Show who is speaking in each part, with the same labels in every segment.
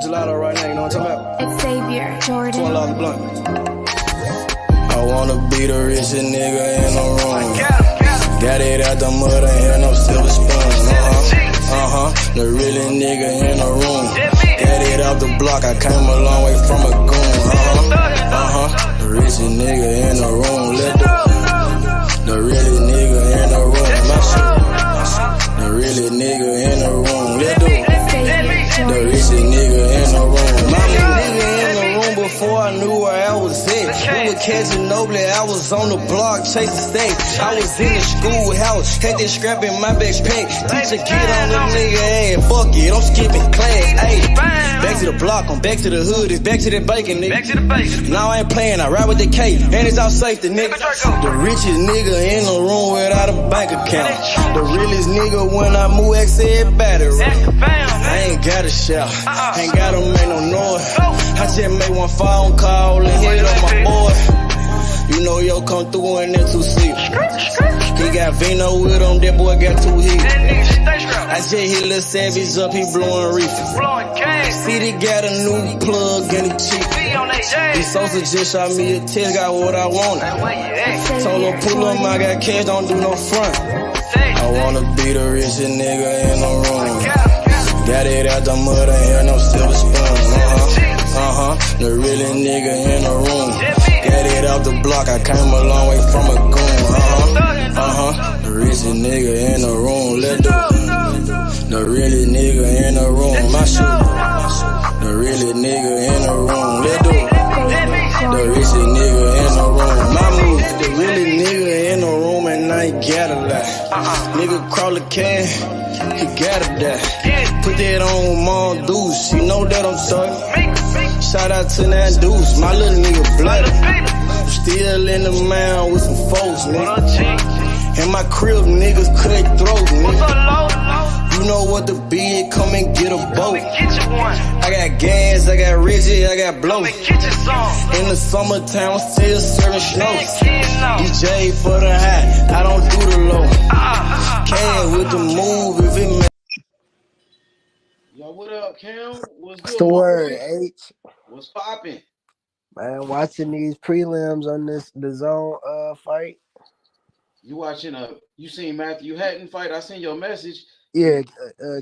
Speaker 1: with gelato right now, you know what I'm talking about?
Speaker 2: It's Xavier Jordan.
Speaker 1: $12 blunt. I wanna be the richest nigga in the room. Got it out the mud, ain't had no silver spoon. The really nigga in the room. Got it out the block, I came a long way from a goon. The richest nigga in the room. The really nigga in the room. My shit. The really nigga in the room. The richest nigga in the room. My nigga in the room before I knew where I was at. We were catching Noble, I was on the block chasing stacks. I was in the schoolhouse, had that scrap in my backpack. Teacher get on the nigga ass, fuck it, I'm skipping class. Ayy, back to the block, I'm back to the hood, it's back to that bacon, nigga. Back to the bacon. Now I ain't playing, I ride with the K, and it's all safety, nigga. The richest nigga in the room without a bank account. The realest nigga when I move, XL battery. I ain't gotta shout, ain't gotta make no noise. I just made one phone call and hit on my boy. You know yo come through in that 2-seat. He got Vino with him, that boy got 2 hits. I just hit Lil Savage up, he blowing reefer. City got a new plug and he cheap. This Sosa just shot me a test, got what I wanted. Told him pull up, I got cash, don't do no front. I wanna be the richest nigga in the room. Got it out the mud, ain't had no silver spoon. The really nigga in the room. Got it out the block, I came a long way from a goon. The richest nigga in the room. The really nigga in the room. My shit. The really nigga in the room. The richest nigga in the room. My move. The really nigga in the room and I ain't gotta lie. Nigga crawl a can, he gotta die. Put that on Mom Deuce, you know that I'm sorry. Shout out to that Deuce, my little nigga bloody. Still in the mound with some folks, nigga. In my crib, niggas cut throats, nigga. You know what the bid, come and get a boat. I got gas, I got Reggie, I got blow. In the summertime, I'm still serving snow. DJ for the high, I don't do the low. Can with the move if it makes. Yo, what up, Cam? What's good?
Speaker 3: What's the word, H?
Speaker 1: What's poppin'?
Speaker 3: Man, watching these prelims on the zone fight.
Speaker 1: You watching you seen Matthew Hatton fight? I seen your message.
Speaker 3: Yeah,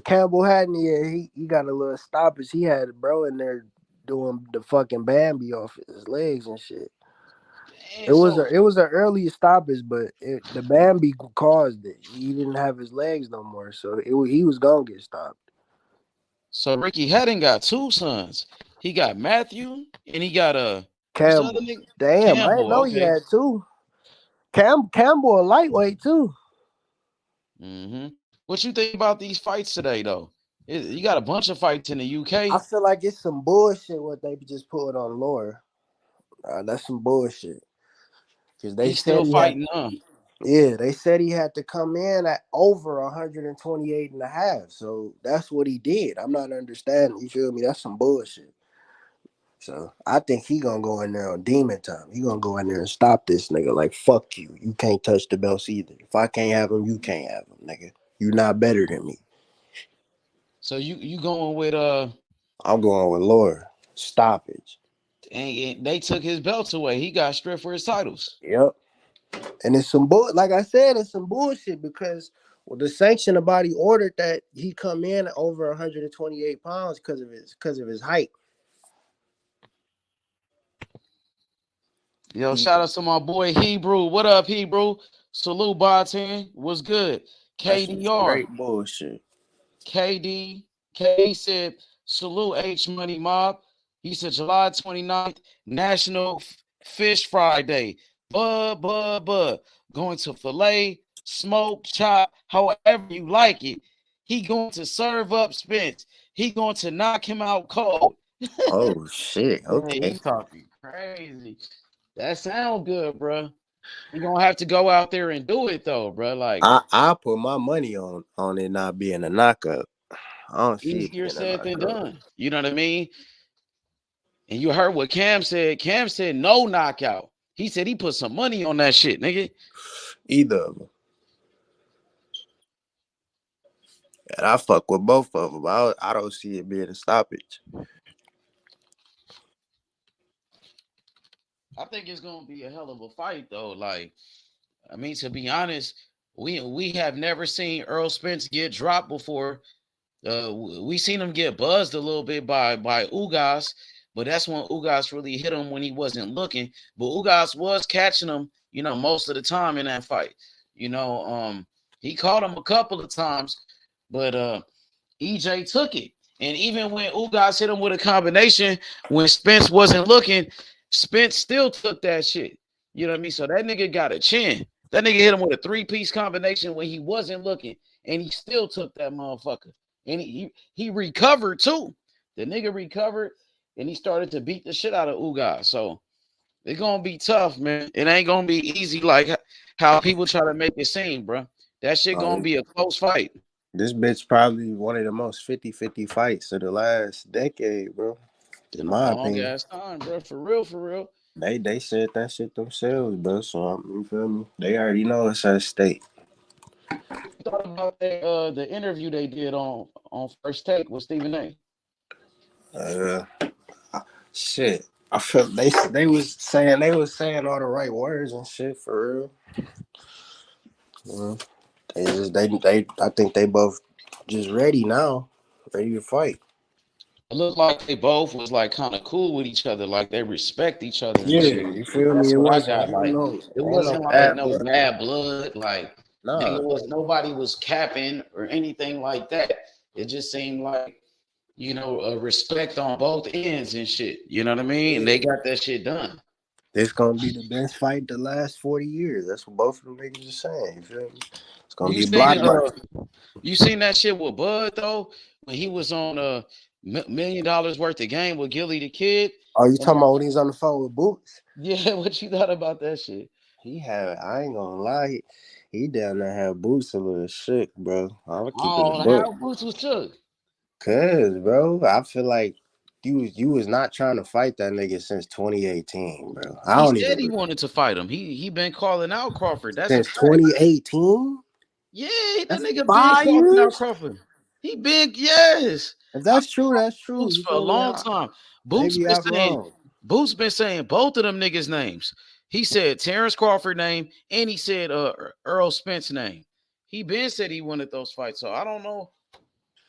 Speaker 3: Campbell Hatton, yeah, he got a little stoppage. He had bro in there doing the fucking Bambi off his legs and shit. Damn, it was an early stoppage, but the Bambi caused it. He didn't have his legs no more, so he was gonna get stopped.
Speaker 4: So Ricky Hatton got 2 sons. He got Matthew and he got
Speaker 3: Campbell. Damn, Campbell, I didn't know he had 2. Campbell a lightweight too.
Speaker 4: What you think about these fights today, though? You got a bunch of fights in the UK.
Speaker 3: I feel like it's some bullshit what they just put on Laura. That's some bullshit. Because they
Speaker 4: still fighting on.
Speaker 3: Yeah, they said he had to come in at over 128 and a half. So that's what he did. I'm not understanding. You feel me? That's some bullshit. So I think he gonna go in there on demon time. He gonna go in there and stop this nigga. Like, fuck you. You can't touch the belts either. If I can't have him, you can't have him, nigga. You're not better than me.
Speaker 4: So you going with
Speaker 3: I'm going with Laura. Stoppage.
Speaker 4: And they took his belts away. He got stripped for his titles.
Speaker 3: Yep. And it's some like I said, it's some bullshit because the sanctioning body ordered that he come in at over 128 pounds because of his height.
Speaker 4: Yo, shout out to my boy Hebrew. What up, Hebrew? Salute, Barton. What's good? KDR.
Speaker 3: Great bullshit.
Speaker 4: KD said, salute H Money Mob. He said July 29th, National Fish Friday. Going to fillet, smoke, chop, however you like it. He going to serve up Spence. He going to knock him out cold.
Speaker 3: Oh, shit. Okay.
Speaker 4: Man, he's talking crazy. That sound good, bro. You're going to have to go out there and do it, though, bro. Like
Speaker 3: I put my money on it not being a knockout. I don't see
Speaker 4: easier said than done. You know what I mean? And you heard what Cam said. Cam said no knockout. He said he put some money on that shit, nigga.
Speaker 3: Either of them. And I fuck with both of them. I don't see it being a stoppage.
Speaker 4: I think it's gonna be a hell of a fight though. Like, I mean, to be honest, we have never seen Errol Spence get dropped before. We seen him get buzzed a little bit by Ugas, but that's when Ugas really hit him when he wasn't looking. But Ugas was catching him, most of the time in that fight. He caught him a couple of times, but EJ took it. And even when Ugas hit him with a combination when Spence wasn't looking, Spence still took that shit. You know what I mean? So that nigga got a chin. That nigga hit him with a 3-piece combination when he wasn't looking, and he still took that motherfucker. And he recovered too. The nigga recovered, and he started to beat the shit out of Ugas. So it's gonna be tough, man. It ain't gonna be easy like how people try to make it seem, bro. That shit gonna be a close fight.
Speaker 3: This bitch probably one of the most 50-50 fights of the last decade, bro. In my
Speaker 4: Long
Speaker 3: opinion.
Speaker 4: ass time, bro. For real, for real.
Speaker 3: They said that shit themselves, bro. So you feel me? They already know it's at stake.
Speaker 4: You thought about the interview they did on First Take with Stephen A.
Speaker 3: Shit. I felt they was saying all the right words and shit for real. They I think they both just ready now, ready to fight.
Speaker 4: It looked like they both was like kind of cool with each other, like they respect each other and
Speaker 3: Yeah,
Speaker 4: shit.
Speaker 3: you feel me?
Speaker 4: That's
Speaker 3: It
Speaker 4: what I
Speaker 3: wasn't
Speaker 4: got. Like it
Speaker 3: ain't no
Speaker 4: wasn't like
Speaker 3: bad
Speaker 4: no
Speaker 3: blood.
Speaker 4: bad blood. Like
Speaker 3: Nah.
Speaker 4: nobody was capping or anything like that. It just seemed like respect on both ends and shit. You know what I mean? And they got that shit done.
Speaker 3: This gonna be the best fight the last 40 years. That's what both of them niggas are saying. You feel me? It's gonna
Speaker 4: You
Speaker 3: be
Speaker 4: seen
Speaker 3: blockbuster.
Speaker 4: you seen that shit with Bud though when he was on $1 million worth of game with Gilly the Kid.
Speaker 3: Oh, you
Speaker 4: And
Speaker 3: talking about when he's on the phone with Boots?
Speaker 4: yeah, what you thought about that shit?
Speaker 3: I ain't gonna lie, he down there had Boots a little shook, bro. I'll keep it a
Speaker 4: Oh,
Speaker 3: book.
Speaker 4: how Boots was shook.
Speaker 3: Cause, bro, I feel like you was not trying to fight that nigga since 2018, bro. I
Speaker 4: He
Speaker 3: don't
Speaker 4: said
Speaker 3: even
Speaker 4: he wanted to fight him. He been calling out Crawford. That's a
Speaker 3: since
Speaker 4: fact.
Speaker 3: 2018.
Speaker 4: Yeah, that
Speaker 3: That's
Speaker 4: nigga been
Speaker 3: 5
Speaker 4: calling out
Speaker 3: years.
Speaker 4: Crawford. He been yes.
Speaker 3: If
Speaker 4: I
Speaker 3: that's true, that's true.
Speaker 4: Boots
Speaker 3: You
Speaker 4: for a
Speaker 3: feel me?
Speaker 4: long time.
Speaker 3: Maybe I'm wrong.
Speaker 4: Boots been saying both of them niggas' names. He said Terence Crawford name and he said Errol Spence name. He been said he wanted those fights. So I don't know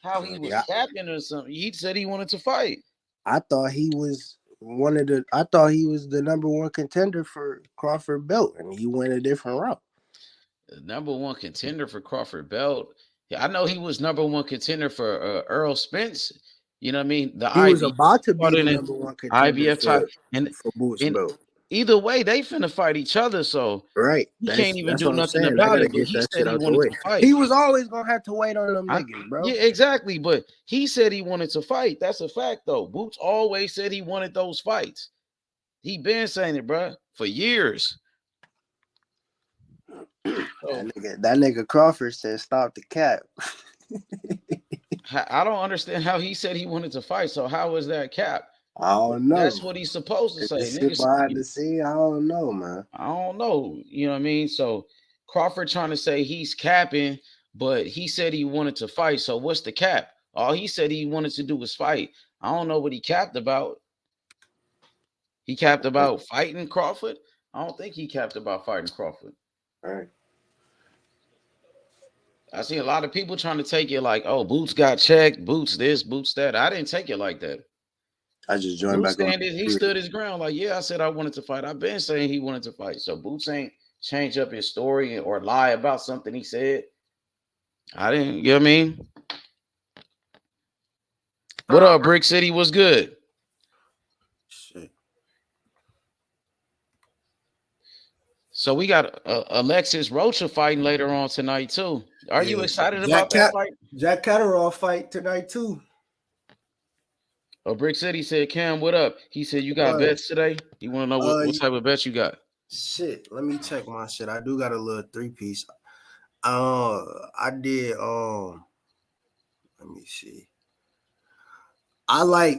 Speaker 4: how he was
Speaker 3: Yeah,
Speaker 4: capping or something. He said he wanted to fight.
Speaker 3: I thought he was I thought he was the number one contender for Crawford belt, and he went a different route.
Speaker 4: The number one contender for Crawford belt. Yeah, I know he was number one contender for Errol Spence. You know what I mean? The
Speaker 3: He was
Speaker 4: IB
Speaker 3: about to be
Speaker 4: fought
Speaker 3: the
Speaker 4: in an
Speaker 3: number one contender
Speaker 4: IBF type, and
Speaker 3: for Boots
Speaker 4: and
Speaker 3: belt.
Speaker 4: either way, they finna fight each other. So
Speaker 3: Right.
Speaker 4: he can't even
Speaker 3: That's
Speaker 4: do
Speaker 3: what I'm
Speaker 4: nothing
Speaker 3: saying. They
Speaker 4: about
Speaker 3: gotta
Speaker 4: it. But
Speaker 3: get
Speaker 4: he
Speaker 3: that
Speaker 4: said
Speaker 3: shit
Speaker 4: he
Speaker 3: out the
Speaker 4: wanted
Speaker 3: way.
Speaker 4: to fight.
Speaker 3: He was always gonna have to wait on them niggas, bro.
Speaker 4: Yeah, exactly. But he said he wanted to fight. That's a fact, though. Boots always said he wanted those fights. He been saying it, bro, for years. So
Speaker 3: That nigga Crawford said stop the cap.
Speaker 4: I don't understand how he said he wanted to fight. So how is that cap?
Speaker 3: I don't know.
Speaker 4: That's what he's supposed to
Speaker 3: Is this
Speaker 4: say.
Speaker 3: shit
Speaker 4: Niggas,
Speaker 3: behind the scene? I don't know, man.
Speaker 4: I don't know. You know what I mean? So Crawford trying to say he's capping, but he said he wanted to fight. So what's the cap? All he said he wanted to do was fight. I don't know what he capped about. He capped about fighting Crawford. I don't think he capped about fighting Crawford.
Speaker 3: All right.
Speaker 4: I see a lot of people trying to take it like, oh, Boots got checked, Boots this, Boots that. I didn't take it like that.
Speaker 3: I just joined
Speaker 4: Boots
Speaker 3: back on.
Speaker 4: he stood his ground. Like, yeah, I said I wanted to fight. I've been saying he wanted to fight. So Boots ain't change up his story or lie about something he said. I didn't, you know what I mean? What up, Brick City? What's good?
Speaker 3: Shit.
Speaker 4: So we got Alexis Rocha fighting later on tonight too. Are you excited about that fight?
Speaker 3: Jack Catterall fight tonight too.
Speaker 4: Oh, Brick City said, Cam, what up? He said, you got bets today? You want to know what type of bets you got?
Speaker 3: Shit, let me check my shit. I do got a little 3-piece. I did let me see. I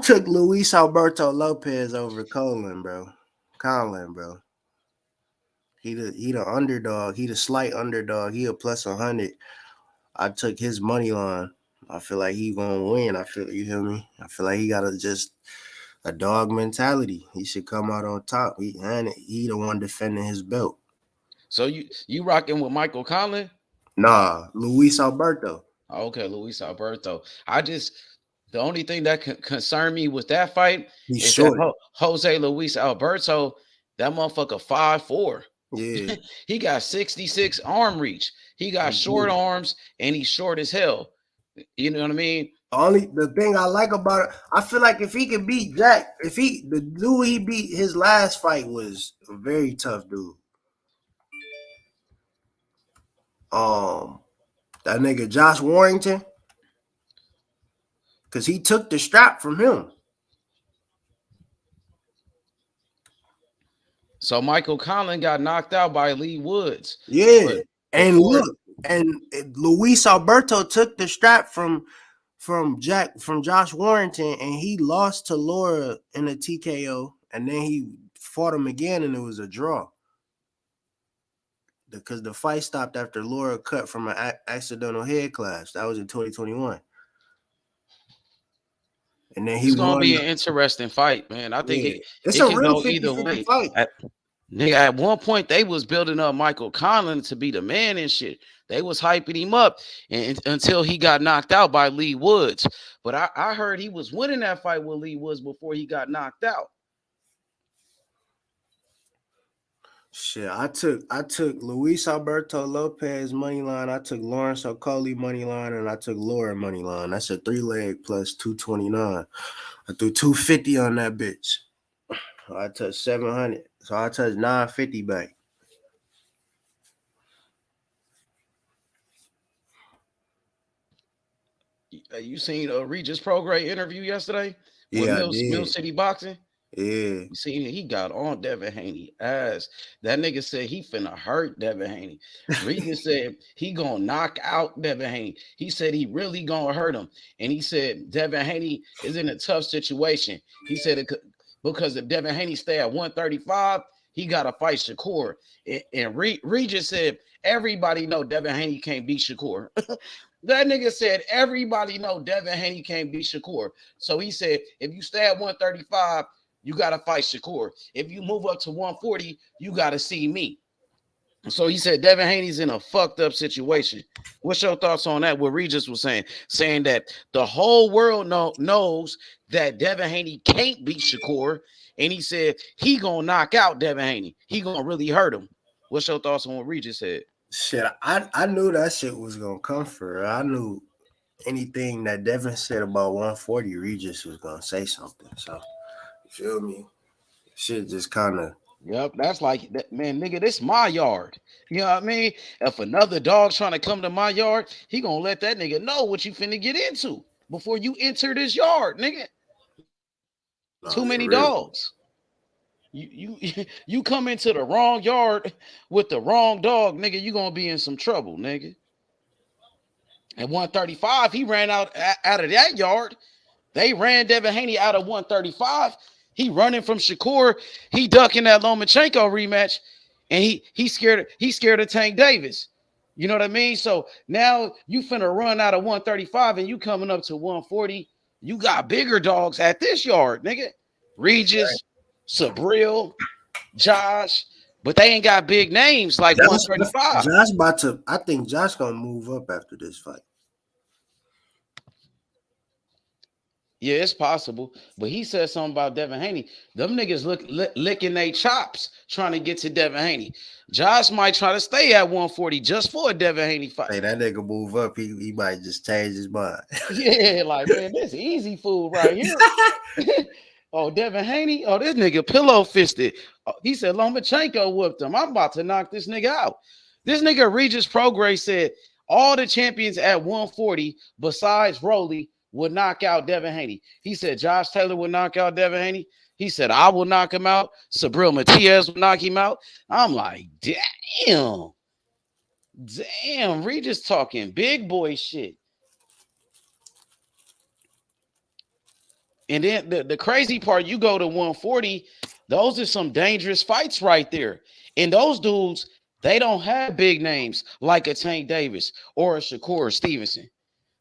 Speaker 3: took Luis Alberto Lopez over Colin, bro. He the underdog. He the slight underdog. He a plus 100. I took his money line. I feel like he gonna win. You hear me? I feel like he gotta just A dog mentality. He should come out on top. He the one defending his belt.
Speaker 4: So you rocking with Michael Conlan?
Speaker 3: Nah, Luis Alberto.
Speaker 4: Okay, Luis Alberto. The only thing that concerned me with that fight
Speaker 3: He's
Speaker 4: is that
Speaker 3: short.
Speaker 4: Jose Luis Alberto, that motherfucker 5'4".
Speaker 3: Yeah.
Speaker 4: He got 66 arm reach. He got short arms and he's short as hell. You know what I mean?
Speaker 3: The thing I like about it, I feel like if he could beat Jack, the dude he beat his last fight was a very tough dude. That nigga Josh Warrington, because he took the strap from him.
Speaker 4: So Michael Conlan got knocked out by Lee Woods.
Speaker 3: Yeah. And Luis Alberto took the strap from Josh Warrington, and he lost to Laura in a TKO, and then he fought him again, and it was a draw. Because the fight stopped after Laura cut from an accidental head clash. That was in 2021. And then
Speaker 4: it's gonna be an interesting fight, man. I think
Speaker 3: it's
Speaker 4: it
Speaker 3: a
Speaker 4: can
Speaker 3: real
Speaker 4: go either way.
Speaker 3: Fight.
Speaker 4: At one point, they was building up Michael Conlan to be the man and shit. They was hyping him up until he got knocked out by Lee Woods. But I heard he was winning that fight with Lee Woods before he got knocked out.
Speaker 3: Shit, I took Luis Alberto Lopez money line. I took Lawrence Okolie money line, and I took Laura money line. That's a 3-leg plus 229. I threw 250 on that bitch. I touched 700, so I touched 950 back.
Speaker 4: You seen Regis Prograis interview yesterday with Mill City Boxing?
Speaker 3: Yeah.
Speaker 4: You see, he got on Devin Haney ass. That nigga said he finna hurt Devin Haney. Regis said he gonna knock out Devin Haney. He said he really gonna hurt him. And he said Devin Haney is in a tough situation. He said because if Devin Haney stay at 135, he gotta fight Shakur. And Regis said everybody know Devin Haney can't beat Shakur. That nigga said everybody know Devin Haney can't beat Shakur. So he said if you stay at 135, you got to fight Shakur. If you move up to 140, you got to see me. So he said Devin Haney's in a fucked up situation. What's your thoughts on that? What Regis was saying that the whole world knows that Devin Haney can't beat Shakur. And he said he going to knock out Devin Haney. He going to really hurt him. What's your thoughts on what Regis said?
Speaker 3: Shit, I knew that shit was going to come for her. I knew anything that Devin said about 140, Regis was going to say something. So, you feel me? Shit just kind of.
Speaker 4: Yep, that's like that, man, nigga. This my yard. You know what I mean? If another dog trying to come to my yard, he gonna let that nigga know what you finna get into before you enter this yard, nigga. Too many dogs. You come into the wrong yard with the wrong dog, nigga. You gonna be in some trouble, nigga. At 135, he ran out of that yard. They ran Devin Haney out of 135. He running from Shakur. He ducking that Lomachenko rematch, and he scared of Tank Davis. You know what I mean? So now you finna run out of 135, and you coming up to 140. You got bigger dogs at this yard, nigga. Regis, Sabril, Josh, but they ain't got big names like 135.
Speaker 3: I think Josh gonna move up after this fight.
Speaker 4: Yeah, it's possible. But he said something about Devin Haney. Them niggas licking their chops trying to get to Devin Haney. Josh might try to stay at 140 just for a Devin Haney fight.
Speaker 3: Hey, that nigga move up, he might just change his mind.
Speaker 4: Yeah, like, man, this easy food right here. Oh, Devin Haney? Oh, this nigga pillow fisted. Oh, he said Lomachenko whooped him. I'm about to knock this nigga out. This nigga Regis Prograis said all the champions at 140 besides Rolly would knock out Devin Haney. He said Josh Taylor would knock out Devin Haney. He said I will knock him out. Sabril Matias will knock him out. I'm like, damn, Regis talking big boy shit. And then the crazy part, you go to 140, those are some dangerous fights right there. And those dudes, they don't have big names like a Tank Davis or a Shakur Stevenson.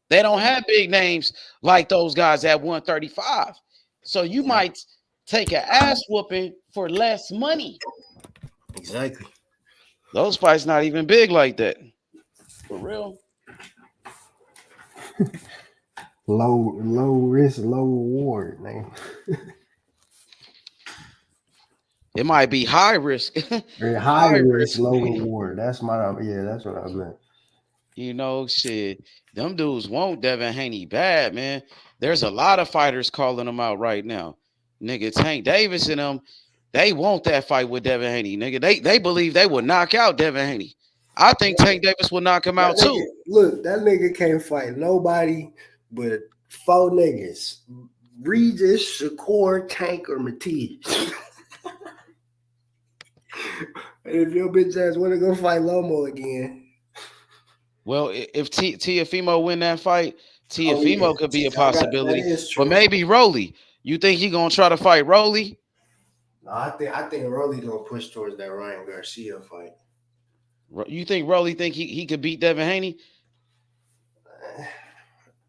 Speaker 4: They don't have big names like those guys at 135. So you might take an ass whooping for less money.
Speaker 3: Exactly.
Speaker 4: Those fights not even big like that. For real.
Speaker 3: Low risk, low reward, man.
Speaker 4: It might be high risk.
Speaker 3: High
Speaker 4: High
Speaker 3: risk,
Speaker 4: risk.
Speaker 3: low reward. That's that's what I meant.
Speaker 4: You know, shit. Them dudes want Devin Haney bad, man. There's a lot of fighters calling him out right now. Nigga, Tank Davis and them, they want that fight with Devin Haney. Nigga, they believe they will knock out Devin Haney. I think Tank Davis will knock him out too.
Speaker 3: Look, that nigga can't fight nobody but 4 niggas. Regis, Shakur, Tank, or Matisse. If your bitch ass want to go fight Lomo again.
Speaker 4: Well, if Tiafimo win that fight, Tiafimo could be a possibility. But maybe Rolly. You think he gonna try to fight Rolly?
Speaker 3: No, I think Rolly gonna push towards that Ryan Garcia fight.
Speaker 4: You think Rolly think he could beat Devin Haney?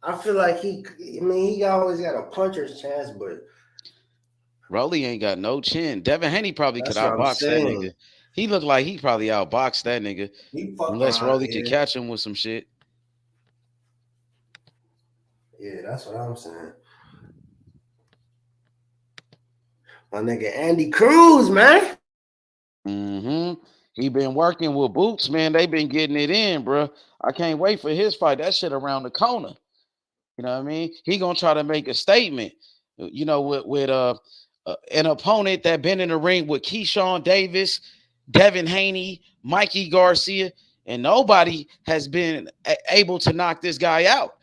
Speaker 3: I feel like he always got a puncher's chance, but
Speaker 4: Rolly ain't got no chin. Devin Haney probably could outbox that nigga. He looked like he probably outboxed that nigga. Unless Rolly could catch him with some shit.
Speaker 3: Yeah, that's what I'm saying. My nigga Andy Cruz, man.
Speaker 4: Mm-hmm. He been working with Boots, man. They been getting it in, bro. I can't wait for his fight. That shit around the corner. You know what I mean? He gonna try to make a statement. You know, with an opponent that been in the ring with Keyshawn Davis, Devin Haney, Mikey Garcia, and nobody has been able to knock this guy out.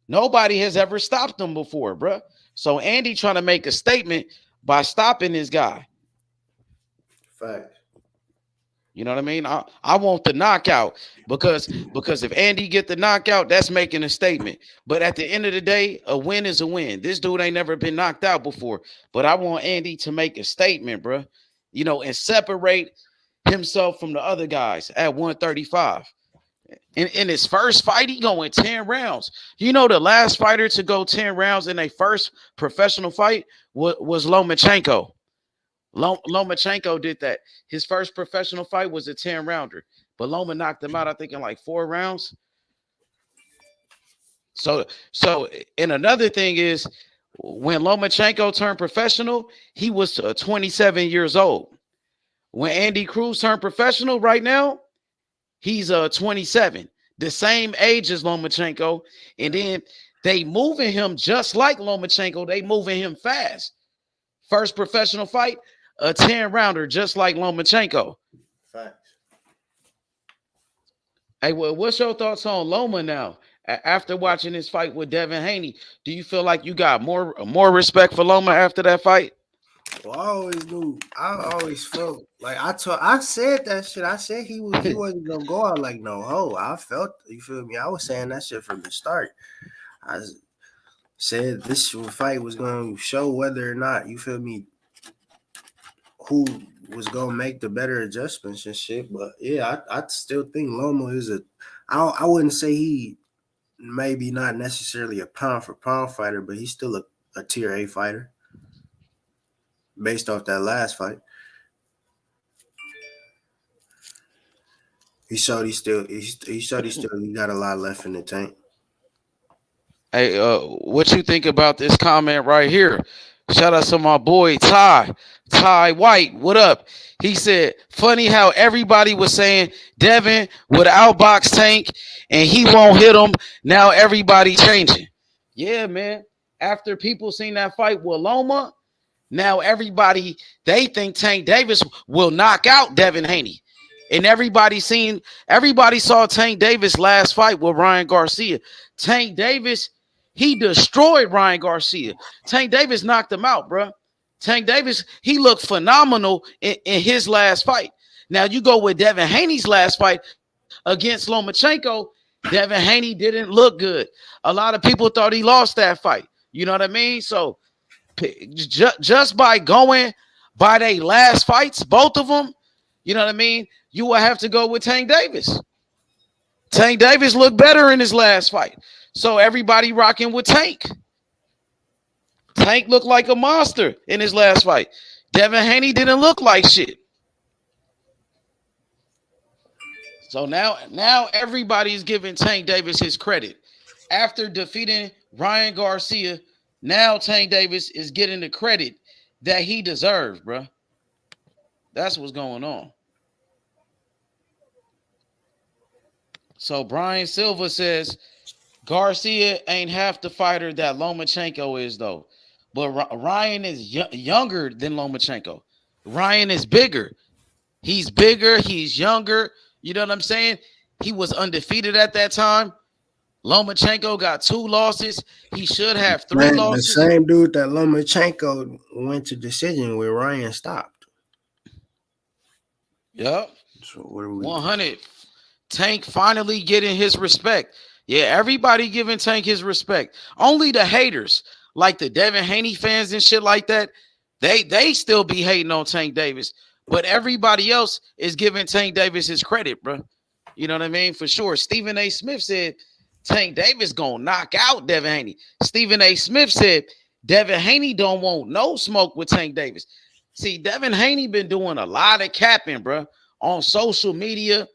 Speaker 4: Nobody has ever stopped him before, bro. So Andy trying to make a statement by stopping this guy.
Speaker 3: Fact.
Speaker 4: You know what I mean? I want the knockout because if Andy get the knockout, that's making a statement. But at the end of the day, a win is a win. This dude ain't never been knocked out before. But I want Andy to make a statement, bro. You know, and separate himself from the other guys at 135. In his first fight, he going 10 rounds. You know, the last fighter to go 10 rounds in a first professional fight was Lomachenko. Lomachenko did that. His first professional fight was a 10-rounder. But Loma knocked him out, I think, in like 4 rounds. So, and another thing is, when Lomachenko turned professional, he was 27 years old. When Andy Cruz turned professional right now, he's 27, the same age as Lomachenko. And then they moving him just like Lomachenko. They moving him fast. First professional fight, a 10-rounder, just like Lomachenko.
Speaker 3: Facts.
Speaker 4: Hey, well, what's your thoughts on Loma now? After watching this fight with Devin Haney, do you feel like you got more respect for Loma after that fight?
Speaker 3: Well, I always knew. I always felt like I said that shit. I said he wasn't gonna go out like no hoe. I felt, you feel me? I was saying that shit from the start. I said this fight was gonna show whether or not, you feel me, who was gonna make the better adjustments and shit. But yeah, I still think Loma is I wouldn't say he maybe not necessarily a pound for pound fighter, but he's still a tier A fighter. Based off that last fight, he showed he still got a lot left in the tank.
Speaker 4: Hey, what you think about this comment right here? Shout out to my boy Ty White. What up? He said, funny how everybody was saying Devin would outbox Tank and he won't hit him. Now everybody changing. Yeah, man. After people seen that fight with Loma, now everybody, they think Tank Davis will knock out Devin Haney. And everybody saw Tank Davis last fight with Ryan Garcia. Tank Davis, he destroyed Ryan Garcia. Tank Davis knocked him out, bro. Tank Davis, he looked phenomenal in his last fight. Now you go with Devin Haney's last fight against Lomachenko. Devin Haney didn't look good. A lot of people thought he lost that fight. You know what I mean? So just by going by their last fights, both of them, you know what I mean? You will have to go with Tank Davis. Tank Davis looked better in his last fight. So everybody rocking with Tank. Tank looked like a monster in his last fight. Devin Haney didn't look like shit. So now everybody's giving Tank Davis his credit. After defeating Ryan Garcia, now Tank Davis is getting the credit that he deserves, bro. That's what's going on. So Brian Silva says Garcia ain't half the fighter that Lomachenko is, though. But Ryan is younger than Lomachenko. Ryan is bigger. He's bigger. He's younger. You know what I'm saying? He was undefeated at that time. Lomachenko got 2 losses. He should have 3 losses.
Speaker 3: The same dude that Lomachenko went to decision with, Ryan stopped.
Speaker 4: Yep.
Speaker 3: So what are we
Speaker 4: 100. Tank finally getting his respect. Yeah, everybody giving Tank his respect. Only the haters, like the Devin Haney fans and shit like that, they still be hating on Tank Davis. But everybody else is giving Tank Davis his credit, bro. You know what I mean? For sure. Stephen A. Smith said Tank Davis gonna knock out Devin Haney. Stephen A. Smith said Devin Haney don't want no smoke with Tank Davis. See, Devin Haney been doing a lot of capping, bro, on social media,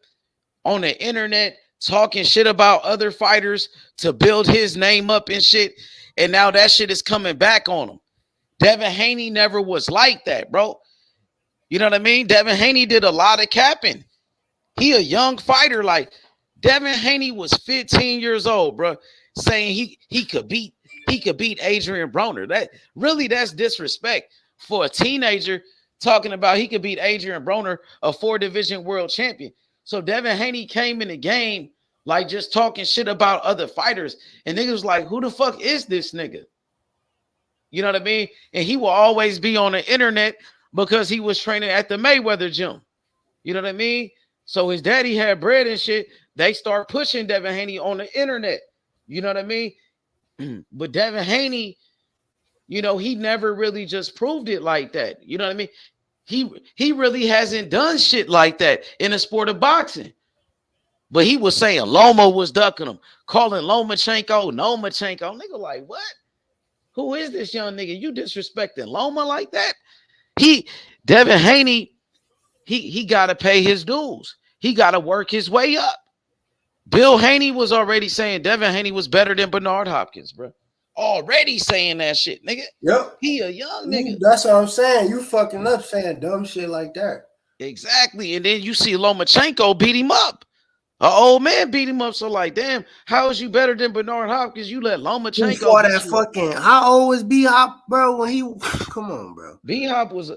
Speaker 4: on the internet, talking shit about other fighters to build his name up and shit. And now that shit is coming back on him. Devin Haney never was like that, bro. You know what I mean? Devin Haney did a lot of capping. He a young fighter. Like, Devin Haney was 15 years old, bro, saying he could beat Adrian Broner. That's disrespect for a teenager talking about he could beat Adrian Broner, a 4-division world champion. So Devin Haney came in the game like just talking shit about other fighters. And niggas was like, who the fuck is this nigga? You know what I mean? And he will always be on the internet because he was training at the Mayweather gym. You know what I mean? So his daddy had bread and shit. They start pushing Devin Haney on the internet. You know what I mean? But Devin Haney, you know, he never really just proved it like that. You know what I mean? He really hasn't done shit like that in the sport of boxing. But he was saying Loma was ducking him, calling Lomachenko, Nomachenko. Nigga like, what? Who is this young nigga? You disrespecting Loma like that? Devin Haney, he got to pay his dues. He got to work his way up. Bill Haney was already saying Devin Haney was better than Bernard Hopkins, bro. Already saying that shit, nigga.
Speaker 3: Yep.
Speaker 4: He a young nigga.
Speaker 3: That's what I'm saying. You fucking up saying dumb shit like that.
Speaker 4: Exactly. And then you see Lomachenko beat him up. An old man beat him up. So like, damn, how is you better than Bernard Hopkins? You let Lomachenko
Speaker 3: fought that fucking. How old was B Hop, bro? When he come on, bro.
Speaker 4: B Hop was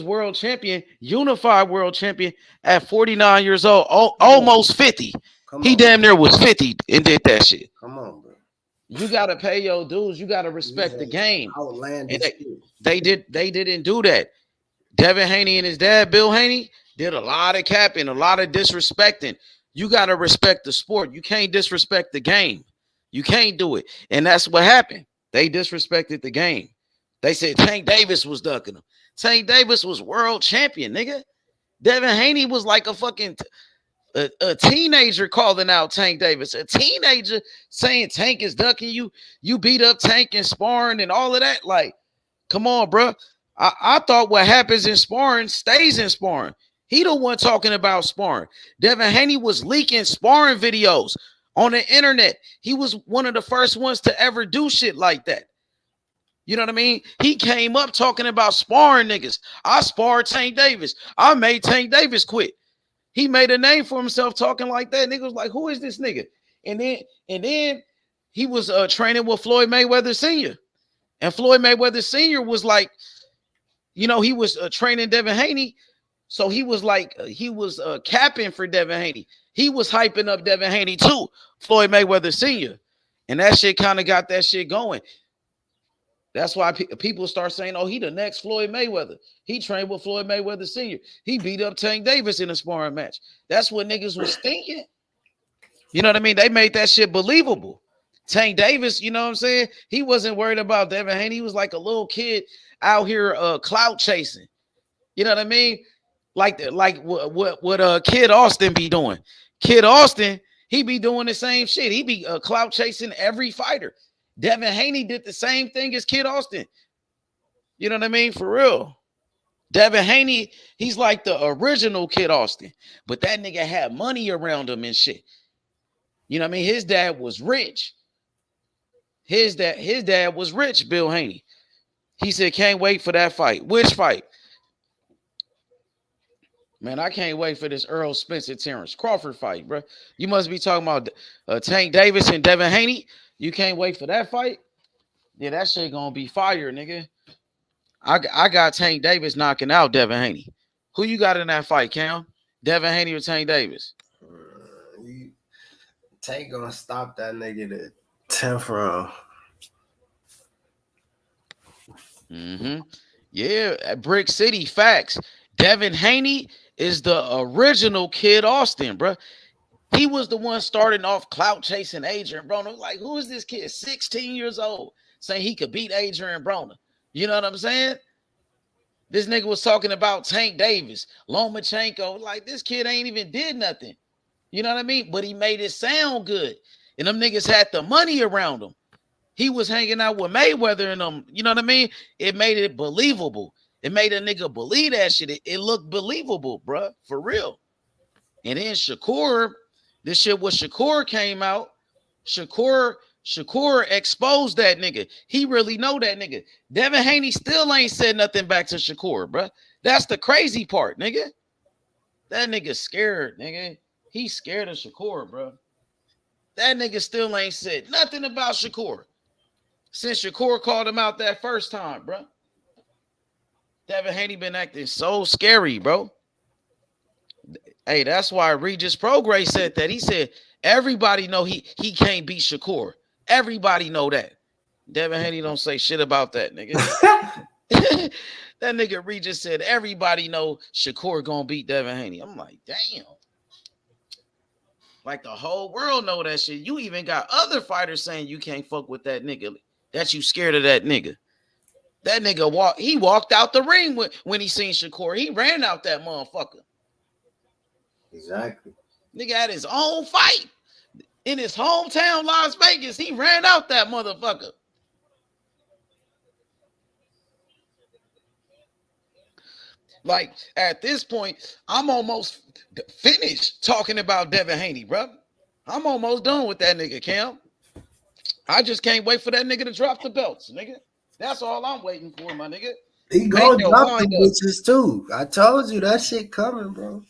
Speaker 4: world champion, unified world champion at 49 years old, almost 50. He damn near was 50 and did that shit.
Speaker 3: Come on, bro.
Speaker 4: You gotta pay your dues. You gotta respect the game.
Speaker 3: And
Speaker 4: they didn't do that. Devin Haney and his dad, Bill Haney, did a lot of capping, a lot of disrespecting. You gotta respect the sport. You can't disrespect the game. You can't do it. And that's what happened. They disrespected the game. They said Tank Davis was ducking him. Tank Davis was world champion, nigga. Devin Haney was like a fucking a teenager calling out Tank Davis. A teenager saying Tank is ducking you. You beat up Tank in sparring and all of that. Like, come on, bro. I thought what happens in sparring stays in sparring. He the one talking about sparring. Devin Haney was leaking sparring videos on the internet. He was one of the first ones to ever do shit like that. You know what I mean? He came up talking about sparring niggas. I sparred Tank Davis. I made Tank Davis quit. He made a name for himself talking like that. Nigga was like, who is this nigga? And then he was training with Floyd Mayweather Sr. And Floyd Mayweather Sr. was like, you know, he was training Devin Haney. So he was like, capping for Devin Haney. He was hyping up Devin Haney too, Floyd Mayweather Sr. And that shit kind of got that shit going. That's why people start saying, oh, he the next Floyd Mayweather. He trained with Floyd Mayweather Sr. He beat up Tank Davis in a sparring match. That's what niggas was thinking. You know what I mean? They made that shit believable. Tank Davis, you know what I'm saying? He wasn't worried about Devin Haney. He was like a little kid out here clout chasing. You know what I mean? Like what Kid Austin be doing. Kid Austin, he be doing the same shit. He be clout chasing every fighter. Devin Haney did the same thing as Kid Austin. You know what I mean? For real. Devin Haney, he's like the original Kid Austin, but that nigga had money around him and shit. You know what I mean? His dad was rich. His dad was rich, Bill Haney. He said, can't wait for that fight. Which fight? Man, I can't wait for this Errol Spence and Terence Crawford fight, bro. You must be talking about Tank Davis and Devin Haney. You can't wait for that fight? Yeah, that shit gonna be fire, nigga. I got Tank Davis knocking out Devin Haney. Who you got in that fight, Cam? Devin Haney or Tank Davis?
Speaker 3: Tank gonna stop that nigga to 10th round.
Speaker 4: Yeah, at Brick City, facts. Devin Haney is the original Kid Austin, bro. He was the one starting off clout chasing Adrian Broner. Like, who is this kid? 16 years old, saying he could beat Adrian Broner. You know what I'm saying? This nigga was talking about Tank Davis, Lomachenko. Like, this kid ain't even did nothing. You know what I mean? But he made it sound good. And them niggas had the money around him. He was hanging out with Mayweather and them. You know what I mean? It made it believable. It made a nigga believe that shit. It looked believable, bro. For real. And then Shakur, this shit with Shakur came out. Shakur exposed that nigga. He really know that nigga. Devin Haney still ain't said nothing back to Shakur, bro. That's the crazy part, nigga. That nigga scared, nigga. He's scared of Shakur, bro. That nigga still ain't said nothing about Shakur since Shakur called him out that first time, bro. Devin Haney been acting so scary, bro. Hey, that's why Regis Prograis said that. He said everybody know he can't beat Shakur. Everybody know that. Devin Haney don't say shit about that, nigga. That nigga Regis said everybody know Shakur gonna beat Devin Haney. I'm like, damn. Like the whole world know that shit. You even got other fighters saying you can't fuck with that nigga. That you scared of that nigga. That nigga walked out the ring when he seen Shakur. He ran out that motherfucker.
Speaker 3: Exactly.
Speaker 4: Nigga had his own fight in his hometown, Las Vegas. He ran out that motherfucker. Like, at this point, I'm almost finished talking about Devin Haney, bro. I'm almost done with that nigga, Cam. I just can't wait for that nigga to drop the belts, nigga. That's all I'm waiting for, my nigga.
Speaker 3: He gonna drop the bitches too. I told you that shit coming, bro.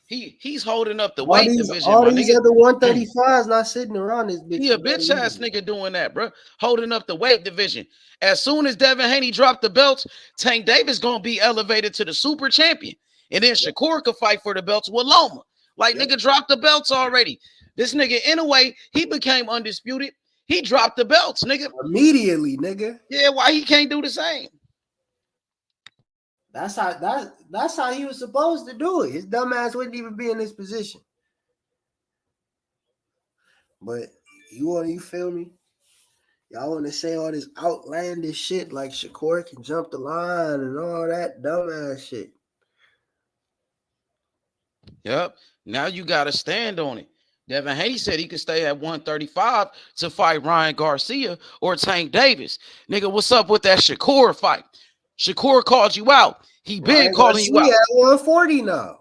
Speaker 4: He's holding up the weight division.
Speaker 3: All these other 135s not sitting around this bitch.
Speaker 4: He a bitch ass nigga doing that, bro. Holding up the weight division. As soon as Devin Haney dropped the belts, Tank Davis gonna be elevated to the super champion, and then Shakur could fight for the belts with Loma. Like, nigga dropped the belts already. This nigga, in a way, he became undisputed. He dropped the belts, nigga.
Speaker 3: Immediately, nigga.
Speaker 4: Yeah, why he can't do the same?
Speaker 3: That's how he was supposed to do it. His dumb ass wouldn't even be in this position. But you feel me? Y'all want to say all this outlandish shit like Shakur can jump the line and all that dumb ass shit.
Speaker 4: Yep. Now you got to stand on it. Devin Haney said he could stay at 135 to fight Ryan Garcia or Tank Davis. Nigga, what's up with that Shakur fight? Shakur called you out. He been calling you out.
Speaker 3: At 140 now.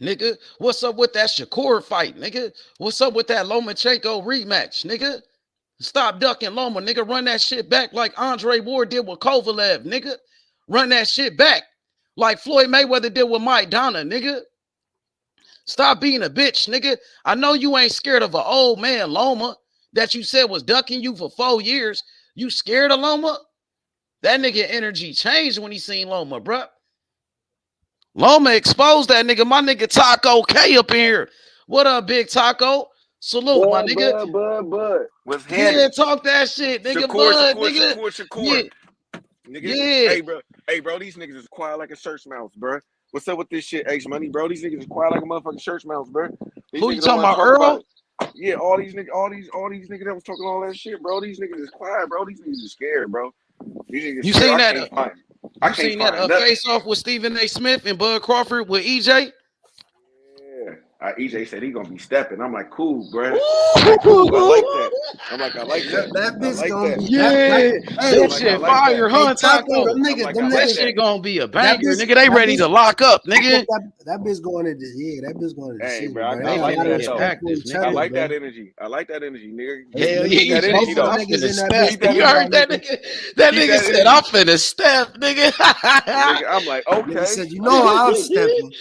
Speaker 4: Nigga, what's up with that Shakur fight, nigga? What's up with that Lomachenko rematch, nigga? Stop ducking Loma, nigga. Run that shit back like Andre Ward did with Kovalev, nigga. Run that shit back like Floyd Mayweather did with Mike Donna, nigga. Stop being a bitch, nigga. I know you ain't scared of an old man, Loma, that you said was ducking you for 4 years. You scared of Loma? That nigga energy changed when he seen Loma, bruh. Loma exposed that nigga. My nigga Taco K up in here. What up, big Taco? Salute, my nigga.
Speaker 2: Bud. What's
Speaker 4: happening? Yeah, talk that shit, nigga.
Speaker 2: Shakur.
Speaker 4: Yeah.
Speaker 2: Nigga,
Speaker 4: Yeah.
Speaker 2: Hey, bro, these niggas is quiet like a church mouse, bro. What's up with this shit, H Money, bro? These niggas is quiet like a motherfucking church mouse, bro.
Speaker 4: Who you talking about, Earl?
Speaker 2: Yeah, all these niggas that was talking all that shit, bro. These niggas is quiet, bro. These niggas is scared, bro. These niggas
Speaker 4: you seen that? You seen that face off with Stephen A. Smith and Bud Crawford with EJ?
Speaker 2: Yeah, EJ said he gonna be stepping. I'm like, cool, bro. Like, cool. I like that. I'm like, I like that.
Speaker 3: That bitch
Speaker 2: like
Speaker 3: gonna
Speaker 2: that.
Speaker 3: be
Speaker 4: That shit fire, huh, Taco?
Speaker 3: Them niggas,
Speaker 4: That shit gonna be a banger,
Speaker 3: bitch,
Speaker 4: nigga. They ready to lock up, nigga.
Speaker 3: That bitch going to that bitch going to
Speaker 2: Hey,
Speaker 3: decision,
Speaker 2: bro,
Speaker 3: bro.
Speaker 2: I like that though.
Speaker 4: Nigga.
Speaker 2: I like that energy. I like that energy, nigga.
Speaker 4: Hell yeah,
Speaker 2: that energy though.
Speaker 4: I'm finna step. You heard that nigga? That nigga said, I'm finna step, nigga.
Speaker 2: Nigga, I'm like, okay.
Speaker 3: Nigga said, you know I'm stepping.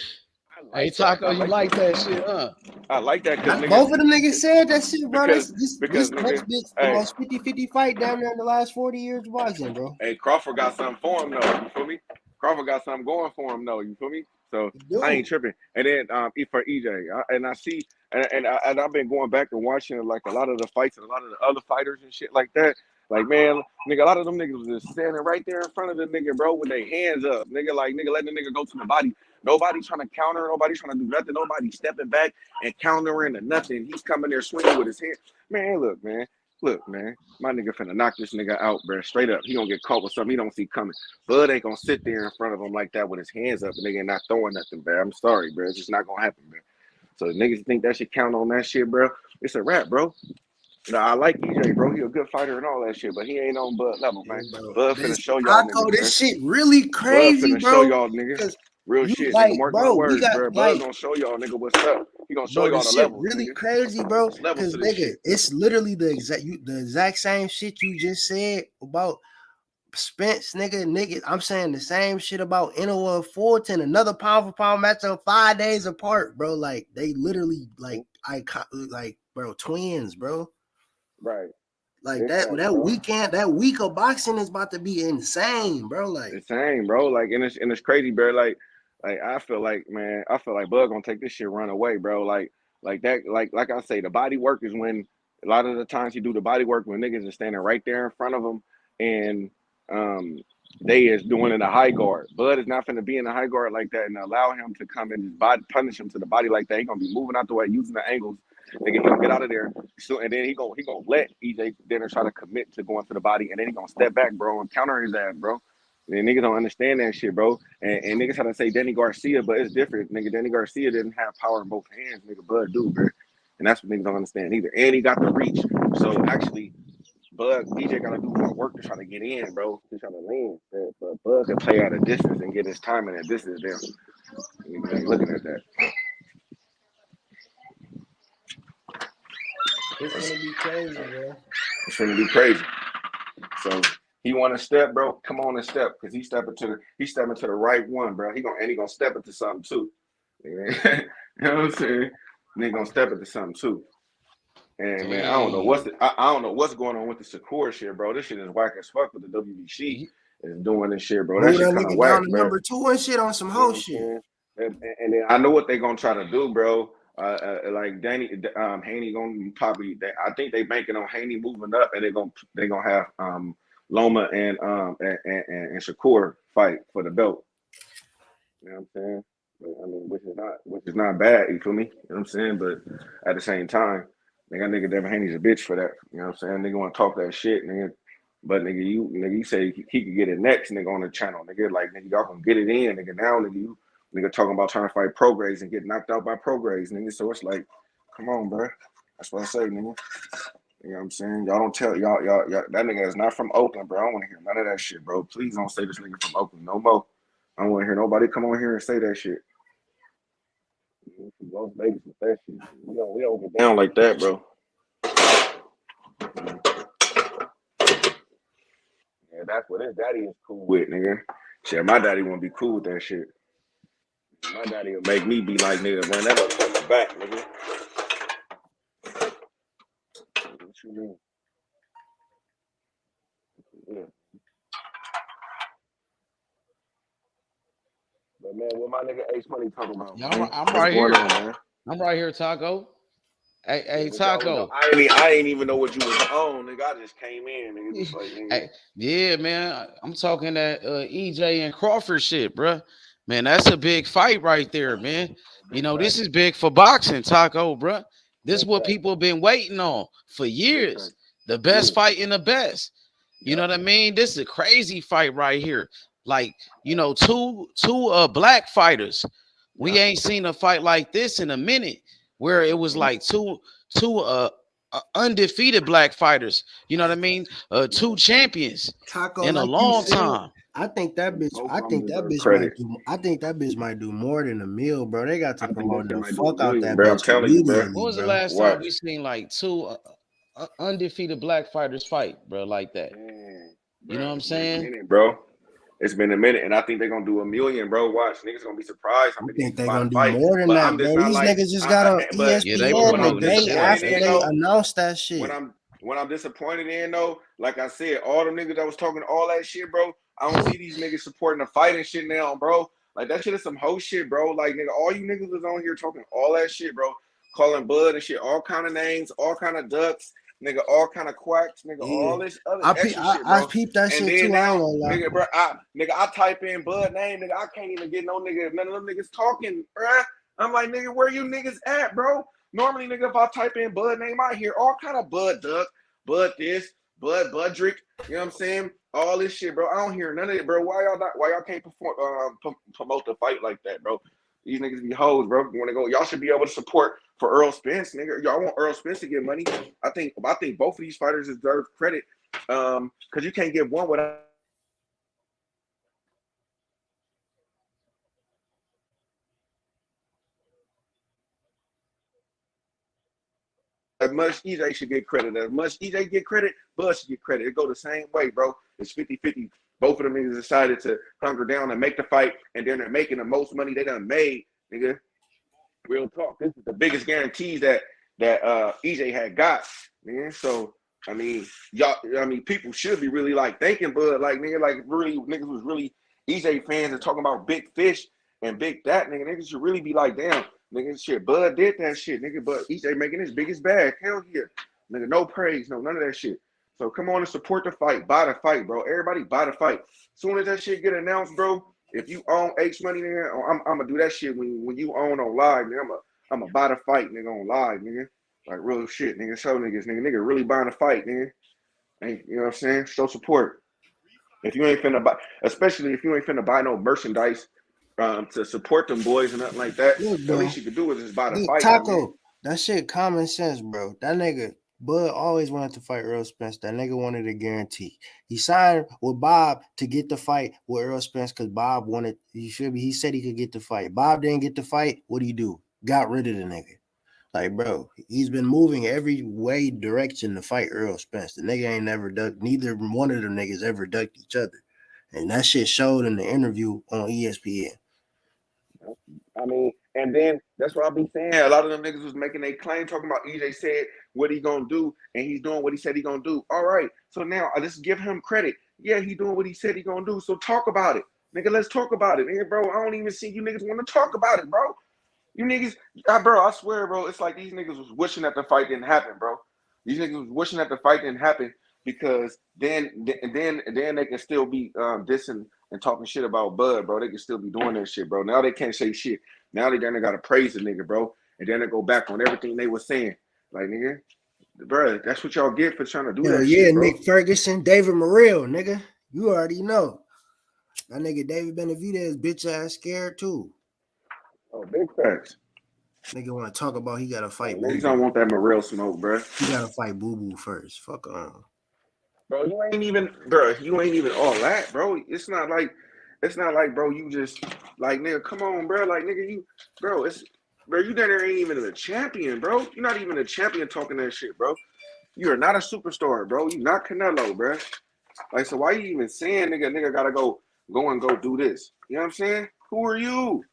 Speaker 4: Hey, Taco, you like that shit, huh?
Speaker 2: I like that because
Speaker 3: both of them niggas said that shit, bro. This
Speaker 2: nigga,
Speaker 3: the most 50-50 fight down there in the last 40 years of boxing, bro.
Speaker 2: Hey, Crawford got something for him though. You feel me? Crawford got something going for him though. You feel me? So I ain't tripping. And then for EJ, I see, and I've been going back and watching like a lot of the fights and a lot of the other fighters and shit like that. Like, man, nigga, a lot of them niggas was just standing right there in front of the nigga, bro, with their hands up. Nigga, like, nigga, letting the nigga go to the body. Nobody trying to counter. Nobody trying to do nothing. Nobody stepping back and countering or nothing. He's coming there swinging with his hand. Man, look, man. Look, man. My nigga finna knock this nigga out, bro. Straight up. He gonna get caught with something he don't see coming. Bud ain't gonna sit there in front of him like that with his hands up and nigga not throwing nothing, bro. I'm sorry, bro. It's just not gonna happen, bro. So niggas think that should count on that shit, bro. It's a wrap, bro. Nah, I like EJ, bro. He a good fighter and all that shit, but he ain't on Bud level, man. Bud finna show y'all niggas,
Speaker 3: this shit really crazy,
Speaker 2: Bud finna
Speaker 3: bro.
Speaker 2: show y'all niggas. Real shit,
Speaker 3: like,
Speaker 2: nigga. Mark
Speaker 3: bro,
Speaker 2: my words,
Speaker 3: got,
Speaker 2: bro. Bud gonna show y'all, nigga, what's up. He gonna show y'all the level.
Speaker 3: Really
Speaker 2: nigga.
Speaker 3: crazy, bro. Because nigga, it's literally the exact same shit you just said about Spence, nigga. I'm saying the same shit about Inoue and Fulton. Another pound for pound matchup 5 days apart, bro. Like they literally like bro, twins, bro.
Speaker 2: Right.
Speaker 3: Like that week of boxing is about to be insane, bro. Like
Speaker 2: insane, bro. Like and it's crazy, bro. Like I feel like, man, Bud gonna take this shit run away, bro. Like that, like I say, the body work is when a lot of the times you do the body work when niggas are standing right there in front of them and they is doing in a high guard. Bud is not finna be in a high guard like that and allow him to come and punish him to the body like that. He gonna be moving out the way, using the angles. Nigga, he gonna get out of there. So and then he gonna let EJ Denner try to commit to going to the body, and then he gonna step back, bro, and counter his ass, bro. And niggas don't understand that shit, bro. And niggas try to say Danny Garcia, but it's different. Nigga, Danny Garcia didn't have power in both hands. Nigga, Bud do, bro. And that's what niggas don't understand either. And he got the reach. So actually, Bud, EJ gotta do more work to try to get in, bro. To try to lean. But Bud can play at a distance and get his timing at distance down. Niggas ain't looking at that.
Speaker 3: it's gonna be crazy, bro.
Speaker 2: It's gonna be crazy. So he want to step, bro. Come on and step, cause he's stepping to the right one, bro. He gonna step into something too. You know what I'm saying? Nigga gonna step into something too. And man, I don't know what's going on with the Shakur shit, bro. This shit is whack as fuck with the WBC is doing this shit, bro. That shit kind of whack, bro.
Speaker 3: Number 2 and shit on some whole shit.
Speaker 2: And then I know what they gonna try to do, bro. Like Haney gonna probably. I think they banking on Haney moving up, and they gonna have Loma and Shakur fight for the belt. You know what I'm saying? But, I mean, which is not bad. You feel me? You know what I'm saying? But at the same time, nigga Devin Haney's a bitch for that. You know what I'm saying? Nigga want to talk that shit, nigga. But nigga, you say he could get it next, nigga, on the channel, nigga. Like nigga, y'all can get it in, nigga. Now, nigga, nigga talking about trying to fight Prograis and get knocked out by Prograis, nigga. So it's like, come on, bro. That's what I say, nigga. You know what I'm saying? Y'all don't tell y'all that nigga is not from Oakland, bro. I don't want to hear none of that shit, bro. Please don't say this nigga from Oakland no more. I don't want to hear nobody come on here and say that shit. Las Vegas with that shit. We don't get down like that, bro. Yeah, that's what his daddy is cool with, nigga. Shit, my daddy won't be cool with that shit. My daddy will make me be like, nigga, run that motherfucker back, nigga. What you mean? Yeah. But man, what my nigga Ace Money talking about?
Speaker 4: Yeah, I'm right here. Man? I'm right here, Taco. Hey, Taco.
Speaker 2: I ain't even know what you was on, nigga. I just came in, nigga. Just like, nigga.
Speaker 4: Hey, yeah, man. I'm talking that EJ and Crawford shit, bro. Man, that's a big fight right there, man. You know, this is big for boxing, Taco, bro. This is what people have been waiting on for years. The best fight in the best. You know what I mean? This is a crazy fight right here. like, two black fighters. We ain't seen a fight like this in a minute, where it was like two undefeated black fighters. You know what I mean? Two champions
Speaker 3: Taco,
Speaker 4: in a
Speaker 3: like you
Speaker 4: long
Speaker 3: said,
Speaker 4: time.
Speaker 3: I think that bitch.
Speaker 2: Both
Speaker 3: I
Speaker 2: of them
Speaker 3: think that
Speaker 2: deserve
Speaker 3: bitch
Speaker 2: credit.
Speaker 3: might do more than a meal, bro. They got to
Speaker 2: I think that
Speaker 3: promote
Speaker 2: shit
Speaker 3: the
Speaker 2: might do
Speaker 3: fuck
Speaker 2: a
Speaker 3: out
Speaker 2: million,
Speaker 3: that
Speaker 2: bro. I'm
Speaker 3: bitch
Speaker 2: telling you, bro.
Speaker 4: When
Speaker 3: immediately,
Speaker 4: was the
Speaker 3: bro.
Speaker 4: last time
Speaker 2: Watch.
Speaker 4: we seen like two undefeated black fighters fight, bro, like that?
Speaker 2: Man,
Speaker 4: You know
Speaker 2: bro,
Speaker 4: what I'm
Speaker 2: it's been a
Speaker 4: saying?
Speaker 2: minute, bro. It's been a minute, and I think they're gonna do a million, bro. Watch, niggas gonna be surprised how
Speaker 3: I
Speaker 2: many
Speaker 3: think
Speaker 2: niggas
Speaker 3: they
Speaker 2: buy the
Speaker 3: gonna do
Speaker 2: fight.
Speaker 3: more than
Speaker 2: But
Speaker 3: that,
Speaker 2: I'm just
Speaker 3: bro.
Speaker 2: not
Speaker 3: These
Speaker 2: like,
Speaker 3: niggas just got on
Speaker 4: Yeah, they
Speaker 2: but
Speaker 4: will
Speaker 2: what
Speaker 3: ESPN the
Speaker 4: do.
Speaker 2: I'm
Speaker 4: Niggas
Speaker 3: day
Speaker 4: should have
Speaker 2: disappointed
Speaker 3: after
Speaker 2: in
Speaker 4: been.
Speaker 3: they
Speaker 2: though,
Speaker 3: announced that
Speaker 2: when
Speaker 3: shit.
Speaker 2: I'm disappointed in though, like I said, all the niggas that was talking all that shit, bro. I don't see these niggas supporting the fight and shit now, bro. Like that shit is some hoe shit, bro. Like nigga, all you niggas was on here talking all that shit, bro. Calling Bud and shit, all kind of names, all kind of ducks, nigga, all kind of quacks, nigga,
Speaker 3: Yeah,
Speaker 2: all this other extra shit,
Speaker 3: I
Speaker 2: bro.
Speaker 3: peeped that
Speaker 2: And
Speaker 3: shit
Speaker 2: then
Speaker 3: too. I ain't
Speaker 2: now,
Speaker 3: gonna lie.
Speaker 2: nigga, bro, I type in Bud name, nigga, I can't even get none of them niggas talking, bro. I'm like, nigga, where you niggas at, bro? Normally, nigga, if I type in Bud name, I hear all kind of Bud duck, Bud this, Budrick, you know what I'm saying? All this shit, bro. I don't hear none of it, bro. Why y'all can't promote the fight like that, bro? These niggas be hoes, bro. You want to go? Y'all should be able to support for Errol Spence, nigga. Y'all want Errol Spence to get money. I think both of these fighters deserve credit. Because you can't give one without as much EJ should get credit. As much EJ get credit, Bud should get credit. It go the same way, bro. It's 50-50. Both of them niggas decided to hunker down and make the fight, and then they're making the most money they done made, nigga. Real talk. This is the biggest guarantees that EJ had got, man. So I mean, people should be really like thanking Bud, like nigga, like really niggas was really EJ fans and talking about big fish and big that nigga. Niggas should really be like, damn, nigga, shit. Bud did that shit, nigga. But EJ making his biggest bag. Hell yeah, nigga. No praise, no none of that shit. So come on and support the fight, buy the fight, bro. Everybody buy the fight. Soon as that shit get announced, bro. If you own H Money, nigga, I'm gonna do that shit when you own on live, nigga. I'm gonna buy the fight, nigga, on live, nigga. Like real shit, nigga. Show nigga really buying the fight, nigga. And, you know what I'm saying? Show support. If you ain't finna buy, especially if you ain't finna buy no merchandise to support them boys and nothing like that,
Speaker 3: Look,
Speaker 2: the
Speaker 3: bro.
Speaker 2: least you could do is just buy the
Speaker 3: Look,
Speaker 2: fight.
Speaker 3: Taco, that shit common sense, bro. That nigga Bud always wanted to fight Errol Spence. That nigga wanted a guarantee. He signed with Bob to get the fight with Errol Spence because Bob wanted. He said he could get the fight. Bob didn't get the fight. What do you do? Got rid of the nigga. Like, bro, he's been moving every way direction to fight Errol Spence. The nigga ain't never ducked. Neither one of them niggas ever ducked each other, and that shit showed in the interview on ESPN.
Speaker 2: I mean, and then that's what I be saying. A lot of them niggas was making a claim talking about EJ said what he gonna do, and he's doing what he said he gonna do. All right, so now I just give him credit. Yeah, he doing what he said he gonna do. So talk about it, nigga. Let's talk about it, nigga, bro. I don't even see you niggas want to talk about it, bro. You niggas, bro. I swear, bro. It's like these niggas was wishing that the fight didn't happen, bro. These niggas was wishing that the fight didn't happen because then they can still be dissing and talking shit about Bud, bro. They can still be doing that shit, bro. Now they can't say shit. Now they gotta praise the nigga, bro. And then they go back on everything they were saying. Like, nigga, bro, that's what y'all get for trying to do that shit, bro.
Speaker 3: Nick Ferguson, David Morrell, nigga. You already know. That nigga David Benavidez, bitch ass scared too.
Speaker 2: Oh, big facts.
Speaker 3: Nigga want to talk about he got to fight Boo
Speaker 2: Niggas
Speaker 3: Boo.
Speaker 2: don't want that Morrell smoke, bro.
Speaker 3: He got to fight Boo Boo first. Fuck on.
Speaker 2: Bro, you ain't even all that, bro. It's not like, bro, you just, like, nigga, come on, bro. Like, nigga, you there ain't even a champion, bro. You're not even a champion talking that shit, bro. You're not a superstar, bro. You're not Canelo, bro. Like, so why you even saying, nigga gotta go and go do this? You know what I'm saying? Who are you?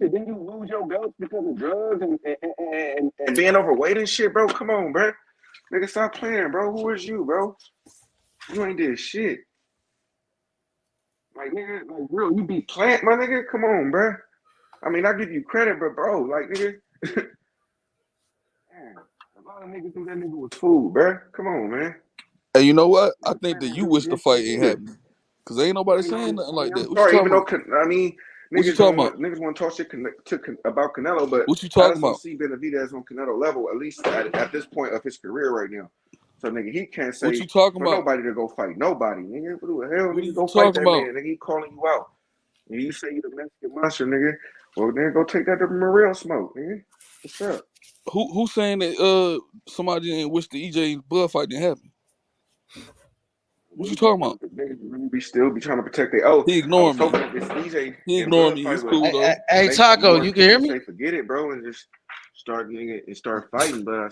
Speaker 2: Then you lose your belt because of drugs and being overweight and shit, bro. Come on, bro. Nigga, stop playing, bro. Who is you, bro? You ain't did shit. Like, nigga, like, real, you be plant, my nigga. Come on, bro. I mean, I give you credit, but bro, like, nigga, man, a lot of niggas think that nigga was food, bro. Come on, man.
Speaker 5: Hey, you know what? I think that you wish the fight ain't happening. Cause ain't nobody saying nothing like that. What you
Speaker 2: Sorry,
Speaker 5: talking
Speaker 2: even though
Speaker 5: about?
Speaker 2: I mean,
Speaker 5: What you
Speaker 2: niggas
Speaker 5: talking about?
Speaker 2: want to talk shit about Canelo, but
Speaker 5: What you
Speaker 2: I
Speaker 5: talking
Speaker 2: just don't
Speaker 5: about?
Speaker 2: see Benavidez on Canelo level, at least at this point of his career right now. So nigga, he can't
Speaker 5: What
Speaker 2: say
Speaker 5: you talking
Speaker 2: for
Speaker 5: about?
Speaker 2: nobody to go fight nobody. Nigga, what the hell,
Speaker 5: What are
Speaker 2: nigga,
Speaker 5: you
Speaker 2: go fight
Speaker 5: talking
Speaker 2: that
Speaker 5: about?
Speaker 2: man. Nigga, he calling you out. And you say you the Mexican monster, nigga. Well, then go take that to Morrell smoke, nigga. What's up?
Speaker 5: Who saying that somebody didn't wish the EJ and Bud fight didn't happen? What you talking about?
Speaker 2: Niggas really still be trying to protect their. Oh,
Speaker 5: He
Speaker 2: I was
Speaker 5: ignoring me.
Speaker 2: hoping that this DJ
Speaker 5: He
Speaker 2: and
Speaker 5: ignoring
Speaker 2: Bud
Speaker 5: me.
Speaker 2: fight
Speaker 5: It's
Speaker 2: would
Speaker 5: cool though.
Speaker 4: Hey,
Speaker 2: make
Speaker 4: Taco,
Speaker 2: more
Speaker 4: you can hear
Speaker 2: people
Speaker 4: me?
Speaker 2: say forget it, bro, and just start getting it and start fighting. But I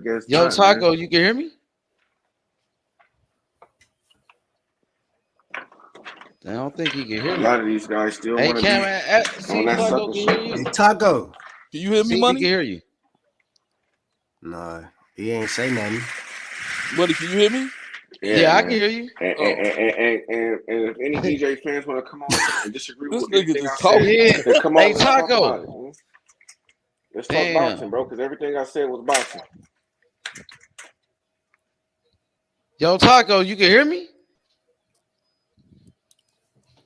Speaker 2: guess
Speaker 4: Yo,
Speaker 2: not, man.
Speaker 4: Taco, you can hear me? I don't think he can hear
Speaker 2: A
Speaker 4: me.
Speaker 2: lot of these guys still
Speaker 4: Hey,
Speaker 2: want to
Speaker 4: Cam,
Speaker 2: be
Speaker 4: see
Speaker 2: on
Speaker 4: if
Speaker 2: that
Speaker 4: Taco
Speaker 2: sucker
Speaker 4: can hear
Speaker 2: shit.
Speaker 4: you.
Speaker 3: Hey, Taco.
Speaker 5: Can you hear
Speaker 4: See
Speaker 5: me,
Speaker 4: if he
Speaker 5: Money?
Speaker 4: can hear you.
Speaker 3: Nah, he ain't say nothing.
Speaker 5: Buddy, can you hear me?
Speaker 4: Yeah, I
Speaker 2: man.
Speaker 4: can hear you.
Speaker 2: And if any EJ fans want to come on and disagree
Speaker 5: This
Speaker 2: with
Speaker 5: nigga
Speaker 2: anything
Speaker 5: just
Speaker 2: I said,
Speaker 5: talking.
Speaker 4: Yeah.
Speaker 2: then come
Speaker 4: Hey,
Speaker 2: on, let's talk
Speaker 4: Taco.
Speaker 2: about it. Man. Let's talk
Speaker 4: Damn.
Speaker 2: boxing, bro, because everything I said was boxing.
Speaker 4: Yo, Taco, you can hear me?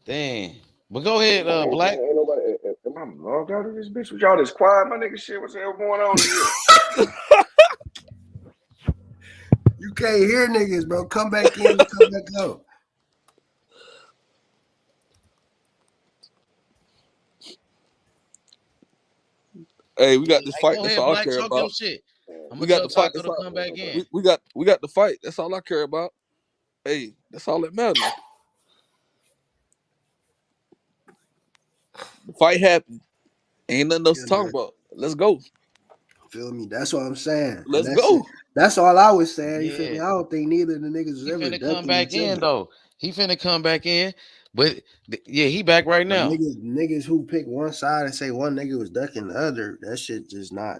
Speaker 4: Damn. But go ahead, Black.
Speaker 2: Ain't nobody. Am I logged out of this bitch? With y'all this quiet, my nigga? Shit, what's the hell going on in here?
Speaker 3: You can't hear niggas, bro. Come back in and come back out.
Speaker 5: Hey, we got this
Speaker 4: Hey,
Speaker 5: fight.
Speaker 4: go
Speaker 5: That's
Speaker 4: ahead,
Speaker 5: all I
Speaker 4: Black.
Speaker 5: care
Speaker 4: Talk your
Speaker 5: about.
Speaker 4: shit. I'm
Speaker 5: We
Speaker 4: gonna
Speaker 5: got
Speaker 4: tell
Speaker 5: the fight.
Speaker 4: Taco
Speaker 5: That's
Speaker 4: to
Speaker 5: all.
Speaker 4: come back in.
Speaker 5: We got the fight. That's all I care about. Hey, that's all that matters. The fight happened. Ain't nothing else to talk about. Let's go.
Speaker 3: Feel me? That's what I'm saying. And
Speaker 5: Let's go.
Speaker 3: That's all I was saying. You feel me?
Speaker 4: Yeah.
Speaker 3: I don't think neither of the niggas was
Speaker 4: He
Speaker 3: ever
Speaker 4: finna come
Speaker 3: ducking
Speaker 4: back
Speaker 3: each
Speaker 4: in
Speaker 3: other.
Speaker 4: though. He finna come back in, but yeah, he back right
Speaker 3: But
Speaker 4: now.
Speaker 3: niggas who pick one side and say one nigga was ducking the other, that shit just not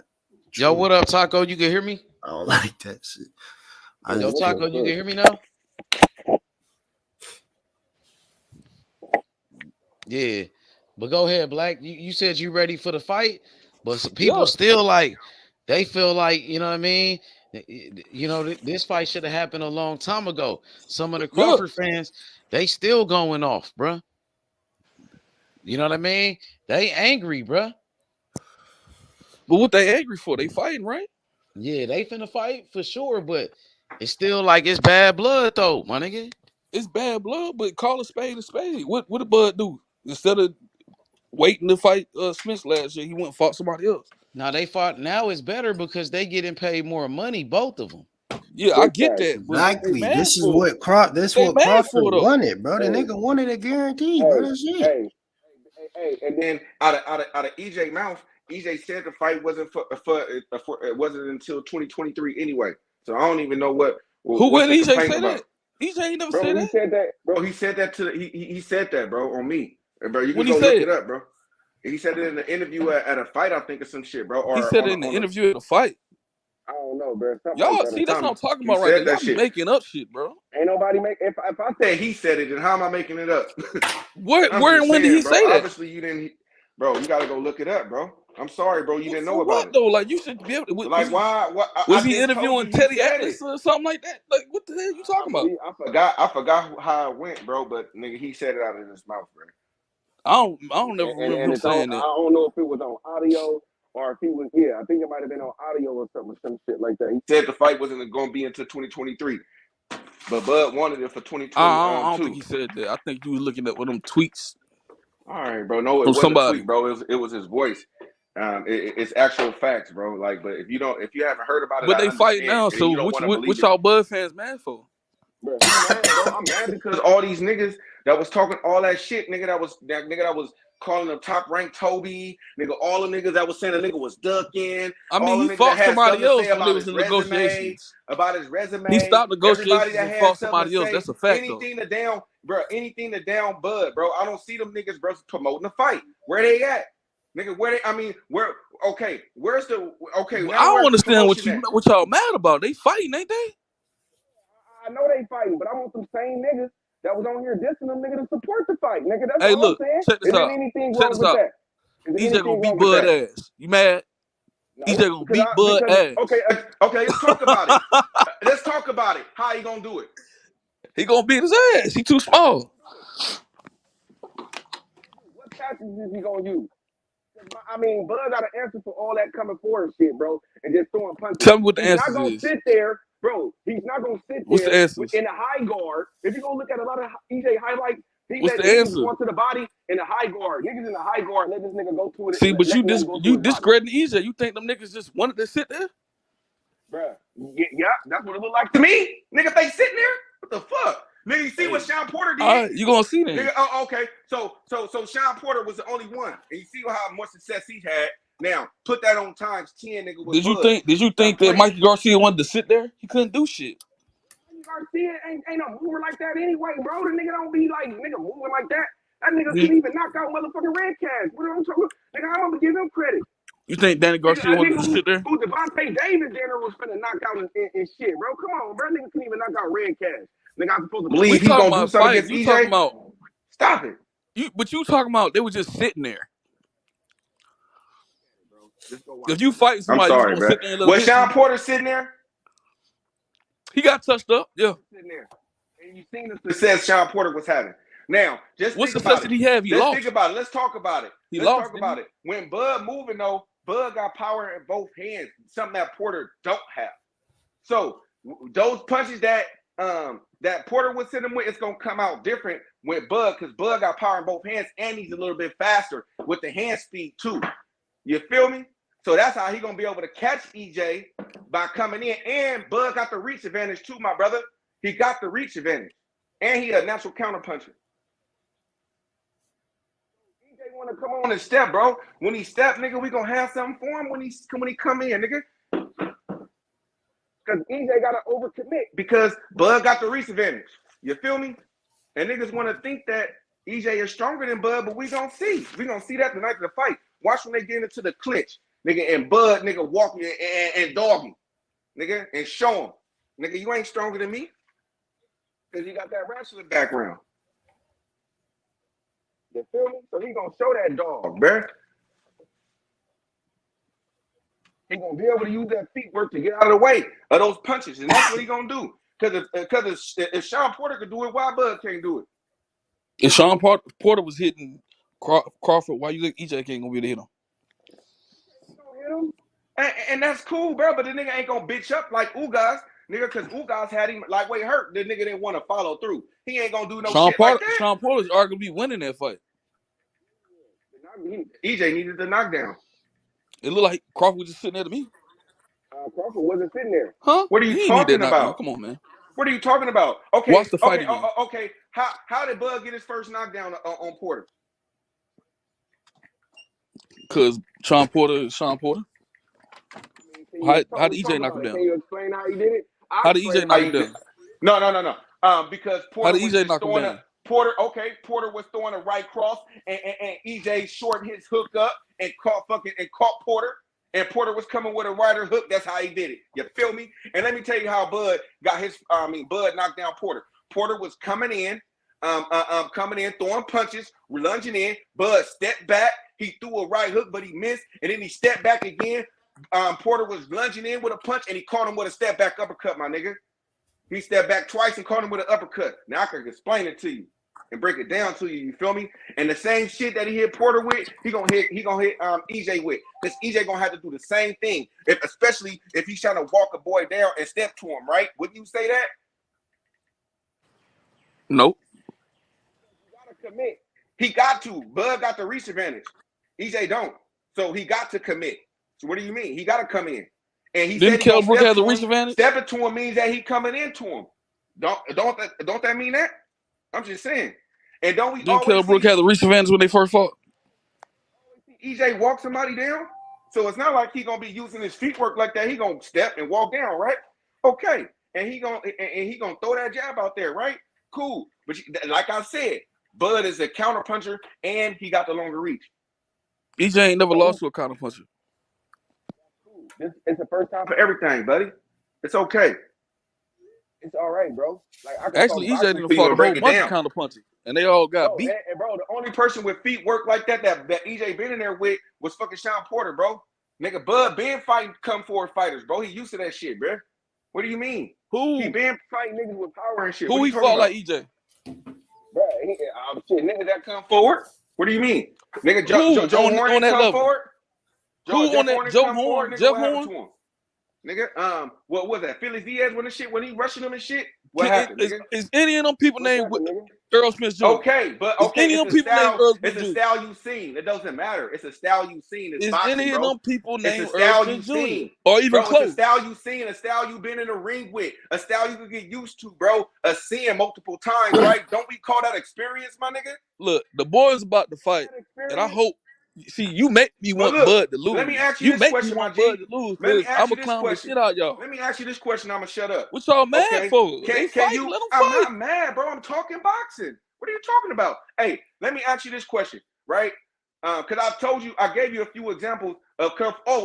Speaker 3: true.
Speaker 4: Yo, what up, Taco? You can hear me?
Speaker 3: I don't like that shit.
Speaker 4: Yo, Taco, you can hear me now? Yeah. But go ahead, Black. You said you ready for the fight, but some people still like they feel like, you know what I mean? You know, this fight should have happened a long time ago. Some of the Crawford fans, they still going off, bruh. You know what I mean? They angry, bruh.
Speaker 5: But what they angry for? They fighting, right?
Speaker 4: Yeah, they finna fight for sure, but it's still like it's bad blood though, my nigga.
Speaker 5: It's bad blood, but call a spade a spade. What did Bud do? Instead of waiting to fight Smith last year, he went and fought somebody else.
Speaker 4: Now they fought. Now it's better because they getting paid more money, both of them.
Speaker 5: Yeah, I get that.
Speaker 3: Exactly.
Speaker 5: But
Speaker 3: This is what Crawford wanted, bro. The nigga wanted a guarantee, bro. That's it.
Speaker 2: Hey, and then out of EJ mouth, EJ said the fight wasn't for it wasn't until 2023 anyway. So I don't even know what
Speaker 5: when
Speaker 2: the
Speaker 5: EJ
Speaker 2: complaint
Speaker 5: say
Speaker 2: about.
Speaker 5: that? EJ ain't never
Speaker 2: Bro,
Speaker 5: said
Speaker 2: he
Speaker 5: that.
Speaker 2: said that. Bro, he said that he said that, bro, on me. Bro, you can
Speaker 5: When
Speaker 2: go
Speaker 5: he
Speaker 2: look
Speaker 5: said
Speaker 2: it up, bro. He said it in the interview at a fight, I think, or some shit, bro. Or
Speaker 5: he said it in the interview at a fight.
Speaker 2: I don't know, bro.
Speaker 5: Y'all see, that's what I'm talking
Speaker 2: He
Speaker 5: about right there.
Speaker 2: said that
Speaker 5: Y'all be
Speaker 2: shit.
Speaker 5: making up shit, bro.
Speaker 2: Ain't nobody make. If I said he said it, then how am I making it up?
Speaker 5: Where
Speaker 2: I'm
Speaker 5: and
Speaker 2: just
Speaker 5: when did he
Speaker 2: saying, bro.
Speaker 5: say that?
Speaker 2: Obviously, you didn't. Bro, you gotta go look it up, bro. I'm sorry, bro. You didn't know
Speaker 5: For
Speaker 2: about
Speaker 5: what
Speaker 2: it.
Speaker 5: though? Like you should be able to.
Speaker 2: Like why? What?
Speaker 5: Was
Speaker 2: I
Speaker 5: he
Speaker 2: just told
Speaker 5: interviewing
Speaker 2: you he
Speaker 5: Teddy
Speaker 2: said
Speaker 5: Atlas
Speaker 2: it.
Speaker 5: or something like that? Like what the hell you talking about?
Speaker 2: I forgot how it went, bro. But nigga, he said it out of his mouth, bro.
Speaker 5: I don't never remember him saying that.
Speaker 2: I don't know if it was on audio or if he was. Yeah, I think it might have been on audio or some shit like that. He said the fight wasn't going to be until 2023, but Bud wanted it for 2022.
Speaker 5: I don't think he said that. I think you was looking at one of them tweets.
Speaker 2: All right, bro. No, it
Speaker 5: from
Speaker 2: wasn't
Speaker 5: somebody.
Speaker 2: a tweet, bro. It was his voice. It's actual facts, bro. Like, but if you haven't heard about it,
Speaker 5: But they fighting now. So
Speaker 2: you don't want to believe
Speaker 5: which
Speaker 2: it.
Speaker 5: y'all Bud fans mad for?
Speaker 2: Bro, I'm mad because all these niggas that was talking all that shit, nigga, that was calling them top ranked Toby, nigga, all the niggas that was saying the nigga was ducking.
Speaker 5: I mean,
Speaker 2: all
Speaker 5: he
Speaker 2: the niggas
Speaker 5: fought
Speaker 2: that had
Speaker 5: somebody else when
Speaker 2: about
Speaker 5: they was
Speaker 2: his
Speaker 5: in
Speaker 2: resume,
Speaker 5: negotiations.
Speaker 2: about his resume.
Speaker 5: He stopped
Speaker 2: Everybody
Speaker 5: negotiations
Speaker 2: that
Speaker 5: and
Speaker 2: had
Speaker 5: fought
Speaker 2: something
Speaker 5: somebody else.
Speaker 2: say,
Speaker 5: That's a fact,
Speaker 2: anything to down, bro. Anything to down Bud, bro. I don't see them niggas, bro, promoting the fight. Where they at? Nigga, where's the
Speaker 5: Well, I don't understand what y'all mad about. They fighting, ain't they?
Speaker 2: I know they fighting, but I want some same niggas that was on here dissing them nigga to support the fight, nigga. That's all I'm saying.
Speaker 5: Check this out.
Speaker 2: Anything
Speaker 5: Check
Speaker 2: wrong
Speaker 5: this
Speaker 2: with
Speaker 5: out.
Speaker 2: that?
Speaker 5: EJ gonna beat Bud ass. You mad?
Speaker 2: No,
Speaker 5: EJ gonna beat Bud ass.
Speaker 2: Okay, let's talk about it. Let's talk about it. How he gonna do it?
Speaker 5: He gonna beat his ass. He too small.
Speaker 2: What tactics is he gonna use? I mean, Bud got an answer for all that coming forward shit, bro, and just throwing punches.
Speaker 5: Tell me what the
Speaker 2: He's not
Speaker 5: answer
Speaker 2: gonna
Speaker 5: is.
Speaker 2: sit there Bro, he's not gonna sit
Speaker 5: What's the
Speaker 2: there
Speaker 5: answers?
Speaker 2: in a high guard. If you go look at a lot of EJ highlights, he
Speaker 5: What's
Speaker 2: let
Speaker 5: the
Speaker 2: niggas
Speaker 5: answer?
Speaker 2: go to the body in a high guard. Niggas in a high guard, let this nigga go to it.
Speaker 5: See, but
Speaker 2: Let him go to
Speaker 5: you
Speaker 2: his body.
Speaker 5: discrediting EJ. You think them niggas just wanted to sit there?
Speaker 2: Bruh. Yeah, that's what it looked like to me. Nigga, they sitting there? What the fuck? Nigga, you see what Sean Porter did?
Speaker 5: All right, you gonna see then.
Speaker 2: Nigga, oh, okay. So Sean Porter was the only one. And you see how much success he had. Now, put that on times 10, nigga. With
Speaker 5: Did you think that Mikey Garcia wanted to sit there? He couldn't do shit.
Speaker 2: Garcia ain't no mover like that anyway, bro. The nigga don't be like nigga moving like that. That nigga couldn't even knock out motherfucking Red Cash. What am I talking about? Nigga, I'm gonna give him credit.
Speaker 5: You think Danny Garcia wanted to sit there?
Speaker 2: Who Devontae Davis dinner was finna knock out and shit, bro? Come on, bro. Nigga couldn't even knock out Red Cash. Nigga, I'm supposed to believe he's gonna do something against EJ. Stop it.
Speaker 5: But you talking about they were just sitting there. If you fight somebody,
Speaker 2: I'm sorry,
Speaker 5: you gonna sit there and
Speaker 2: was Sean Porter sitting there?
Speaker 5: He got touched up, yeah.
Speaker 2: Sitting there. And you seen the success Sean Porter was having. Now, just
Speaker 5: what
Speaker 2: think
Speaker 5: success
Speaker 2: about
Speaker 5: did he have? He lost.
Speaker 2: Think about it. Let's talk about it. Let's talk about it. When Bud moving though, Bud got power in both hands, something that Porter don't have. So those punches that Porter was sitting with, it's gonna come out different with Bud because Bud got power in both hands and he's a little bit faster with the hand speed too. You feel me? So that's how he gonna be able to catch EJ by coming in. And Bud got the reach advantage too, my brother. He got the reach advantage, and he a natural counter puncher. EJ want to come on and step, bro. When he step, nigga, we gonna have something for him when he come in, nigga. Because EJ gotta overcommit because Bud got the reach advantage. You feel me? And niggas want to think that EJ is stronger than Bud, but we gonna see. We gonna see that the night of the fight. Watch when they get into the clinch, nigga, and Bud, nigga, walking and dogging, nigga, and show him, nigga, you ain't stronger than me. Because you got that wrestling background. You feel me? So he gonna show that dog, bruh. He gonna be able to use that feet work to get out of the way of those punches, and that's what he gonna do. Because if Sean Porter could do it, why Bud can't do it?
Speaker 5: If Sean Porter was hitting Crawford, why you think EJ can't gonna be able to hit him?
Speaker 2: Hit him? And that's cool, bro. But the nigga ain't gonna bitch up like Ugas. Nigga, because Ugas had him like way hurt. The nigga didn't want to follow through. He ain't gonna do no shit like that.
Speaker 5: Sean Porter's arguably winning that fight.
Speaker 2: EJ needed the knockdown.
Speaker 5: It looked like Crawford was just sitting there to me.
Speaker 2: Crawford wasn't sitting there.
Speaker 5: Huh?
Speaker 2: What are you talking about?
Speaker 5: Come on, man.
Speaker 2: What are you talking about? Okay.
Speaker 5: Watch the fight again.
Speaker 2: Okay. How did Bud get his first knockdown on Porter?
Speaker 5: Because Sean Porter. How did EJ knock him down?
Speaker 2: Can you explain how he did it?
Speaker 5: How did EJ knock him down?
Speaker 2: No. Because Porter
Speaker 5: how did EJ knock him down?
Speaker 2: Porter was throwing a right cross, and EJ shortened his hook up and caught Porter, and Porter was coming with a rider hook. That's how he did it. You feel me? And let me tell you how Bud knocked down Porter. Porter was coming in, throwing punches, lunging in. Bud stepped back. He threw a right hook, but he missed, and then he stepped back again. Porter was lunging in with a punch, and he caught him with a step back uppercut, my nigga. He stepped back twice and caught him with an uppercut. Now I can explain it to you and break it down to you. You feel me? And the same shit that he hit Porter with, he gonna hit EJ with. Because EJ gonna have to do the same thing, especially if he's trying to walk a boy down and step to him, right? Wouldn't you say that?
Speaker 5: Nope.
Speaker 2: You gotta commit. He got to. Bud got the reach advantage. EJ don't. So he got to commit. So what do you mean? He got to come in. And he
Speaker 5: didn't Kell Brook have the reach advantage?
Speaker 2: Stepping to him means that he coming into him. Don't that mean that? I'm just saying. And don't we
Speaker 5: didn't Kell Brook have the reach advantage when they first fought?
Speaker 2: EJ walk somebody down. So it's not like he gonna be using his feet work like that. He gonna step and walk down, right? Okay. And he gonna throw that jab out there, right? Cool. But like I said, Bud is a counter puncher and he got the longer reach.
Speaker 5: EJ ain't never lost to a counter puncher.
Speaker 2: It's the first time for everything, buddy. It's okay. It's all right, bro.
Speaker 5: Actually, EJ didn't fought a whole bunch of counter punches, and they all got beat.
Speaker 2: And bro, the only person with feet work like that EJ been in there with was fucking Sean Porter, bro. Nigga, Bud been fighting come forward fighters, bro. He used to that shit, bro. What do you mean?
Speaker 5: Who?
Speaker 2: He been fighting niggas with power and shit.
Speaker 5: Who he fought like EJ?
Speaker 2: Bro, shit, niggas that come forward. What do you mean? Nigga, Joe Horn come forward?
Speaker 5: Who on that? Joe Horn? Jeff Horn?
Speaker 2: Nigga, what was that? Felix Diaz when he rushing him and shit? What happened, nigga?
Speaker 5: Is any of them people named Errol Spence Jr.?
Speaker 2: Okay, but okay,
Speaker 5: any of them people named Errol Spence
Speaker 2: Jr.? It's a style you've seen. It doesn't matter. It's a style you've seen. It's boxing,
Speaker 5: any
Speaker 2: bro.
Speaker 5: of them people named
Speaker 2: It's a
Speaker 5: Errol
Speaker 2: style
Speaker 5: Spence
Speaker 2: you've
Speaker 5: Jr.
Speaker 2: seen.
Speaker 5: Or even close.
Speaker 2: It's a style you've seen, a style you've been in the ring with, a style you can get used to, bro. A seeing multiple times, right? Don't we call that experience, my nigga?
Speaker 5: Look, the boy's about to fight, and I hope. See, you make me want Bud to lose.
Speaker 2: Let me ask you this question, my G.
Speaker 5: Bud to lose.
Speaker 2: Let me ask you
Speaker 5: this
Speaker 2: this
Speaker 5: question. The shit out y'all.
Speaker 2: Let me ask you this question. I'm gonna shut up.
Speaker 5: What y'all mad for? They fight. Let them fight.
Speaker 2: I'm not mad, bro. I'm talking boxing. What are you talking about? Hey, let me ask you this question, right? Because I gave you a few examples of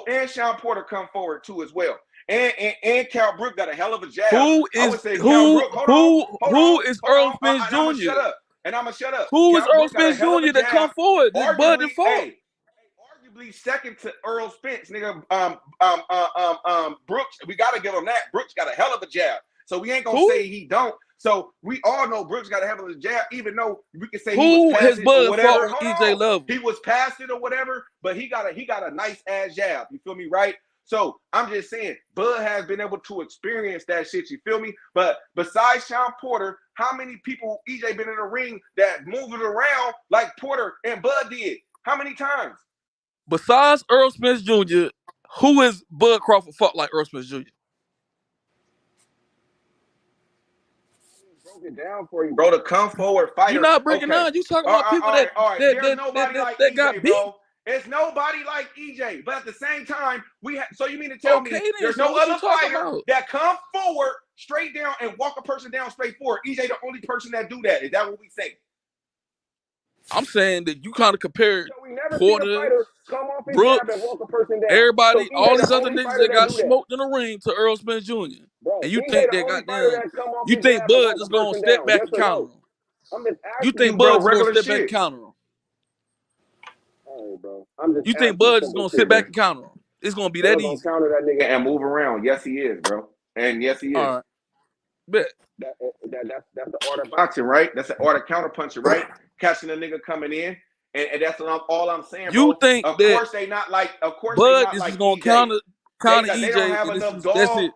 Speaker 2: and Sean Porter come forward too as well. And Cal Brook got a hell of a jab.
Speaker 5: Who is Errol Spence Jr.?
Speaker 2: I'm gonna shut up. And I'm gonna shut up.
Speaker 5: Who is Errol Spence Jr. that come forward? This Bud and fought.
Speaker 2: Arguably second to Errol Spence, nigga. Brooks, we gotta give him that. Brooks got a hell of a jab. So we ain't gonna say he don't. So we all know Brooks got a hell of a jab, even though we can say he was past it or whatever.
Speaker 5: EJ level.
Speaker 2: He was past it or whatever, but he got a nice ass jab. You feel me, right? So I'm just saying, Bud has been able to experience that shit. You feel me? But besides Sean Porter, how many people EJ been in the ring that moved it around like Porter and Bud did? How many times?
Speaker 5: Besides Errol Spence Jr., who is Bud Crawford fought like Errol Spence Jr.?
Speaker 2: Broke it down for you, bro. To come forward fighter.
Speaker 5: You're not breaking down. You talking about people that got beat.
Speaker 2: Bro. It's nobody like EJ, but at the same time, so you mean to tell me there's no other fighter that come forward straight down and walk a person down straight forward? EJ the only person that do that. Is that what we say?
Speaker 5: I'm saying that you kind of compare Porter, Brooks, everybody, all these other niggas that got smoked in the ring to Errol Spence Jr.
Speaker 2: Bro,
Speaker 5: and you think they got down. You think Bud is going to step back and counter him. You think Bud's going to step back and counter him.
Speaker 2: Bro.
Speaker 5: You think Bud's is gonna sit back and counter him? It's gonna be that easy.
Speaker 2: Counter that nigga and move around. Yes, he is, bro. And yes, he is.
Speaker 5: All right. Bet.
Speaker 2: That's the art of boxing, right? That's the art of counter punching, right? Catching a nigga coming in, and that's all I'm saying.
Speaker 5: You
Speaker 2: bro.
Speaker 5: think
Speaker 2: of
Speaker 5: that
Speaker 2: course they not like? Of course
Speaker 5: Bud
Speaker 2: they not
Speaker 5: is gonna counter EJ.
Speaker 2: They don't have enough dog.
Speaker 5: That's it.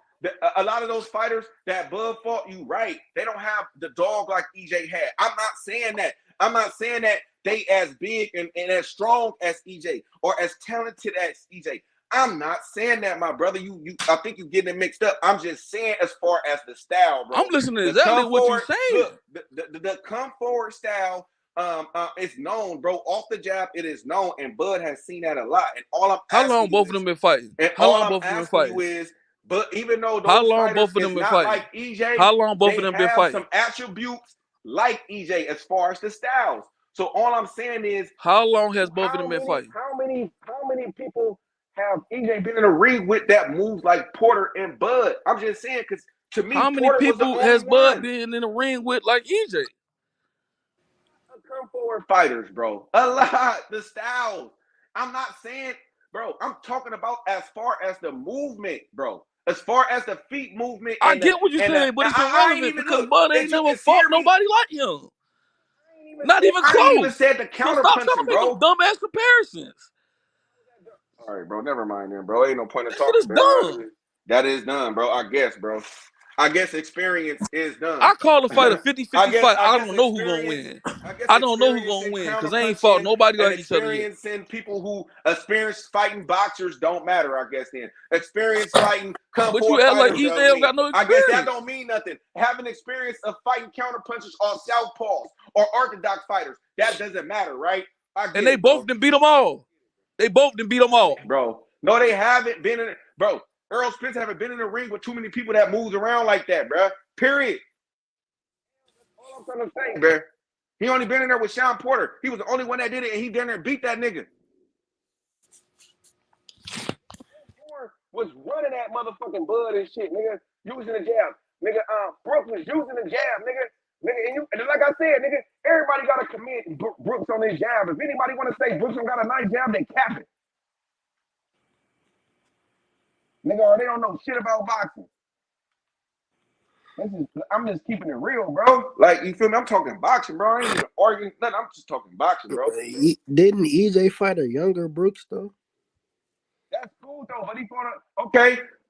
Speaker 2: A lot of those fighters that Bud fought, you right? They don't have the dog like EJ had. I'm not saying that. I'm not saying that they as big and as strong as EJ or as talented as EJ. I'm not saying that, my brother. I think you're getting it mixed up. I'm just saying as far as the style, bro.
Speaker 5: I'm listening to exactly what you're saying.
Speaker 2: Look, the come forward style is known, bro. Off the jab, it is known, and Bud has seen that a lot. And all I'm
Speaker 5: how long both of them been fighting?
Speaker 2: And
Speaker 5: how
Speaker 2: long
Speaker 5: both of them been fighting?
Speaker 2: Is, but even though those
Speaker 5: how long both of them been fighting?
Speaker 2: Like EJ,
Speaker 5: how long both of them been fighting?
Speaker 2: Some attributes like EJ as far as the styles. So all I'm saying is,
Speaker 5: how long has both of them been fighting?
Speaker 2: How many people have EJ been in a ring with that moves like Porter and Bud? I'm just saying, because to me,
Speaker 5: how many people has Bud been in a ring with like EJ?
Speaker 2: Come forward fighters, bro. A lot. The styles. I'm not saying, bro. I'm talking about as far as the movement, bro. As far as the feet movement.
Speaker 5: I get what you're saying, but it's irrelevant because Bud ain't never fought nobody like him. Not even close.
Speaker 2: I even said the counter punching, bro.
Speaker 5: Dumbass comparisons.
Speaker 2: All right, bro. Never mind then, bro. Ain't no point in talking.
Speaker 5: That is done.
Speaker 2: That is done, bro. I guess, bro. I guess experience is done.
Speaker 5: I call the fight a 50-50 fight. I don't know who's gonna win. I don't know who's gonna win because they ain't fought nobody like each other yet.
Speaker 2: Experience and people who experience fighting boxers don't matter. I guess then experience fighting.
Speaker 5: But you act like EJ don't got no experience.
Speaker 2: I guess that don't mean nothing. Having experience of fighting counter punches or southpaws or orthodox fighters, that doesn't matter, right?
Speaker 5: And they both done beat them all. They both done beat them all,
Speaker 2: bro. No, they haven't been in it, bro. Errol Spence haven't been in the ring with too many people that moves around like that, bro. Period. That's all I'm trying to say, bro. He only been in there with Sean Porter. He was the only one that did it, and he down there and beat that nigga. Was running that motherfucking Bud and shit, nigga. Using the jab, nigga. Brooks was using the jab, nigga. And like I said, nigga, everybody got to commend Brooks on his jab. If anybody want to say Brooks don't got a nice jab, they cap it. Nigga, or they don't know shit about boxing. I'm just keeping it real, bro. Like, you feel me? I'm talking boxing, bro. I ain't even arguing nothing. I'm just talking boxing, bro.
Speaker 3: Didn't EJ fight a younger Brooks, though?
Speaker 2: That's cool though, but he fought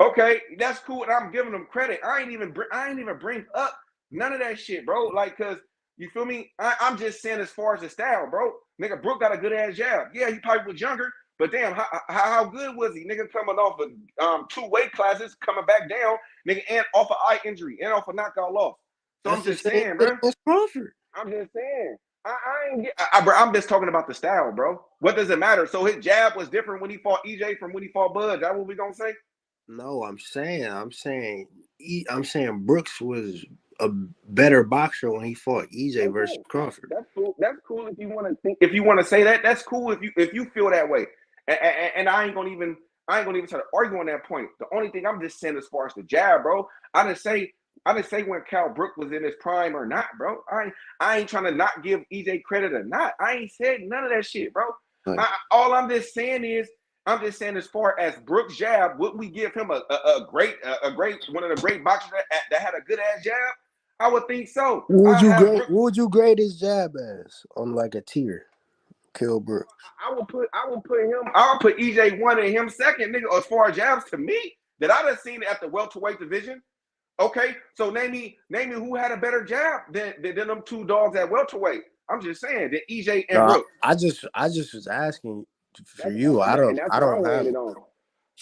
Speaker 2: okay, that's cool, and I'm giving him credit. I ain't even bring up none of that shit, bro. Like, cause you feel me? I'm just saying as far as the style, bro. Nigga, Brook got a good ass jab. Yeah, he probably was younger, but damn, how good was he? Nigga coming off of 2 weight classes, coming back down, nigga, and off an eye injury, and off a knockout loss. So I'm just saying, bro.
Speaker 3: Crawford.
Speaker 2: I'm just saying. I'm just talking about the style, bro. What does it matter? So his jab was different when he fought EJ from when he fought Bud. That what we gonna say?
Speaker 3: No, I'm saying Brooks was a better boxer when he fought EJ versus Crawford.
Speaker 2: That's cool. That's cool if you want to think. If you want to say that, that's cool. If you feel that way, and I ain't gonna even try to argue on that point. The only thing I'm just saying as far as the jab, bro, I didn't say when Cal Brook was in his prime or not, bro. I ain't trying to not give EJ credit or not. I ain't said none of that shit, bro. Right. All I'm just saying is, as far as Brook's jab, would we give him a great one of the great boxers that had a good ass jab? I would think so.
Speaker 3: What would you grade his jab as on like a tier? Kill Brooks.
Speaker 2: I'll put EJ 1 and him second, nigga, as far as jabs to me that I done seen at the welterweight division. Okay, so name me who had a better jab than them 2 dogs at welterweight. I'm just saying that EJ and Brooks.
Speaker 3: I just was asking for you. I don't have it on.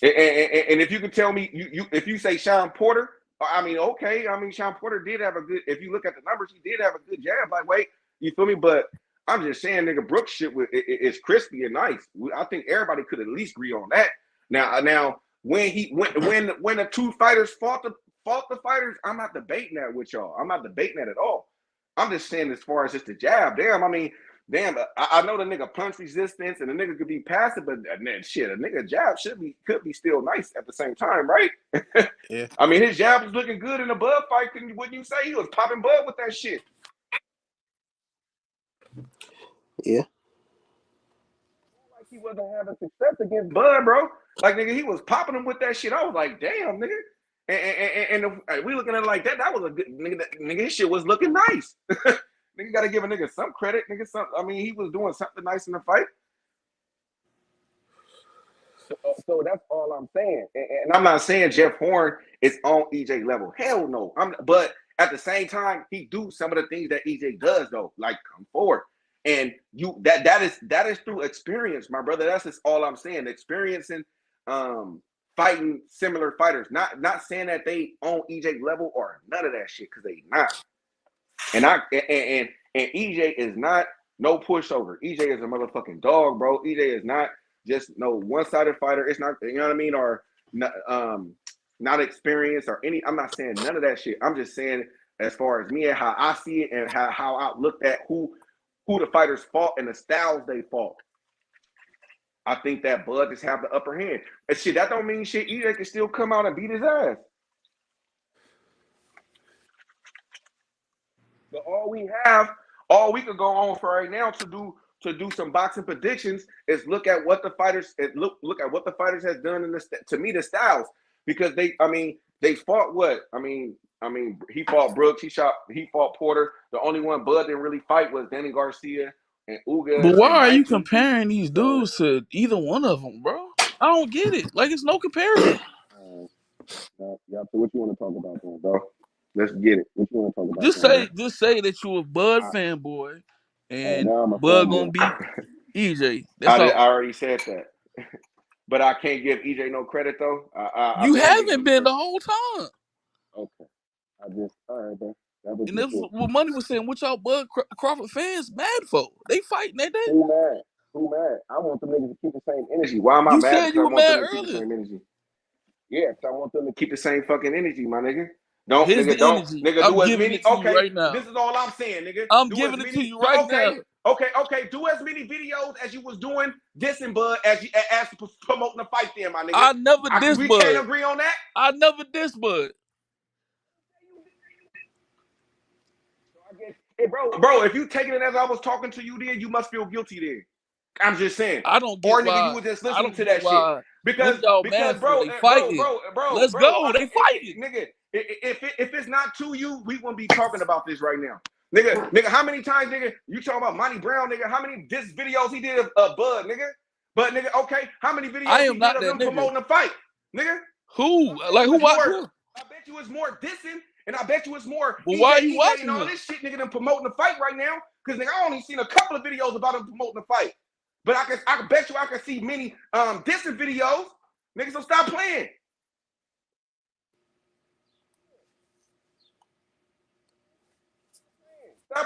Speaker 2: And if you could tell me, if you say Sean Porter, I mean, okay. I mean, Sean Porter did have a good. If you look at the numbers, he did have a good jab. Like, wait, you feel me? But I'm just saying, nigga, Brooks shit is crispy and nice. I think everybody could at least agree on that. Now, when the 2 fighters fought the fighters, I'm not debating that with y'all. I'm not debating that at all. I'm just saying as far as just the jab. Damn, I mean, I know the nigga punch resistance and the nigga could be passive, but shit, a nigga jab could be still nice at the same time, right?
Speaker 3: Yeah.
Speaker 2: I mean, his jab was looking good in the Bud fight. Wouldn't you say he was popping Bud with that shit?
Speaker 3: Yeah.
Speaker 2: Like he wasn't having success against Bud, bro. Like, nigga, he was popping him with that shit. I was like, damn, nigga. And if we looking at it like that, that was a good nigga. His shit was looking nice. Nigga got to give a nigga some credit. Nigga, I mean, he was doing something nice in the fight. So that's all I'm saying. And I'm not saying Jeff Horn is on EJ level. Hell no. But at the same time, he do some of the things that EJ does though, like come forward. And that is through experience, my brother. That's just all I'm saying. Experiencing fighting similar fighters. Not saying that they on EJ level or none of that shit, because they not. And EJ is not no pushover. EJ is a motherfucking dog, bro. EJ is not just no one-sided fighter. It's not, you know what I mean, or not experienced or any. I'm not saying none of that shit. I'm just saying as far as me and how I see it and how I looked at who the fighters fought and the styles they fought. I think that Bud just have the upper hand. And shit, that don't mean shit. EJ can still come out and beat his ass. But all we could go on for right now to do some boxing predictions is look at what the fighters has done in the styles, because they fought what? I mean he fought Brooks, he fought Porter. The only one Bud didn't really fight was Danny Garcia and Ugas.
Speaker 5: But why are you comparing these dudes to either one of them, bro? I don't get it. Like, it's no comparison.
Speaker 2: So what you want to talk about then, bro? Let's get it. What you want to talk about?
Speaker 5: Just say that you a Bud fanboy and Bud gonna beat EJ.
Speaker 2: I already said that. But I can't give EJ no credit though.
Speaker 5: You haven't been the whole time.
Speaker 2: Okay. All right, bro.
Speaker 5: And that's what Money was saying. What y'all Bud Crawford fans mad for? They fighting that day.
Speaker 2: Who mad? I want the niggas to keep the same energy. Why am I mad?
Speaker 5: You said you were mad earlier.
Speaker 2: Yeah, because I want them to keep the same fucking energy, my nigga. Don't do as many. Okay,
Speaker 5: right now.
Speaker 2: This is all I'm saying, nigga.
Speaker 5: I'm giving it to you right now.
Speaker 2: Okay. Do as many videos as you was doing dissing Bud as promoting the fight there, my nigga.
Speaker 5: I never diss Bud.
Speaker 2: We can't agree on that.
Speaker 5: I never diss Bud.
Speaker 2: Hey, bro, if you taking it as I was talking to you then, you must feel guilty then. I'm just saying.
Speaker 5: I don't get
Speaker 2: or
Speaker 5: why.
Speaker 2: Nigga, you were just listening to that shit. Because bro,
Speaker 5: they fighting. Let's go. They fighting.
Speaker 2: Nigga, if it's not to you, we wouldn't be talking about this right now. Nigga, how many times, nigga, you talking about Monty Brown, nigga? How many diss videos he did of Bud, nigga? But nigga, okay, how many videos
Speaker 5: I am
Speaker 2: he
Speaker 5: not
Speaker 2: did of
Speaker 5: that
Speaker 2: them
Speaker 5: nigga.
Speaker 2: promoting the fight, nigga?
Speaker 5: Who? Like who watch him?
Speaker 2: I bet you it's more dissing, and I bet you it's more
Speaker 5: But why are you
Speaker 2: EJ
Speaker 5: watching
Speaker 2: and all
Speaker 5: him?
Speaker 2: this shit, nigga, them promoting the fight right now. Cause nigga, I only seen a couple of videos about them promoting the fight. But I can bet you I can see many dissing videos. Nigga, so stop playing.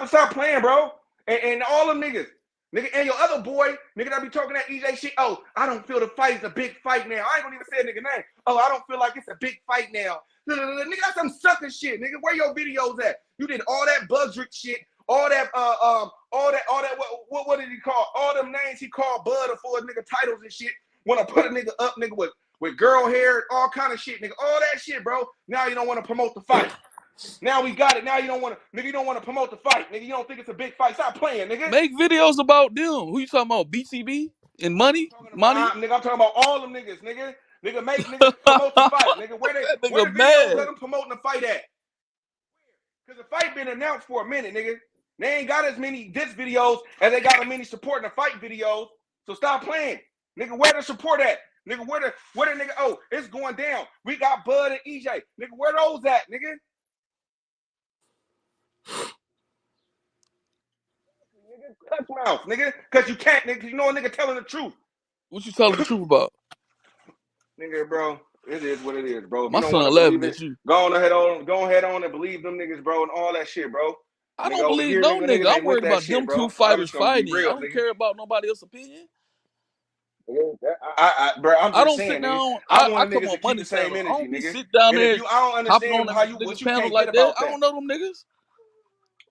Speaker 2: Stop playing, bro. And all them niggas. Nigga, and your other boy, nigga, that be talking that EJ shit. Oh, I don't feel the fight is a big fight now. I ain't gonna even say a nigga name. Oh, I don't feel like it's a big fight now. Nigga, that's some sucker shit, nigga. Where your videos at? You did all that Budrick shit, all that what did he call? All them names he called Bud for nigga titles and shit. Wanna put a nigga up, nigga, with girl hair, all kind of shit, nigga. All that shit, bro. Now you don't want to promote the fight. Now we got it. Now you don't want to, nigga. You don't want to promote the fight, nigga. You don't think it's a big fight. Stop playing, nigga.
Speaker 5: Make videos about them. Who you talking about? BCB and money? Money?
Speaker 2: Nigga, I'm talking about all them niggas, nigga. Nigga, make niggas promote the fight, nigga. Where the videos of them promoting the fight at? Because the fight been announced for a minute, nigga. They ain't got as many diss videos as they got as many supporting the fight videos. So stop playing, nigga. Where the support at? Nigga, where the nigga? Oh, it's going down. We got Bud and EJ. Nigga, where those at, nigga? Cut mouth, nigga, because you can't, nigga. You know a nigga telling the truth.
Speaker 5: What you telling the truth about?
Speaker 2: Nigga, bro, it is what it is, bro. If
Speaker 5: my
Speaker 2: you don't
Speaker 5: son
Speaker 2: want to
Speaker 5: 11
Speaker 2: believe it,
Speaker 5: you.
Speaker 2: go ahead on and believe them niggas, bro, and all that shit, bro.
Speaker 5: I
Speaker 2: nigga,
Speaker 5: don't believe
Speaker 2: here,
Speaker 5: no nigga. I'm
Speaker 2: ain't
Speaker 5: worried about
Speaker 2: shit,
Speaker 5: them
Speaker 2: bro.
Speaker 5: two fighters
Speaker 2: fighting.
Speaker 5: fighting. I don't care about nobody else's opinion.
Speaker 2: Bro, I'm just
Speaker 5: I don't
Speaker 2: saying,
Speaker 5: sit down.
Speaker 2: nigga, I want
Speaker 5: come
Speaker 2: niggas
Speaker 5: on
Speaker 2: to keep
Speaker 5: money
Speaker 2: the same
Speaker 5: panel.
Speaker 2: energy,
Speaker 5: I don't be
Speaker 2: nigga.
Speaker 5: sit down
Speaker 2: And
Speaker 5: there
Speaker 2: if you, I don't
Speaker 5: hopping
Speaker 2: understand
Speaker 5: on
Speaker 2: how
Speaker 5: niggas
Speaker 2: you
Speaker 5: panel
Speaker 2: can't
Speaker 5: like
Speaker 2: get
Speaker 5: that.
Speaker 2: about
Speaker 5: I
Speaker 2: that.
Speaker 5: don't know them niggas.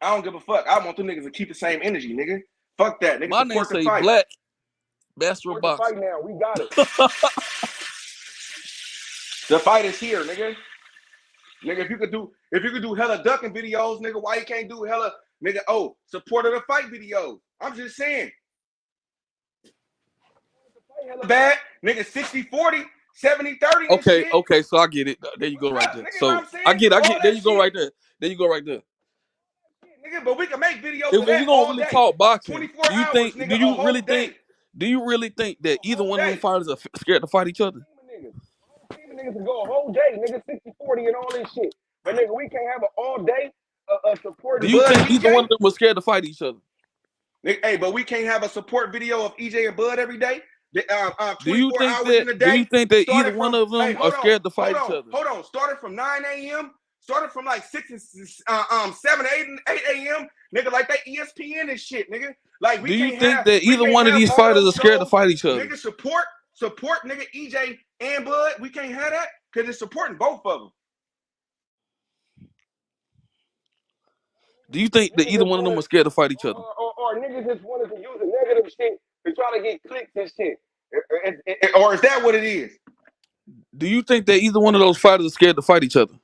Speaker 2: I don't give a fuck. I want them niggas to keep the same energy, nigga. Fuck that, nigga.
Speaker 5: My name
Speaker 2: Support the
Speaker 5: say
Speaker 2: fight.
Speaker 5: Black Bastard
Speaker 2: Support the
Speaker 5: Boxer.
Speaker 2: fight now. We got it. The fight is here, nigga. Nigga, if you could do hella ducking videos, nigga, why you can't do hella, nigga, support of the fight videos? I'm just saying. Bad, nigga, 60-40, 70-30
Speaker 5: Okay, so I get it. There you go right there.
Speaker 2: Nigga,
Speaker 5: So
Speaker 2: saying?
Speaker 5: I get there you
Speaker 2: shit.
Speaker 5: go right there. There you go right there.
Speaker 2: Nigga, but we can make videos
Speaker 5: If
Speaker 2: of
Speaker 5: we
Speaker 2: that
Speaker 5: gonna
Speaker 2: all
Speaker 5: really
Speaker 2: day.
Speaker 5: talk boxing,
Speaker 2: 24
Speaker 5: do you
Speaker 2: hours,
Speaker 5: think
Speaker 2: nigga,
Speaker 5: do you
Speaker 2: a whole
Speaker 5: really
Speaker 2: day.
Speaker 5: think that either one of them
Speaker 2: day.
Speaker 5: fighters are scared to fight each other?
Speaker 2: Team of niggas can go a whole day, nigga, 60-40 and all this shit. But nigga, we can't have an all day support.
Speaker 5: Do you think either one of them was scared to fight each other?
Speaker 2: Nigga, hey, but we can't have a support video of EJ and Bud every day.
Speaker 5: 24
Speaker 2: hours in the day.
Speaker 5: Do you think that either one of them are scared to fight each other?
Speaker 2: Hold on. Started from 9 a.m. Started from like 6 and 7, 8 a.m. Nigga, like that ESPN and shit, nigga. Like we
Speaker 5: do you
Speaker 2: can't
Speaker 5: think
Speaker 2: have,
Speaker 5: that either one of these fighters are scared to fight each other?
Speaker 2: Nigga, support, nigga, EJ and Bud. We can't have that because it's supporting both of them.
Speaker 5: Do you think that either one of them are scared to fight each other?
Speaker 2: Or niggas just wanted to use the negative shit to try to get clicks and shit. Or is that what it is?
Speaker 5: Do you think that either one of those fighters are scared to fight each other?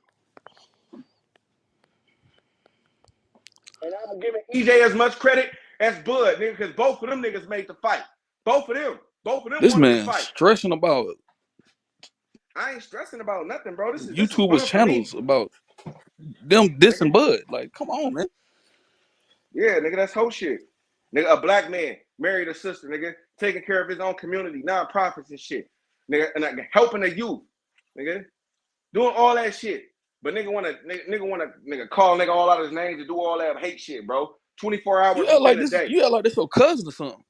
Speaker 2: And I'm giving EJ as much credit as Bud, nigga, because both of them niggas made the fight. Both of them
Speaker 5: this
Speaker 2: wanted
Speaker 5: man
Speaker 2: to fight.
Speaker 5: Stressing about it.
Speaker 2: I ain't stressing about nothing, bro. This is
Speaker 5: YouTubers channels about them dissing Bud. Like, come on, man.
Speaker 2: Yeah, nigga, that's whole shit. Nigga, a black man married a sister, nigga, taking care of his own community, nonprofits and shit. Nigga, and helping the youth, nigga. Doing all that shit. But nigga wanna call nigga all out of his name to do all that hate shit, bro. 24 hours
Speaker 5: you act like
Speaker 2: a day.
Speaker 5: You act like this your cousin or something.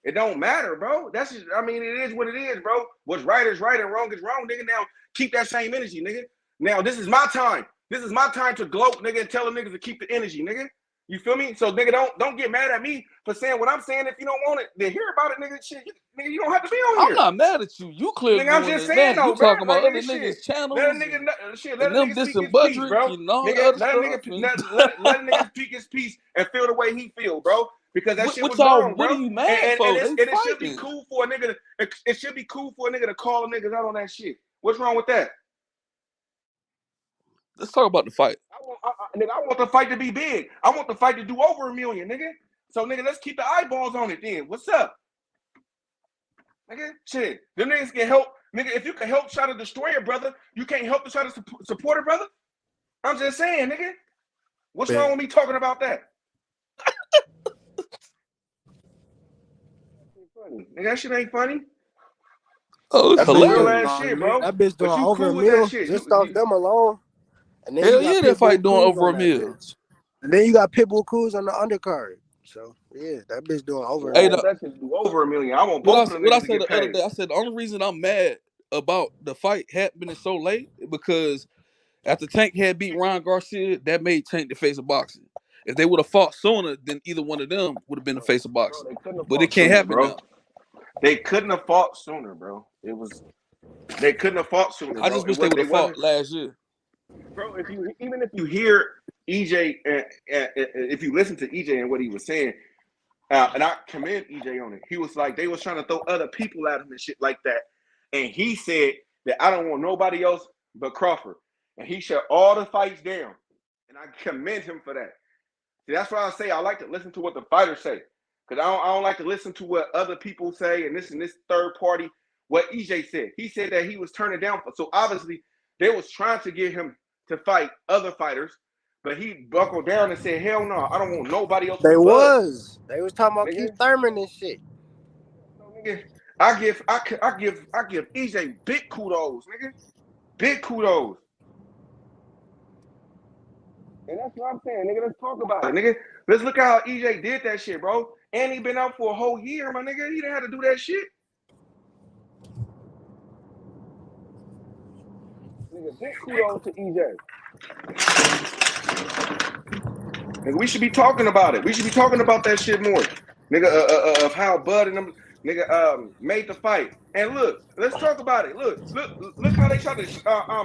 Speaker 2: It don't matter, bro. That's just, I mean, it is what it is, bro. What's right is right and wrong is wrong, nigga. Now keep that same energy, nigga. Now this is my time. This is my time to gloat, nigga, and tell them niggas to keep the energy, nigga. You feel me? So nigga, don't get mad at me for saying what I'm saying. If you don't want it, then hear about it, nigga. Shit, nigga, you don't have to be on here.
Speaker 5: I'm not mad at you. You clearly
Speaker 2: nigga, I'm just saying though,
Speaker 5: you talking about
Speaker 2: like,
Speaker 5: other niggas' channels.
Speaker 2: Let a nigga speak his piece, bro.
Speaker 5: Nigga,
Speaker 2: let a nigga speak his piece and feel the way he feel, bro. Because that shit was wrong, bro.
Speaker 5: What are you mad for?
Speaker 2: And it should be cool for a nigga. It should be cool for a nigga to call niggas out on that shit. What's wrong with that?
Speaker 5: Let's talk about the fight.
Speaker 2: I want the fight to be big. I want the fight to do over 1 million, nigga. So, nigga, let's keep the eyeballs on it then. What's up? Nigga, shit. Them niggas can help. Nigga, if you can help try to destroy a brother, you can't help to try to support a brother? I'm just saying, nigga. What's wrong with me talking about that? funny. Nigga, that shit ain't funny.
Speaker 5: Oh, it's
Speaker 2: That's some real
Speaker 5: hilarious.
Speaker 2: ass shit, bro.
Speaker 3: That bitch doing
Speaker 2: But you
Speaker 3: over a
Speaker 2: cool with that
Speaker 3: meal
Speaker 2: shit.
Speaker 3: just off them alone. And then
Speaker 5: Hell
Speaker 3: you got
Speaker 5: yeah, that fight
Speaker 3: Pitbull
Speaker 5: doing
Speaker 3: Cruz
Speaker 5: over
Speaker 3: on
Speaker 5: a
Speaker 3: that
Speaker 5: meal.
Speaker 3: bitch. And then you got Pitbull Cruz on the undercard. So yeah, that bitch doing over.
Speaker 2: I want that shit to do over $1 million. I want both of them
Speaker 5: what I
Speaker 2: niggas to
Speaker 5: said
Speaker 2: get
Speaker 5: the other
Speaker 2: paid.
Speaker 5: day, I said the only reason I'm mad about the fight happening so late because after Tank had beat Ryan Garcia, that made Tank the face of boxing. If they would have fought sooner, then either one of them would have been the face of boxing.
Speaker 2: They couldn't have
Speaker 5: But it
Speaker 2: fought
Speaker 5: can't
Speaker 2: sooner,
Speaker 5: happen
Speaker 2: bro.
Speaker 5: now.
Speaker 2: They couldn't have fought sooner, bro. They couldn't have fought sooner,
Speaker 5: I
Speaker 2: bro.
Speaker 5: just wish they would have fought last year.
Speaker 2: Bro, if you hear EJ, if you listen to EJ and what he was saying, and I commend EJ on it, he was like, they was trying to throw other people at him and shit like that. And he said that I don't want nobody else but Crawford. And he shut all the fights down. And I commend him for that. See, that's why I say I like to listen to what the fighters say. Because I don't like to listen to what other people say and this third party. What EJ said. He said that he was turning down. So obviously, they was trying to get him to fight other fighters. But he buckled down and said, hell no, I don't want nobody else
Speaker 3: They
Speaker 2: but Bud.
Speaker 3: They was talking about Keith Thurman and shit.
Speaker 2: So, nigga, I give EJ big kudos, nigga. Big kudos. And that's what I'm saying, nigga. Let's talk about it, nigga. Let's look at how EJ did that shit, bro. And he been out for a whole year, my nigga. He didn't have to do that shit. Nigga, big kudos to EJ. Nigga, we should be talking about it. We should be talking about that shit more. Nigga, of how Bud and them nigga made the fight. And look, let's talk about it. Look how they tried to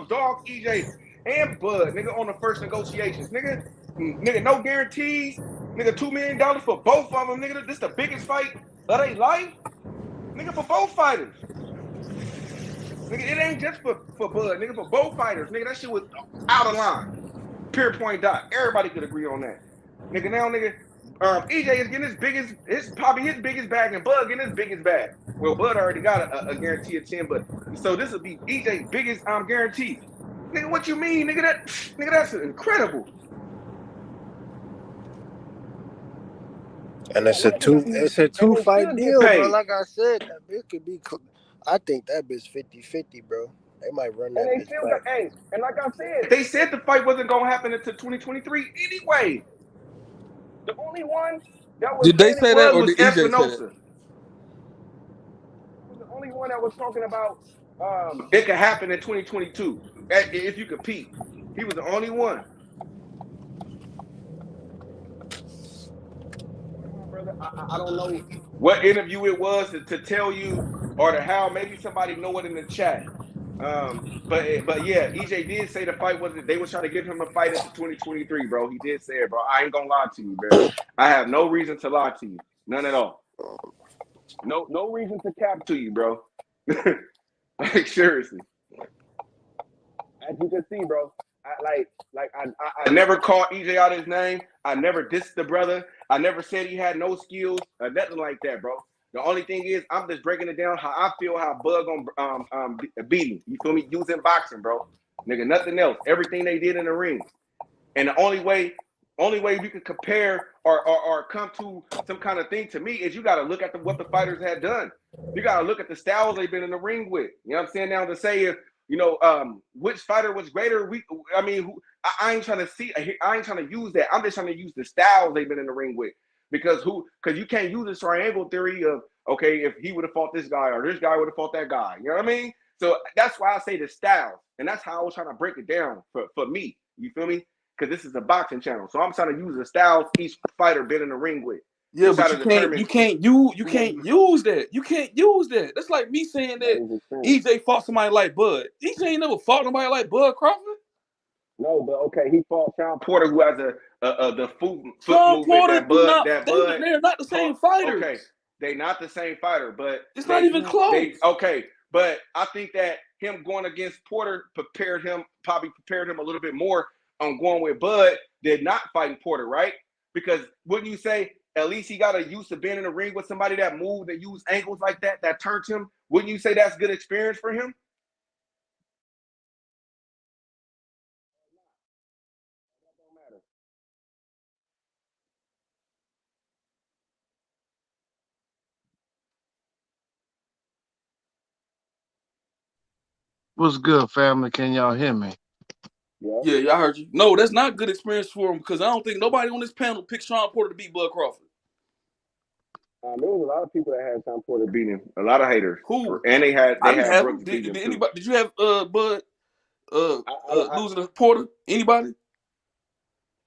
Speaker 2: dog EJ and Bud, nigga, on the first negotiations. Nigga, no guarantees. Nigga, $2 million for both of them, nigga. This the biggest fight of their life. Nigga, for both fighters. Nigga, it ain't just for Bud, nigga, for both fighters. Nigga, that shit was out of line. Pure point dot. Everybody could agree on that. Nigga, now, nigga, EJ is getting probably his biggest bag, and Bud getting his biggest bag. Well, Bud already got a guarantee of 10, but so this will be EJ's biggest guarantee. Nigga, what you mean, nigga? That's incredible.
Speaker 3: And it's a two fight deal, bro. Like I said, that bitch could be. I think that bitch 50-50, bro. They might run that bitch back.
Speaker 2: And like I said, they said the fight wasn't gonna happen until 2023 anyway. The only one that was
Speaker 5: Did they say that or
Speaker 2: was
Speaker 5: did EJ say that?
Speaker 2: Espinosa. Was the only one that was talking about it could happen in 2022 if you compete. He was the only one. Brother, I don't know what interview it was to tell you or to how. Maybe somebody know it in the chat. But yeah, EJ did say the fight wasn't. They was trying to get him a fight into 2023, bro. He did say it, bro. I ain't gonna lie to you, bro. I have no reason to lie to you, none at all. No reason to cap to you, bro. Like seriously. As you can see, bro. I never called EJ out his name. I never dissed the brother. I never said he had no skills or nothing like that, bro. The only thing is, I'm just breaking it down how I feel how Bud gonna beat him. You feel me? Using boxing, bro. Nigga, nothing else. Everything they did in the ring. And the only way we could compare or come to some kind of thing to me is you got to look at what the fighters had done. You got to look at the styles they've been in the ring with. You know what I'm saying? Now to say if which fighter was greater, I ain't trying to use that. I'm just trying to use the styles they've been in the ring with. Because you can't use this triangle theory of, okay, if he would have fought this guy or this guy would have fought that guy. You know what I mean? So that's why I say the styles. And that's how I was trying to break it down for me. You feel me? Because this is a boxing channel. So I'm trying to use the styles each fighter been in the ring with.
Speaker 5: Yeah, but you can't use that. You can't use that. That's like me saying that EJ fought somebody like Bud. EJ ain't never fought somebody like Bud Crawford.
Speaker 2: No, but okay, he fought Sean Porter, who has the foot
Speaker 5: Sean
Speaker 2: movement
Speaker 5: Porter
Speaker 2: that Bud
Speaker 5: they're not the same fighters.
Speaker 2: Okay, they not the same fighter, but
Speaker 5: it's not even close.
Speaker 2: But I think that him going against Porter probably prepared him a little bit more on going with Bud than not fighting Porter, right? Because wouldn't you say at least he got used to being in the ring with somebody that moved and used angles like that turned him? Wouldn't you say that's good experience for him?
Speaker 6: What's good, family? Can y'all hear me?
Speaker 5: Yeah, y'all heard you. No, that's not good experience for him because I don't think nobody on this panel picked Sean Porter to beat Bud Crawford.
Speaker 2: There was a lot of people that had Sean Porter beat him. A lot of haters.
Speaker 5: Who?
Speaker 2: And they
Speaker 5: I didn't
Speaker 2: had
Speaker 5: have him.
Speaker 2: Brooks beat him
Speaker 5: Did
Speaker 2: too.
Speaker 5: anybody? Did you have Bud
Speaker 2: I
Speaker 5: losing to Porter? Anybody?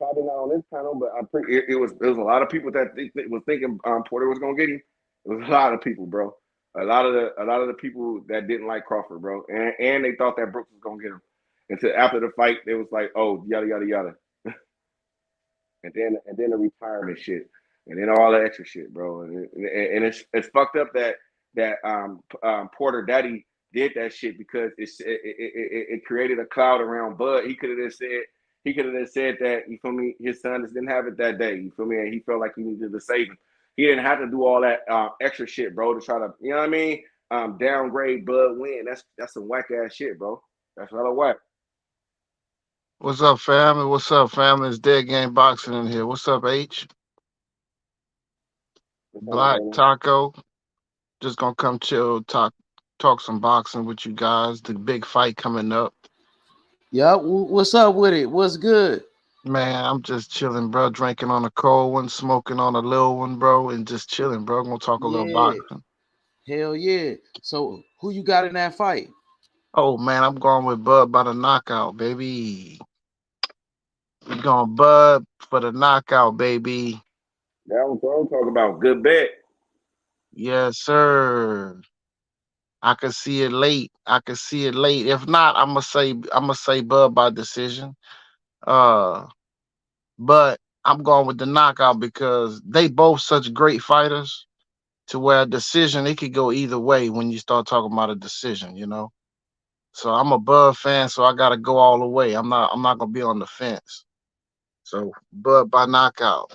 Speaker 2: probably not on this panel, but it was a lot of people that was thinking Porter was gonna get him. It was a lot of people, bro. A lot of the people that didn't like Crawford, bro, and they thought that Brooks was gonna get him. Until after the fight, it was like, oh, yada yada yada, and then the retirement shit, and then all the extra shit, bro. And it's fucked up that Porter Daddy did that shit because it created a cloud around Bud. He could have said that, you feel me, his son just didn't have it that day, you feel me, and he felt like he needed to save him. He didn't have to do all that extra shit, bro, to try to, you know what I mean, downgrade Bud win. That's some whack ass shit, bro. That's hella whack.
Speaker 6: What's up, family? What's up, family? It's Dead Game Boxing in here. What's up, H? Black Taco. Just gonna come chill, talk some boxing with you guys. The big fight coming up.
Speaker 4: Yeah, what's up with it? What's good?
Speaker 6: Man, I'm just chilling, bro. Drinking on a cold one, smoking on a little one, bro, and just chilling, bro. I'm gonna talk a little boxing.
Speaker 4: Hell yeah. So who you got in that fight?
Speaker 6: Oh man, I'm going with Bud by the knockout, baby. We're going Bud for the knockout, baby.
Speaker 2: That was what I'm talking about. Good bet.
Speaker 6: Yes, sir. I can see it late. If not, I'm gonna say Bud by decision. But I'm going with the knockout because they both such great fighters to where a decision, it could go either way when you start talking about a decision, you know. So I'm a Bud fan, so I gotta go all the way. I'm not gonna be on the fence. So Bud by knockout.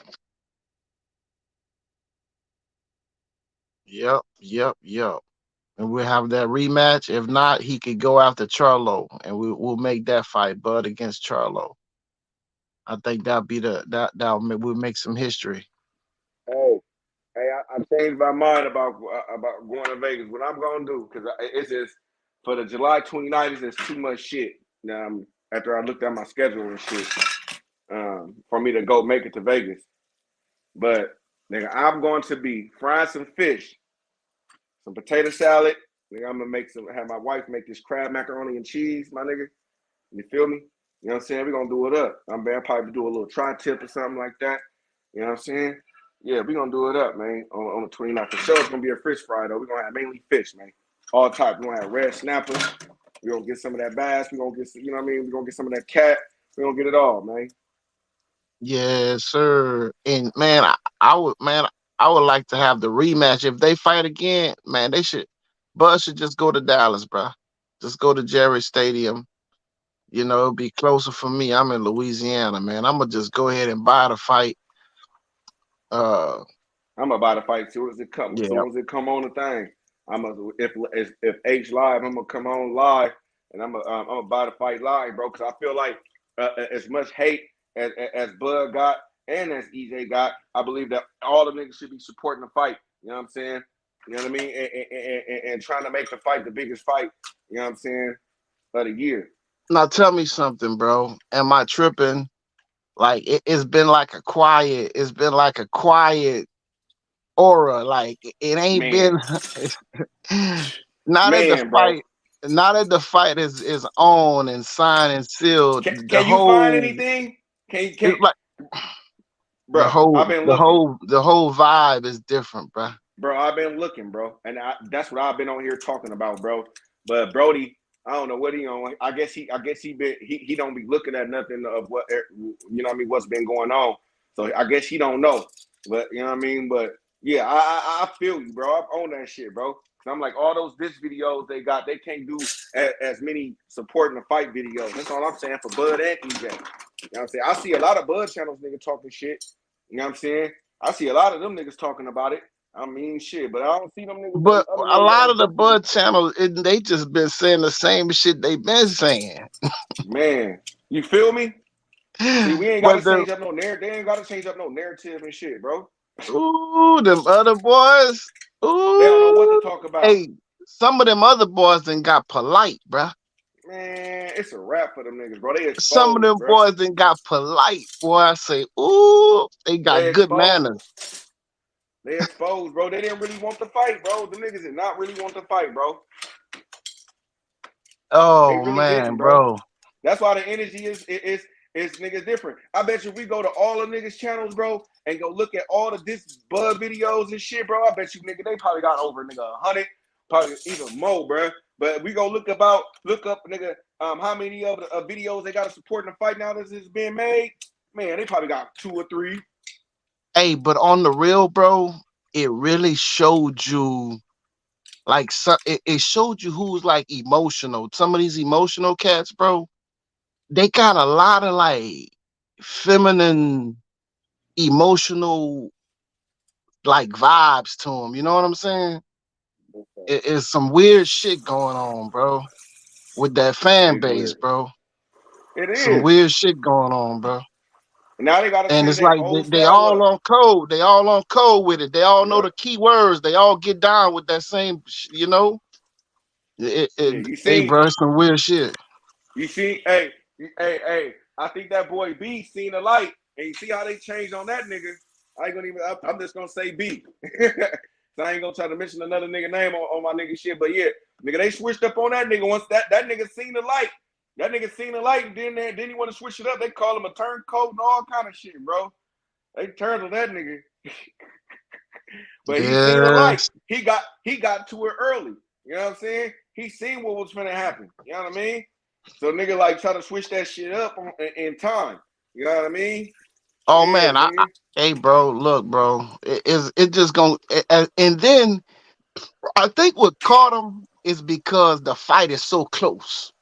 Speaker 6: Yep. And we'll have that rematch. If not, he could go after Charlo, and we'll make that fight, Bud against Charlo. I think we'll make some history.
Speaker 2: Hey, I changed my mind about going to Vegas. What I'm gonna do, because it's just for the July 29th, it's just too much shit. After I looked at my schedule and shit, for me to go make it to Vegas. But nigga, I'm going to be frying some fish, some potato salad. Nigga, I'm gonna have my wife make this crab macaroni and cheese, my nigga. You feel me? You know what I'm saying? We're gonna do it up. I'm probably do a little tri-tip or something like that. You know what I'm saying? Yeah, we're gonna do it up, man. On the 29th. For sure it's gonna be a fish fry though. We're gonna have mainly fish, man. All types. We're gonna have red snapper. We're gonna get some of that bass. We're gonna get some, you know what I mean? We're gonna get some of that cat. We're gonna get it all, man.
Speaker 6: Yes, sir. And man, I would like to have the rematch. If they fight again, man, Bud should just go to Dallas, bro. Just go to Jerry Stadium. You know, it'll be closer for me. I'm in Louisiana, man. I'm gonna just go ahead and buy the fight.
Speaker 2: I'm gonna buy the fight as soon as it comes.
Speaker 6: Yeah.
Speaker 2: As soon as it come on the thing. If H live, I'm gonna come on live and I'm gonna buy the fight live, bro. Because I feel like as much hate as Bud got and as EJ got, I believe that all the niggas should be supporting the fight. You know what I'm saying? You know what I mean? And trying to make the fight the biggest fight. You know what I'm saying? Of the year.
Speaker 6: Now tell me something, bro. Am I tripping? Like it's been like a quiet. It's been like a quiet aura. Like it ain't been. Now that the fight is on and signed and sealed.
Speaker 2: Can you find anything? Can
Speaker 6: like,
Speaker 2: bro? I've been looking.
Speaker 6: The whole vibe is different, bro.
Speaker 2: Bro, I've been looking, bro, and that's what I've been on here talking about, bro. But Brody, I don't know what he on. I guess he don't be looking at nothing of what, you know what I mean, what's been going on. So I guess he don't know. But you know what I mean. But yeah, I feel you, bro. I'm on that shit, bro. Cause I'm like all those diss videos they got, they can't do as many supporting the fight videos. That's all I'm saying for Bud and EJ. You know what I'm saying? I see a lot of Bud channels niggas talking shit. You know what I'm saying? I see a lot of them niggas talking about it. I mean shit, but I don't see them niggas.
Speaker 6: But a lot of the Bud channels, they just been saying the same shit they been saying.
Speaker 2: Man, you feel me? See, we ain't gotta change up no narrative. They ain't gotta change up no narrative and shit, bro.
Speaker 6: Ooh, them other boys. Ooh,
Speaker 2: they don't know what to talk about.
Speaker 6: Hey, some of them other boys then got polite, bruh.
Speaker 2: Man, it's a wrap for them niggas, bro. They
Speaker 6: Some of
Speaker 2: exposed,
Speaker 6: them
Speaker 2: bro.
Speaker 6: boys then got polite. Boy, I say, ooh, they
Speaker 2: They
Speaker 6: got good
Speaker 2: exposed.
Speaker 6: manners.
Speaker 2: They exposed, bro. They didn't really want to fight, bro. The niggas did not really want to fight, bro. They
Speaker 6: Oh
Speaker 2: really didn't,
Speaker 6: man,
Speaker 2: bro.
Speaker 6: bro.
Speaker 2: That's why the energy is niggas different. I bet you if we go to all the niggas channels, bro, and go look at all the this bud videos and shit, bro. I bet you nigga they probably got over nigga 100, probably even more, bro. But we go look up nigga how many of the videos they got to support in the fight now that is being made. Man, they probably got 2 or 3.
Speaker 6: Hey, but on the real, bro, it really showed you like it showed you who's like emotional. Some of these emotional cats, bro, they got a lot of like feminine emotional like vibes to them. You know what I'm saying? It's some weird shit going on, bro, with that fan
Speaker 2: It's
Speaker 6: base,
Speaker 2: weird.
Speaker 6: bro.
Speaker 2: It
Speaker 6: Some
Speaker 2: is.
Speaker 6: weird shit going on, bro.
Speaker 2: Now they gotta
Speaker 6: And
Speaker 2: change
Speaker 6: it's
Speaker 2: their
Speaker 6: like
Speaker 2: whole
Speaker 6: they
Speaker 2: style
Speaker 6: all
Speaker 2: up.
Speaker 6: on code. They all on code with it. They all know
Speaker 2: Yep.
Speaker 6: the key words. They all get down with that same, you know.
Speaker 2: Yeah, you
Speaker 6: Hey,
Speaker 2: see,
Speaker 6: bro, it's some weird shit.
Speaker 2: hey, I think that boy B seen the light, and you see how they changed on that nigga. I ain't gonna even. I'm just gonna say B. So I ain't gonna try to mention another nigga name on my nigga shit. But yeah, nigga, they switched up on that nigga once that nigga seen the light. That nigga seen the light, and then he want to switch it up. They call him a turncoat and all kind of shit, bro. They turned on that nigga. But he seen the light.
Speaker 6: Yes.
Speaker 2: He got to it early. You know what I'm saying? He seen what was gonna happen. You know what I mean? So nigga like try to switch that shit up in time. You know what I mean?
Speaker 6: Oh
Speaker 2: Yeah,
Speaker 6: man,
Speaker 2: nigga.
Speaker 6: hey, bro, look, bro, it just gonna, and then I think what caught him is because the fight is so close.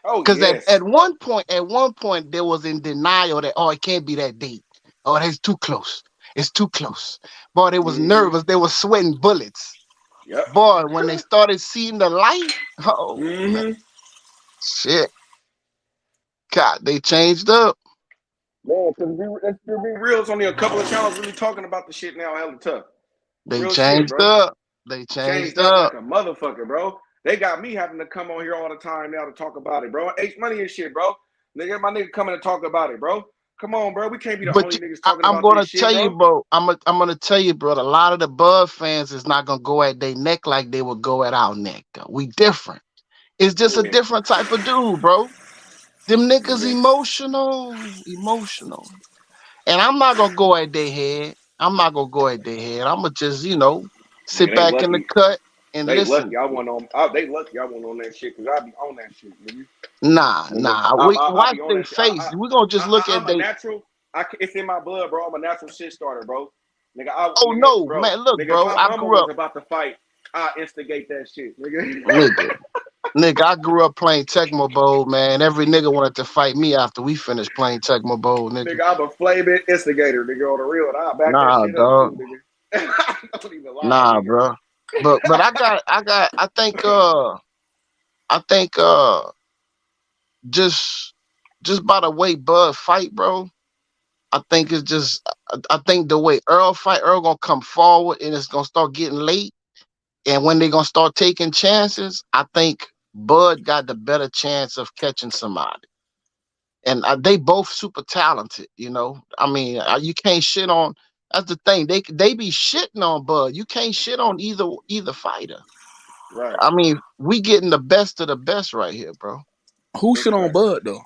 Speaker 2: Oh
Speaker 6: Because
Speaker 2: yes.
Speaker 6: at one point, there was in denial that it can't be that date. Oh, that's too close. It's too close. Boy, they was nervous. They was sweating bullets.
Speaker 2: Yep.
Speaker 6: Boy, when they started seeing the light, oh man, shit. God, they changed up.
Speaker 2: Man, let's be real. It's only a couple of channels really talking about the shit now. Hella tough.
Speaker 6: They
Speaker 2: Real shit,
Speaker 6: changed
Speaker 2: bro.
Speaker 6: up. They changed
Speaker 2: Changed up
Speaker 6: up.
Speaker 2: like a motherfucker, bro. They got me having to come on here all the time now to talk about it, bro. H money and shit, bro. Nigga, my nigga coming to talk about it, bro. Come on, bro. We can't be the
Speaker 6: But
Speaker 2: only niggas talking
Speaker 6: I'm
Speaker 2: about
Speaker 6: gonna
Speaker 2: this shit,
Speaker 6: tell you,
Speaker 2: bro.
Speaker 6: bro. I'm gonna tell you, bro. A lot of the Bud fans is not gonna go at their neck like they would go at our neck. Though. We different. It's just a
Speaker 2: Yeah.
Speaker 6: different type of dude, bro. Them niggas
Speaker 2: Yeah.
Speaker 6: emotional. And I'm not gonna go at their head. I'm not gonna go at their head. I'm gonna just, sit
Speaker 2: Nigga, they
Speaker 6: back in the
Speaker 2: lucky.
Speaker 6: cut and
Speaker 2: They
Speaker 6: listen.
Speaker 2: lucky I wasn't on. They lucky I wasn't on that shit because I be on that shit, nigga.
Speaker 6: Nah.
Speaker 2: Nigga,
Speaker 6: We
Speaker 2: I
Speaker 6: watch
Speaker 2: be on
Speaker 6: their
Speaker 2: that shit.
Speaker 6: face. We're gonna just look
Speaker 2: I'm
Speaker 6: at
Speaker 2: a
Speaker 6: they.
Speaker 2: natural. It's in my blood, bro. I'm a natural shit starter, bro.
Speaker 6: Oh no, man! Look,
Speaker 2: Nigga, if
Speaker 6: bro.
Speaker 2: my
Speaker 6: I
Speaker 2: mama
Speaker 6: grew
Speaker 2: was
Speaker 6: up,
Speaker 2: about to fight, I instigate that shit, nigga.
Speaker 6: nigga. I grew up playing Tecmo Bowl, man. Every nigga wanted to fight me after we finished playing Tecmo Bowl, nigga.
Speaker 2: Nigga, I'm a flaming instigator, nigga, on the real, and I'll back that
Speaker 6: Nah,
Speaker 2: shit up
Speaker 6: dog.
Speaker 2: too, nigga. Don't even lie,
Speaker 6: Nah,
Speaker 2: nigga.
Speaker 6: bro. But I think just by the way Bud fight, bro. I think it's just I think the way Earl gonna come forward and it's gonna start getting late. And when they gonna start taking chances, I think Bud got the better chance of catching somebody. And they both super talented, I mean, you can't shit on. That's the thing. They be shitting on Bud. You can't shit on either fighter.
Speaker 2: Right.
Speaker 6: I mean, we getting the best of the best right here, bro.
Speaker 5: Who
Speaker 2: Big
Speaker 5: shit on
Speaker 2: fact.
Speaker 5: Bud though?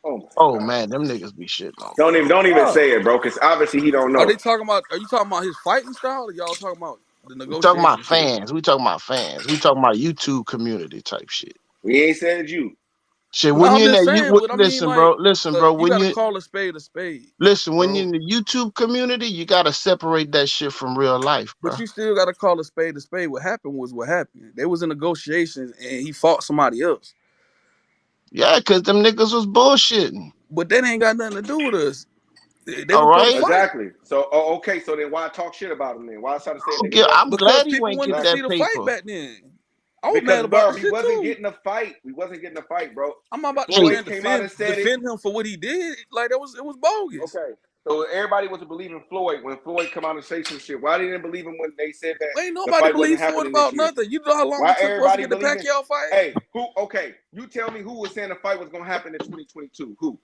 Speaker 2: Oh my
Speaker 6: Oh
Speaker 2: god.
Speaker 6: man, them niggas be shitting on
Speaker 2: Don't even
Speaker 5: Oh.
Speaker 2: say it, bro, because obviously he don't
Speaker 5: Are
Speaker 2: know.
Speaker 5: they talking about? Are you talking about his fighting style? Or y'all talking about the
Speaker 6: We talking about
Speaker 5: negotiation shit?
Speaker 6: fans. We talking about fans. We talking about YouTube community type shit.
Speaker 2: We ain't said you.
Speaker 6: Shit,
Speaker 5: No,
Speaker 6: when
Speaker 5: I'm
Speaker 6: you in
Speaker 5: just
Speaker 6: that
Speaker 5: saying. But I mean, like,
Speaker 6: listen, bro.
Speaker 5: you
Speaker 6: When
Speaker 5: got to
Speaker 6: you
Speaker 5: call a spade a spade,
Speaker 6: when you're
Speaker 5: bro.
Speaker 6: in the YouTube community, you gotta separate that shit from real life, bro.
Speaker 5: But you still got to call a spade a spade. What happened was what happened. They was in negotiations and he fought somebody else.
Speaker 6: Yeah, cause them niggas was bullshitting.
Speaker 5: But that ain't got nothing to do with us. They
Speaker 6: All
Speaker 5: were supposed to
Speaker 6: right.
Speaker 5: fight.
Speaker 2: Exactly. So, okay. So then why talk shit about him then? Why try to say niggas
Speaker 6: I'm
Speaker 2: lucky?
Speaker 5: Because
Speaker 6: glad he
Speaker 5: people
Speaker 6: ain't
Speaker 5: wanted
Speaker 6: get
Speaker 5: to
Speaker 6: that
Speaker 5: see
Speaker 2: Exactly.
Speaker 5: the fight
Speaker 6: paper.
Speaker 5: back then. I was mad
Speaker 2: Because,
Speaker 5: about
Speaker 2: bro,
Speaker 5: the
Speaker 2: we
Speaker 5: shit
Speaker 2: wasn't
Speaker 5: too.
Speaker 2: getting a fight. We wasn't getting a fight, bro.
Speaker 5: I'm not about to sit
Speaker 6: Hey,
Speaker 5: there
Speaker 2: Floyd
Speaker 5: and
Speaker 2: came out and said it.
Speaker 5: defend him for what he did. Like it was bogus.
Speaker 2: Okay. So everybody was believing Floyd when Floyd come out and say some shit. Why they didn't believe him when they said that
Speaker 5: Ain't
Speaker 2: the
Speaker 5: nobody
Speaker 2: fight wasn't
Speaker 5: believes Floyd
Speaker 2: happening this
Speaker 5: about
Speaker 2: year?
Speaker 5: nothing. You know how long
Speaker 2: Why
Speaker 5: it took for us to
Speaker 2: everybody
Speaker 5: get the
Speaker 2: believing?
Speaker 5: Pacquiao fight?
Speaker 2: Hey, who? Okay, you tell me who was saying the fight was gonna happen in 2022? Who?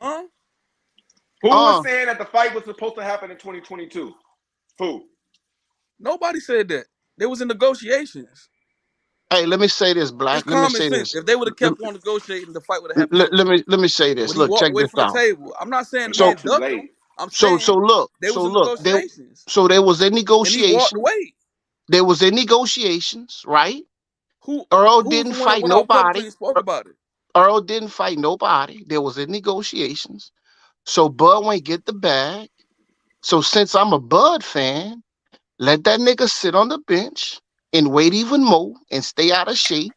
Speaker 5: Huh?
Speaker 2: Who was saying that the fight was supposed to happen in 2022? Who?
Speaker 5: Nobody said that. They was in negotiations.
Speaker 6: Hey, let me say this, Black.
Speaker 5: It's
Speaker 6: Let me
Speaker 5: common
Speaker 6: say
Speaker 5: sense.
Speaker 6: this.
Speaker 5: If they would have kept on negotiating, the fight would have happened sooner.
Speaker 6: Let me say this.
Speaker 5: But he
Speaker 6: Look,
Speaker 5: walked
Speaker 6: check
Speaker 5: away
Speaker 6: this
Speaker 5: from the
Speaker 6: out.
Speaker 5: table. I'm not saying the
Speaker 2: He got
Speaker 5: man
Speaker 2: too
Speaker 5: ducked
Speaker 2: late.
Speaker 5: him. I'm
Speaker 6: So
Speaker 5: saying
Speaker 6: look.
Speaker 5: they was
Speaker 6: So
Speaker 5: in
Speaker 6: look.
Speaker 5: negotiations.
Speaker 6: So there was a
Speaker 5: And he walked
Speaker 6: negotiation.
Speaker 5: away.
Speaker 6: There was a negotiations, right?
Speaker 5: Who
Speaker 6: Earl
Speaker 5: was the
Speaker 6: didn't
Speaker 5: one that
Speaker 6: fight
Speaker 5: went off publicly
Speaker 6: nobody.
Speaker 5: and spoke about it?
Speaker 6: Earl didn't fight nobody. There was a negotiations. So Bud won't get the bag. So since I'm a Bud fan, let that nigga sit on the bench and wait even more and stay out of shape.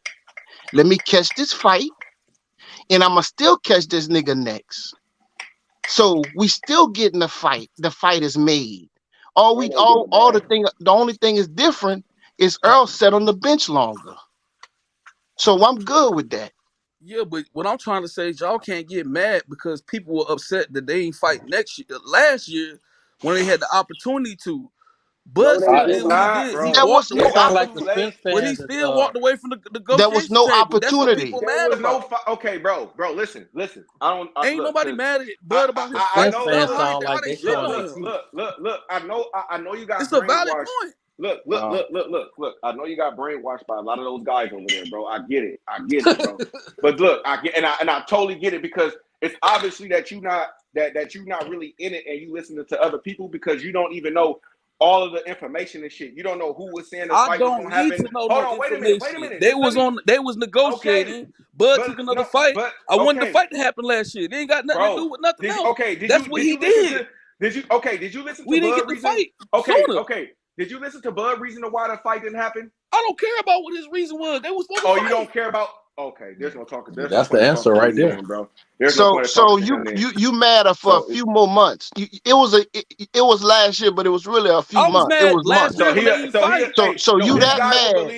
Speaker 6: Let me catch this fight, and I'ma still catch this nigga next. So we still getting the fight. The fight is made. All we
Speaker 2: Earl ain't getting the
Speaker 6: all
Speaker 2: bag.
Speaker 6: the only thing is different is Earl sat on the bench longer. So I'm good with that.
Speaker 5: Yeah, but what I'm trying to say is y'all can't get mad because people were upset that they ain't fight last year when they had the opportunity to.
Speaker 2: No,
Speaker 5: Bud
Speaker 2: they
Speaker 5: still
Speaker 2: did
Speaker 5: did what he
Speaker 2: not,
Speaker 5: did. He
Speaker 2: bro.
Speaker 6: There was
Speaker 5: walked
Speaker 6: no
Speaker 5: away
Speaker 7: It
Speaker 5: from
Speaker 7: sounds
Speaker 2: It's
Speaker 5: it,
Speaker 7: like
Speaker 2: too
Speaker 7: the
Speaker 2: late.
Speaker 7: Spence
Speaker 5: but he
Speaker 7: fans is
Speaker 5: still walked away from the
Speaker 6: there was
Speaker 5: negotiation
Speaker 6: no
Speaker 5: table. That's what
Speaker 6: opportunity.
Speaker 5: people
Speaker 2: There
Speaker 5: mad
Speaker 2: was no
Speaker 5: about.
Speaker 2: okay, bro. Listen. I don't
Speaker 5: Ain't
Speaker 2: look
Speaker 5: nobody
Speaker 2: because
Speaker 5: mad at Bud about his
Speaker 2: I
Speaker 7: Spence
Speaker 5: fight.
Speaker 2: know.
Speaker 5: That's
Speaker 7: fans
Speaker 2: Look.
Speaker 7: sound
Speaker 5: how
Speaker 7: like
Speaker 5: they
Speaker 7: they
Speaker 5: shitting
Speaker 7: showing
Speaker 5: on
Speaker 7: their
Speaker 5: him.
Speaker 7: teeth.
Speaker 2: Look. I know you got
Speaker 5: It's a valid
Speaker 2: brainwashed.
Speaker 5: point.
Speaker 2: Look. I know you got brainwashed by a lot of those guys over there, bro. I get it, bro. But look, I totally get it because it's obviously that you not really in it and you listening to other people because you don't even know all of the information and shit. You don't know who was saying the
Speaker 5: I
Speaker 2: fight was
Speaker 5: don't
Speaker 2: gonna
Speaker 5: need
Speaker 2: happen.
Speaker 5: to know
Speaker 2: Hold
Speaker 5: no
Speaker 2: on, wait a
Speaker 5: information.
Speaker 2: minute.
Speaker 5: They
Speaker 2: Just let
Speaker 5: was
Speaker 2: me. Okay,
Speaker 5: negotiating. Bud
Speaker 2: but
Speaker 5: took another
Speaker 2: no,
Speaker 5: fight.
Speaker 2: but
Speaker 5: I wanted the
Speaker 2: okay.
Speaker 5: fight to happen last year. They ain't got nothing to do
Speaker 2: Bro,
Speaker 5: with nothing else.
Speaker 2: did
Speaker 5: That's what he
Speaker 2: you listen
Speaker 5: did.
Speaker 2: to did you listen to
Speaker 5: We didn't
Speaker 2: Bud
Speaker 5: get the
Speaker 2: reason?
Speaker 5: fight sooner.
Speaker 2: Okay. Did you listen to Bud reason why the fight didn't happen?
Speaker 5: I don't care about what his reason was. They was supposed to
Speaker 2: Oh, you
Speaker 5: fight.
Speaker 2: don't care about okay, there's no talking.
Speaker 7: Yeah,
Speaker 2: There's no
Speaker 7: that's the
Speaker 2: point in
Speaker 7: answer
Speaker 2: talking to
Speaker 7: right
Speaker 2: you
Speaker 7: there.
Speaker 2: then, bro. There's no
Speaker 6: So
Speaker 2: point in talking to him then.
Speaker 6: you mad at for a
Speaker 2: So
Speaker 6: few more months. It was last year, but it was really a few
Speaker 5: I was
Speaker 6: months. It
Speaker 5: mad
Speaker 6: was
Speaker 5: last
Speaker 6: months.
Speaker 5: year when they didn't fight.
Speaker 2: hey,
Speaker 6: So
Speaker 2: no,
Speaker 6: you
Speaker 2: this
Speaker 6: that
Speaker 2: guy would
Speaker 6: mad?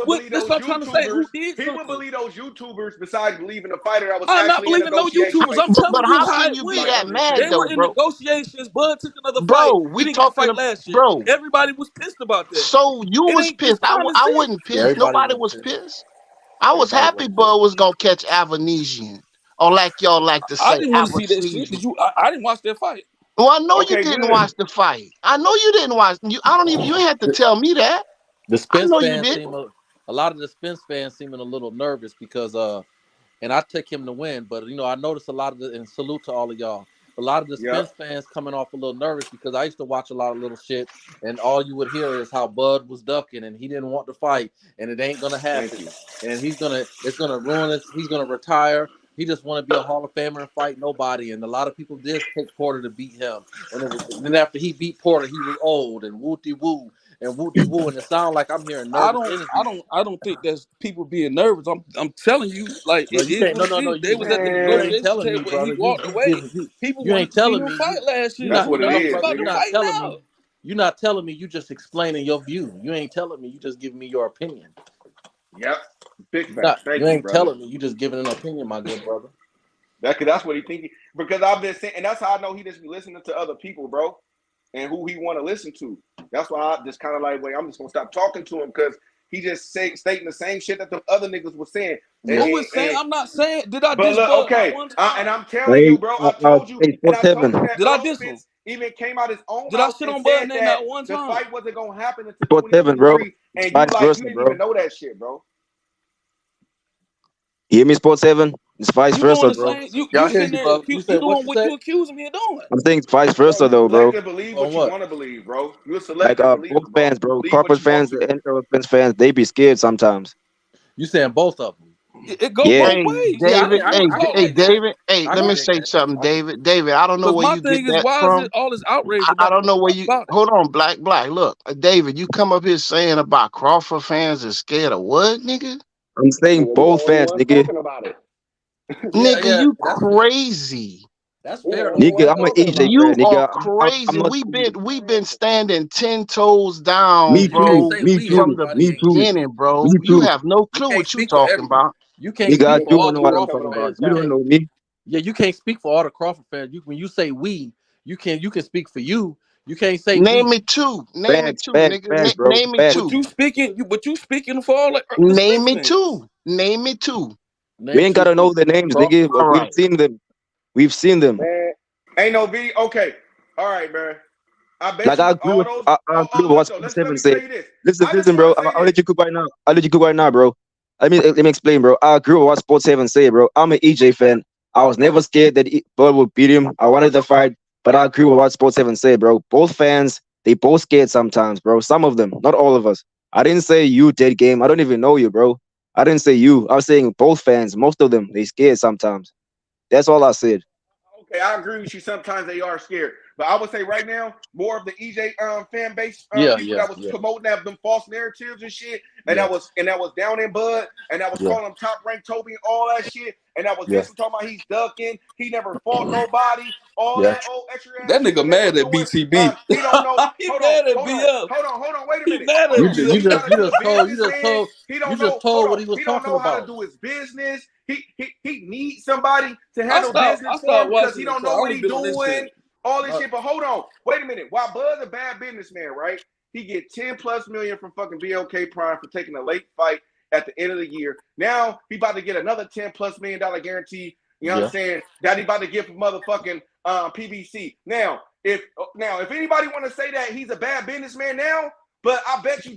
Speaker 2: believe
Speaker 5: This what
Speaker 2: those
Speaker 5: I'm trying to say.
Speaker 2: YouTubers.
Speaker 5: Who did
Speaker 2: He would
Speaker 5: something?
Speaker 2: believe those YouTubers besides believing the fighter that was
Speaker 5: I'm not
Speaker 2: actually in
Speaker 5: believing no
Speaker 2: negotiation.
Speaker 5: YouTubers. I'm
Speaker 6: But
Speaker 5: telling you
Speaker 6: how
Speaker 5: how
Speaker 6: can
Speaker 5: it
Speaker 6: you be
Speaker 5: went.
Speaker 2: Like
Speaker 6: that
Speaker 2: I'm just
Speaker 6: mad
Speaker 5: They
Speaker 2: saying.
Speaker 6: though,
Speaker 5: were in
Speaker 6: bro?
Speaker 5: negotiations. Bud took another fight.
Speaker 6: Bro,
Speaker 5: We
Speaker 6: we
Speaker 5: didn't get the
Speaker 6: talking
Speaker 5: fight
Speaker 6: to
Speaker 5: last year.
Speaker 6: bro.
Speaker 5: Everybody was pissed about that.
Speaker 6: So you
Speaker 5: It
Speaker 6: was
Speaker 5: ain't. It's
Speaker 6: pissed.
Speaker 5: common
Speaker 6: I
Speaker 5: sense.
Speaker 6: wasn't
Speaker 7: Yeah,
Speaker 6: pissed.
Speaker 7: everybody
Speaker 6: Nobody
Speaker 7: was
Speaker 6: was
Speaker 7: pissed.
Speaker 6: pissed. I was
Speaker 7: Everybody
Speaker 6: happy
Speaker 7: was pissed.
Speaker 6: Bud was gonna catch Avanesian. Or like y'all like to
Speaker 5: I
Speaker 6: say,
Speaker 5: didn't want to see that shit.
Speaker 6: Avanesian.
Speaker 5: Did you? I didn't watch that fight.
Speaker 6: Well, I know you
Speaker 2: Okay,
Speaker 6: didn't
Speaker 2: good.
Speaker 6: watch the fight. I know you didn't watch. I don't even. You ain't have to tell me that.
Speaker 7: The
Speaker 6: I
Speaker 7: Spence
Speaker 6: know you
Speaker 7: fans
Speaker 6: didn't.
Speaker 7: seem a lot of the Spence fans seeming a little nervous because and I took him to win, but I noticed a lot of and salute to all of y'all. A lot of the
Speaker 2: Yep.
Speaker 7: Spence fans coming off a little nervous because I used to watch a lot of little shit, and all you would hear is how Bud was ducking and he didn't want to fight, and it ain't gonna
Speaker 2: Thank
Speaker 7: happen,
Speaker 2: you.
Speaker 7: and it's gonna ruin us. He's gonna retire. He just want to be a Hall of Famer and fight nobody, and a lot of people did take Porter to beat him, and then after he beat Porter, he was old and wooty woo and wooty woo, and it sounds like I'm hearing
Speaker 5: I
Speaker 7: nervous
Speaker 5: don't. I
Speaker 7: energy.
Speaker 5: don't. I don't think that's people being nervous. I'm telling you, like
Speaker 7: No,
Speaker 5: it
Speaker 7: you
Speaker 5: is
Speaker 7: can't.
Speaker 5: what
Speaker 7: No,
Speaker 5: it
Speaker 7: no, no.
Speaker 5: is. They was at the
Speaker 7: You ain't
Speaker 5: negotiation
Speaker 7: telling me,
Speaker 5: table and he
Speaker 7: brother.
Speaker 5: walked
Speaker 7: You
Speaker 5: away.
Speaker 7: giving
Speaker 5: People
Speaker 7: you
Speaker 5: wanted
Speaker 7: ain't
Speaker 5: to see
Speaker 7: telling
Speaker 5: him
Speaker 7: me.
Speaker 5: fight last
Speaker 7: You
Speaker 5: year.
Speaker 2: That's
Speaker 7: not.
Speaker 2: what
Speaker 7: No,
Speaker 2: it
Speaker 7: no,
Speaker 5: He was
Speaker 2: is,
Speaker 5: about
Speaker 7: you're
Speaker 5: to
Speaker 2: nigga.
Speaker 7: not
Speaker 5: fight
Speaker 7: telling me.
Speaker 5: now.
Speaker 7: You're not telling me. You just explaining your view. You ain't telling me. You just giving me your opinion.
Speaker 2: Yep. Big
Speaker 7: You
Speaker 2: facts.
Speaker 7: not. You
Speaker 2: Thank you,
Speaker 7: ain't
Speaker 2: brother.
Speaker 7: telling me. You just giving an opinion, my good brother.
Speaker 2: That's what he thinking. Because I've been saying, and that's how I know he just be listening to other people, bro, and who he want to listen to. That's why I just kind of like, wait, I'm just gonna stop talking to him because he just stating the same shit that the other niggas was saying.
Speaker 7: Yeah.
Speaker 5: Who is saying? I'm not saying. Did I
Speaker 2: But
Speaker 5: diss
Speaker 2: look,
Speaker 5: Bud not
Speaker 2: okay,
Speaker 5: one
Speaker 2: and
Speaker 5: time?
Speaker 2: I'm telling you,
Speaker 8: Hey,
Speaker 2: bro. I told you,
Speaker 8: hey,
Speaker 2: and
Speaker 8: Sports
Speaker 2: I told you
Speaker 8: Seven.
Speaker 2: that
Speaker 5: Did I
Speaker 2: Errol
Speaker 5: diss him?
Speaker 2: Spence even came out his own
Speaker 5: Did I
Speaker 2: mouth
Speaker 5: shit
Speaker 2: and
Speaker 5: on Bud
Speaker 2: said
Speaker 5: name
Speaker 2: that
Speaker 5: not one
Speaker 2: the
Speaker 5: time?
Speaker 2: fight wasn't gonna happen until
Speaker 8: Sports Seven, bro.
Speaker 2: 2023,
Speaker 8: It's
Speaker 2: and you
Speaker 8: vice
Speaker 2: like you
Speaker 8: versa,
Speaker 2: didn't
Speaker 8: bro.
Speaker 2: even know that shit, bro.
Speaker 8: You hear me, Sports Seven? It's vice
Speaker 5: You doing
Speaker 8: versa,
Speaker 5: the
Speaker 8: bro.
Speaker 5: same?
Speaker 7: Y'all
Speaker 5: You
Speaker 7: hear
Speaker 5: sitting
Speaker 7: you,
Speaker 5: there?
Speaker 7: brother. You
Speaker 5: You
Speaker 7: said what
Speaker 5: doing
Speaker 7: you
Speaker 5: what
Speaker 7: say
Speaker 5: you accusing me of doing?
Speaker 8: I'm saying it's vice
Speaker 2: Bro,
Speaker 8: versa,
Speaker 2: you
Speaker 8: though, bro.
Speaker 2: selective believe
Speaker 7: on
Speaker 2: what you
Speaker 7: what?
Speaker 2: want to believe, bro. You're a
Speaker 8: Like
Speaker 2: selective believer,
Speaker 8: both
Speaker 2: bro.
Speaker 8: fans, bro.
Speaker 2: Believe what
Speaker 8: Crawford
Speaker 2: you want
Speaker 8: fans
Speaker 2: to.
Speaker 8: and Errol Spence fans, they be scared sometimes.
Speaker 7: You saying both of them?
Speaker 5: It go
Speaker 8: Yeah.
Speaker 5: both
Speaker 6: Hey,
Speaker 5: ways.
Speaker 7: Yeah,
Speaker 6: David.
Speaker 7: I
Speaker 5: You would
Speaker 7: I
Speaker 5: talk
Speaker 7: can
Speaker 6: Hey,
Speaker 5: like
Speaker 7: dig that.
Speaker 5: that.
Speaker 6: David. Hey,
Speaker 7: I
Speaker 6: let
Speaker 7: can
Speaker 6: me
Speaker 5: Huh?
Speaker 7: dig
Speaker 6: say
Speaker 7: that.
Speaker 6: something,
Speaker 7: I can.
Speaker 6: David. David, I don't know
Speaker 5: Because
Speaker 6: where
Speaker 5: my
Speaker 6: you get
Speaker 5: thing is,
Speaker 6: that
Speaker 5: why is it
Speaker 6: from.
Speaker 5: all this outrage
Speaker 6: I
Speaker 5: about
Speaker 6: don't know where you.
Speaker 5: about it?
Speaker 6: Hold on, Black. Look, David, you come up here saying about Crawford fans is scared of what, nigga?
Speaker 8: I'm saying
Speaker 2: Well, we the
Speaker 8: both
Speaker 2: only
Speaker 8: fans,
Speaker 2: ones
Speaker 8: nigga.
Speaker 2: talking about it.
Speaker 7: Yeah,
Speaker 6: Nigga,
Speaker 7: yeah.
Speaker 6: you
Speaker 7: That's fair.
Speaker 6: crazy.
Speaker 7: That's
Speaker 2: We the
Speaker 7: fair
Speaker 2: only
Speaker 7: though.
Speaker 2: ones
Speaker 8: Nigga, I'm an
Speaker 2: talking
Speaker 8: EJ
Speaker 2: about it.
Speaker 6: You
Speaker 8: fan,
Speaker 6: are
Speaker 8: nigga. I'm
Speaker 6: crazy.
Speaker 8: not.
Speaker 6: We've been standing 10 toes down,
Speaker 8: Me
Speaker 7: You can't
Speaker 8: too.
Speaker 6: bro,
Speaker 7: say
Speaker 8: Me
Speaker 7: we.
Speaker 6: from
Speaker 8: too.
Speaker 6: the
Speaker 7: Everybody
Speaker 8: Me
Speaker 7: ain't
Speaker 8: too.
Speaker 6: beginning,
Speaker 7: crazy.
Speaker 6: bro.
Speaker 8: Me
Speaker 6: You
Speaker 8: too.
Speaker 6: have no
Speaker 7: You
Speaker 6: clue
Speaker 7: can't
Speaker 6: what you
Speaker 7: speak for
Speaker 6: talking
Speaker 7: every.
Speaker 6: about.
Speaker 7: You can't
Speaker 8: Nigga, I
Speaker 7: speak
Speaker 2: Yeah,
Speaker 7: for
Speaker 8: do
Speaker 2: we
Speaker 7: all
Speaker 8: know
Speaker 7: the
Speaker 8: what
Speaker 2: we
Speaker 8: I'm
Speaker 7: Crawford
Speaker 8: talking
Speaker 2: talking
Speaker 8: about.
Speaker 2: about
Speaker 7: fans.
Speaker 8: You
Speaker 7: You
Speaker 8: don't
Speaker 7: can't.
Speaker 2: facts.
Speaker 8: know me.
Speaker 7: Yeah, you can't speak for all the Crawford fans. When you say we, you can speak for you. You can't say
Speaker 6: Name
Speaker 7: we.
Speaker 6: me two. Name me two, nigga.
Speaker 8: Facts, bro.
Speaker 6: Name me
Speaker 8: Facts.
Speaker 5: But
Speaker 6: two.
Speaker 5: you speaking for all the
Speaker 6: Name
Speaker 5: Spence
Speaker 6: me
Speaker 5: fans.
Speaker 6: two. Name me two.
Speaker 8: We
Speaker 7: Name
Speaker 8: ain't
Speaker 7: two
Speaker 8: gotta know
Speaker 7: who?
Speaker 8: the names, nigga.
Speaker 7: Crawford.
Speaker 6: All
Speaker 8: We've
Speaker 6: right.
Speaker 8: seen them. We've seen them.
Speaker 2: Man, ain't no video. Okay, all right, man. I bet
Speaker 8: Like I
Speaker 2: you
Speaker 8: agree
Speaker 2: all
Speaker 8: with
Speaker 2: those.
Speaker 8: I agree with what
Speaker 2: Look though,
Speaker 8: Sport
Speaker 2: let
Speaker 8: Seven
Speaker 2: me tell
Speaker 8: said.
Speaker 2: you this.
Speaker 8: Listen,
Speaker 2: I just
Speaker 8: listen,
Speaker 2: want
Speaker 8: bro.
Speaker 2: to say
Speaker 8: I'll
Speaker 2: this.
Speaker 8: let you cook right now. I'll let you cook right now, bro. Let me explain, bro. I agree with what Sport Seven said, bro. I'm an EJ fan. I was never scared that Bud would beat him. I wanted the fight, but I agree with what Sport Seven said, bro. Both fans, they both scared sometimes, bro. Some of them, not all of us. I didn't say you dead game. I don't even know you, bro. I didn't say you. I was saying both fans. Most of them, they scared sometimes. That's all I said.
Speaker 2: Okay, I agree with you. Sometimes they are scared, but I would say right now, more of the EJ fan base
Speaker 7: Yeah,
Speaker 2: people
Speaker 7: yeah,
Speaker 2: that was
Speaker 7: yeah,
Speaker 2: promoting them false narratives and shit, and
Speaker 7: yeah,
Speaker 2: that was down in Bud, and that was
Speaker 7: yeah,
Speaker 2: calling him top ranked Toby and all that shit, and that was
Speaker 7: yeah,
Speaker 2: this one talking about he's ducking, he never fought nobody, all
Speaker 7: yeah.
Speaker 2: that old extra
Speaker 5: That
Speaker 2: ass shit
Speaker 5: nigga
Speaker 2: that they
Speaker 5: mad
Speaker 2: was
Speaker 5: at
Speaker 2: doing.
Speaker 5: BTB.
Speaker 2: He don't know.
Speaker 5: He mad at BF.
Speaker 2: Hold on. Wait a
Speaker 5: He
Speaker 2: minute.
Speaker 5: mad
Speaker 2: Hold
Speaker 5: at
Speaker 2: on.
Speaker 5: BF.
Speaker 2: He got a good businessman. He
Speaker 7: You
Speaker 2: don't
Speaker 7: just
Speaker 2: know. Hold
Speaker 7: told
Speaker 2: on.
Speaker 7: what he was
Speaker 2: He don't
Speaker 7: talking
Speaker 2: know how to
Speaker 7: about.
Speaker 2: do his business. He needs somebody to
Speaker 5: I
Speaker 2: handle
Speaker 5: stopped
Speaker 2: business for him because
Speaker 5: watching
Speaker 2: he
Speaker 5: the
Speaker 2: don't
Speaker 5: show.
Speaker 2: know
Speaker 5: I
Speaker 2: what
Speaker 5: only
Speaker 2: he
Speaker 5: been on this
Speaker 2: doing.
Speaker 5: shit.
Speaker 2: All this shit. But hold on. Wait a minute. While Bud's a bad businessman, right? He get 10 plus million from fucking BLK Prime for taking a late fight at the end of the year. Now he about to get another 10 plus $1 million guarantee. You know what I'm saying? That he about to get from motherfucking PBC. Now, if anybody want to say that he's a bad businessman now, but I bet you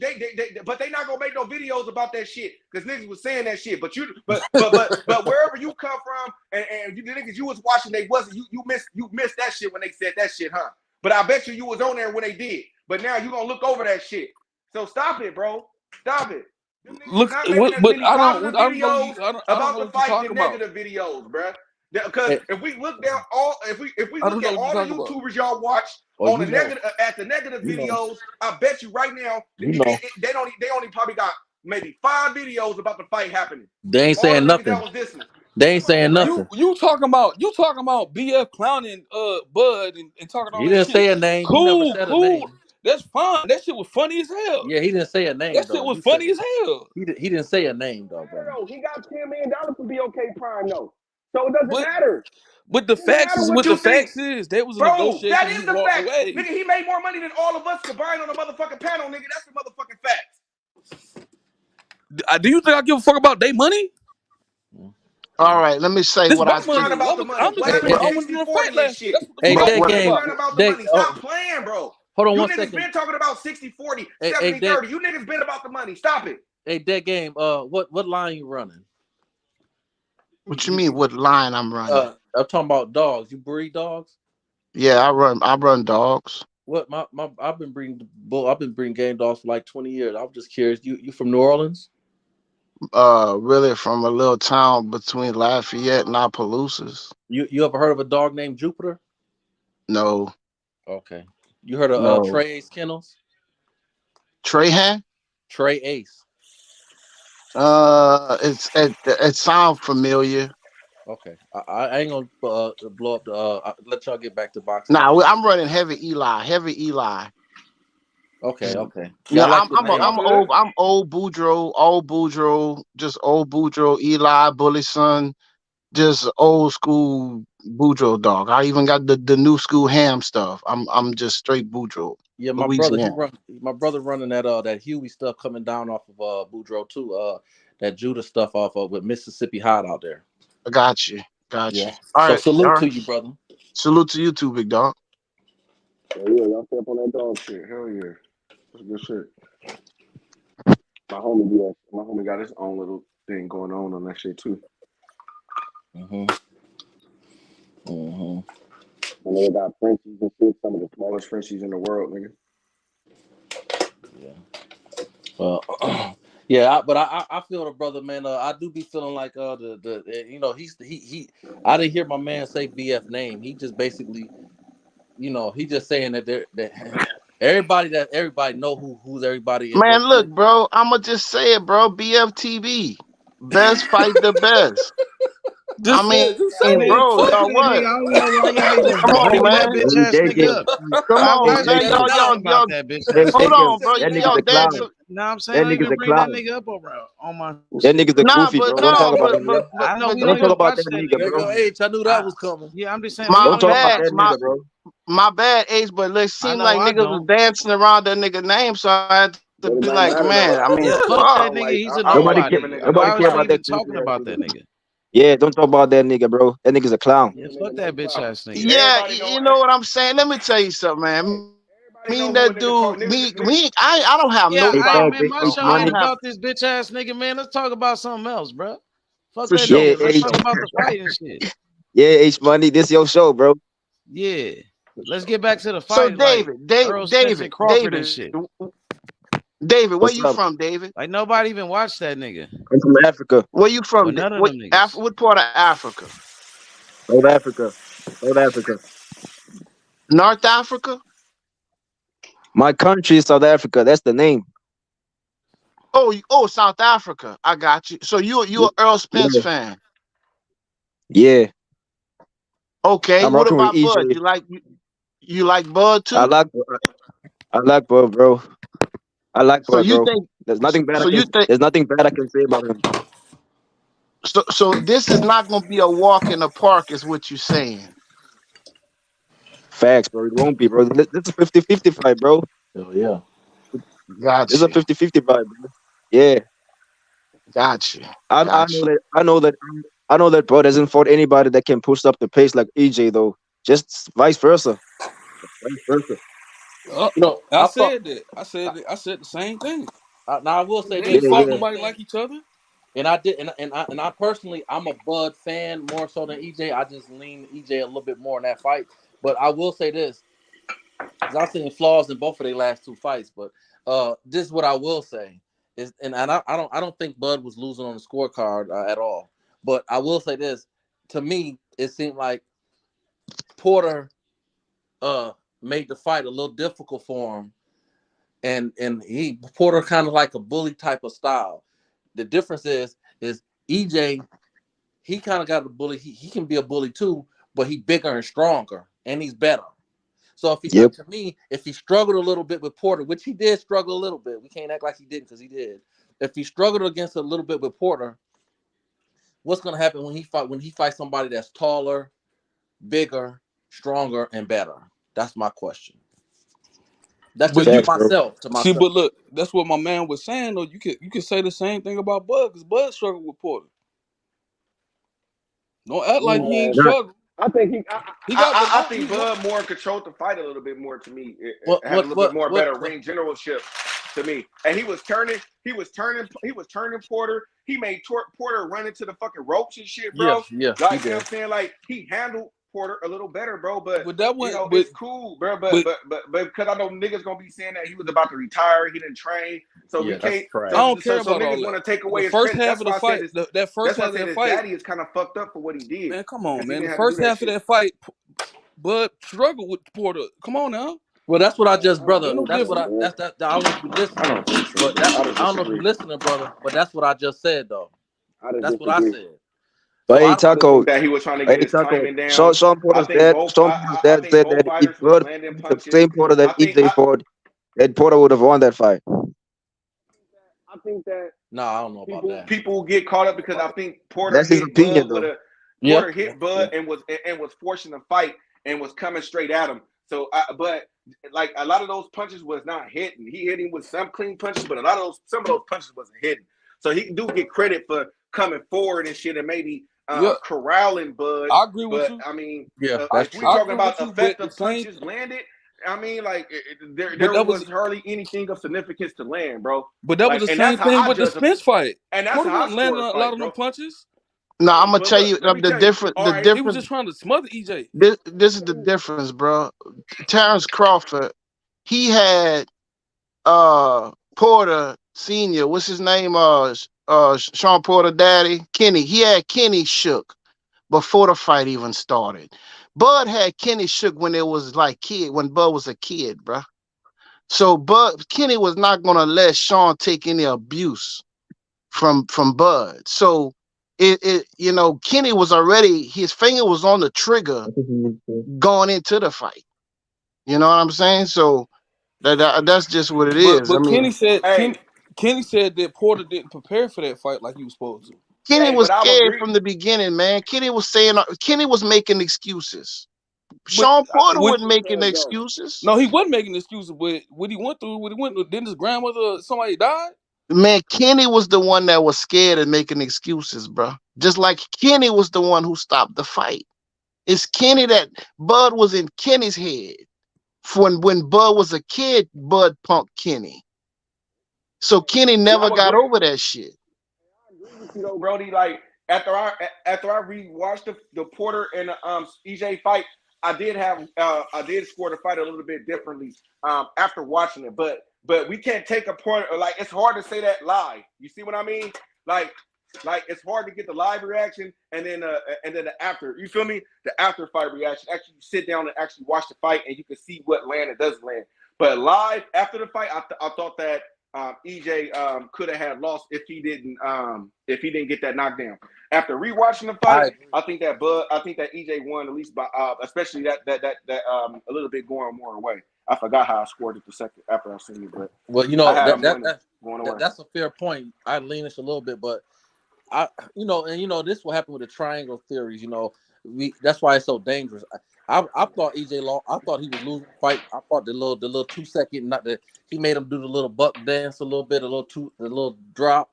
Speaker 2: but they not gonna make no videos about that shit because niggas was saying that shit. But wherever you come from and you the niggas you was watching, they wasn't you missed that shit when they said that shit, huh? But I bet you was on there when they did. But now you gonna look over that shit. So stop it, bro. Stop it. Them niggas is
Speaker 5: Look,
Speaker 2: not making as
Speaker 5: but
Speaker 2: many
Speaker 5: I
Speaker 2: positive
Speaker 5: don't know you.
Speaker 2: videos
Speaker 5: I don't
Speaker 2: about
Speaker 5: know
Speaker 2: the
Speaker 5: what you
Speaker 2: fight
Speaker 5: talking
Speaker 2: than
Speaker 5: about.
Speaker 2: negative videos, bruh. Because
Speaker 7: Hey,
Speaker 2: if we look down all, if we
Speaker 5: I don't
Speaker 2: look
Speaker 5: know
Speaker 2: at
Speaker 5: what you
Speaker 2: all the
Speaker 5: talking about.
Speaker 2: YouTubers y'all watch
Speaker 7: oh,
Speaker 2: on
Speaker 7: you
Speaker 2: the
Speaker 7: know,
Speaker 2: negative at the negative
Speaker 7: you know,
Speaker 2: videos, I bet you right now
Speaker 7: you know.
Speaker 2: they only probably got maybe 5 videos about the fight happening.
Speaker 7: They ain't
Speaker 2: All
Speaker 7: saying
Speaker 2: the niggas
Speaker 7: nothing.
Speaker 2: that was this one.
Speaker 7: They ain't
Speaker 2: Come on,
Speaker 7: saying
Speaker 2: bro.
Speaker 7: nothing.
Speaker 5: You talking about BF clowning Bud and talking all
Speaker 7: He
Speaker 5: that
Speaker 7: didn't
Speaker 5: shit.
Speaker 7: say a name. He never
Speaker 5: Cool,
Speaker 7: said a
Speaker 5: cool.
Speaker 7: name.
Speaker 5: That's fine. That shit was funny as hell.
Speaker 7: Yeah, he didn't say a name
Speaker 5: That shit
Speaker 7: though.
Speaker 5: was
Speaker 7: You said
Speaker 5: funny
Speaker 7: it.
Speaker 5: as hell.
Speaker 7: He didn't say a name though, brother.
Speaker 2: He got $10 million for BOK Prime though. So it doesn't
Speaker 5: But
Speaker 2: matter.
Speaker 5: but the
Speaker 2: It doesn't
Speaker 5: facts
Speaker 2: matter
Speaker 5: is
Speaker 2: what
Speaker 5: what the
Speaker 2: you think.
Speaker 5: facts is. There was a
Speaker 2: Bro,
Speaker 5: negotiation
Speaker 2: that
Speaker 5: and
Speaker 2: is
Speaker 5: he
Speaker 2: the
Speaker 5: walked
Speaker 2: fact.
Speaker 5: away.
Speaker 2: Nigga, he made more money than all of us combined on the motherfucking panel, nigga. That's the motherfucking facts.
Speaker 5: Do you think I give a fuck about their money?
Speaker 6: All right. Let me say
Speaker 5: This
Speaker 6: what
Speaker 5: my
Speaker 6: I
Speaker 2: Crying
Speaker 6: think.
Speaker 5: money.
Speaker 2: about the money.
Speaker 5: I'm the
Speaker 2: What
Speaker 5: guy
Speaker 7: Hey,
Speaker 5: that
Speaker 2: happened
Speaker 7: hey,
Speaker 2: with
Speaker 5: I
Speaker 7: hey,
Speaker 5: wanted to fight
Speaker 2: 60-40 and
Speaker 5: last year.
Speaker 2: shit?
Speaker 5: That's what the
Speaker 7: hey,
Speaker 5: fuck
Speaker 2: You
Speaker 5: I'm
Speaker 7: dead
Speaker 6: What
Speaker 5: talking
Speaker 2: niggas
Speaker 7: game.
Speaker 2: been
Speaker 5: about.
Speaker 2: crying about the
Speaker 7: Dead.
Speaker 2: money. Stop playing, bro.
Speaker 7: Hold on
Speaker 2: You
Speaker 7: one
Speaker 2: niggas
Speaker 7: second.
Speaker 2: been talking about 60-40,
Speaker 7: Hey, dead.
Speaker 2: 70-30. You niggas been about the money. Stop it.
Speaker 7: Hey, dead game. What line you running?
Speaker 6: you mean? What line I'm running?
Speaker 7: I'm talking about dogs. You breed dogs?
Speaker 6: Yeah, I run dogs.
Speaker 7: What I've been breeding bull. I've been breeding game dogs for like 20 years. I'm just curious. You from New Orleans?
Speaker 6: Really from a little town between Lafayette and Opelousas.
Speaker 7: You ever heard of a dog named Jupiter?
Speaker 6: No,
Speaker 7: Okay. You heard of
Speaker 6: no.
Speaker 7: Trey Ace Kennels?
Speaker 6: Trahan?
Speaker 7: Trey Ace.
Speaker 6: It sounds familiar.
Speaker 7: Okay. I ain't gonna blow up the. Let y'all get back to boxing.
Speaker 6: Nah, I'm running heavy Eli. Heavy Eli.
Speaker 7: Okay. Okay. Yeah,
Speaker 6: Yeah,
Speaker 7: I like the
Speaker 2: That
Speaker 7: name.
Speaker 2: sound good.
Speaker 6: I'm old Boudreaux, just old Boudreaux, Eli, Bully son, just old school Boudreaux dog. I even got the new school ham stuff. I'm just straight Boudreaux,
Speaker 7: Yeah, my brother.
Speaker 6: Louisiana.
Speaker 7: My brother running that Huey stuff coming down off of Boudreaux too. That Judah stuff off of with Mississippi Hot out there.
Speaker 6: I got you. Got you.
Speaker 7: Yeah.
Speaker 6: All
Speaker 7: So
Speaker 6: right. All
Speaker 7: salute
Speaker 6: right.
Speaker 7: to you, brother.
Speaker 6: Salute to you too, big dog.
Speaker 2: Yeah, y'all step on that dog shit. Hell yeah. That's good shit. My homie got his own little thing going on that shit too.
Speaker 7: Mm-hmm. Mm-hmm.
Speaker 2: And they got Frenchies and shit, some of the smallest Frenchies in the world, nigga.
Speaker 7: Yeah. Well, yeah, but I feel the brother, man. I do be feeling like he I didn't hear my man say BF name. He just basically, he just saying that everybody know who's everybody is.
Speaker 6: Man, look, bro. I'ma just say it, bro. BFTV. Best fight the best.
Speaker 5: Just say it.
Speaker 6: Bro,
Speaker 5: Fuck
Speaker 6: y'all
Speaker 5: it.
Speaker 6: what?
Speaker 9: Nigga, I don't know why you niggas
Speaker 6: Come on,
Speaker 9: bringing that
Speaker 6: man.
Speaker 9: bitch ass
Speaker 8: Dead
Speaker 9: nigga
Speaker 8: game.
Speaker 9: up.
Speaker 6: Come
Speaker 9: I
Speaker 6: on,
Speaker 9: wish
Speaker 8: Dead
Speaker 6: man.
Speaker 9: they
Speaker 8: game.
Speaker 9: would
Speaker 6: Y'all,
Speaker 9: talk
Speaker 6: y'all,
Speaker 9: about
Speaker 6: y'all.
Speaker 9: that bitch
Speaker 8: Dead
Speaker 9: ass
Speaker 6: Hold
Speaker 9: nigga.
Speaker 6: on,
Speaker 8: game.
Speaker 6: bro.
Speaker 8: That nigga's
Speaker 6: Y'all
Speaker 8: a clown.
Speaker 6: dancing.
Speaker 4: No, I'm saying
Speaker 8: That
Speaker 4: don't
Speaker 8: nigga's
Speaker 4: even
Speaker 8: a
Speaker 4: bring that
Speaker 8: clown.
Speaker 4: nigga up on my
Speaker 8: That
Speaker 4: shit,
Speaker 8: nigga's a
Speaker 4: bro.
Speaker 6: Nah,
Speaker 8: goofy,
Speaker 6: but
Speaker 8: bro. Don't talk
Speaker 6: no,
Speaker 8: about him, bro.
Speaker 4: I know we
Speaker 6: but
Speaker 4: don't
Speaker 8: Don't talk
Speaker 4: even
Speaker 8: about
Speaker 4: watch
Speaker 8: that
Speaker 4: that
Speaker 8: nigga,
Speaker 4: nigga,
Speaker 7: There
Speaker 8: bro.
Speaker 7: go
Speaker 4: bro.
Speaker 7: H. I knew that
Speaker 4: I,
Speaker 7: was coming.
Speaker 4: yeah, I'm just saying we
Speaker 6: my
Speaker 8: Don't
Speaker 4: don't
Speaker 8: talk
Speaker 4: even
Speaker 8: about
Speaker 6: bad,
Speaker 8: that
Speaker 4: watch that
Speaker 8: nigga,
Speaker 6: my
Speaker 4: shit.
Speaker 8: bro.
Speaker 6: my bad, Ace. But it
Speaker 4: I
Speaker 6: seemed
Speaker 4: know
Speaker 6: like
Speaker 4: I
Speaker 6: niggas was
Speaker 4: don't.
Speaker 6: dancing around that nigga name, so I had to
Speaker 2: But it
Speaker 6: be
Speaker 2: don't
Speaker 6: like,
Speaker 2: matter though.
Speaker 6: man, I mean,
Speaker 4: Yeah, fuck
Speaker 6: fuck.
Speaker 4: that nigga. He's a
Speaker 2: I don't
Speaker 8: Nobody
Speaker 2: like
Speaker 8: care.
Speaker 2: giving
Speaker 4: nobody.
Speaker 2: niggas
Speaker 8: Nobody
Speaker 4: Why
Speaker 2: no
Speaker 8: care
Speaker 4: was you
Speaker 8: about
Speaker 2: props.
Speaker 4: even
Speaker 8: that
Speaker 4: talking
Speaker 8: goofy ass
Speaker 4: about that
Speaker 8: nigga.
Speaker 4: nigga?
Speaker 8: Yeah, don't talk about that nigga, bro. That nigga's a clown.
Speaker 4: Yeah,
Speaker 2: Giving
Speaker 4: fuck
Speaker 2: niggas no
Speaker 4: that bitch
Speaker 2: props.
Speaker 4: ass nigga.
Speaker 6: Yeah,
Speaker 2: Everybody know.
Speaker 6: you know what I'm saying. Let me tell you something,
Speaker 2: Hey,
Speaker 6: man.
Speaker 2: everybody
Speaker 6: Me
Speaker 2: know
Speaker 6: and
Speaker 2: who a
Speaker 6: that
Speaker 2: nigga talk.
Speaker 6: dude,
Speaker 2: Niggas, niggas.
Speaker 6: I don't have
Speaker 4: Yeah,
Speaker 6: no
Speaker 8: Hey,
Speaker 4: all right,
Speaker 8: facts.
Speaker 6: problem
Speaker 4: man.
Speaker 6: with
Speaker 4: My
Speaker 8: H
Speaker 6: him.
Speaker 4: show
Speaker 6: I
Speaker 4: ain't
Speaker 6: don't
Speaker 8: money.
Speaker 6: have
Speaker 4: about this bitch ass nigga, man. Let's talk about something else, bro. Fuck
Speaker 6: for
Speaker 4: that
Speaker 6: sure,
Speaker 8: Yeah,
Speaker 4: nigga.
Speaker 6: for
Speaker 4: Let's
Speaker 8: H.
Speaker 4: talk
Speaker 6: sure.
Speaker 4: about the fight and shit.
Speaker 8: Yeah, H money. This your show, bro.
Speaker 4: Yeah. Let's get back to the
Speaker 6: So
Speaker 4: fight, like
Speaker 6: David, Dave,
Speaker 4: Earl Spence and
Speaker 6: David,
Speaker 4: Crawford and
Speaker 6: David,
Speaker 4: shit.
Speaker 6: David, where
Speaker 8: What's
Speaker 6: you
Speaker 8: up?
Speaker 6: from, David?
Speaker 4: Like nobody even watched that nigga.
Speaker 8: I'm from Africa.
Speaker 6: Where you
Speaker 4: Well,
Speaker 6: from?
Speaker 4: none of them niggas.
Speaker 6: What part of Africa?
Speaker 8: South Africa. South Africa.
Speaker 6: North Africa?
Speaker 8: My country is South Africa. That's the name.
Speaker 6: Oh, South Africa. I got you. So you
Speaker 8: Yeah.
Speaker 6: a Earl Spence
Speaker 8: Yeah.
Speaker 6: fan?
Speaker 8: Yeah.
Speaker 6: Okay.
Speaker 8: I'm
Speaker 6: What
Speaker 8: rocking with
Speaker 6: about Bud?
Speaker 8: EJ.
Speaker 6: You like Bud
Speaker 8: I
Speaker 6: too?
Speaker 8: like I like Bud, bro. I like
Speaker 6: So
Speaker 8: Bud,
Speaker 6: you
Speaker 8: bro.
Speaker 6: think?
Speaker 8: There's nothing bad I
Speaker 6: So
Speaker 8: can
Speaker 6: you think?
Speaker 8: there's nothing bad I can say about him.
Speaker 6: So this is not going to be a walk in the park, is what you're saying?
Speaker 8: Facts, bro. It won't be, bro. This is a 50-50 fight, bro.
Speaker 7: Oh yeah.
Speaker 8: This is a
Speaker 6: Gotcha.
Speaker 8: 50-50 fight, bro. Yeah.
Speaker 6: Gotcha.
Speaker 8: I know
Speaker 6: Gotcha.
Speaker 8: I know that Bud hasn't fought anybody that can push up the pace like EJ though. Just vice versa. Vice versa.
Speaker 7: You know,
Speaker 5: I
Speaker 7: I fuck.
Speaker 5: said that. I said the same thing.
Speaker 7: Now I will say
Speaker 5: They
Speaker 8: Yeah,
Speaker 5: ain't
Speaker 7: this. I
Speaker 5: fought
Speaker 8: yeah.
Speaker 7: do
Speaker 5: nobody
Speaker 7: think,
Speaker 5: like each other.
Speaker 7: and I did, and I personally, I'm a Bud fan more so than EJ. I just lean EJ a little bit more in that fight. But I will say this, because I've seen flaws in both of their last two fights. But this is what I will say is, and I don't think Bud was losing on the scorecard at all. But I will say this, to me, it seemed like Porter uh made the fight a little difficult for him, and he Porter kind of like a bully type of style. The difference is EJ, he kind of got a bully. He can be a bully too, but he bigger and stronger, and he's better. So if he,
Speaker 8: Yep.
Speaker 7: to me, if he struggled a little bit with Porter, which he did struggle a little bit, we can't act like he didn't because he did. If he struggled against a little bit with Porter, what's gonna happen when he fights somebody that's taller, bigger, stronger, and better? That's my question. That's
Speaker 5: But
Speaker 7: just
Speaker 5: you
Speaker 8: Facts, bro.
Speaker 7: to
Speaker 5: see,
Speaker 7: myself.
Speaker 5: but look, that's what my man was saying though. You could say the same thing about Bud because Bud struggled with Porter. Don't act like he ain't
Speaker 2: Man,
Speaker 8: Not
Speaker 5: struggled.
Speaker 2: I think he.
Speaker 5: He got the
Speaker 2: I
Speaker 5: knock.
Speaker 2: think Bud more controlled the fight a little bit more to me. It
Speaker 7: What
Speaker 2: had a
Speaker 7: what
Speaker 2: little bit
Speaker 7: what
Speaker 2: more
Speaker 7: what?
Speaker 2: better
Speaker 7: what
Speaker 2: ring generalship to me. And he was turning. He was turning Porter. He made Porter run into the fucking ropes and shit,
Speaker 7: yeah,
Speaker 2: bro.
Speaker 7: yeah, he
Speaker 2: Like, you know what
Speaker 7: did.
Speaker 2: I'm saying? Like, he handled Porter a little better, bro. But
Speaker 5: But that
Speaker 2: you
Speaker 5: went.
Speaker 2: know, it's cool, bro.
Speaker 5: But
Speaker 2: But because I know niggas gonna be saying that he was about to retire, he didn't train, so we
Speaker 7: Yeah, that's
Speaker 2: can't.
Speaker 5: I
Speaker 7: trash.
Speaker 5: don't care
Speaker 2: So
Speaker 5: about all
Speaker 2: niggas want
Speaker 5: that.
Speaker 2: to take
Speaker 5: The
Speaker 2: away his
Speaker 5: first
Speaker 2: credit.
Speaker 5: half of the fight, that first
Speaker 2: That's why I
Speaker 5: half of
Speaker 2: said
Speaker 5: that
Speaker 2: his
Speaker 5: fight,
Speaker 2: daddy is kind of fucked up for what he did,
Speaker 5: man, come on,
Speaker 2: because he
Speaker 5: man. The
Speaker 2: didn't have to do
Speaker 5: first
Speaker 2: that
Speaker 5: half of
Speaker 2: shit.
Speaker 5: that fight, Bud struggled with Porter. Come on now,
Speaker 7: Well, that's what I just,
Speaker 5: ain't
Speaker 7: brother.
Speaker 5: no
Speaker 7: That's what
Speaker 5: different.
Speaker 7: I don't know if you
Speaker 2: I
Speaker 7: listening,
Speaker 2: don't think so,
Speaker 7: but
Speaker 2: bro.
Speaker 7: that
Speaker 2: I don't
Speaker 7: I don't know if you
Speaker 2: disagree.
Speaker 7: listening, brother. But that's what I just said, though.
Speaker 2: I just
Speaker 7: That's what I
Speaker 2: disagree.
Speaker 7: said.
Speaker 8: but
Speaker 7: So
Speaker 8: hey
Speaker 7: I
Speaker 2: I just
Speaker 8: Taco,
Speaker 2: think that he was trying to
Speaker 8: hey
Speaker 2: get his
Speaker 8: Taco.
Speaker 2: timing down.
Speaker 8: Sean Porter's
Speaker 2: I
Speaker 8: dad
Speaker 2: think
Speaker 8: said
Speaker 2: both
Speaker 8: that if
Speaker 2: fighters was
Speaker 8: Bud
Speaker 2: landing
Speaker 8: fought the
Speaker 2: punches.
Speaker 8: same Porter that
Speaker 2: I think
Speaker 8: EJ fought, that Porter would have won that fight.
Speaker 2: I think that
Speaker 7: no, I don't know about that.
Speaker 2: people get caught up because I think Porter
Speaker 8: That's his
Speaker 2: hit
Speaker 8: opinion
Speaker 2: Bud with
Speaker 8: though.
Speaker 2: a
Speaker 7: Yeah,
Speaker 2: Porter
Speaker 7: yeah,
Speaker 2: hit Bud
Speaker 7: yeah.
Speaker 2: and was forcing the fight and was coming straight at him. So, but like a lot of those punches was not hitting. He hit him with some clean punches, but some of those punches wasn't hitting. So he do get credit for coming forward and shit and maybe
Speaker 5: Yeah,
Speaker 2: corralling Bud.
Speaker 5: I agree with
Speaker 2: But
Speaker 5: you.
Speaker 2: I mean,
Speaker 7: Yeah, that's
Speaker 2: if we
Speaker 5: I
Speaker 7: true.
Speaker 2: talking
Speaker 5: agree with
Speaker 2: about
Speaker 5: you. But the
Speaker 2: effective
Speaker 5: same,
Speaker 2: punches landed, I mean, like
Speaker 5: but
Speaker 2: there
Speaker 5: that was,
Speaker 2: was hardly anything of significance to land, bro.
Speaker 5: but that was
Speaker 2: Like,
Speaker 5: the
Speaker 2: and that's
Speaker 5: same
Speaker 2: how
Speaker 5: thing
Speaker 2: I
Speaker 5: with the
Speaker 2: judge a
Speaker 5: Spence fight.
Speaker 2: and that's
Speaker 5: Porter
Speaker 2: how I
Speaker 5: wasn't landing
Speaker 2: score a
Speaker 5: a lot
Speaker 2: fight,
Speaker 5: of them
Speaker 2: bro.
Speaker 5: punches,
Speaker 6: No, I'm gonna
Speaker 2: But
Speaker 6: tell
Speaker 2: look,
Speaker 6: you
Speaker 2: let me
Speaker 6: the
Speaker 2: tell you.
Speaker 6: difference.
Speaker 2: All
Speaker 6: The
Speaker 2: right,
Speaker 5: he was
Speaker 6: difference.
Speaker 5: just trying to smother EJ.
Speaker 6: This is the difference, bro. Terence Crawford, he had Porter Senior. What's his name? Sean Porter daddy, Kenny. He had Kenny shook before the fight even started. Bud had Kenny shook when it was like when Bud was a kid, bro. So Kenny was not gonna let Sean take any abuse from Bud. So Kenny was already, his finger was on the trigger going into the fight. You know what I'm saying? So that's just what it is. I
Speaker 5: But
Speaker 6: mean,
Speaker 5: Kenny said
Speaker 2: hey,
Speaker 5: Kenny said that Porter didn't prepare for that fight like he was supposed to.
Speaker 6: Kenny
Speaker 2: Hey,
Speaker 6: was
Speaker 2: but I would
Speaker 6: scared
Speaker 2: agree.
Speaker 6: from the beginning, man. Kenny was making excuses.
Speaker 5: But
Speaker 6: Sean Porter
Speaker 5: when
Speaker 6: wasn't making excuses.
Speaker 5: no, he wasn't making excuses. But what he went through, didn't his grandmother or somebody died?
Speaker 6: Man, Kenny was the one that was scared and making excuses, bro. Just like Kenny was the one who stopped the fight. It's Kenny that Bud was in Kenny's head. When Bud was a kid, Bud punked Kenny. So Kenny
Speaker 2: And I
Speaker 6: never
Speaker 2: would
Speaker 6: got
Speaker 2: agree.
Speaker 6: over that shit.
Speaker 2: I agree with you though, Brody. Like after I rewatched the Porter and EJ fight, I did score the fight a little bit differently after watching it. But we can't take a point, like it's hard to say that live. You see what I mean? Like it's hard to get the live reaction and then the after. You feel me? The after fight reaction. Actually, you sit down and actually watch the fight and you can see what land and doesn't land. But live after the fight, I thought that EJ could have had lost if he didn't get that knockdown. After rewatching the fight, I think that EJ won at least by especially that a little bit going more away. I forgot how I scored it the second after I seen it, but
Speaker 7: Well, you
Speaker 2: I
Speaker 7: know
Speaker 2: had him winning going away.
Speaker 7: that's a fair point. I lean this a little bit, but this will happen with the triangle theories. That's why it's so dangerous. I thought EJ Law. I thought he was losing the fight. I thought the little 2 second, not that he made him do the little buck dance a little bit, the little drop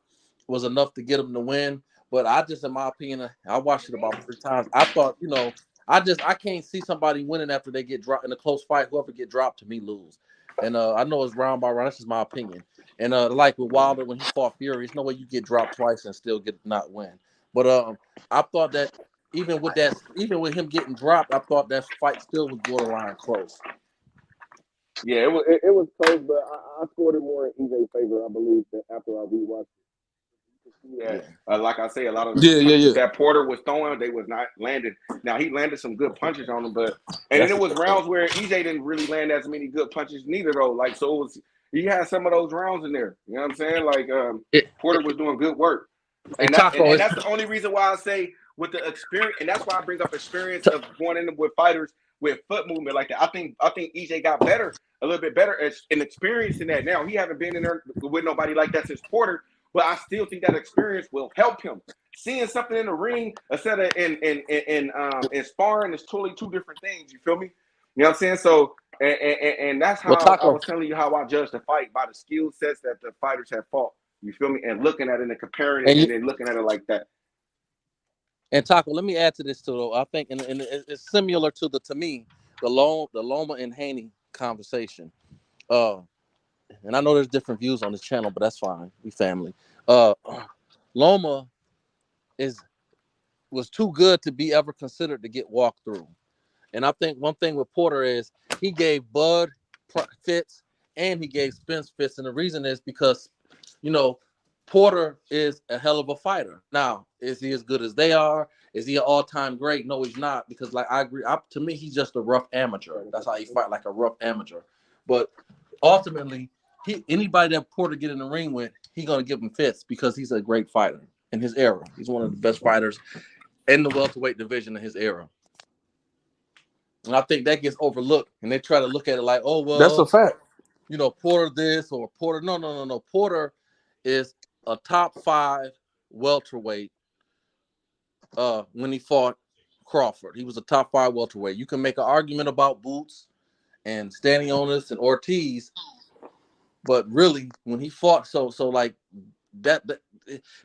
Speaker 7: was enough to get him to win. But I just, in my opinion, I watched it about 3 times. I thought, I can't see somebody winning after they get dropped in a close fight. Whoever get dropped to me lose. And I know it's round by round. That's just my opinion. And like with Wilder when he fought Fury, there's no way you get dropped twice and still not win. But I thought that even with him getting dropped, I thought that fight still was borderline close.
Speaker 2: Yeah, it was close, but I scored it more in EJ's favor, I believe, that after I rewatched it.
Speaker 7: Yeah.
Speaker 2: Like I say, a lot of the
Speaker 5: Yeah.
Speaker 2: punches that Porter was throwing, they was not landed. Now he landed some good punches on him, and then it was rounds where EJ didn't really land as many good punches neither though. Like so, he had some of those rounds in there. You know what I'm saying? Like Porter was doing good work, and that's the only reason why I say with the experience, and that's why I bring up experience of going in with fighters with foot movement like that. I think EJ got better, a little bit better in experience in that. Now he haven't been in there with nobody like that since Porter. But I still think that experience will help him. Seeing something in the ring instead of in sparring is totally two different things. You feel me? You know what I'm saying? So and that's how I was telling you how I judge the fight by the skill sets that the fighters have fought. You feel me? And looking at it and comparing it and then looking at it like that.
Speaker 7: And Taco, let me add to this too. Though I think, and it's similar to me, the Loma and Haney conversation. And I know there's different views on this channel, but that's fine. We family. Loma was too good to be ever considered to get walked through. And I think one thing with Porter is he gave Bud fits and he gave Spence fits. And the reason is because, Porter is a hell of a fighter. Now, is he as good as they are? Is he an all-time great? No, he's not. Because, like, I agree. To me, he's just a rough amateur. That's how he fight, like a rough amateur. But ultimately, anybody that Porter get in the ring with, he's going to give him fits because he's a great fighter in his era. He's one of the best fighters in the welterweight division in his era. And I think that gets overlooked. And they try to look at it like, oh, well.
Speaker 5: That's a fact.
Speaker 7: Porter this or Porter. No. Porter is a top 5 welterweight when he fought Crawford. He was a top 5 welterweight. You can make an argument about Boots and Stanionis and Ortiz, but really when he fought so like that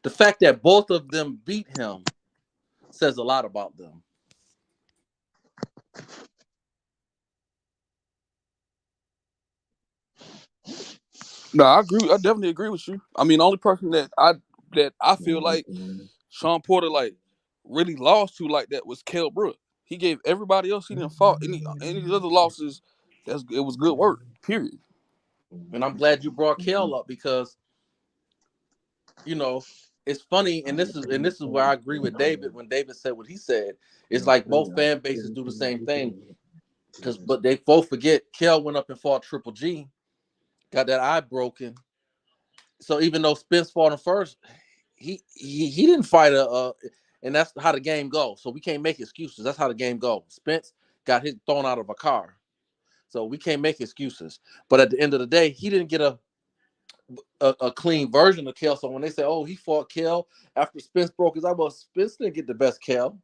Speaker 7: the fact that both of them beat him says a lot about them.
Speaker 5: No, I agree. I definitely agree with you. I mean, the only person that I feel like Sean Porter like really lost to like that was Kell Brook. He gave everybody else he didn't fought any other losses. It was good work. Period.
Speaker 7: And I'm glad you brought Kell up because it's funny, and this is where I agree with David when David said what he said. It's like both fan bases do the same thing, but they both forget Kell went up and fought Triple G, got that eye broken. So even though Spence fought him first, he didn't fight and that's how the game goes. So we can't make excuses. That's how the game goes. Spence got his thrown out of a car, so we can't make excuses. But at the end of the day, he didn't get a clean version of Kel. So when they say, "Oh, he fought Kel after Spence broke his eye," well, Spence didn't get the best Kel,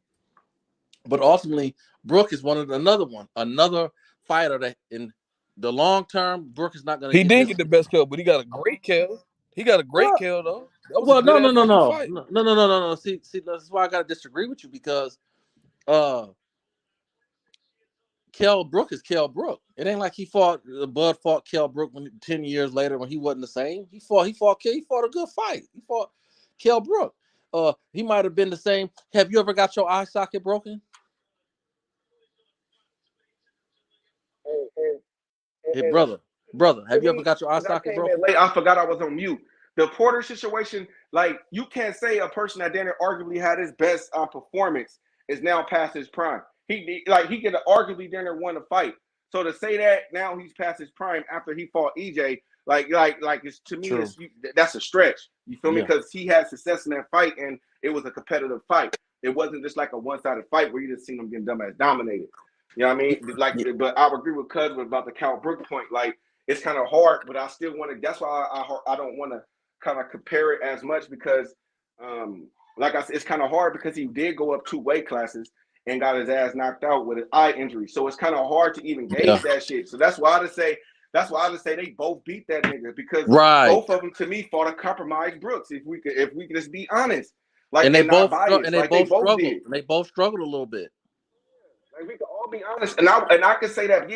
Speaker 7: but ultimately Brook is another fighter that in the long term, Brook is not going to
Speaker 5: He
Speaker 7: get
Speaker 5: did
Speaker 7: his.
Speaker 5: get the best kill, but he got a great kill. He got a great
Speaker 7: Well,
Speaker 5: kill though. That was a
Speaker 7: well,
Speaker 5: good
Speaker 7: no, no,
Speaker 5: ass
Speaker 7: no,
Speaker 5: fucking
Speaker 7: no,
Speaker 5: fight.
Speaker 7: no, no, no, no, no. See, that's why I got to disagree with you because Kell Brook is Kell Brook. It ain't like Bud fought Kell Brook 10 years later when he wasn't the same. He fought a good fight. He fought Kell Brook. He might have been the same. Have you ever got your eye socket broken? Hey,
Speaker 2: And
Speaker 7: brother,
Speaker 2: to
Speaker 7: have you ever
Speaker 2: me,
Speaker 7: got your eye
Speaker 2: because I
Speaker 7: socket
Speaker 2: came in
Speaker 7: broken?
Speaker 2: late, I forgot I was on mute. The Porter situation, like you can't say a person that didn't arguably had his best performance is now past his prime. He could have arguably didn't won a fight. So to say that now he's past his prime after he fought EJ, it's to me,
Speaker 7: True.
Speaker 2: that's a stretch. You feel me?
Speaker 7: Yeah.
Speaker 2: Because he had success in that fight and it was a competitive fight. It wasn't just like a one-sided fight where you just seen him getting dumbass dominated. You know what I mean?
Speaker 7: Yeah.
Speaker 2: But I would agree with Cuz about the Cal Brook point. Like, it's kind of hard, but I still want to. That's why I don't want to kind of compare it as much because, like I said, it's kind of hard because he did go up 2 weight classes and got his ass knocked out with an eye injury. So it's kind of hard to even gauge that shit. So that's why I just say they both beat that nigga because
Speaker 7: Right.
Speaker 2: both of them to me fought a compromised Brooks. If we could just be honest, like
Speaker 7: And they
Speaker 2: not
Speaker 7: both
Speaker 2: biased,
Speaker 7: and they
Speaker 2: like they
Speaker 7: both
Speaker 2: both
Speaker 7: struggled.
Speaker 2: did.
Speaker 7: And they both struggled a little bit.
Speaker 2: Like we can all be honest, and I can say that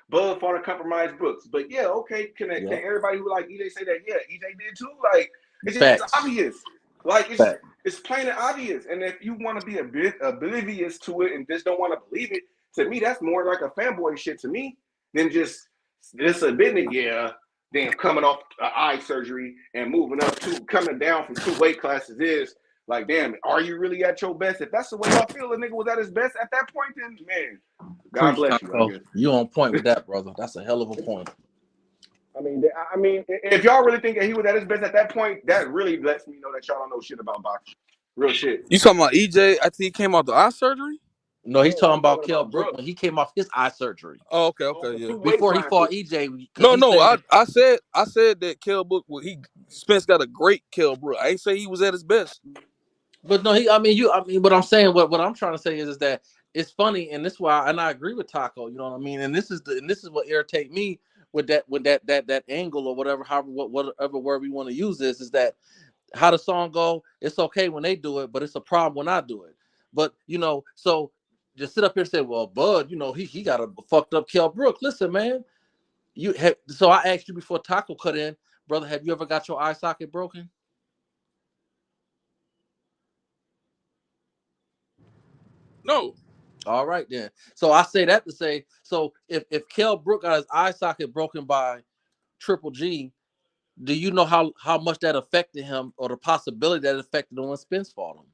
Speaker 2: Bud fought a compromised Brooks, but can everybody who like EJ say that EJ did too? Like it's
Speaker 7: Facts.
Speaker 2: obvious, like
Speaker 7: Facts.
Speaker 2: it's plain and obvious. And if you want to be a bit oblivious to it and just don't want to believe it, to me that's more like a fanboy shit to me than just admitting then coming off eye surgery and coming down from 2 weight classes is. Like, damn, are you really at your best? If that's the way y'all feel, a nigga was at his best at that point, then, man, God
Speaker 7: Preach,
Speaker 2: bless you, I
Speaker 7: Taco.
Speaker 2: guess.
Speaker 7: You on point with that, brother. That's a hell of a point.
Speaker 2: I mean, if y'all really think that he was at his best at that point, that really lets me know that y'all don't know shit about boxing. Real shit.
Speaker 5: You talking about EJ? I think he came out the eye surgery.
Speaker 7: No, he's talking
Speaker 2: I'm
Speaker 7: about
Speaker 2: talking
Speaker 7: Kell
Speaker 2: about
Speaker 7: Brook
Speaker 2: Brooks.
Speaker 7: when he came off his eye surgery.
Speaker 5: Oh, okay, yeah.
Speaker 2: 2 weight
Speaker 7: Before he fought
Speaker 2: classes.
Speaker 7: EJ.
Speaker 5: No,
Speaker 7: He said
Speaker 5: I said that Kell Brook, Spence got a great Kell Brook. I ain't say he was at his best.
Speaker 7: But no, what I'm saying, what I'm trying to say is that it's funny, and this is why, and I agree with Taco. You know what I mean? And this is what irritates me with that angle or whatever word we want to use is that how the song go. It's okay when they do it, but it's a problem when I do it. But so just sit up here and say, well, Bud, he got a fucked up Kell Brook. Listen, man, so I asked you before Taco cut in, brother, have you ever got your eye socket broken?
Speaker 5: No.
Speaker 7: All right then. So I say that to say, so if Kell Brook got his eye socket broken by Triple G, do you know how much that affected him or the possibility that it affected him when Spence fought him?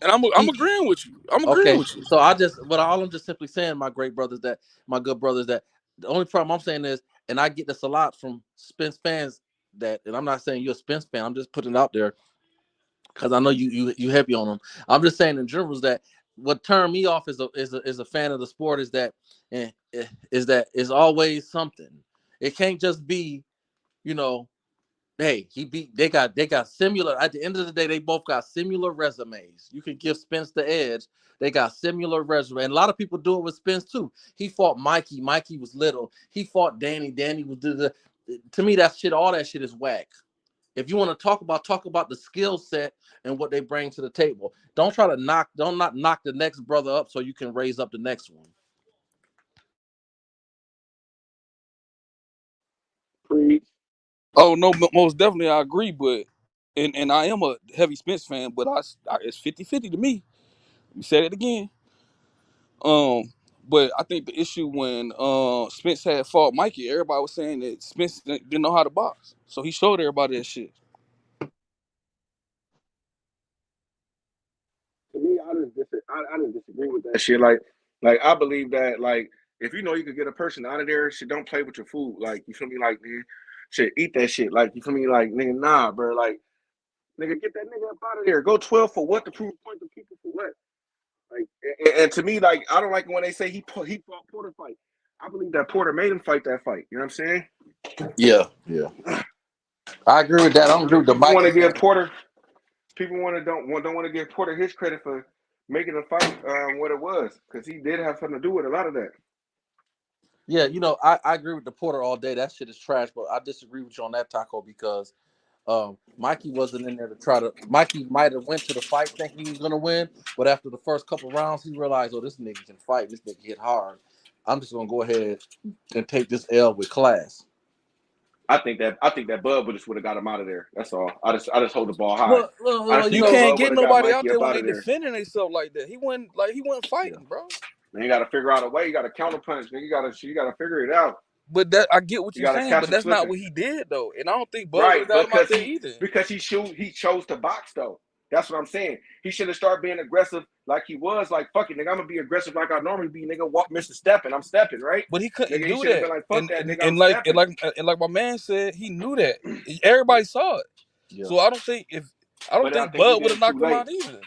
Speaker 5: And I'm agreeing with you.
Speaker 7: Okay. So all I'm just simply saying, my good brothers, that the only problem I'm saying is, and I get this a lot from Spence fans and I'm not saying you're a Spence fan, I'm just putting it out there because I know you heavy on them. I'm just saying in general is that what turned me off as a fan of the sport is that is always something. It can't just be, hey, they got similar. At the end of the day, they both got similar resumes. You can give Spence the edge. They got similar resume. And a lot of people do it with Spence too. He fought Mikey. Mikey was little. He fought Danny. Danny was to me, all that shit is whack. If you want to talk about the skill set and what they bring to the table. Don't knock the next brother up so you can raise up the next one.
Speaker 5: Oh no, most definitely I agree, but and I am a heavy Spence fan, but it's 50-50 to me. You said it again. But I think the issue when Spence had fought Mikey, everybody was saying that Spence didn't know how to box, so he showed everybody that shit.
Speaker 2: To me, I just disagree with that shit. Like I believe that if you know you could get a person out of there, shit, don't play with your food. Like, you feel me? Like, man, shit, eat that shit. Like, you feel me? Like, nigga, nah, bro. Like, nigga, get that nigga up out of there. Go 12 for what? To prove a point to people for what? Like, and to me, I don't like when they say he fought Porter fight. I believe that Porter made him fight that fight. You know what I'm saying?
Speaker 7: Yeah. I agree with that. I don't agree with the
Speaker 2: People want
Speaker 7: Mikey
Speaker 2: to give
Speaker 7: thing.
Speaker 2: Porter. People don't want to give Porter his credit for making the fight what it was, because he did have something to do with a lot of that.
Speaker 7: Yeah, I agree with the Porter all day. That shit is trash, but I disagree with you on that, Taco, because Mikey wasn't in there to try to. Mikey might have went to the fight thinking he was gonna win, but after the first couple rounds, he realized, oh, this nigga can fight. This nigga hit hard. I'm just gonna go ahead and take this L with class.
Speaker 2: I think that Bud would have got him out of there. That's all. I just hold the ball high. I just
Speaker 5: You
Speaker 2: think
Speaker 5: can't
Speaker 2: Bud would
Speaker 5: get
Speaker 2: have got
Speaker 5: nobody out
Speaker 2: Mikey
Speaker 5: there
Speaker 2: up
Speaker 5: when
Speaker 2: out
Speaker 5: they
Speaker 2: of there.
Speaker 5: defending themselves like that. He wasn't
Speaker 2: Yeah.
Speaker 5: fighting, bro.
Speaker 2: Man, you got to figure out a way. You got to counter punch. You got to figure it out.
Speaker 5: But that I get what
Speaker 2: You
Speaker 5: you're
Speaker 2: got to
Speaker 5: saying,
Speaker 2: catch
Speaker 5: but
Speaker 2: him
Speaker 5: that's not
Speaker 2: slipping.
Speaker 5: what he did though. And I don't think Bud would
Speaker 2: Right,
Speaker 5: have got him out
Speaker 2: because
Speaker 5: there either.
Speaker 2: he chose to box though. That's what I'm saying. He should have started being aggressive like he was. Like, fuck it, nigga, I'm gonna be aggressive like I normally be. Nigga, walk, Mr. Stepping. I'm stepping, right?
Speaker 5: But he couldn't
Speaker 2: Nigga, he
Speaker 5: do
Speaker 2: should have
Speaker 5: that.
Speaker 2: been like, fuck that, nigga, I'm
Speaker 5: And like
Speaker 2: stepping.
Speaker 5: my man said, he knew that. Everybody saw it.
Speaker 7: Yeah.
Speaker 5: So I don't think
Speaker 2: I think he
Speaker 5: Bud would
Speaker 2: did
Speaker 5: have
Speaker 2: it too
Speaker 5: knocked him
Speaker 2: late.
Speaker 5: out either.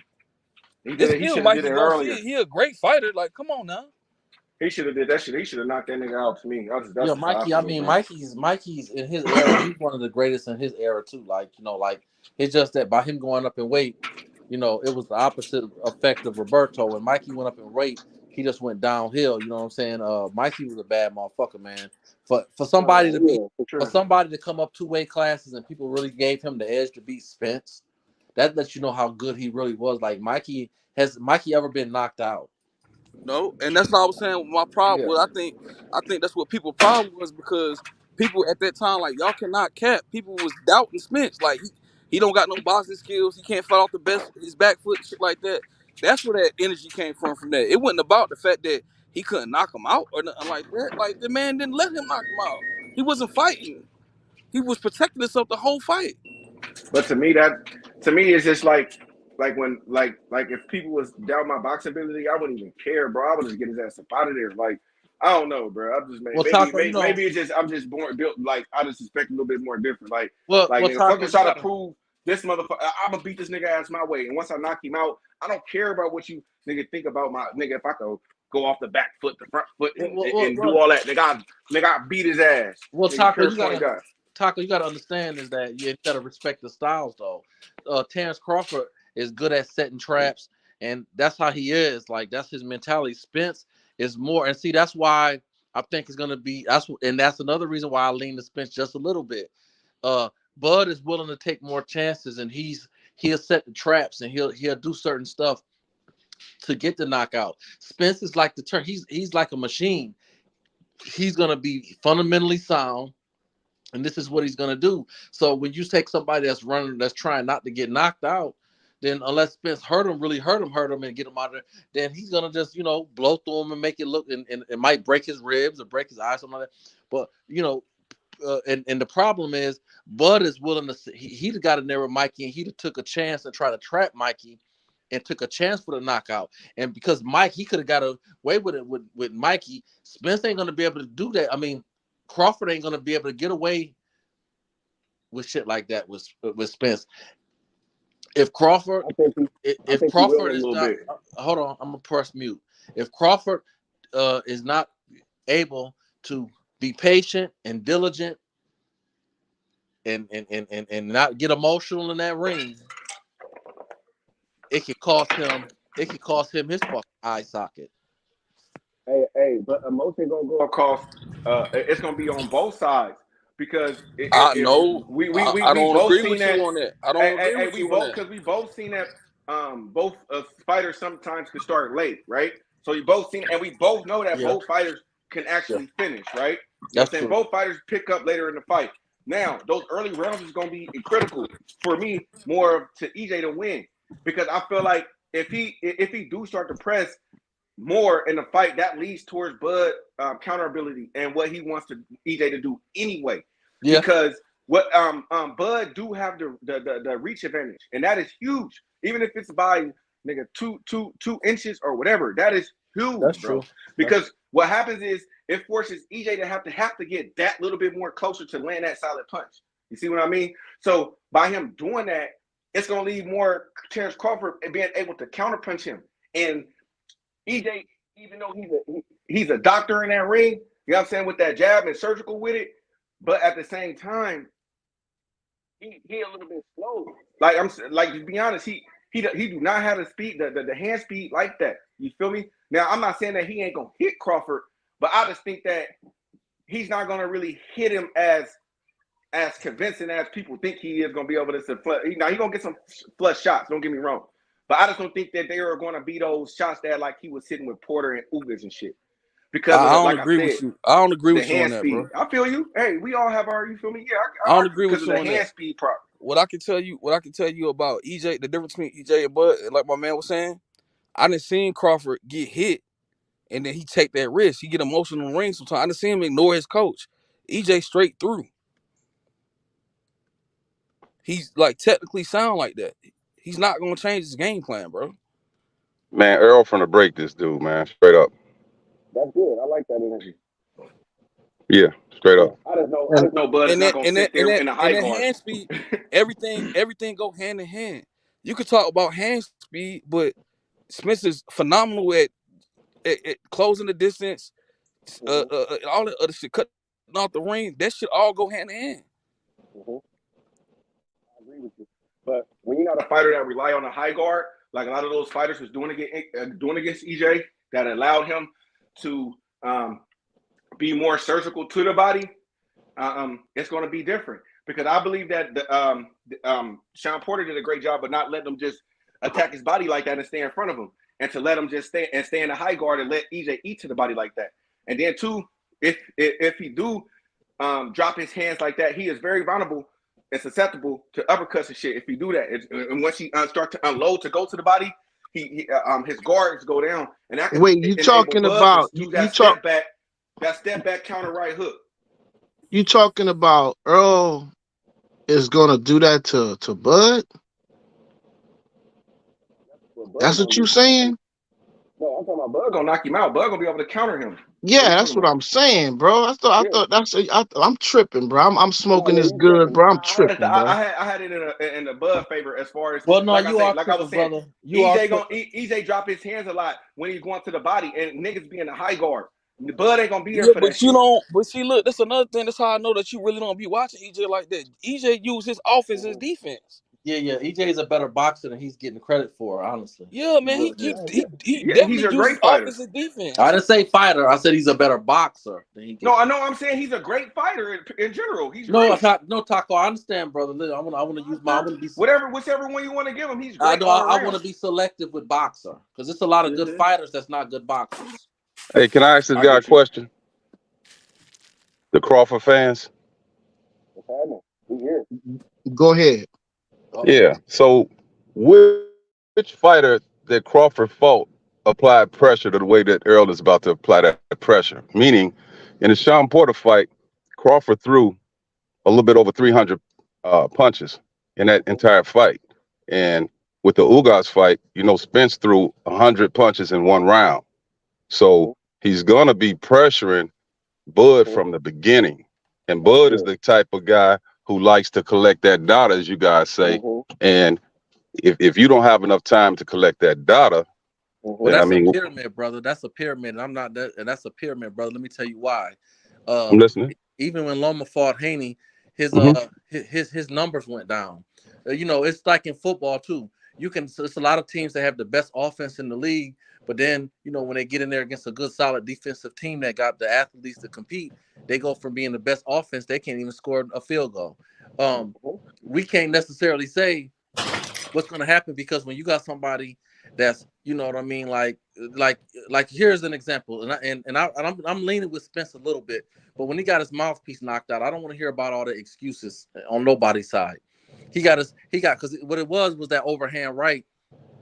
Speaker 2: He
Speaker 5: This
Speaker 2: should
Speaker 5: still
Speaker 2: have did
Speaker 5: Mikey
Speaker 2: it
Speaker 5: Garcia.
Speaker 2: earlier.
Speaker 5: He a great fighter. Like, come on now.
Speaker 2: He should have did that shit. He should have knocked that nigga out to me. That's
Speaker 7: Yeah,
Speaker 2: just how I
Speaker 7: Mikey. I
Speaker 2: feel,
Speaker 7: mean,
Speaker 2: man.
Speaker 7: Mikey's in his era. He's one of the greatest in his era too. Like it's just that by him going up in weight, it was the opposite effect of Roberto. When Mikey went up in weight, he just went downhill. You know what I'm saying? Mikey was a bad motherfucker, man. For somebody to beat,
Speaker 2: for
Speaker 7: for
Speaker 2: sure.
Speaker 7: somebody to come up 2 weight classes and people really gave him the edge to beat Spence, that lets you know how good he really was. Like has Mikey ever been knocked out?
Speaker 5: No, and that's what I was saying. My problem
Speaker 7: Yeah.
Speaker 5: was I think that's what people's problem was, because people at that time, like, y'all cannot cap. People was doubting Spence. Like, he don't got no boxing skills. He can't fight off the best his back foot and shit like that. That's where that energy came from that. It wasn't about the fact that he couldn't knock him out or nothing like that. Like, the man didn't let him knock him out. He wasn't fighting. He was protecting himself the whole fight.
Speaker 2: But to me, it's just like when if people was down my boxing ability, I wouldn't even care, bro. I would just get his ass up out of there. Like, I don't know, bro. I'm just
Speaker 7: Well,
Speaker 2: maybe
Speaker 7: Taco,
Speaker 2: it's just I'm just born built like I just expect a little bit more different. Like
Speaker 7: well,
Speaker 2: nigga,
Speaker 7: Taco,
Speaker 2: fuckers try to prove this motherfucker. I'm gonna beat this nigga ass my way, and once I knock him out, I don't care about what you nigga think about my nigga. If I go off the back foot, the front foot, and do all that, nigga, I beat his ass.
Speaker 7: Well,
Speaker 2: Nigga,
Speaker 7: Taco, you gotta understand is that you gotta respect the styles though. Terence Crawford is good at setting traps, and that's how he is. Like, that's his mentality. Spence is more, and see, that's why I think it's gonna be. That's another reason why I lean to Spence just a little bit. Bud is willing to take more chances, and he'll set the traps, and he'll do certain stuff to get the knockout. Spence is like he's like a machine. He's gonna be fundamentally sound, and this is what he's gonna do. So when you take somebody that's trying not to get knocked out, then unless Spence really hurt him, and get him out of there, then he's gonna just blow through him and make it look, and it might break his ribs or break his eyes, something like that. But and the problem is Bud is willing to. He'd have got in there with Mikey, and he'd have took a chance and try to trap Mikey, and took a chance for the knockout. And because he could have got away with it with Mikey, Spence ain't gonna be able to do that. I mean, Crawford ain't gonna be able to get away with shit like that with Spence. If Crawford, if Crawford is not, hold on, I'm gonna press mute. If Crawford is not able to be patient and diligent and not get emotional in that ring, it could cost him. It could cost him his fucking eye socket.
Speaker 2: But emotion gonna go across. It's gonna be on both sides because
Speaker 5: I
Speaker 2: if
Speaker 5: know. I
Speaker 2: we
Speaker 5: don't
Speaker 2: both
Speaker 5: agree
Speaker 2: seen
Speaker 5: with you
Speaker 2: that.
Speaker 5: on that. I don't agree with
Speaker 2: We
Speaker 5: you on
Speaker 2: both
Speaker 5: that.
Speaker 2: seen that. Both fighters sometimes could start late, right? So we both seen, and we both know that both fighters can actually finish, right? You know what I'm saying? Both fighters pick up later in the fight. Now, those early rounds is gonna be critical for me, more to EJ to win, because I feel like if he do start to press more in the fight, that leads towards Bud counter ability and what he wants EJ to do anyway. Yeah. Because what Bud do have the reach advantage, and that is huge. Even if it's by nigga 2 inches or whatever, that is huge. That's bro. True. Because what happens is it forces EJ to have to get that little bit more closer to land that solid punch. You see what I mean? So by him doing that, it's gonna leave more Terence Crawford being able to counterpunch him. And EJ, even though he's a doctor in that ring, you know what I'm saying, with that jab and surgical with it, but at the same time, he a little bit slow. Like like to be honest, he do not have the speed, the hand speed like that. You feel me? Now I'm not saying that he ain't gonna hit Crawford, but I just think that he's not gonna really hit him as convincing as people think he is gonna be able to flush. Now he's gonna get some flush shots. Don't get me wrong, but I just don't think that they are gonna be those shots that like he was sitting with Porter and Ugas and shit. Because of
Speaker 5: I
Speaker 2: the,
Speaker 5: don't
Speaker 2: like I
Speaker 5: agree
Speaker 2: said,
Speaker 5: with you. I don't agree
Speaker 2: the
Speaker 5: with you on
Speaker 2: hand
Speaker 5: that,
Speaker 2: speed.
Speaker 5: bro.
Speaker 2: I feel you. Hey, we all have our. You feel me? Yeah,
Speaker 5: I don't agree with
Speaker 2: because
Speaker 5: you
Speaker 2: of
Speaker 5: on
Speaker 2: the hand
Speaker 5: that.
Speaker 2: speed problem.
Speaker 5: What I can tell you about EJ, the difference between EJ and Bud, like my man was saying, I done seen Crawford get hit and then he take that risk. He get emotional in the ring sometimes. I done seen him ignore his coach. EJ straight through. He's like technically sound like that. He's not gonna change his game plan, bro.
Speaker 9: Man, Errol finna break this dude, man. Straight up.
Speaker 2: That's good. I like that energy.
Speaker 9: Yeah, straight
Speaker 2: Yeah,
Speaker 9: up.
Speaker 2: I just know Bud is
Speaker 5: And
Speaker 2: not
Speaker 5: that
Speaker 2: gonna
Speaker 5: and that
Speaker 2: sit
Speaker 5: and
Speaker 2: there
Speaker 5: that
Speaker 2: in a
Speaker 5: and
Speaker 2: high
Speaker 5: that
Speaker 2: guard.
Speaker 5: hand speed, everything go hand in hand. You could talk about hand speed, but Smith is phenomenal at closing the distance,
Speaker 2: Mm-hmm,
Speaker 5: all the other shit, cutting off the ring. That should all go hand in hand.
Speaker 2: mm-hmm. I agree with you. But when you're not a fighter that rely on a high guard, like a lot of those fighters was doing against EJ, that allowed him to be more surgical to the body, it's going to be different. Because I believe that Sean Porter did a great job of not letting him just attack his body like that and stay in front of him, and to let him just stay in the high guard and let EJ eat to the body like that. And then too, if he do drop his hands like that, he is very vulnerable and susceptible to uppercuts and shit. If he do that, and once he start to unload to go to the body, his guards go down, and that could
Speaker 6: Wait, you
Speaker 2: enable
Speaker 6: talking
Speaker 2: Bud to
Speaker 6: about
Speaker 2: use that step back counter right hook.
Speaker 6: you talking about Earl is gonna do that to Bud?
Speaker 2: What Bud
Speaker 6: That's
Speaker 2: gonna
Speaker 6: what you
Speaker 2: do?
Speaker 6: saying?
Speaker 2: No, I'm talking about Bud gonna knock him out. Bud gonna be able to counter him. What
Speaker 6: Yeah,
Speaker 2: you
Speaker 6: that's
Speaker 2: talking
Speaker 6: what
Speaker 2: about?
Speaker 6: I'm saying, bro. I
Speaker 2: Yeah.
Speaker 6: thought I'm tripping, bro. I'm
Speaker 2: No,
Speaker 6: smoking
Speaker 2: yeah,
Speaker 6: this
Speaker 2: you
Speaker 6: good,
Speaker 2: tripping.
Speaker 6: bro. I'm
Speaker 2: I
Speaker 6: tripping, bro.
Speaker 2: had it in the Bud favor as far as
Speaker 7: Well, no,
Speaker 2: like I
Speaker 7: you
Speaker 2: say,
Speaker 7: are
Speaker 2: like I was
Speaker 7: tripping,
Speaker 2: saying,
Speaker 7: brother. You are tripping.
Speaker 2: EJ drop his hands a lot when he's going to the body, and niggas be in the high guard. The Bud ain't gonna be there
Speaker 5: Yeah,
Speaker 2: for that
Speaker 5: but you
Speaker 2: shit.
Speaker 5: don't. But see, look, that's another thing. That's how I know that you really don't be watching EJ like that. EJ use his offense as defense.
Speaker 7: Yeah, EJ is a better boxer than he's getting credit for, honestly.
Speaker 5: Yeah,
Speaker 7: He
Speaker 5: man,
Speaker 7: really is.
Speaker 5: he
Speaker 2: Yeah, he's
Speaker 5: definitely
Speaker 2: a
Speaker 5: uses
Speaker 2: great fighter.
Speaker 5: offense as
Speaker 7: I
Speaker 5: defense.
Speaker 7: didn't say fighter. I said he's a better boxer than he
Speaker 2: No,
Speaker 7: gets.
Speaker 2: I know. I'm saying he's a great fighter in general. He's
Speaker 7: No,
Speaker 2: great.
Speaker 7: no, Taco. I understand, brother. Listen, I want to use my. I want to be.
Speaker 2: Whichever one you want to give him, he's
Speaker 7: I
Speaker 2: great
Speaker 7: know.
Speaker 2: all
Speaker 7: I want
Speaker 2: around.
Speaker 7: to be selective with boxer because there's a lot of good
Speaker 2: Mm-hmm.
Speaker 7: fighters that's not good boxers.
Speaker 9: Hey, can I ask this
Speaker 2: I
Speaker 9: guy a
Speaker 2: get you.
Speaker 9: question? The Crawford fans?
Speaker 2: What's happening? We here.
Speaker 6: Go ahead.
Speaker 7: Uh-oh.
Speaker 9: Yeah. So which fighter that Crawford fought applied pressure the way that Earl is about to apply that pressure? Meaning, in the Sean Porter fight, Crawford threw a little bit over 300 punches in that entire fight. And with the Ugas fight, Spence threw 100 punches in one round. So he's going to be pressuring Bud from the beginning. And Bud is the type of guy who likes to collect that data, as you guys say. And if you don't have enough time to collect that data,
Speaker 7: Well,
Speaker 9: then I
Speaker 7: that's a
Speaker 9: mean,
Speaker 7: pyramid, brother. That's a pyramid. And I'm not that. And that's a pyramid, brother. Let me tell you why.
Speaker 9: I'm listening.
Speaker 7: Even when Loma fought Haney, his
Speaker 9: Mhm.
Speaker 7: his numbers went down. It's like in football too. It's a lot of teams that have the best offense in the league, but then when they get in there against a good, solid defensive team that got the athletes to compete, they go from being the best offense, they can't even score a field goal. We can't necessarily say what's going to happen because when you got somebody that's what I mean, like here's an example, I'm leaning with Spence a little bit, but when he got his mouthpiece knocked out, I don't want to hear about all the excuses on nobody's side. Because what it was that overhand right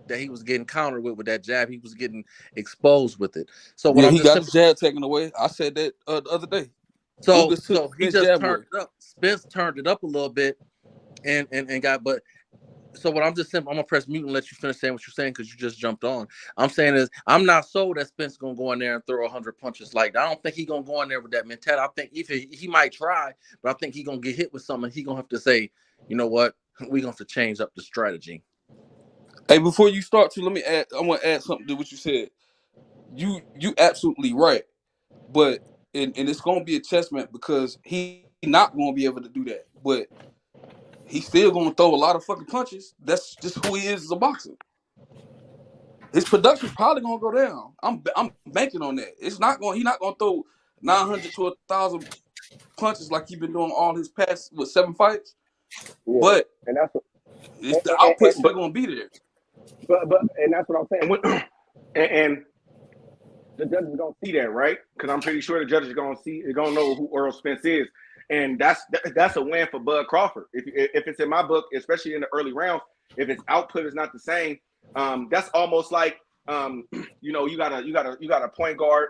Speaker 7: that he was getting countered with that jab, he was getting exposed with it. So what
Speaker 5: Yeah,
Speaker 7: I'm
Speaker 5: he
Speaker 7: just
Speaker 5: got
Speaker 7: simply
Speaker 5: his jab taken away. I said that the other day.
Speaker 7: so
Speaker 5: Ugas took
Speaker 7: so he
Speaker 5: Spence
Speaker 7: just
Speaker 5: jab
Speaker 7: turned
Speaker 5: away.
Speaker 7: it up. Spence turned it up a little bit and got but. So what I'm just saying, I'm gonna press mute and let you finish saying what you're saying because you just jumped on. I'm saying is I'm not sold that Spence gonna go in there and throw 100 punches. Like I don't think he's gonna go in there with that mentality. I think if he might try, but I think he's gonna get hit with something. He's gonna have to say, you know what, we're gonna have to change up the strategy.
Speaker 5: Hey, before you start to let me add. I want to add something to what you said. You absolutely right, but and it's gonna be a chess match because he not gonna be able to do that, but he's still gonna throw a lot of fucking punches. That's just who he is as a boxer. His production's probably gonna go down. I'm banking on that. He's not gonna throw 900 to 1,000 punches like he's been doing all his past 7 fights.
Speaker 2: Yeah,
Speaker 5: But
Speaker 2: and that's what,
Speaker 5: the output's still gonna be there.
Speaker 2: but and that's what I'm saying. And the judges are gonna see that, right? Because I'm pretty sure the judges are gonna know who Errol Spence is, and that's a win for Bud Crawford. If it's in my book, especially in the early rounds, if its output is not the same, that's almost like you got a point guard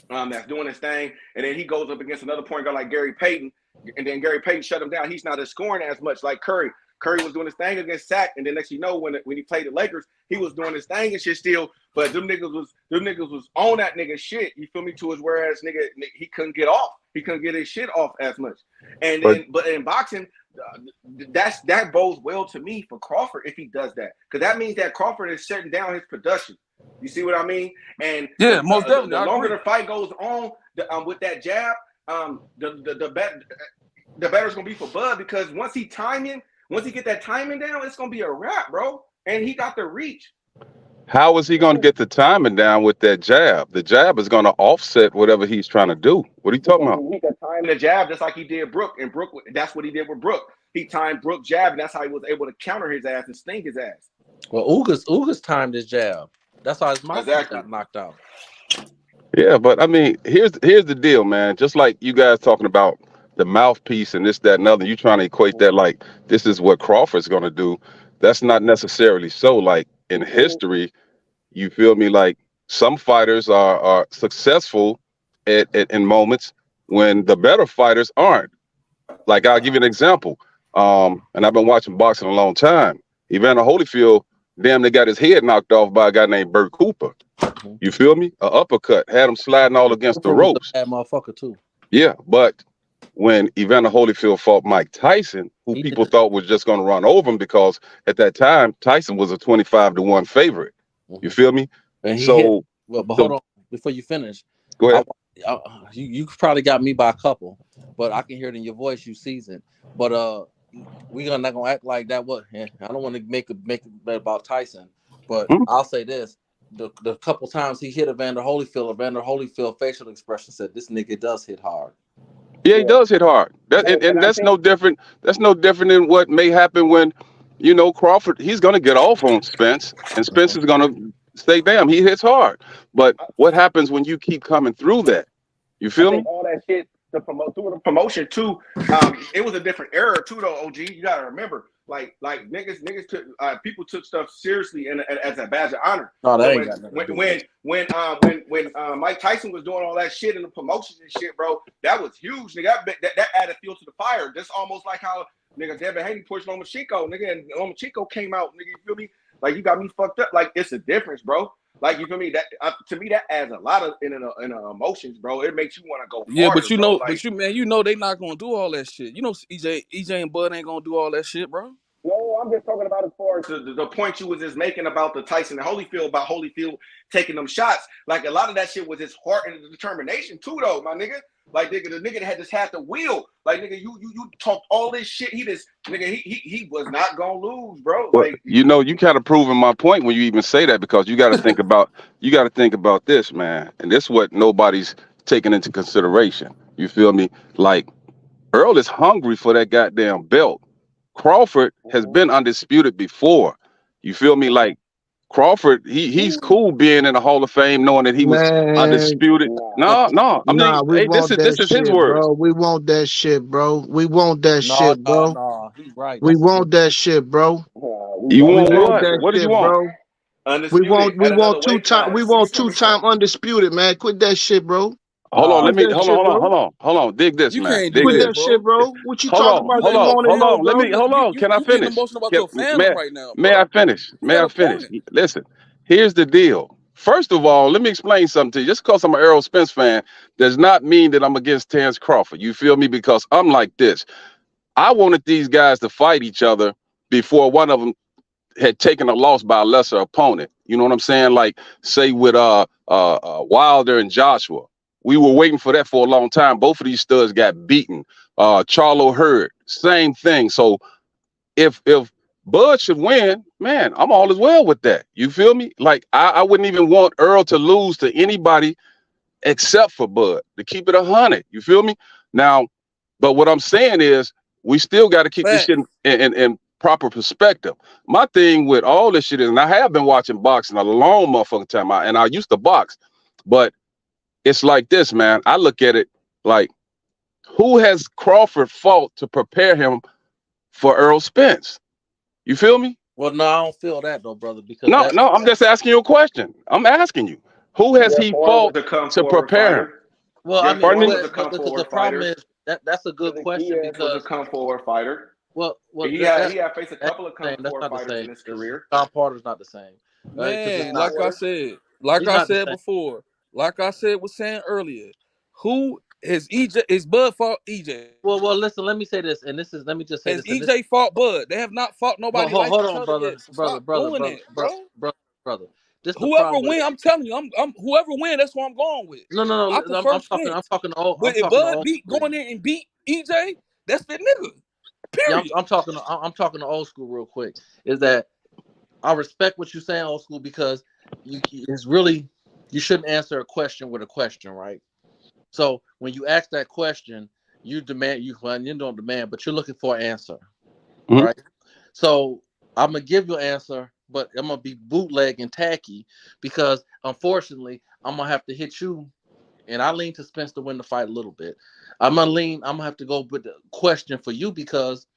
Speaker 2: that's doing his thing, and then he goes up against another point guard like Gary Payton, and then Gary Payton shut him down. He's not scoring as much like Curry. Curry was doing his thing against Sack, and then next you know when he played the Lakers, he was doing his thing and shit still. But them niggas was on that nigga shit. You feel me? To his whereas nigga he couldn't get off. He couldn't get his shit off as much. And then but in boxing, that bodes well to me for Crawford if he does that, because that means that Crawford is shutting down his production. You see what I mean? And
Speaker 5: yeah, most definitely.
Speaker 2: The longer the fight goes on with that jab, the better it's gonna be for Bud, because once he get that timing down, it's gonna be a wrap, bro. And he got the reach.
Speaker 9: How is he gonna get the timing down with that jab? The jab is gonna offset whatever he's trying to do. What are you talking about?
Speaker 2: He can time the jab just like he did Brook, and Brook, that's what he did with Brook. He timed Brook jab, and that's how he was able to counter his ass and sting his ass.
Speaker 7: Well, Ugas timed his jab. That's how his mouth got knocked out.
Speaker 9: Yeah, but I mean, here's the deal, man. Just like you guys talking about the mouthpiece and this, that, and other, you trying to equate that like this is what Crawford's gonna do. That's not necessarily so. Like in history, you feel me? Like some fighters are successful in moments when the better fighters aren't. Like I'll give you an example. And I've been watching boxing a long time. Evander Holyfield, damn, they got his head knocked off by a guy named Bert Cooper. You feel me? An uppercut, had him sliding all against the ropes.
Speaker 7: That motherfucker too.
Speaker 9: Yeah, but when Evander Holyfield fought Mike Tyson, who people thought was just going to run over him, because at that time Tyson was a 25-1 favorite. You feel me?
Speaker 7: And hold on before you finish.
Speaker 9: Go ahead.
Speaker 7: You probably got me by a couple, but I can hear it in your voice. You seasoned, but we're not gonna act like that. I don't want to make it about Tyson, but I'll say this: the couple times he hit Evander Holyfield facial expression said, "This nigga does hit hard."
Speaker 9: Yeah, he does hit hard. And that's no different. That's no different than what may happen when, Crawford, he's going to get off on Spence, and Spence is going to say, damn, he hits hard. But what happens when you keep coming through that? You feel me?
Speaker 2: All that shit through the promotion too. It was a different era too, though. OG, you got to remember. Like niggas took people took stuff seriously and as a badge of honor.
Speaker 7: No, that ain't got nothing to do
Speaker 2: when Mike Tyson was doing all that shit in the promotions and shit, bro, that was huge, nigga. That added fuel to the fire. That's almost like how nigga Devin Haney pushed Lomachenko, nigga, and Lomachenko came out, nigga. You feel me? Like you got me fucked up. Like it's a difference, bro. Like you feel me? That to me that adds a lot of in emotions, bro. It makes you want to go.
Speaker 5: Yeah,
Speaker 2: harder,
Speaker 5: but you
Speaker 2: bro.
Speaker 5: know, they not gonna do all that shit. EJ and Bud ain't gonna do all that shit, bro.
Speaker 2: No, I'm just talking about as far as the point you was just making about the Tyson and Holyfield, about Holyfield taking them shots. Like a lot of that shit was his heart and determination too, though, my nigga. Like nigga, the nigga that had the will. Like nigga, you talked all this shit. He was not gonna lose, bro.
Speaker 9: Well, you kind of proving my point when you even say that, because you got to think about this, man, and this is what nobody's taking into consideration. You feel me? Like Earl is hungry for that goddamn belt. Crawford has been undisputed before. You feel me? Like Crawford, he's cool being in the Hall of Fame, knowing that he was undisputed. No. This is his word.
Speaker 6: Bro. We want that shit, bro. We want that shit, bro.
Speaker 7: No, he's right.
Speaker 6: We want that shit, bro.
Speaker 9: You want what? What do you want?
Speaker 6: Bro? We want two-time undisputed, man. Quit that shit, bro.
Speaker 9: Hold on. Dig this,
Speaker 5: you
Speaker 9: man.
Speaker 5: Can't
Speaker 9: dig
Speaker 5: do
Speaker 9: this.
Speaker 6: That shit, bro. What you talking about?
Speaker 9: Hold on. Can I finish?
Speaker 5: Emotional about your family right now,
Speaker 9: may I finish? Listen, here's the deal. First of all, let me explain something to you. Just because I'm an Errol Spence fan does not mean that I'm against Terence Crawford. You feel me? Because I'm like this. I wanted these guys to fight each other before one of them had taken a loss by a lesser opponent. You know what I'm saying? Like say with Wilder and Joshua. We were waiting for that for a long time. Both of these studs got beaten. Charlo Hurd, same thing. So if Bud should win, man, I'm all as well with that. You feel me? Like I wouldn't even want Earl to lose to anybody except for Bud, to keep it 100. You feel me? Now, but what I'm saying is we still got to keep this shit in proper perspective. My thing with all this shit is, and I have been watching boxing a long motherfucking time, and I used to box, but it's like this, man. I look at it like, who has Crawford fought to prepare him for Errol Spence? You feel me?
Speaker 7: Well, no, I don't feel that though, brother. Because
Speaker 9: No, I'm just asking you a question. I'm asking you, who has he fought to prepare him?
Speaker 7: Well, I mean,
Speaker 2: because
Speaker 7: the problem is that's a good question because
Speaker 2: was a come forward fighter.
Speaker 7: Well,
Speaker 2: he had faced a couple of come forward fighters in his career.
Speaker 7: Sean Porter's not the same.
Speaker 5: Man, like I said before, like I said was saying earlier, who has EJ? Is Bud fought EJ?
Speaker 7: Well, listen. Let me say this, and this is. Let me just say
Speaker 5: has
Speaker 7: this.
Speaker 5: EJ fought Bud? They have not fought nobody like
Speaker 7: hold
Speaker 5: each
Speaker 7: on,
Speaker 5: other
Speaker 7: brother,
Speaker 5: yet. So
Speaker 7: brother.
Speaker 5: Whoever win, I'm telling you, I'm whoever win, that's what I'm going with.
Speaker 7: No.
Speaker 5: I prefer
Speaker 7: I'm talking to old.
Speaker 5: But if Bud going in and beat EJ, that's the nigga. Period.
Speaker 7: Yeah, I'm talking to old school real quick. Is that I respect what you're saying, old school, because you shouldn't answer a question with a question, right? So when you ask that question, you don't demand, but you're looking for an answer, right? So I'm gonna give you an answer, but I'm gonna be bootleg and tacky because unfortunately I'm gonna have to hit you, and I lean to Spence to win the fight a little bit. I'm gonna have to go with the question for you because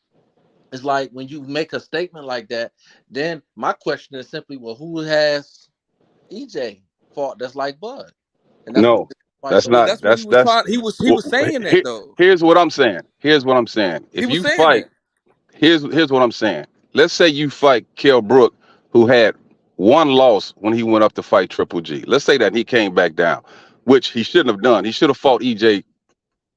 Speaker 7: it's like when you make a statement like that, then my question is simply, well, who has EJ fought that's like Bud? And that's
Speaker 9: no, that's not.
Speaker 5: That's what he was trying. He was saying that though.
Speaker 9: Here's what I'm saying. If you fight, here's what I'm saying. Let's say you fight Kell Brook, who had one loss when he went up to fight Triple G. Let's say that he came back down, which he shouldn't have done. He should have fought EJ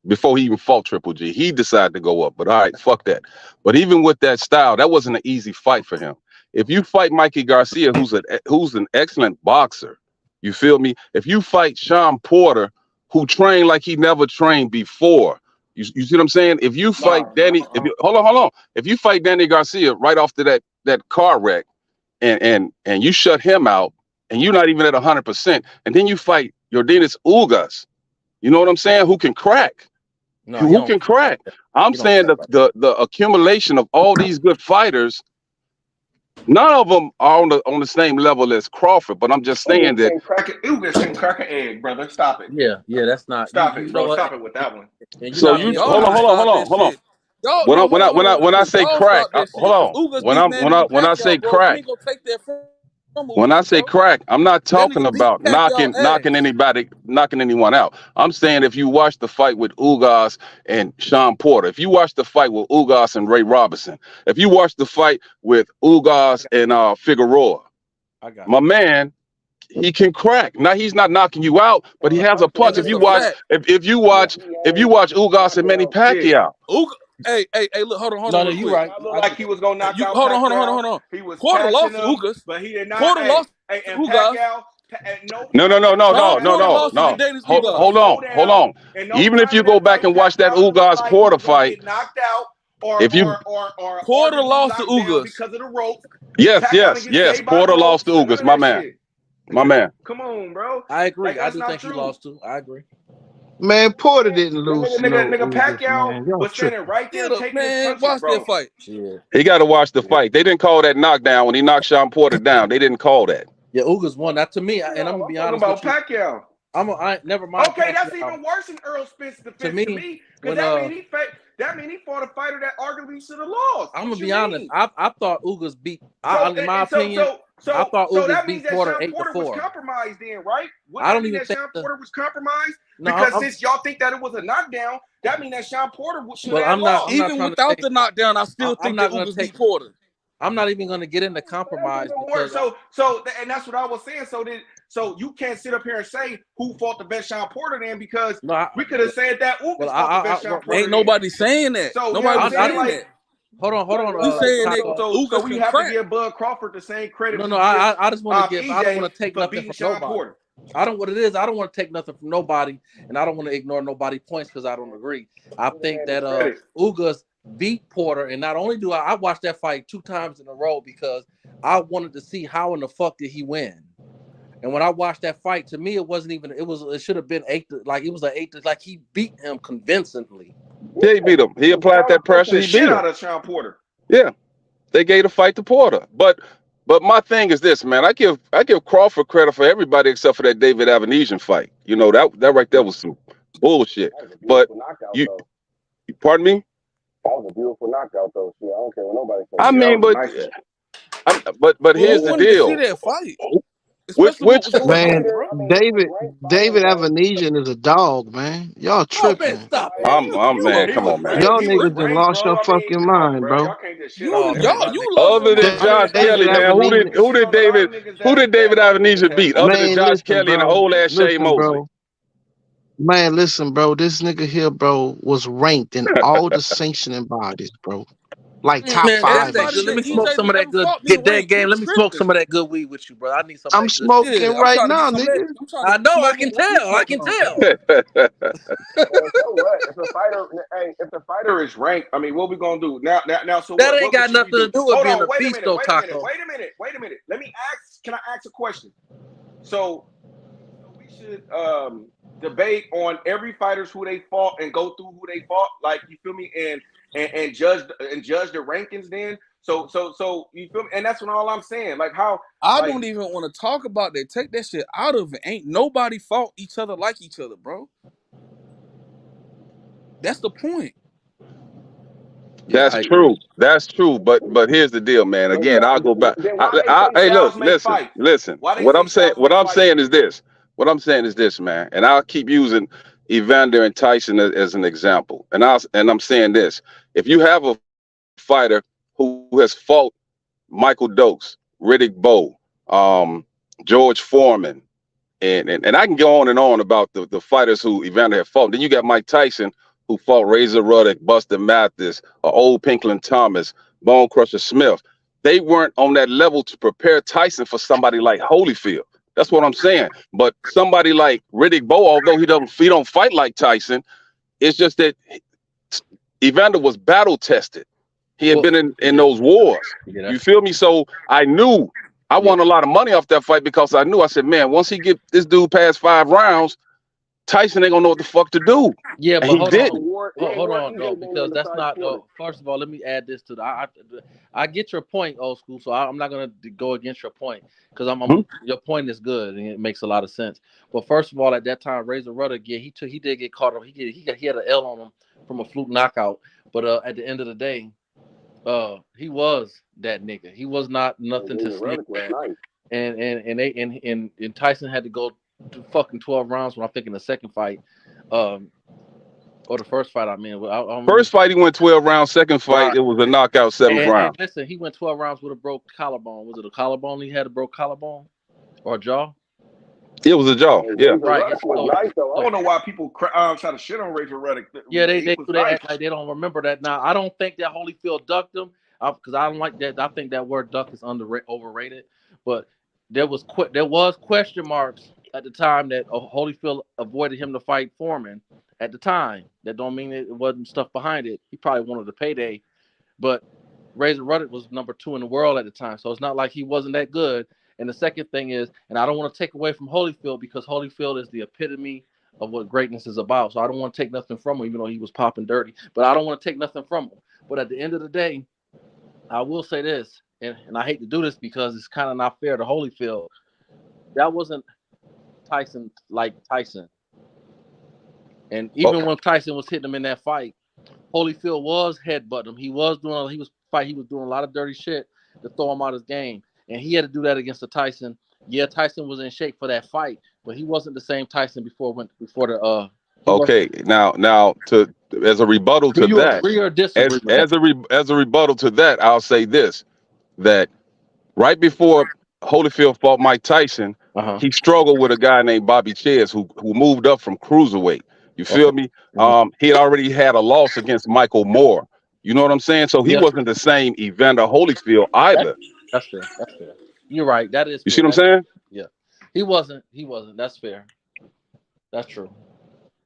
Speaker 9: before he even fought Triple G. He decided to go up, but all right, fuck that. But even with that style, that wasn't an easy fight for him. If you fight Mikey Garcia, who's an excellent boxer, you feel me? If you fight Sean Porter, who trained like he never trained before, you see what I'm saying? If you fight hold on. If you fight Danny Garcia right after that car wreck, and you shut him out, and you're not even at 100%, and then you fight Yordenis Ugas, you know what I'm saying? Who can crack?
Speaker 7: No,
Speaker 9: who can crack? I'm saying the accumulation of all these good fighters, none of them are on the same level as Crawford, but I'm just saying that
Speaker 2: Ugas can crack an egg, brother. Stop it.
Speaker 7: Yeah, that's not.
Speaker 2: Stop it, bro. Stop it with that one.
Speaker 9: So you hold on. When I say crack, hold on. When I say crack, when I say crack, I'm not talking about knocking anyone out. I'm saying if you watch the fight with Ugas and Sean Porter, if you watch the fight with Ugas and Ray Robinson, if you watch the fight with Ugas and Figueroa, my man, he can crack. Now he's not knocking you out, but he has a punch. If you watch Ugas and Manny Pacquiao.
Speaker 5: Hey, look, hold on.
Speaker 7: No, you're right.
Speaker 2: Like he was gonna knock out.
Speaker 5: Hold on.
Speaker 2: He was
Speaker 5: Porter lost to Ugas,
Speaker 2: but he did not.
Speaker 5: Porter lost to Ugas.
Speaker 9: No. Hold on. Even if you go back and watch that Ugas Porter fight,
Speaker 2: knocked out, or
Speaker 5: Porter lost to Ugas
Speaker 2: because of the ropes.
Speaker 9: Yes. Porter lost to Ugas, my man.
Speaker 2: Come on, bro.
Speaker 7: I agree. I do think he lost to. I agree.
Speaker 6: Man, Porter didn't lose.
Speaker 2: Nigga, Pacquiao was standing right there taking his punches,
Speaker 5: watch
Speaker 2: bro.
Speaker 5: that fight.
Speaker 7: Yeah.
Speaker 9: He got to watch the fight. They didn't call that knockdown when he knocked Sean Porter down. They didn't call that.
Speaker 7: Yeah, Ugas won. That to me, and I'm gonna be honest
Speaker 2: about
Speaker 7: with you.
Speaker 2: Pacquiao.
Speaker 7: I never mind.
Speaker 2: Okay, Pacquiao. That's even worse than Errol Spence defense to me. Because that mean he fought a fighter that arguably should have lost.
Speaker 7: I'm gonna be honest. I thought Ugas beat. In my opinion, I thought Ugas beat Porter 8-4.
Speaker 2: Was compromised then, right?
Speaker 7: I don't even think
Speaker 2: Sean Porter was compromised because since y'all think that it was a knockdown, that means that Sean Porter should have lost.
Speaker 5: Even without the knockdown, I still think that Ugas beat Porter.
Speaker 7: I'm not even going to get into compromise.
Speaker 2: And that's what I was saying. So you can't sit up here and say who fought the best Sean Porter then because we could have said that Ugas fought the best Sean Porter.
Speaker 5: Ain't nobody saying that.
Speaker 2: So
Speaker 5: nobody saying that.
Speaker 7: Hold on.
Speaker 5: We saying that
Speaker 2: so we have to give Bud Crawford the same credit.
Speaker 7: No. I just want to give. I don't want to take nothing from nobody. I don't what it is. I don't want to take nothing from nobody, and I don't want to ignore nobody's points because I don't agree. I think that Ugas beat Porter, and not only do I watched that fight 2 times in a row because I wanted to see how in the fuck did he win. And when I watched that fight, to me it wasn't even. It should have been 8. Like it was an 8. Like he beat him convincingly.
Speaker 9: Yeah, he beat him. He applied that pressure. He beat him.
Speaker 2: Out of Sean Porter.
Speaker 9: Yeah, they gave the fight to Porter, but my thing is this, man. I give Crawford credit for everybody except for that David Avenesian fight. You know that right there was some bullshit. But you, pardon me.
Speaker 10: That was a beautiful knockout, though. Shit, I don't care what nobody says.
Speaker 9: I mean, but here's the deal.
Speaker 5: See that fight.
Speaker 9: Which
Speaker 6: man, David Avenesian is a dog, man. Y'all tripping.
Speaker 7: Stop it.
Speaker 9: I'm man. Come on, man.
Speaker 6: Y'all niggas done lost your fucking mind, bro.
Speaker 9: Other than Josh Kelly, man, who did David Avenesian beat? Other than Josh Kelly and the old ass Shea Mosley.
Speaker 6: Man, listen, bro. This nigga here, bro, was ranked in all the sanctioning bodies, bro. Like top 5.
Speaker 7: Let me smoke some of that good. Get that game. Let me smoke some of that good weed with you, bro. I need some.
Speaker 6: I'm smoking right now, nigga.
Speaker 7: I know. I can tell. I can tell.
Speaker 2: So what? If the fighter is ranked, I mean, what we gonna do now? So
Speaker 7: that
Speaker 2: what
Speaker 7: ain't got nothing to do with being a beast, though, Taco.
Speaker 2: Wait a minute. Let me ask. Can I ask a question? So we should debate on every fighters who they fought and go through who they fought. Like, you feel me? And judge the rankings then. So you feel me? And that's what all I'm saying. Like how
Speaker 5: I don't even want to talk about that. Take that shit out of it. Ain't nobody fought each other like each other, bro. That's the point.
Speaker 9: That's true. That's true. But here's the deal, man. Again, I'll go back. Hey, look, listen. What I'm saying is this, man. And I'll keep using Evander and Tyson as an example. And I'm saying this: if you have a fighter who has fought Michael Dokes, Riddick Bowe, George Foreman, and I can go on and on about the fighters who Evander had fought. Then you got Mike Tyson, who fought Razor Ruddock, Buster Mathis, Old Pinklin Thomas, Bone Crusher Smith. They weren't on that level to prepare Tyson for somebody like Holyfield. That's what I'm saying. But somebody like Riddick Bowe, although he don't fight like Tyson, it's just that Evander was battle tested. He had been in those wars. You feel me? So I knew I won a lot of money off that fight because I said, man, once he get this dude past 5 rounds, Tyson ain't gonna know what the fuck to do.
Speaker 7: Yeah, but hold on, though, because that's not. First of all, let me add this to the. I get your point, old school. So I'm not gonna go against your point because your point is good and it makes a lot of sense. But first of all, at that time, Razor Ruddock, yeah, he did get caught up. He had an L on him from a fluke knockout. But at the end of the day, he was that nigga. He was not nothing to sniff at. And Tyson had to go to fucking 12 rounds when I'm thinking the second fight, or the first fight. I mean,
Speaker 9: first fight he went 12 rounds. Second fight it was a knockout 7th round.
Speaker 7: Listen, he went 12 rounds with a broke collarbone. Was it a collarbone? He had a broke collarbone or a jaw?
Speaker 9: It was a jaw. Yeah,
Speaker 7: right.
Speaker 2: I don't know why people try to shit on Razor Ruddock.
Speaker 7: Yeah, they act like they don't remember that. Now, I don't think that Holyfield ducked him because I don't like that. I think that word duck is overrated. But there was question marks at the time that Holyfield avoided him to fight Foreman at the time. That don't mean it wasn't stuff behind it. He probably wanted the payday. But Razor Ruddock was number 2 in the world at the time. So it's not like he wasn't that good. And the second thing is, and I don't want to take away from Holyfield because Holyfield is the epitome of what greatness is about. So I don't want to take nothing from him, even though he was popping dirty. But I don't want to take nothing from him. But at the end of the day, I will say this, and I hate to do this because it's kind of not fair to Holyfield. That wasn't Tyson like Tyson. And even when Tyson was hitting him in that fight, Holyfield was headbutting him. He was doing a lot of dirty shit to throw him out of his game. And he had to do that against the Tyson. Yeah, Tyson was in shape for that fight, but he wasn't the same Tyson before the.
Speaker 9: Okay, now as a rebuttal to that,
Speaker 7: agree or disagree
Speaker 9: as a rebuttal to that, I'll say this: that right before Holyfield fought Mike Tyson, he struggled with a guy named Bobby Ches who moved up from cruiserweight. You feel me? He had already had a loss against Michael Moore. You know what I'm saying? So he wasn't the same Evander Holyfield either.
Speaker 7: That's fair. You're right. That is.
Speaker 9: You see what I'm saying?
Speaker 7: Yeah. He wasn't. He wasn't. That's fair. That's true.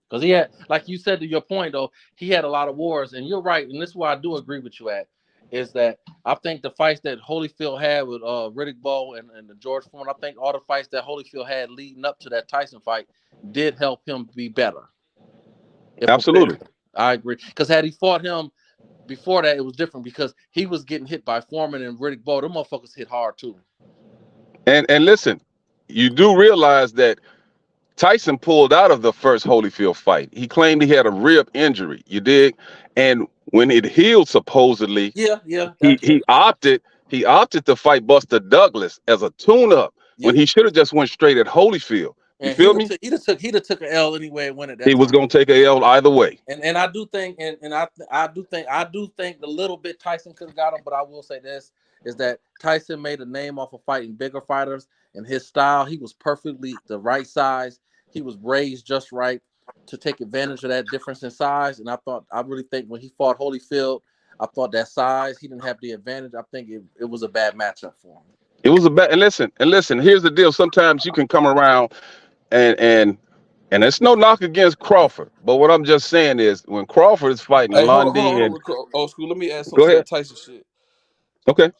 Speaker 7: Because he had, like you said to your point though, he had a lot of wars, and you're right. And this is where I do agree with you at, is that I think the fights that Holyfield had with Riddick Bowe and the George Foreman, I think all the fights that Holyfield had leading up to that Tyson fight did help him be better.
Speaker 9: Absolutely.
Speaker 7: I agree. Because had he fought him before that, it was different because he was getting hit by Foreman and Riddick Bowe. Them motherfuckers hit hard too.
Speaker 9: And listen, you do realize that Tyson pulled out of the first Holyfield fight. He claimed he had a rib injury. You dig? And when it healed, supposedly, he opted to fight Buster Douglas as a tune-up when he should have just went straight at Holyfield. You feel me?
Speaker 7: He'd have took an L anyway and went at that.
Speaker 9: He was gonna take a L either way.
Speaker 7: And I do think I do think the little bit Tyson could have got him, but I will say this is that Tyson made a name off of fighting bigger fighters, and his style, he was perfectly the right size. He was raised just right to take advantage of that difference in size. And I really think when he fought Holyfield, I thought that size, he didn't have the advantage. I think it was a bad matchup for him.
Speaker 9: It was a bad, and listen, here's the deal. Sometimes you can come around and it's no knock against Crawford, but what I'm just saying is when Crawford is fighting Lundy and
Speaker 5: old school, let me ask
Speaker 9: go
Speaker 5: something to
Speaker 9: ahead.
Speaker 5: that Tyson shit.
Speaker 9: Okay.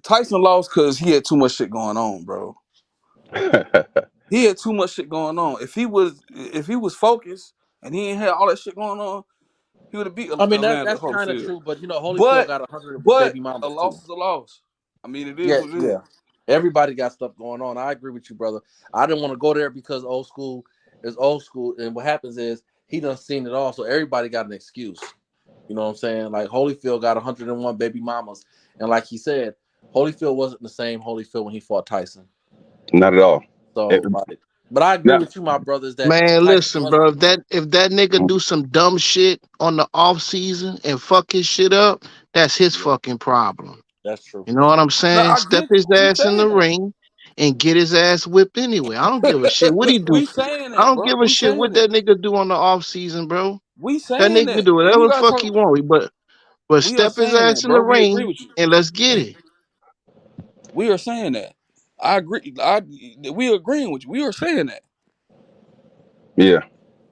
Speaker 5: Tyson lost because he had too much shit going on, bro. He had too much shit going on. If he was focused and he ain't had all that shit going on, he would have beat.
Speaker 7: I mean, that's kind of true, but Holyfield got 100 baby mamas.
Speaker 5: A loss is a loss. I mean, it is what it is.
Speaker 7: Yeah. Everybody got stuff going on. I agree with you, brother. I didn't want to go there because old school is old school, and what happens is he done seen it all, so everybody got an excuse. You know what I'm saying? Like Holyfield got 101 baby mamas, and like he said, Holyfield wasn't the same Holyfield when he fought Tyson.
Speaker 9: Not at all.
Speaker 7: So, but I agree with you, my brothers. That
Speaker 6: man,
Speaker 7: Tyson
Speaker 6: listen, bro. If that nigga do some dumb shit on the off season and fuck his shit up, that's his fucking problem.
Speaker 7: That's true.
Speaker 6: You know what I'm saying? Step his ass in the ring and get his ass whipped anyway. I don't give a shit what he do. I don't give a shit what that nigga do on the off season, bro. That nigga do whatever the fuck he want. But step his ass in the ring and let's get it.
Speaker 5: We are saying that. I agree. We agreeing with you. We are saying that.
Speaker 9: Yeah.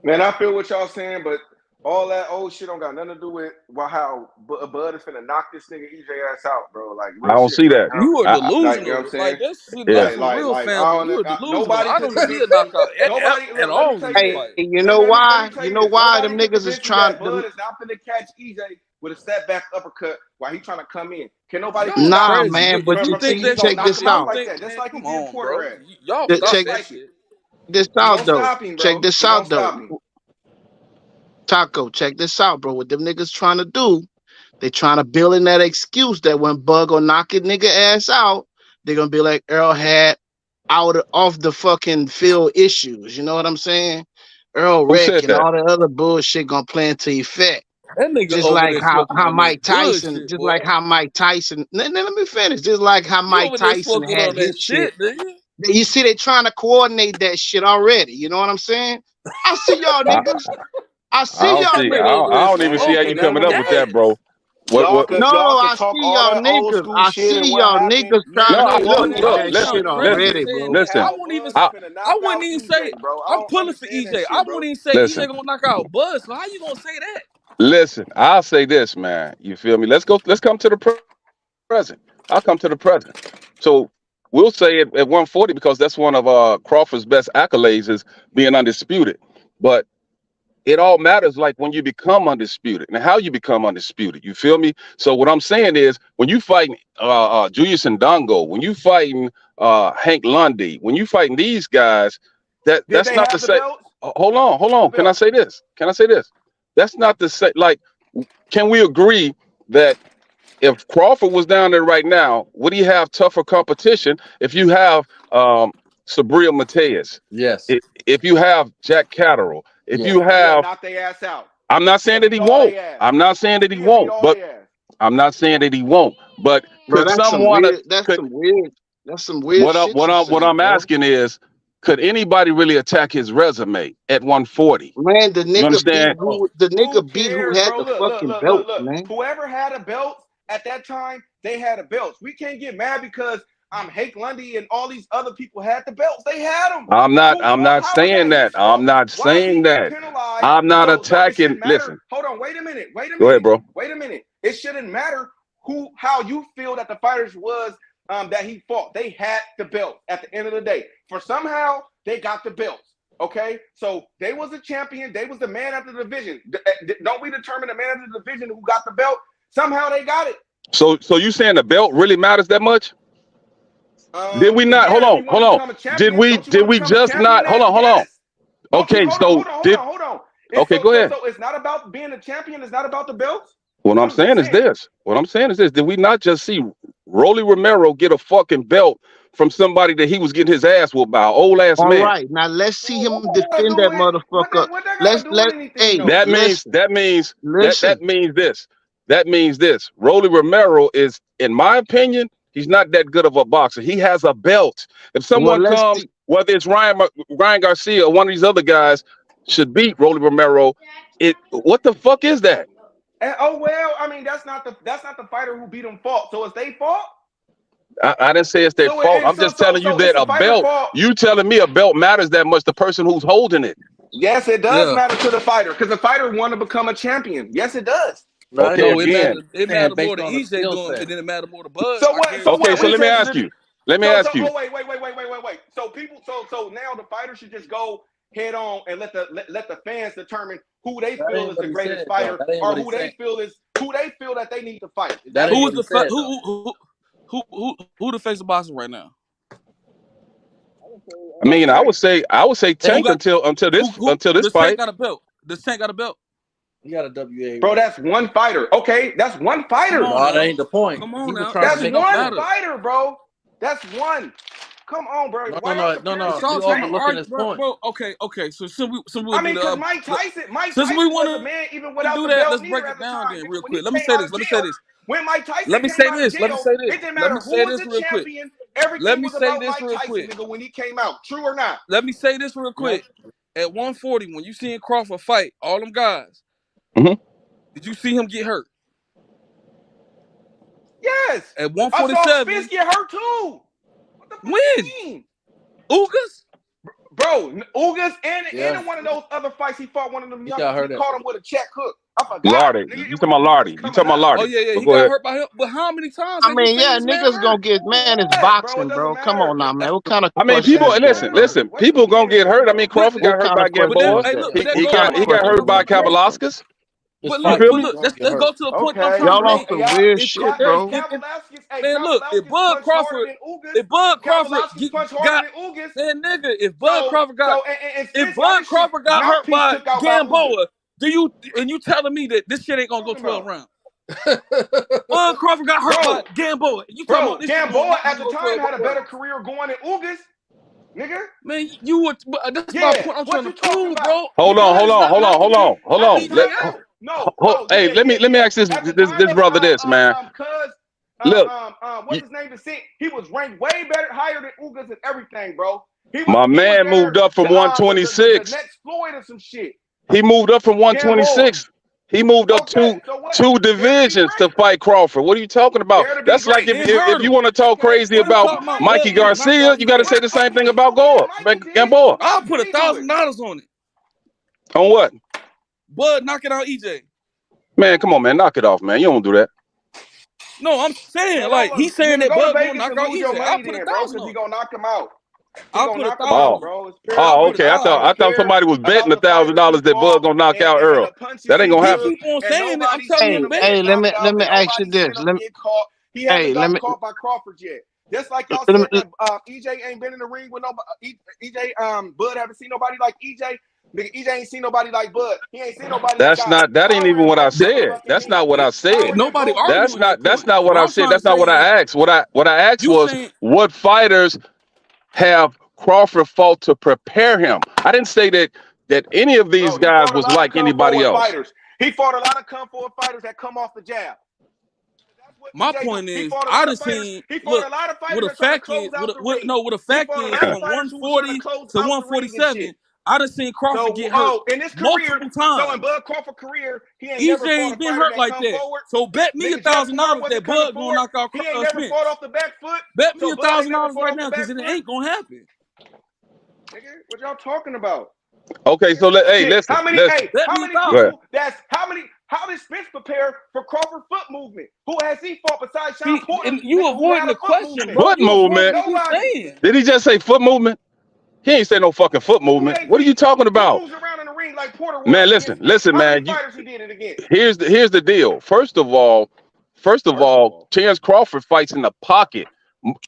Speaker 2: Man, I feel what y'all saying, but all that old shit don't got nothing to do with how Bud is finna knock this nigga EJ ass out, bro. Like
Speaker 9: I don't see that.
Speaker 5: You are delusional.
Speaker 2: Like, you know what I'm saying?
Speaker 5: That's real fan. You are delusional. I don't see a knockout at all.
Speaker 6: Hey, you know why? You know why them niggas is trying.
Speaker 2: Bud is not finna catch EJ with a step back uppercut while he trying to come in. Can nobody?
Speaker 6: Nah, man. But you think check this out.
Speaker 2: Just like he did Porter.
Speaker 5: Y'all
Speaker 6: check this out though. Check this out though. Taco, check this out, bro. What them niggas trying to do, they trying to build in that excuse that when Bud gonna knock a nigga ass out, they're gonna be like Errol had off the fucking field issues. You know what I'm saying? Earl Rick and all the other bullshit gonna play into effect.
Speaker 5: That nigga
Speaker 6: just like how Mike Tyson, bullshit, just like how Mike Tyson. Let me finish. Just like how Mike Tyson had his shit. You see, they trying to coordinate that shit already. You know what I'm saying? I see y'all niggas. I
Speaker 9: don't even see how you coming up with that, bro.
Speaker 6: What? No, I see y'all niggas. I see y'all niggas trying to coordinate that shit already, bro.
Speaker 9: Listen,
Speaker 5: I wouldn't even say, bro. I'm pulling for EJ. I wouldn't even say EJ gonna knock out Bud. So how you gonna say that?
Speaker 9: Listen, I'll say this, man. You feel me? Let's come to the present. I'll come to the present. So we'll say it at 140 because that's one of Crawford's best accolades is being undisputed. But it all matters like when you become undisputed and how you become undisputed. You feel me? So what I'm saying is when you fighting Julius Ndongo, when you fighting Hank Lundy, when you fighting these guys, that's not to say. Hold on. Can I say this? That's not to say like. Can we agree that if Crawford was down there right now, would he have tougher competition if you have Sabria Mateus?
Speaker 7: Yes.
Speaker 9: If you have Jack Catterall, if you have
Speaker 2: knock their ass out.
Speaker 9: I'm not saying that he won't. I'm not saying that he won't. But could someone
Speaker 6: that's some weird
Speaker 9: what I'm asking is, could anybody really attack his resume at 140?
Speaker 6: Man, the nigga beat who had the fucking belt, man.
Speaker 2: Whoever had a belt at that time, they had a belt. We can't get mad because Hake Lundy and all these other people had the belts. They had them.
Speaker 9: I'm not
Speaker 2: How is
Speaker 9: saying
Speaker 2: that
Speaker 9: that.
Speaker 2: his fault?
Speaker 9: I'm not
Speaker 2: Why is he
Speaker 9: saying
Speaker 2: getting
Speaker 9: that.
Speaker 2: penalized?
Speaker 9: I'm not
Speaker 2: So it
Speaker 9: attacking.
Speaker 2: shouldn't matter.
Speaker 9: Listen.
Speaker 2: Hold on. Wait a minute.
Speaker 9: Go ahead, bro.
Speaker 2: Wait a minute. It shouldn't matter how you feel that the fighters was that he fought. They had the belt at the end of the day. For somehow they got the belts. Okay, so they was a champion. They was the man of the division. Don't we determine the man of the division who got the belt? Somehow they got it.
Speaker 9: So you saying the belt really matters that much? Did we not?
Speaker 2: Yeah,
Speaker 9: hold on. Did we just not? Hold on.
Speaker 2: Yes.
Speaker 9: Okay,
Speaker 2: hold on.
Speaker 9: Okay, go ahead.
Speaker 2: So it's not about being a champion. It's not about the belts.
Speaker 9: What I'm saying is this. Did we not just see Rolly Romero get a fucking belt from somebody that he was getting his ass whooped by, an old ass man?
Speaker 6: All right, now let's see him defend that motherfucker.
Speaker 9: That means this. Rolly Romero is, in my opinion, he's not that good of a boxer. He has a belt. If someone comes, whether it's Ryan Garcia or one of these other guys, should beat Rolly Romero, what the fuck is that?
Speaker 2: And, I mean, that's not the fighter who beat him fault. So it's their fault.
Speaker 9: I didn't say it's their fault. I'm just telling you that a belt. You telling me a belt matters that much? The person who's holding it.
Speaker 2: Yes, it does matter to the fighter because the fighter want to become a champion. Yes, it does.
Speaker 9: Okay,
Speaker 5: it mattered more to EJ doing it, and it mattered more to Bud.
Speaker 2: So let
Speaker 9: me ask you.
Speaker 2: Oh, wait. So now the fighter should just go head on and let the fans determine who they feel is the greatest fighter, or who they feel that they need to fight.
Speaker 5: Who the face of boxing right now?
Speaker 9: I mean, I would say Tank until this fight.
Speaker 5: Tank got a belt. Does Tank got a belt?
Speaker 7: He got a WA.
Speaker 2: Bro, that's one fighter. Okay, that's one fighter.
Speaker 7: No, that ain't the point.
Speaker 5: Come on now.
Speaker 2: That's one fighter, bro. That's one. Come on, bro.
Speaker 7: No. You overlooking his point.
Speaker 5: Bro, okay. So
Speaker 2: I mean, because Mike Tyson was a man even without the
Speaker 5: belt.
Speaker 2: Let's
Speaker 5: break it down then real quick.
Speaker 2: Let me say this. When Mike Tyson
Speaker 5: Let me say this.
Speaker 2: it didn't matter who was the champion. Everything was about Mike Tyson, nigga, when he came out. True or not?
Speaker 5: Let me say this real quick. At 140, when you seen Crawford fight all them guys, did you see him get hurt?
Speaker 2: Yes.
Speaker 5: At 147,
Speaker 2: I saw Spence get hurt too. What the fuck
Speaker 5: when?
Speaker 2: you mean?
Speaker 5: Ugas?
Speaker 2: Bro, Ugas and in one of those other fights, he fought one of them young. He caught him with a check hook. I forgot.
Speaker 9: Lardy. You talking about Lardy?
Speaker 5: Oh yeah. He got hurt by him. But how many times?
Speaker 6: I mean, niggas gonna get it's boxing, bro. Come on now, man. What kind of?
Speaker 9: I mean, people. Listen. People gonna get hurt. I mean, Crawford got hurt by Gamboa. He got hurt by Kavaliauskas.
Speaker 5: But look, let's go to the point.
Speaker 6: Y'all on some weird shit, bro.
Speaker 5: Man, look, if Bud Crawford got if Bud Crawford got hurt by Gamboa, you telling me that this shit ain't gonna go 12 rounds? Bud Crawford got hurt by Gamboa. You talking about this
Speaker 2: Gamboa at the time had a better career going than Ugas. Nigga,
Speaker 5: man, that's my point. I'm trying to prove, bro.
Speaker 9: Hold on. Hey, let me ask this brother this, man.
Speaker 2: Look, what's his name? He was ranked way higher than Ugas and everything, bro.
Speaker 9: My man moved up from 126.
Speaker 2: Next Floyd or some shit.
Speaker 9: He moved up from 126. He moved up two divisions to fight Crawford. What are you talking about? That's like if you want to talk crazy about Mikey Garcia, you got to say the same thing about Gamboa.
Speaker 5: I'll put $1,000 on it.
Speaker 9: On what?
Speaker 5: Bud knocking out EJ.
Speaker 9: Man, come on, man. Knock it off, man. You don't do that.
Speaker 5: No, I'm saying, he's saying that Bud gonna knock out EJ. I'll put $1,000 on it.
Speaker 2: He gonna knock him out.
Speaker 5: I'll put $1,000,
Speaker 2: bro.
Speaker 9: Okay. I thought somebody was betting $1,000 that Bud gonna knock out Earl. That ain't gonna happen.
Speaker 5: Keep on saying that. I'm telling you,
Speaker 6: hey, let me ask you this.
Speaker 2: He hasn't gotten caught by Crawford yet. Just like y'all said, EJ ain't been in the ring with nobody. EJ, Bud haven't seen nobody like EJ. Nigga, EJ ain't seen nobody like Bud. He ain't seen nobody.
Speaker 9: That ain't even what I said. That's not what I said.
Speaker 5: Nobody
Speaker 9: arguing. That's not what I said. That's not what I asked. What I asked was what fighters have Crawford fought to prepare him. I didn't say that any of these guys was like anybody else.
Speaker 2: He fought a lot of Kung Fu fighters that come off the jab.
Speaker 5: My point is, I done seen what the fact is from 140 to 147. I done seen Crawford get hurt
Speaker 2: in this career,
Speaker 5: multiple times.
Speaker 2: so in Bud Crawford's career, he ain't
Speaker 5: EJ
Speaker 2: never fought
Speaker 5: ain't
Speaker 2: a
Speaker 5: been
Speaker 2: fighter
Speaker 5: hurt
Speaker 2: that
Speaker 5: like
Speaker 2: come
Speaker 5: that.
Speaker 2: forward.
Speaker 5: So bet me
Speaker 2: Nigga, Jeff Porter
Speaker 5: $1,000
Speaker 2: wasn't
Speaker 5: that
Speaker 2: coming
Speaker 5: Bud gonna
Speaker 2: forward.
Speaker 5: knock out
Speaker 2: He ain't never
Speaker 5: Spence.
Speaker 2: fought off the back foot.
Speaker 5: Bet me
Speaker 2: So Bud ain't never
Speaker 5: $1,000
Speaker 2: fought
Speaker 5: right
Speaker 2: off
Speaker 5: now
Speaker 2: the
Speaker 5: because
Speaker 2: back
Speaker 5: it
Speaker 2: foot.
Speaker 5: ain't gonna happen.
Speaker 2: Nigga, what y'all talking about?
Speaker 9: Okay, so listen.
Speaker 2: How many
Speaker 5: Bet me
Speaker 2: people how did Spence prepare for Crawford foot movement? Who has he fought besides Sean
Speaker 5: See,
Speaker 2: Porter?
Speaker 5: and you
Speaker 2: Nigga, who
Speaker 5: avoiding
Speaker 2: had a
Speaker 5: the
Speaker 2: foot
Speaker 5: question,
Speaker 2: movement?
Speaker 5: bro.
Speaker 9: Foot
Speaker 5: You avoiding
Speaker 9: movement?
Speaker 5: what you
Speaker 2: Nobody.
Speaker 5: saying.
Speaker 9: Did he just say foot movement? He ain't say no fucking foot movement.
Speaker 2: ain't
Speaker 9: What are you talking
Speaker 2: Who
Speaker 9: about?
Speaker 2: moves around in the ring like Porter was
Speaker 9: Man,
Speaker 2: against
Speaker 9: listen,
Speaker 2: how many
Speaker 9: man.
Speaker 2: fighters he did it against?
Speaker 9: Here's the deal. First of all, Terence Crawford fights in the pocket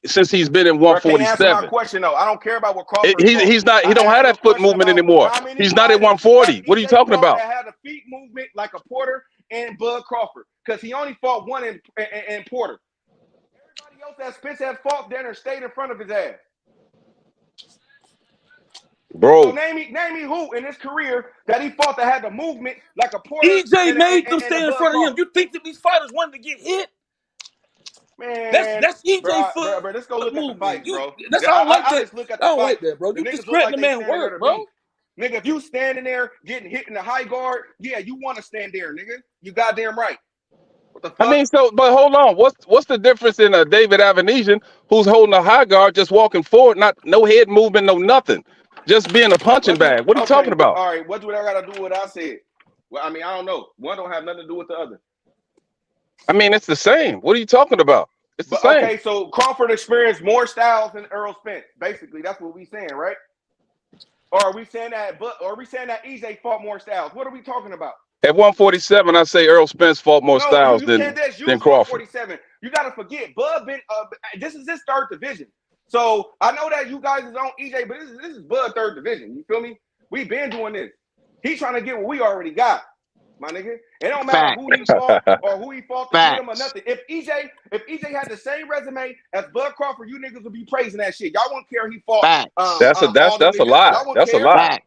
Speaker 9: since he's been in
Speaker 2: Bro, can't answer my
Speaker 9: 147.
Speaker 2: question though. I don't care about what Crawford fought.
Speaker 9: He's not. He
Speaker 2: I
Speaker 9: don't
Speaker 2: asked
Speaker 9: have
Speaker 2: you a
Speaker 9: that foot
Speaker 2: question
Speaker 9: movement
Speaker 2: about
Speaker 9: anymore.
Speaker 2: how many
Speaker 9: He's not at
Speaker 2: fighters
Speaker 9: 140.
Speaker 2: has
Speaker 9: What are you
Speaker 2: EJ
Speaker 9: talking
Speaker 2: fought
Speaker 9: about?
Speaker 2: that had a feet movement like a Porter and Bud Crawford? Because he only fought one in Porter. Everybody else that Spence has fought there and stayed in front of his ass.
Speaker 9: Bro,
Speaker 2: So name me who in his career that he fought that had the movement like a Porter
Speaker 5: EJ made them
Speaker 2: and
Speaker 5: stay
Speaker 2: a
Speaker 5: in
Speaker 2: Bud
Speaker 5: front of him.
Speaker 2: Crawford.
Speaker 5: You think that these fighters wanted to get hit?
Speaker 2: Man,
Speaker 5: That's EJ
Speaker 2: bro,
Speaker 5: foot
Speaker 2: let's go look at the
Speaker 5: movement.
Speaker 2: fight, bro.
Speaker 5: I don't like
Speaker 2: I
Speaker 5: that.
Speaker 2: just look at
Speaker 5: I
Speaker 2: the
Speaker 5: don't
Speaker 2: fight.
Speaker 5: like that, bro.
Speaker 2: The
Speaker 5: You
Speaker 2: niggas look
Speaker 5: discredit
Speaker 2: like
Speaker 5: the
Speaker 2: they
Speaker 5: man
Speaker 2: standing there
Speaker 5: work,
Speaker 2: to
Speaker 5: bro.
Speaker 2: beat. Nigga, if you standing there getting hit in the high guard, yeah, you want to stand there, nigga. You goddamn right. What the fuck?
Speaker 9: I mean, but hold on. What's the difference in a David Avenesian who's holding a high guard, just walking forward, no head movement, no nothing, just being a punching bag? What are you talking about?
Speaker 2: All right, what do I got to do with what I said? Well, I mean, I don't know. One don't have nothing to do with the other.
Speaker 9: I mean, it's the same. What are you talking about? It's the same.
Speaker 2: Okay, so Crawford experienced more styles than Errol Spence. Basically, that's what we saying, right? Or are we saying that? EJ fought more styles? What are we talking about?
Speaker 9: At 147, I say Errol Spence fought more styles
Speaker 2: you
Speaker 9: than
Speaker 2: can't just use
Speaker 9: Crawford.
Speaker 2: 147. You got to forget, Bud been. This is his third division. So I know that you guys is on EJ, but this is Bud third division. You feel me? We been doing this. He's trying to get what we already got, my nigga. It don't matter who he fought or who he fought to get him or nothing. If EJ had the same resume as Bud Crawford, you niggas would be praising that shit. Y'all won't care he fought.
Speaker 9: That's a lie. That's a lie.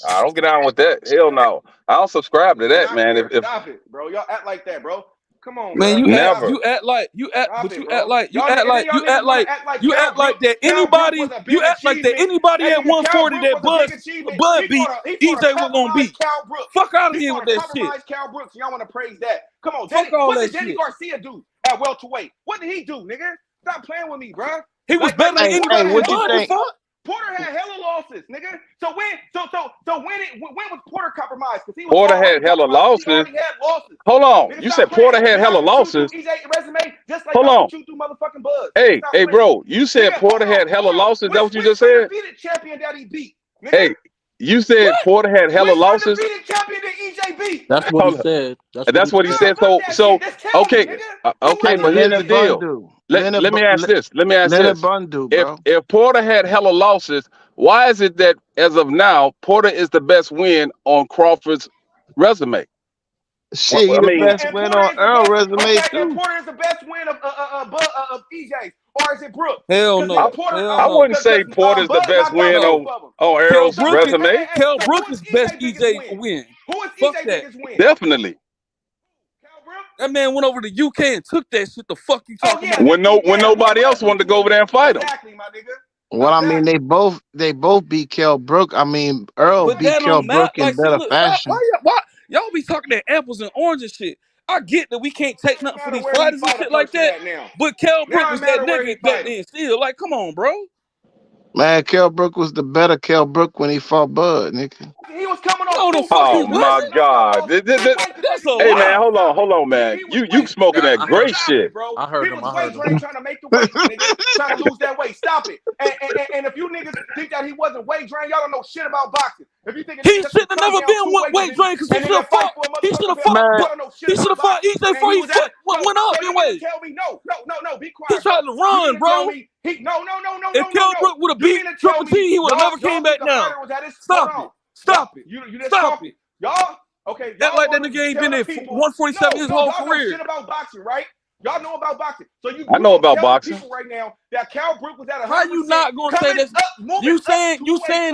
Speaker 9: I don't get down with that. Hell no. I don't subscribe to that, man.
Speaker 2: Stop it, bro. Y'all act like that, bro. Come on,
Speaker 5: man.
Speaker 2: Bro.
Speaker 5: You act like that anybody at 140 that Bud beat EJ was gonna beat. Fuck out of here with that shit.
Speaker 2: Cal Brooks, y'all want to praise that? Come on,
Speaker 5: fuck all
Speaker 2: what
Speaker 5: that
Speaker 2: did Danny
Speaker 5: shit.
Speaker 2: Garcia do at welterweight? What did he do, nigga? Stop playing with me, bro.
Speaker 5: He was better than anybody that Bud fought.
Speaker 2: Porter had hella losses, nigga. So when was Porter compromised? Because he was
Speaker 9: Porter had hella losses.
Speaker 2: He already had losses.
Speaker 9: Hold on, nigga, you said Porter had hella losses.
Speaker 2: EJ resume, just like
Speaker 9: hold on.
Speaker 2: You do motherfucking Bud.
Speaker 9: Hey, bro, you said Porter had hella losses. That's what you just said.
Speaker 2: Champion that he beat. Nigga.
Speaker 9: Hey, you said Porter had hella losses.
Speaker 2: Champion that EJ beat.
Speaker 7: That's what he said.
Speaker 9: That's what he said. So okay, but here's the deal. Let me ask this. If Porter had hella losses, why is it that as of now Porter is the best win on Crawford's resume?
Speaker 6: Shit, the best win on Earl's resume too.
Speaker 2: And Porter is the best win of EJ, or is it Brooks?
Speaker 5: Hell no.
Speaker 9: I wouldn't say Porter's the best win on Earl's resume.
Speaker 5: Kel Brooks is best EJ win.
Speaker 2: Who is EJ biggest win?
Speaker 9: Definitely.
Speaker 5: That man went over to UK and took that shit. The fuck you talking about?
Speaker 9: When nobody else wanted to go over there and fight him.
Speaker 2: Exactly, my nigga.
Speaker 6: Well, I mean, they both beat Kel Brook. I mean, Earl beat Kel Brook in better fashion.
Speaker 5: Why y'all be talking that apples and oranges shit? I get that we can't take nothing for these fighters and shit like that, but Kel Brook was that nigga back then still. Like, come on, bro.
Speaker 6: Man, Kel Brook was the better Kel Brook when he fought Bud, nigga.
Speaker 2: He was coming on.
Speaker 9: Oh my God! Hey man, hold on, man. You smoking that great shit.
Speaker 7: I heard him.
Speaker 2: Trying to make the weight, nigga. Trying to lose that weight. Stop it. And if you niggas think that he wasn't weight drained, y'all don't know shit about boxing. If you think
Speaker 5: he should have never been weight drained because he should have fought. He should have fought EJ before he went up in weight.
Speaker 2: Tell me no. Be quiet.
Speaker 5: He tried to run, bro.
Speaker 2: No.
Speaker 5: If Kel Brook would have beat Triple T, he would have never came back down. Stop it. Stop it.
Speaker 2: Y'all, okay.
Speaker 5: That like that nigga ain't been in 147 his whole career.
Speaker 2: Shit about boxing, right? Y'all know about boxing. So
Speaker 9: I know about boxing.
Speaker 2: People right now that Kel Brook was at 100%.
Speaker 5: How you not gonna say this? You saying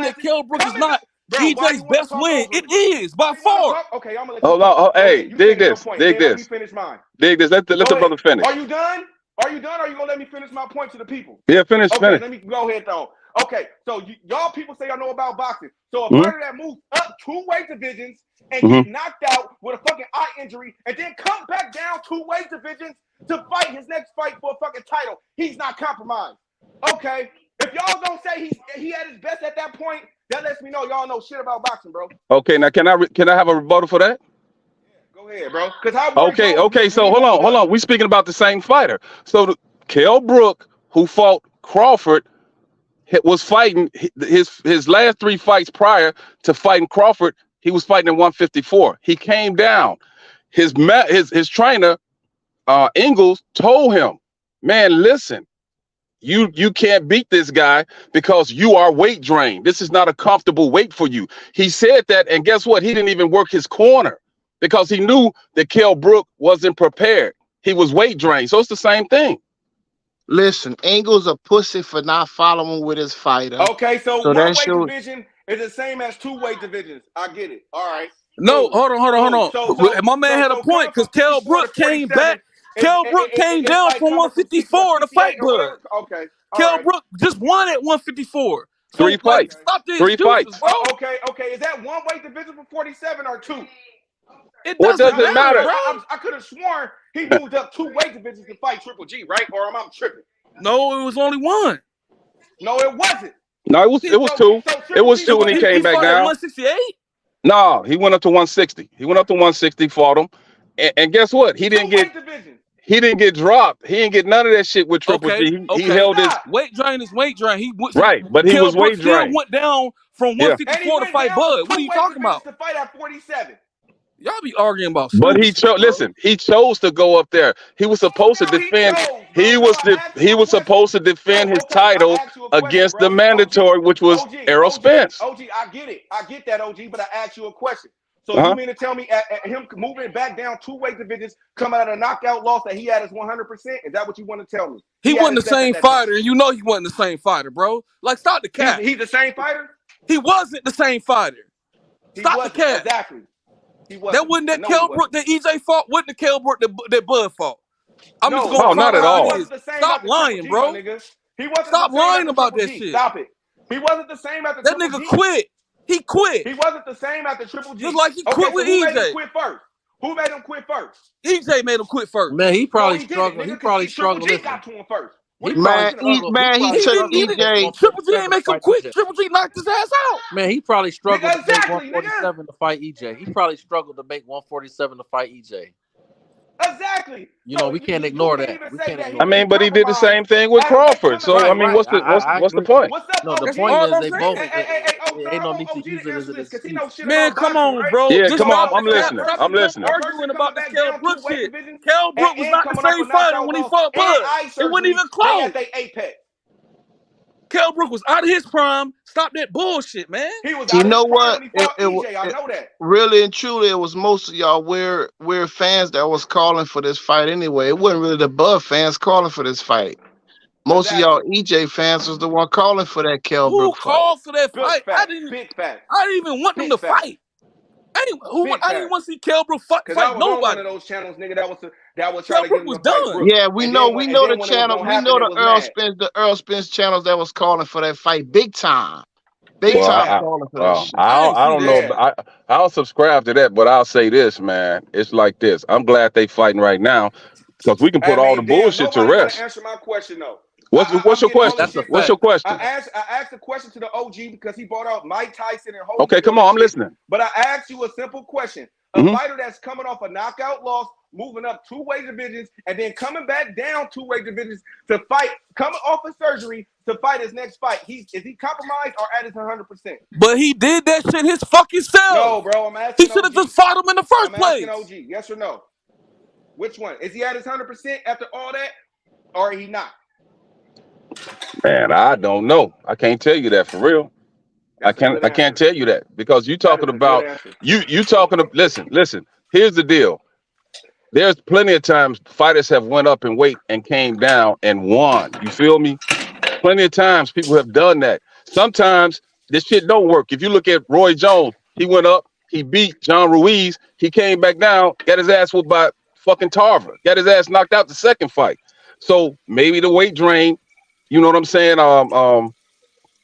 Speaker 5: that Kel Brook is not EJ's best win? It is by far.
Speaker 2: Okay, I'm gonna let
Speaker 9: you. Hold on. Hey, dig this.
Speaker 2: Let me finish mine.
Speaker 9: Dig this. Let the brother finish.
Speaker 2: Are you done? Are you gonna let me finish my point to the people?
Speaker 9: Yeah, finish.
Speaker 2: Let me go ahead though. Okay, so y'all people say y'all know about boxing. So a
Speaker 9: Mhm.
Speaker 2: fighter that moves up 2 weight divisions and
Speaker 9: Mhm.
Speaker 2: get knocked out with a fucking eye injury and then come back down 2 weight divisions to fight his next fight for a fucking title, he's not compromised. Okay, if y'all don't say he had his best at that point, that lets me know y'all know shit about boxing, bro.
Speaker 9: Okay, now can I have a rebuttal for that?
Speaker 2: Go ahead, bro. Because how Roy
Speaker 9: Okay,
Speaker 2: Jones
Speaker 9: okay.
Speaker 2: did
Speaker 9: So
Speaker 2: when he
Speaker 9: hold
Speaker 2: moved up.
Speaker 9: on. We speaking about the same fighter. So Kell Brook, who fought Crawford, was fighting his last 3 fights prior to fighting Crawford. He was fighting at 154. He came down. His trainer, Ingles, told him, "Man, listen, you can't beat this guy because you are weight drained. This is not a comfortable weight for you." He said that, and guess what? He didn't even work his corner because he knew that Kell Brook wasn't prepared. He was weight drained. So it's the same thing.
Speaker 6: Listen, Ingles a pussy for not following with his fighter.
Speaker 2: Okay, so
Speaker 6: So
Speaker 2: 1
Speaker 6: that
Speaker 2: weight
Speaker 6: shows.
Speaker 2: division is the same as 2 weight divisions. I get it. All right.
Speaker 5: No,
Speaker 2: Cool.
Speaker 5: hold on. My man had a
Speaker 2: Coming
Speaker 5: point because
Speaker 2: from
Speaker 5: Kell
Speaker 2: 54 to
Speaker 5: Brook came
Speaker 2: 47
Speaker 5: back. Kell Brook came
Speaker 2: it's
Speaker 5: down
Speaker 2: like
Speaker 5: from
Speaker 2: coming from
Speaker 5: 154 to
Speaker 2: 68
Speaker 5: fight
Speaker 2: or
Speaker 5: Bud.
Speaker 2: whatever. Okay. All
Speaker 5: Kell
Speaker 2: right.
Speaker 5: Brook just won at 154.
Speaker 9: 3
Speaker 5: So, like,
Speaker 9: fights.
Speaker 5: stop the
Speaker 9: 3
Speaker 5: excuses,
Speaker 9: fights.
Speaker 5: bro.
Speaker 2: Okay. Is that 1 weight division for 47 or 2?
Speaker 5: It
Speaker 9: What
Speaker 5: doesn't
Speaker 9: does it
Speaker 5: matter,
Speaker 9: matter?
Speaker 5: bro.
Speaker 2: I could have sworn he moved up 2 weight divisions to fight Triple G, right? Or am I tripping?
Speaker 5: No, it was only 1.
Speaker 2: No, it wasn't.
Speaker 9: No, it was 2.
Speaker 2: So
Speaker 9: It
Speaker 2: Triple
Speaker 9: was
Speaker 2: G
Speaker 9: 2 when
Speaker 2: fought
Speaker 9: he
Speaker 2: that
Speaker 9: came
Speaker 5: He
Speaker 9: back
Speaker 5: fought at
Speaker 9: down.
Speaker 5: 168.
Speaker 9: No, he went up to 160. He went up to 160, fought him, and guess what?
Speaker 2: 2 weight divisions.
Speaker 9: He didn't get dropped. He didn't get none of that shit with Triple
Speaker 5: Okay,
Speaker 9: G. He
Speaker 5: okay.
Speaker 9: held his
Speaker 2: Stop.
Speaker 5: Weight drain is weight drain.
Speaker 9: right, but he
Speaker 5: Kell
Speaker 9: was
Speaker 5: Brook
Speaker 9: weight
Speaker 5: still
Speaker 9: drained.
Speaker 5: went down from
Speaker 9: Yeah,
Speaker 2: And he
Speaker 5: 154 to
Speaker 2: went
Speaker 5: fight
Speaker 2: down to
Speaker 5: Bud.
Speaker 2: 2
Speaker 5: What are you
Speaker 2: weight
Speaker 5: talking
Speaker 2: divisions
Speaker 5: about?
Speaker 2: to fight at 47.
Speaker 5: Y'all be arguing about
Speaker 9: but
Speaker 5: stupid
Speaker 9: he
Speaker 5: shit,
Speaker 9: chose.
Speaker 5: bro.
Speaker 9: Listen, he chose to go up there. He was supposed to
Speaker 2: No, he
Speaker 9: defend.
Speaker 2: chose, bro.
Speaker 9: He
Speaker 2: No,
Speaker 9: was
Speaker 2: I asked you
Speaker 9: he
Speaker 2: a
Speaker 9: was
Speaker 2: question.
Speaker 9: supposed to defend his
Speaker 2: Okay, I
Speaker 9: title
Speaker 2: asked you a question,
Speaker 9: against the
Speaker 2: bro.
Speaker 9: mandatory, which was Errol Spence.
Speaker 2: I get it. I get that, OG, but I asked you a question. So you
Speaker 9: Uh-huh.
Speaker 2: mean to tell me at him moving back down 2 weight divisions, coming out of a knockout loss that he had his 100%? Is that what you want to tell me?
Speaker 5: He
Speaker 2: He had
Speaker 5: wasn't the
Speaker 2: his best at
Speaker 5: same
Speaker 2: that time.
Speaker 5: fighter, and you know he wasn't the same fighter, bro. Like, stop the cap.
Speaker 2: He's the same fighter?
Speaker 5: He wasn't the same fighter.
Speaker 2: He
Speaker 5: Stop the
Speaker 2: wasn't.
Speaker 5: cap.
Speaker 2: Exactly. He wasn't.
Speaker 5: That wasn't
Speaker 2: I
Speaker 5: that
Speaker 2: know he
Speaker 5: Kell Brook
Speaker 2: wasn't.
Speaker 5: that EJ fought. Wasn't the Kell Brook that Bud fought. I'm just
Speaker 2: No,
Speaker 5: gonna
Speaker 9: Oh,
Speaker 5: call
Speaker 9: not
Speaker 5: it
Speaker 9: at
Speaker 5: how
Speaker 2: he
Speaker 5: it
Speaker 9: all.
Speaker 2: wasn't
Speaker 5: is.
Speaker 2: the same
Speaker 5: Stop
Speaker 2: after Triple
Speaker 5: lying,
Speaker 2: G, my
Speaker 5: bro.
Speaker 2: nigga. He wasn't
Speaker 5: Stop
Speaker 2: the same
Speaker 5: lying
Speaker 2: after
Speaker 5: about
Speaker 2: Triple
Speaker 5: that
Speaker 2: G.
Speaker 5: shit.
Speaker 2: Stop it. He wasn't the same after
Speaker 5: That
Speaker 2: Triple
Speaker 5: nigga
Speaker 2: G.
Speaker 5: quit. He quit.
Speaker 2: He wasn't the same after Triple G.
Speaker 5: Just like he
Speaker 2: Okay,
Speaker 5: quit
Speaker 2: so
Speaker 5: with
Speaker 2: who made him
Speaker 5: EJ.
Speaker 2: quit first? Who made him quit first?
Speaker 5: EJ made him quit first.
Speaker 7: Man, he
Speaker 2: No,
Speaker 7: probably
Speaker 2: he didn't,
Speaker 7: struggled.
Speaker 2: nigga,
Speaker 7: He
Speaker 2: because
Speaker 7: probably
Speaker 2: Triple
Speaker 7: struggled.
Speaker 2: G
Speaker 7: Listen,
Speaker 2: got to him first. What
Speaker 7: he
Speaker 2: are you
Speaker 7: probably
Speaker 2: talking about?
Speaker 7: struggled. He
Speaker 6: Man, he
Speaker 7: probably
Speaker 5: He
Speaker 6: took
Speaker 5: didn't. He
Speaker 7: struggled to
Speaker 5: didn't.
Speaker 7: make
Speaker 6: EJ.
Speaker 5: Triple G
Speaker 7: 147
Speaker 5: ain't
Speaker 7: to
Speaker 5: make him
Speaker 7: fight
Speaker 5: quit.
Speaker 7: EJ.
Speaker 5: Triple G knocked his ass out.
Speaker 7: Man, he probably struggled to make
Speaker 2: Exactly, nigga.
Speaker 7: 147 to fight EJ. He probably struggled to make 147 to fight EJ.
Speaker 2: Exactly.
Speaker 7: You know,
Speaker 2: So
Speaker 7: we can't
Speaker 2: you
Speaker 7: ignore
Speaker 2: can't
Speaker 7: that.
Speaker 2: even
Speaker 7: We
Speaker 2: say
Speaker 7: can't
Speaker 2: that
Speaker 9: I
Speaker 2: he
Speaker 7: ignore that.
Speaker 9: mean,
Speaker 2: didn't
Speaker 9: but he did the
Speaker 2: compromise
Speaker 9: same thing with Crawford.
Speaker 2: coming
Speaker 9: So
Speaker 2: back.
Speaker 9: I
Speaker 7: Right,
Speaker 9: mean,
Speaker 7: right. I
Speaker 9: what's the
Speaker 7: agree.
Speaker 9: point?
Speaker 2: What's up,
Speaker 7: No, the
Speaker 2: OG?
Speaker 7: point
Speaker 5: All
Speaker 7: is
Speaker 5: I'm
Speaker 7: they
Speaker 5: saying.
Speaker 7: both.
Speaker 2: Hey,
Speaker 7: Ain't
Speaker 2: I
Speaker 7: no
Speaker 2: want
Speaker 7: need to
Speaker 2: OG
Speaker 7: use
Speaker 2: to
Speaker 7: it as
Speaker 2: answer
Speaker 7: an
Speaker 2: this because he knows
Speaker 7: excuse.
Speaker 2: shit
Speaker 5: Man,
Speaker 2: about
Speaker 5: come
Speaker 2: boxing,
Speaker 5: on,
Speaker 2: right?
Speaker 5: bro.
Speaker 9: Yeah,
Speaker 5: Just
Speaker 9: come on.
Speaker 5: stop
Speaker 2: So,
Speaker 5: the
Speaker 9: I'm
Speaker 2: so
Speaker 5: cap.
Speaker 9: listening.
Speaker 2: a
Speaker 5: Stop
Speaker 9: I'm
Speaker 5: the
Speaker 2: person,
Speaker 5: cap
Speaker 9: listening.
Speaker 2: a person
Speaker 5: arguing about
Speaker 2: coming
Speaker 5: this
Speaker 2: back
Speaker 5: Kell
Speaker 2: down 2
Speaker 5: Brook
Speaker 2: weight
Speaker 5: shit.
Speaker 2: divisions
Speaker 5: Kell Brook was
Speaker 2: and
Speaker 5: not the
Speaker 2: coming off a
Speaker 5: same fighter
Speaker 2: knockout
Speaker 5: when he
Speaker 2: loss
Speaker 5: fought
Speaker 2: and
Speaker 5: Bud.
Speaker 2: eye
Speaker 5: It wasn't
Speaker 2: surgery,
Speaker 5: even
Speaker 2: they
Speaker 5: close.
Speaker 2: at their apex.
Speaker 5: Kell Brook was out of his prime. Stop that bullshit, man.
Speaker 2: He was
Speaker 6: You
Speaker 2: out of his
Speaker 6: know
Speaker 2: prime
Speaker 6: what?
Speaker 2: when he
Speaker 6: It,
Speaker 2: fought
Speaker 6: it, wa-
Speaker 2: EJ. I
Speaker 6: it
Speaker 2: know that.
Speaker 6: really and truly, it was most of y'all weird fans that was calling for this fight anyway. It wasn't really the Bud fans calling for this fight. Most of y'all
Speaker 2: Exactly.
Speaker 6: EJ fans was the one calling for that Kell
Speaker 5: Who
Speaker 6: Brook fight.
Speaker 5: called for that
Speaker 2: Big
Speaker 5: fight? I
Speaker 2: fact.
Speaker 5: didn't.
Speaker 2: Big fact.
Speaker 5: I didn't even want them
Speaker 2: Big
Speaker 5: to
Speaker 2: fact.
Speaker 5: fight. I
Speaker 2: Big
Speaker 5: didn't
Speaker 2: fact.
Speaker 5: want to see Kell Brook
Speaker 2: Because I
Speaker 5: fight
Speaker 2: was on one of
Speaker 5: nobody.
Speaker 2: those channels, nigga, that was trying
Speaker 5: Kell
Speaker 2: to get
Speaker 5: Brook
Speaker 2: him
Speaker 5: was
Speaker 2: to fight
Speaker 5: done.
Speaker 2: Brook.
Speaker 6: Yeah, we
Speaker 2: And
Speaker 6: know
Speaker 2: then
Speaker 6: the
Speaker 2: when it was
Speaker 6: channel.
Speaker 2: gonna
Speaker 6: We
Speaker 2: happen,
Speaker 6: know
Speaker 2: it was mad.
Speaker 6: the Errol Spence channels that was calling for that fight big time. Big
Speaker 2: Big
Speaker 9: Well,
Speaker 6: time
Speaker 2: fact.
Speaker 6: calling for that
Speaker 9: well,
Speaker 6: shit.
Speaker 5: I ain't
Speaker 9: I
Speaker 5: see
Speaker 9: don't
Speaker 5: that
Speaker 9: know.
Speaker 5: shit.
Speaker 2: Yeah.
Speaker 9: I'll subscribe to that, but I'll say this, man. It's like this. I'm glad they fighting right now because we can
Speaker 2: I
Speaker 9: put all the
Speaker 2: mean, damn,
Speaker 9: bullshit to
Speaker 2: nobody want to
Speaker 9: rest.
Speaker 2: answer my question though.
Speaker 9: What's
Speaker 2: I'm
Speaker 9: your
Speaker 2: getting all this
Speaker 9: question?
Speaker 7: That's a
Speaker 2: shit
Speaker 9: What's
Speaker 2: because
Speaker 9: your
Speaker 7: fact.
Speaker 9: question?
Speaker 2: I asked a question to the OG because he brought out Mike Tyson and
Speaker 9: Okay,
Speaker 2: Holyfield
Speaker 9: come
Speaker 2: and
Speaker 9: on. I'm
Speaker 2: shit.
Speaker 9: listening.
Speaker 2: But I asked you a simple question. A
Speaker 9: Hmm.
Speaker 2: fighter that's coming off a knockout loss, moving up 2 weight divisions, and then coming back down 2 weight divisions to fight, coming off of surgery to fight his next fight. Is he compromised or at his 100%?
Speaker 5: But he did that shit his fucking self.
Speaker 2: No, bro. I'm
Speaker 5: He
Speaker 2: asking
Speaker 5: should have
Speaker 2: OG.
Speaker 5: just fought him in the first
Speaker 2: I'm asking
Speaker 5: place.
Speaker 2: OG. Yes or no? Which one? Is he at his 100% after all that, or he not?
Speaker 9: Man, I don't know. I can't tell you that for real.
Speaker 2: That's a good
Speaker 9: I can't
Speaker 2: answer.
Speaker 9: tell you that because you
Speaker 2: That
Speaker 9: talking
Speaker 2: is a good
Speaker 9: about
Speaker 2: answer.
Speaker 9: you talking to listen. Here's the deal. There's plenty of times fighters have went up in weight and came down and won. You feel me? Plenty of times people have done that. Sometimes this shit don't work. If you look at Roy Jones, he went up, he beat John Ruiz, he came back down, got his ass whooped by fucking Tarver, got his ass knocked out the second fight. So maybe the weight drain, you know what I'm saying?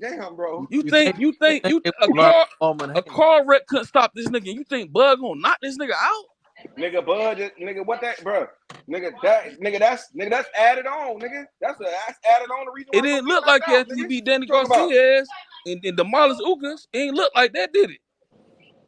Speaker 2: damn, bro.
Speaker 5: You think
Speaker 7: They
Speaker 5: a
Speaker 7: will learn
Speaker 5: car
Speaker 7: moment.
Speaker 5: a car wreck couldn't stop this nigga? You think Bud gonna knock this nigga out?
Speaker 2: Nigga, Bud, nigga, what that, bro? Nigga, that's added on, nigga. That's added on. The reason why
Speaker 5: It
Speaker 2: he gonna
Speaker 5: didn't
Speaker 2: get
Speaker 5: look
Speaker 2: knocked
Speaker 5: like it
Speaker 2: out,
Speaker 5: after he
Speaker 2: nigga.
Speaker 5: beat Danny
Speaker 2: Talking about,
Speaker 5: Garcia's and demolished Ugas. It ain't look like that, did it?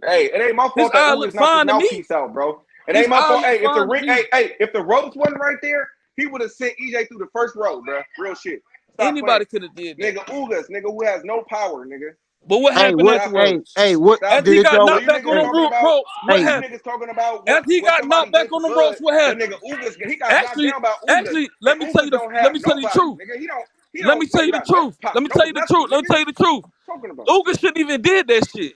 Speaker 2: hey, it ain't my
Speaker 5: His
Speaker 2: fault that
Speaker 5: eye
Speaker 2: Ugas
Speaker 5: looked
Speaker 2: knocked his
Speaker 5: fine to me.
Speaker 2: mouthpiece out, bro. It
Speaker 5: His
Speaker 2: ain't my
Speaker 5: eye
Speaker 2: fault.
Speaker 5: looked
Speaker 2: Hey, if the
Speaker 5: fine to
Speaker 2: ring,
Speaker 5: me.
Speaker 2: if the ropes wasn't right there, he would have sent EJ through the first row, bro. Real shit. Stop
Speaker 5: Anybody
Speaker 2: playing,
Speaker 5: could have did that.
Speaker 2: nigga. Ugas, nigga, who has no power, nigga.
Speaker 5: But what
Speaker 6: Hey,
Speaker 5: happened
Speaker 6: what?
Speaker 2: Stop it.
Speaker 5: afterwards?
Speaker 6: What
Speaker 2: Stop
Speaker 5: After
Speaker 2: it.
Speaker 5: he
Speaker 6: did
Speaker 5: got
Speaker 2: So
Speaker 6: y'all?
Speaker 5: knocked
Speaker 2: you
Speaker 5: back on
Speaker 2: niggas
Speaker 6: Hey,
Speaker 5: them
Speaker 2: talking about,
Speaker 5: ropes, what
Speaker 6: hey,
Speaker 2: you
Speaker 5: happened?
Speaker 2: niggas talking about
Speaker 5: After he
Speaker 2: what
Speaker 5: got
Speaker 2: somebody
Speaker 5: knocked back
Speaker 2: did to
Speaker 5: on them
Speaker 2: Bud.
Speaker 5: ropes, what
Speaker 2: That
Speaker 5: happened?
Speaker 2: nigga Ugas, he got knocked down by Ugas,
Speaker 5: Actually,
Speaker 2: and
Speaker 5: let me tell you
Speaker 2: Ugas
Speaker 5: the
Speaker 2: don't
Speaker 5: let
Speaker 2: have
Speaker 5: me tell you the
Speaker 2: nobody,
Speaker 5: truth.
Speaker 2: nigga. He
Speaker 5: Let me
Speaker 2: don't
Speaker 5: tell you
Speaker 2: he
Speaker 5: the
Speaker 2: got
Speaker 5: truth. Let me
Speaker 2: no
Speaker 5: tell you the truth.
Speaker 2: weapons,
Speaker 5: Let me
Speaker 2: nigga.
Speaker 5: tell you the truth.
Speaker 2: Talking about.
Speaker 5: Uga shouldn't even did that shit.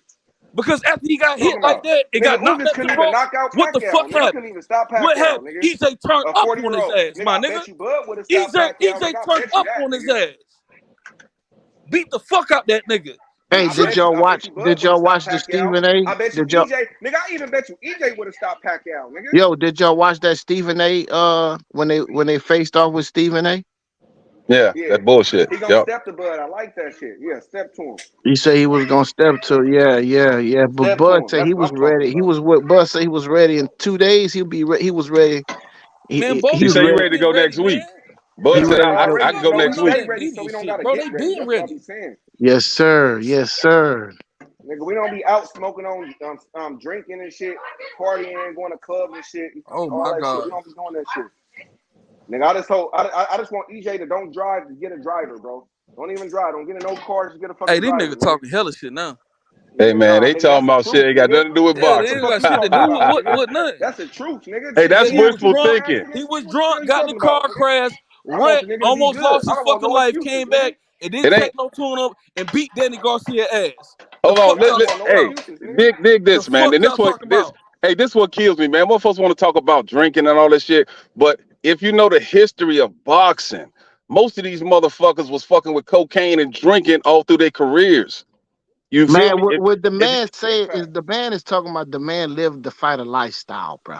Speaker 5: Because after he got hit
Speaker 2: Talking
Speaker 5: like
Speaker 2: about.
Speaker 5: that, it
Speaker 2: Nigga,
Speaker 5: got knocked
Speaker 2: Ugas
Speaker 5: back to
Speaker 2: couldn't
Speaker 5: the
Speaker 2: even
Speaker 5: ropes.
Speaker 2: knock out
Speaker 5: What the
Speaker 2: Pacquiao.
Speaker 5: fuck
Speaker 2: Nigga
Speaker 5: happened?
Speaker 2: couldn't even stop
Speaker 5: What
Speaker 2: Pacquiao,
Speaker 5: happened?
Speaker 2: nigga.
Speaker 5: EJ turned
Speaker 2: A
Speaker 5: up
Speaker 2: 40
Speaker 5: on
Speaker 2: year
Speaker 5: his
Speaker 2: old.
Speaker 5: ass,
Speaker 2: Nigga,
Speaker 5: my
Speaker 2: I
Speaker 5: nigga.
Speaker 2: bet you Bud would have stopped
Speaker 5: EJ
Speaker 2: Pacquiao. Nigga, I
Speaker 5: turned
Speaker 2: bet you
Speaker 5: up
Speaker 2: that,
Speaker 5: on his
Speaker 2: nigga.
Speaker 5: ass. Beat the fuck out that nigga.
Speaker 6: hey,
Speaker 5: Trick.
Speaker 2: I bet you Bud
Speaker 6: did
Speaker 2: would have
Speaker 6: y'all
Speaker 2: stopped
Speaker 6: watch the
Speaker 2: Pacquiao.
Speaker 6: Stephen A?
Speaker 2: I bet you
Speaker 6: Did y'all?
Speaker 2: EJ, nigga, I even bet you EJ would have stopped Pacquiao, nigga.
Speaker 6: Yo, did y'all watch that Stephen A? When they faced off with Stephen A.
Speaker 9: Yeah,
Speaker 2: Yeah.
Speaker 9: that bullshit.
Speaker 2: He gonna
Speaker 9: Yep.
Speaker 2: step to Bud. I like that shit. Yeah, step to him.
Speaker 6: He said he was gonna step to. Yeah. But
Speaker 2: Step to
Speaker 6: Bud
Speaker 2: him.
Speaker 6: said
Speaker 2: That's
Speaker 6: he
Speaker 2: what
Speaker 6: was
Speaker 2: I'm talking
Speaker 6: ready. He
Speaker 2: about.
Speaker 6: was what Bud said he was ready in 2 days. He was ready.
Speaker 5: Man,
Speaker 6: He
Speaker 5: both
Speaker 9: He
Speaker 6: was
Speaker 9: said he
Speaker 5: niggas
Speaker 6: ready.
Speaker 9: ready to
Speaker 5: been
Speaker 9: go
Speaker 5: ready,
Speaker 9: next week.
Speaker 5: man.
Speaker 6: He
Speaker 9: Bud
Speaker 2: No,
Speaker 9: said
Speaker 2: they
Speaker 6: ready to go.
Speaker 9: I
Speaker 2: already
Speaker 9: can go
Speaker 2: no,
Speaker 5: Fuck,
Speaker 2: we
Speaker 5: you
Speaker 9: next
Speaker 5: know
Speaker 2: stay
Speaker 9: week.
Speaker 5: they
Speaker 2: ready,
Speaker 5: been
Speaker 2: so we
Speaker 5: this
Speaker 2: don't
Speaker 5: shit,
Speaker 2: gotta
Speaker 5: bro.
Speaker 2: get
Speaker 5: They
Speaker 2: ready.
Speaker 5: been
Speaker 2: That's what I
Speaker 5: ready.
Speaker 2: be saying.
Speaker 6: Yes, sir. Yes, sir.
Speaker 2: Nigga, we don't be out smoking on drinking and shit, partying, going to clubs and shit,
Speaker 5: Oh
Speaker 2: all
Speaker 5: my
Speaker 2: that shit. We
Speaker 5: god.
Speaker 2: don't be doing that shit. Nigga, I just want EJ to don't drive to get a driver, bro. Don't even drive. Don't get in no car. Just get a
Speaker 5: Hey,
Speaker 2: fucking
Speaker 5: this
Speaker 2: driver,
Speaker 5: nigga
Speaker 2: nigga.
Speaker 5: talking hella shit now.
Speaker 9: Hey
Speaker 2: Nigga,
Speaker 9: man,
Speaker 2: nah,
Speaker 9: they
Speaker 2: nigga, that's
Speaker 9: talking
Speaker 2: the
Speaker 9: about shit
Speaker 2: truth,
Speaker 9: ain't got
Speaker 2: nigga.
Speaker 9: nothing to do with
Speaker 5: Yeah, they
Speaker 2: What the
Speaker 5: ain't
Speaker 9: boxing.
Speaker 2: fuck
Speaker 5: got
Speaker 2: you
Speaker 5: shit to
Speaker 2: talking
Speaker 5: do
Speaker 2: about,
Speaker 5: with
Speaker 2: nigga?
Speaker 5: nothing.
Speaker 2: That's the truth, nigga.
Speaker 9: Hey,
Speaker 2: Shit,
Speaker 9: that's
Speaker 5: Nigga,
Speaker 2: nigga,
Speaker 5: he
Speaker 2: I
Speaker 5: was
Speaker 2: be
Speaker 9: wishful
Speaker 5: drunk.
Speaker 2: trash,
Speaker 9: thinking.
Speaker 2: nigga.
Speaker 5: He was
Speaker 2: What the
Speaker 5: drunk,
Speaker 2: hell you
Speaker 5: got in the
Speaker 2: talking about,
Speaker 5: car
Speaker 2: nigga?
Speaker 5: crash,
Speaker 2: I want
Speaker 5: wrecked,
Speaker 2: the nigga to be
Speaker 5: almost
Speaker 2: good.
Speaker 5: lost
Speaker 2: I
Speaker 5: his
Speaker 2: don't want
Speaker 5: fucking
Speaker 2: no
Speaker 5: life,
Speaker 2: excuses,
Speaker 5: came
Speaker 2: nigga.
Speaker 5: back, and didn't
Speaker 9: It ain't.
Speaker 5: take no tune up and beat Danny Garcia ass. The
Speaker 9: Hold
Speaker 5: fuck
Speaker 9: on.
Speaker 2: I
Speaker 5: y'all
Speaker 2: don't want no
Speaker 5: talking
Speaker 9: Hey,
Speaker 5: about?
Speaker 2: excuses, nigga.
Speaker 9: dig
Speaker 5: The
Speaker 9: this, man.
Speaker 5: fuck
Speaker 9: And
Speaker 5: y'all talking about?
Speaker 9: this what kills me, man. Most folks want to talk about drinking and all this shit, but if you know the history of boxing, most of these motherfuckers was fucking with cocaine and drinking all through their careers. You feel
Speaker 6: Man,
Speaker 9: me?
Speaker 6: what the
Speaker 9: If
Speaker 6: man
Speaker 2: Big
Speaker 6: say is
Speaker 2: facts.
Speaker 6: the man is talking about the man lived the fighter lifestyle, bro.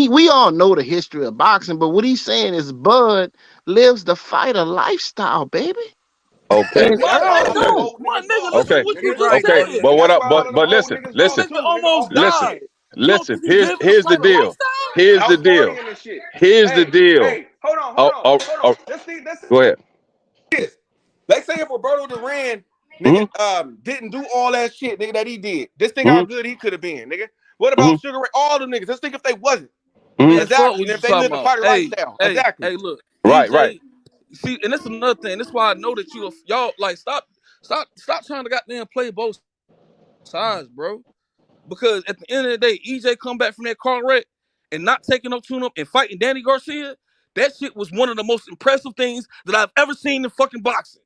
Speaker 6: We all know the history of boxing, but what he's saying is Bud lives the fighter lifestyle, baby.
Speaker 9: okay,
Speaker 6: And
Speaker 2: Nigga,
Speaker 5: My
Speaker 2: that's why all
Speaker 5: nigga,
Speaker 2: of them
Speaker 5: no.
Speaker 2: old
Speaker 5: My
Speaker 2: niggas
Speaker 5: nigga,
Speaker 2: lost
Speaker 5: listen to
Speaker 9: okay,
Speaker 2: too,
Speaker 5: what you
Speaker 2: nigga.
Speaker 5: just
Speaker 7: Right,
Speaker 9: okay.
Speaker 5: said.
Speaker 7: Garcia.
Speaker 9: But what
Speaker 2: That's
Speaker 9: up?
Speaker 2: why all of them
Speaker 9: But
Speaker 2: old
Speaker 9: listen,
Speaker 2: niggas
Speaker 5: This
Speaker 2: lost
Speaker 9: listen,
Speaker 5: nigga
Speaker 2: too, nigga.
Speaker 5: almost
Speaker 2: Off that
Speaker 9: listen,
Speaker 5: died.
Speaker 2: shit.
Speaker 5: You don't
Speaker 9: listen.
Speaker 5: think he living the
Speaker 9: Here's the
Speaker 5: fighter
Speaker 9: deal.
Speaker 5: lifestyle?
Speaker 9: Here's the
Speaker 2: Out
Speaker 9: deal.
Speaker 2: partying and shit.
Speaker 9: Here's the
Speaker 2: Hey,
Speaker 9: deal.
Speaker 2: hey, hold on, hold
Speaker 9: Oh,
Speaker 2: on,
Speaker 9: oh,
Speaker 2: hold on.
Speaker 9: oh,
Speaker 2: Let's
Speaker 9: go ahead.
Speaker 2: this. Let's say if Roberto Duran, nigga,
Speaker 9: Mm-hmm,
Speaker 2: didn't do all that shit, nigga, that he did. Just think how
Speaker 9: mm-hmm,
Speaker 2: good he could have been, nigga. What
Speaker 9: mm-hmm,
Speaker 2: about Sugar Ray? All the niggas. Let's think if they wasn't.
Speaker 9: mm-hmm.
Speaker 5: Man, fuck
Speaker 2: Exactly.
Speaker 5: what
Speaker 2: And if
Speaker 5: you
Speaker 2: they
Speaker 5: talking
Speaker 2: lived a
Speaker 5: about.
Speaker 2: fighter lifestyle. Exactly.
Speaker 5: Hey, look,
Speaker 9: Right, right.
Speaker 5: EJ. See, and that's another thing. That's why I know that y'all like stop trying to goddamn play both sides, bro. Because at the end of the day, EJ come back from that car wreck and not taking no tune up and fighting Danny Garcia. That shit was one of the most impressive things that I've ever seen in fucking boxing.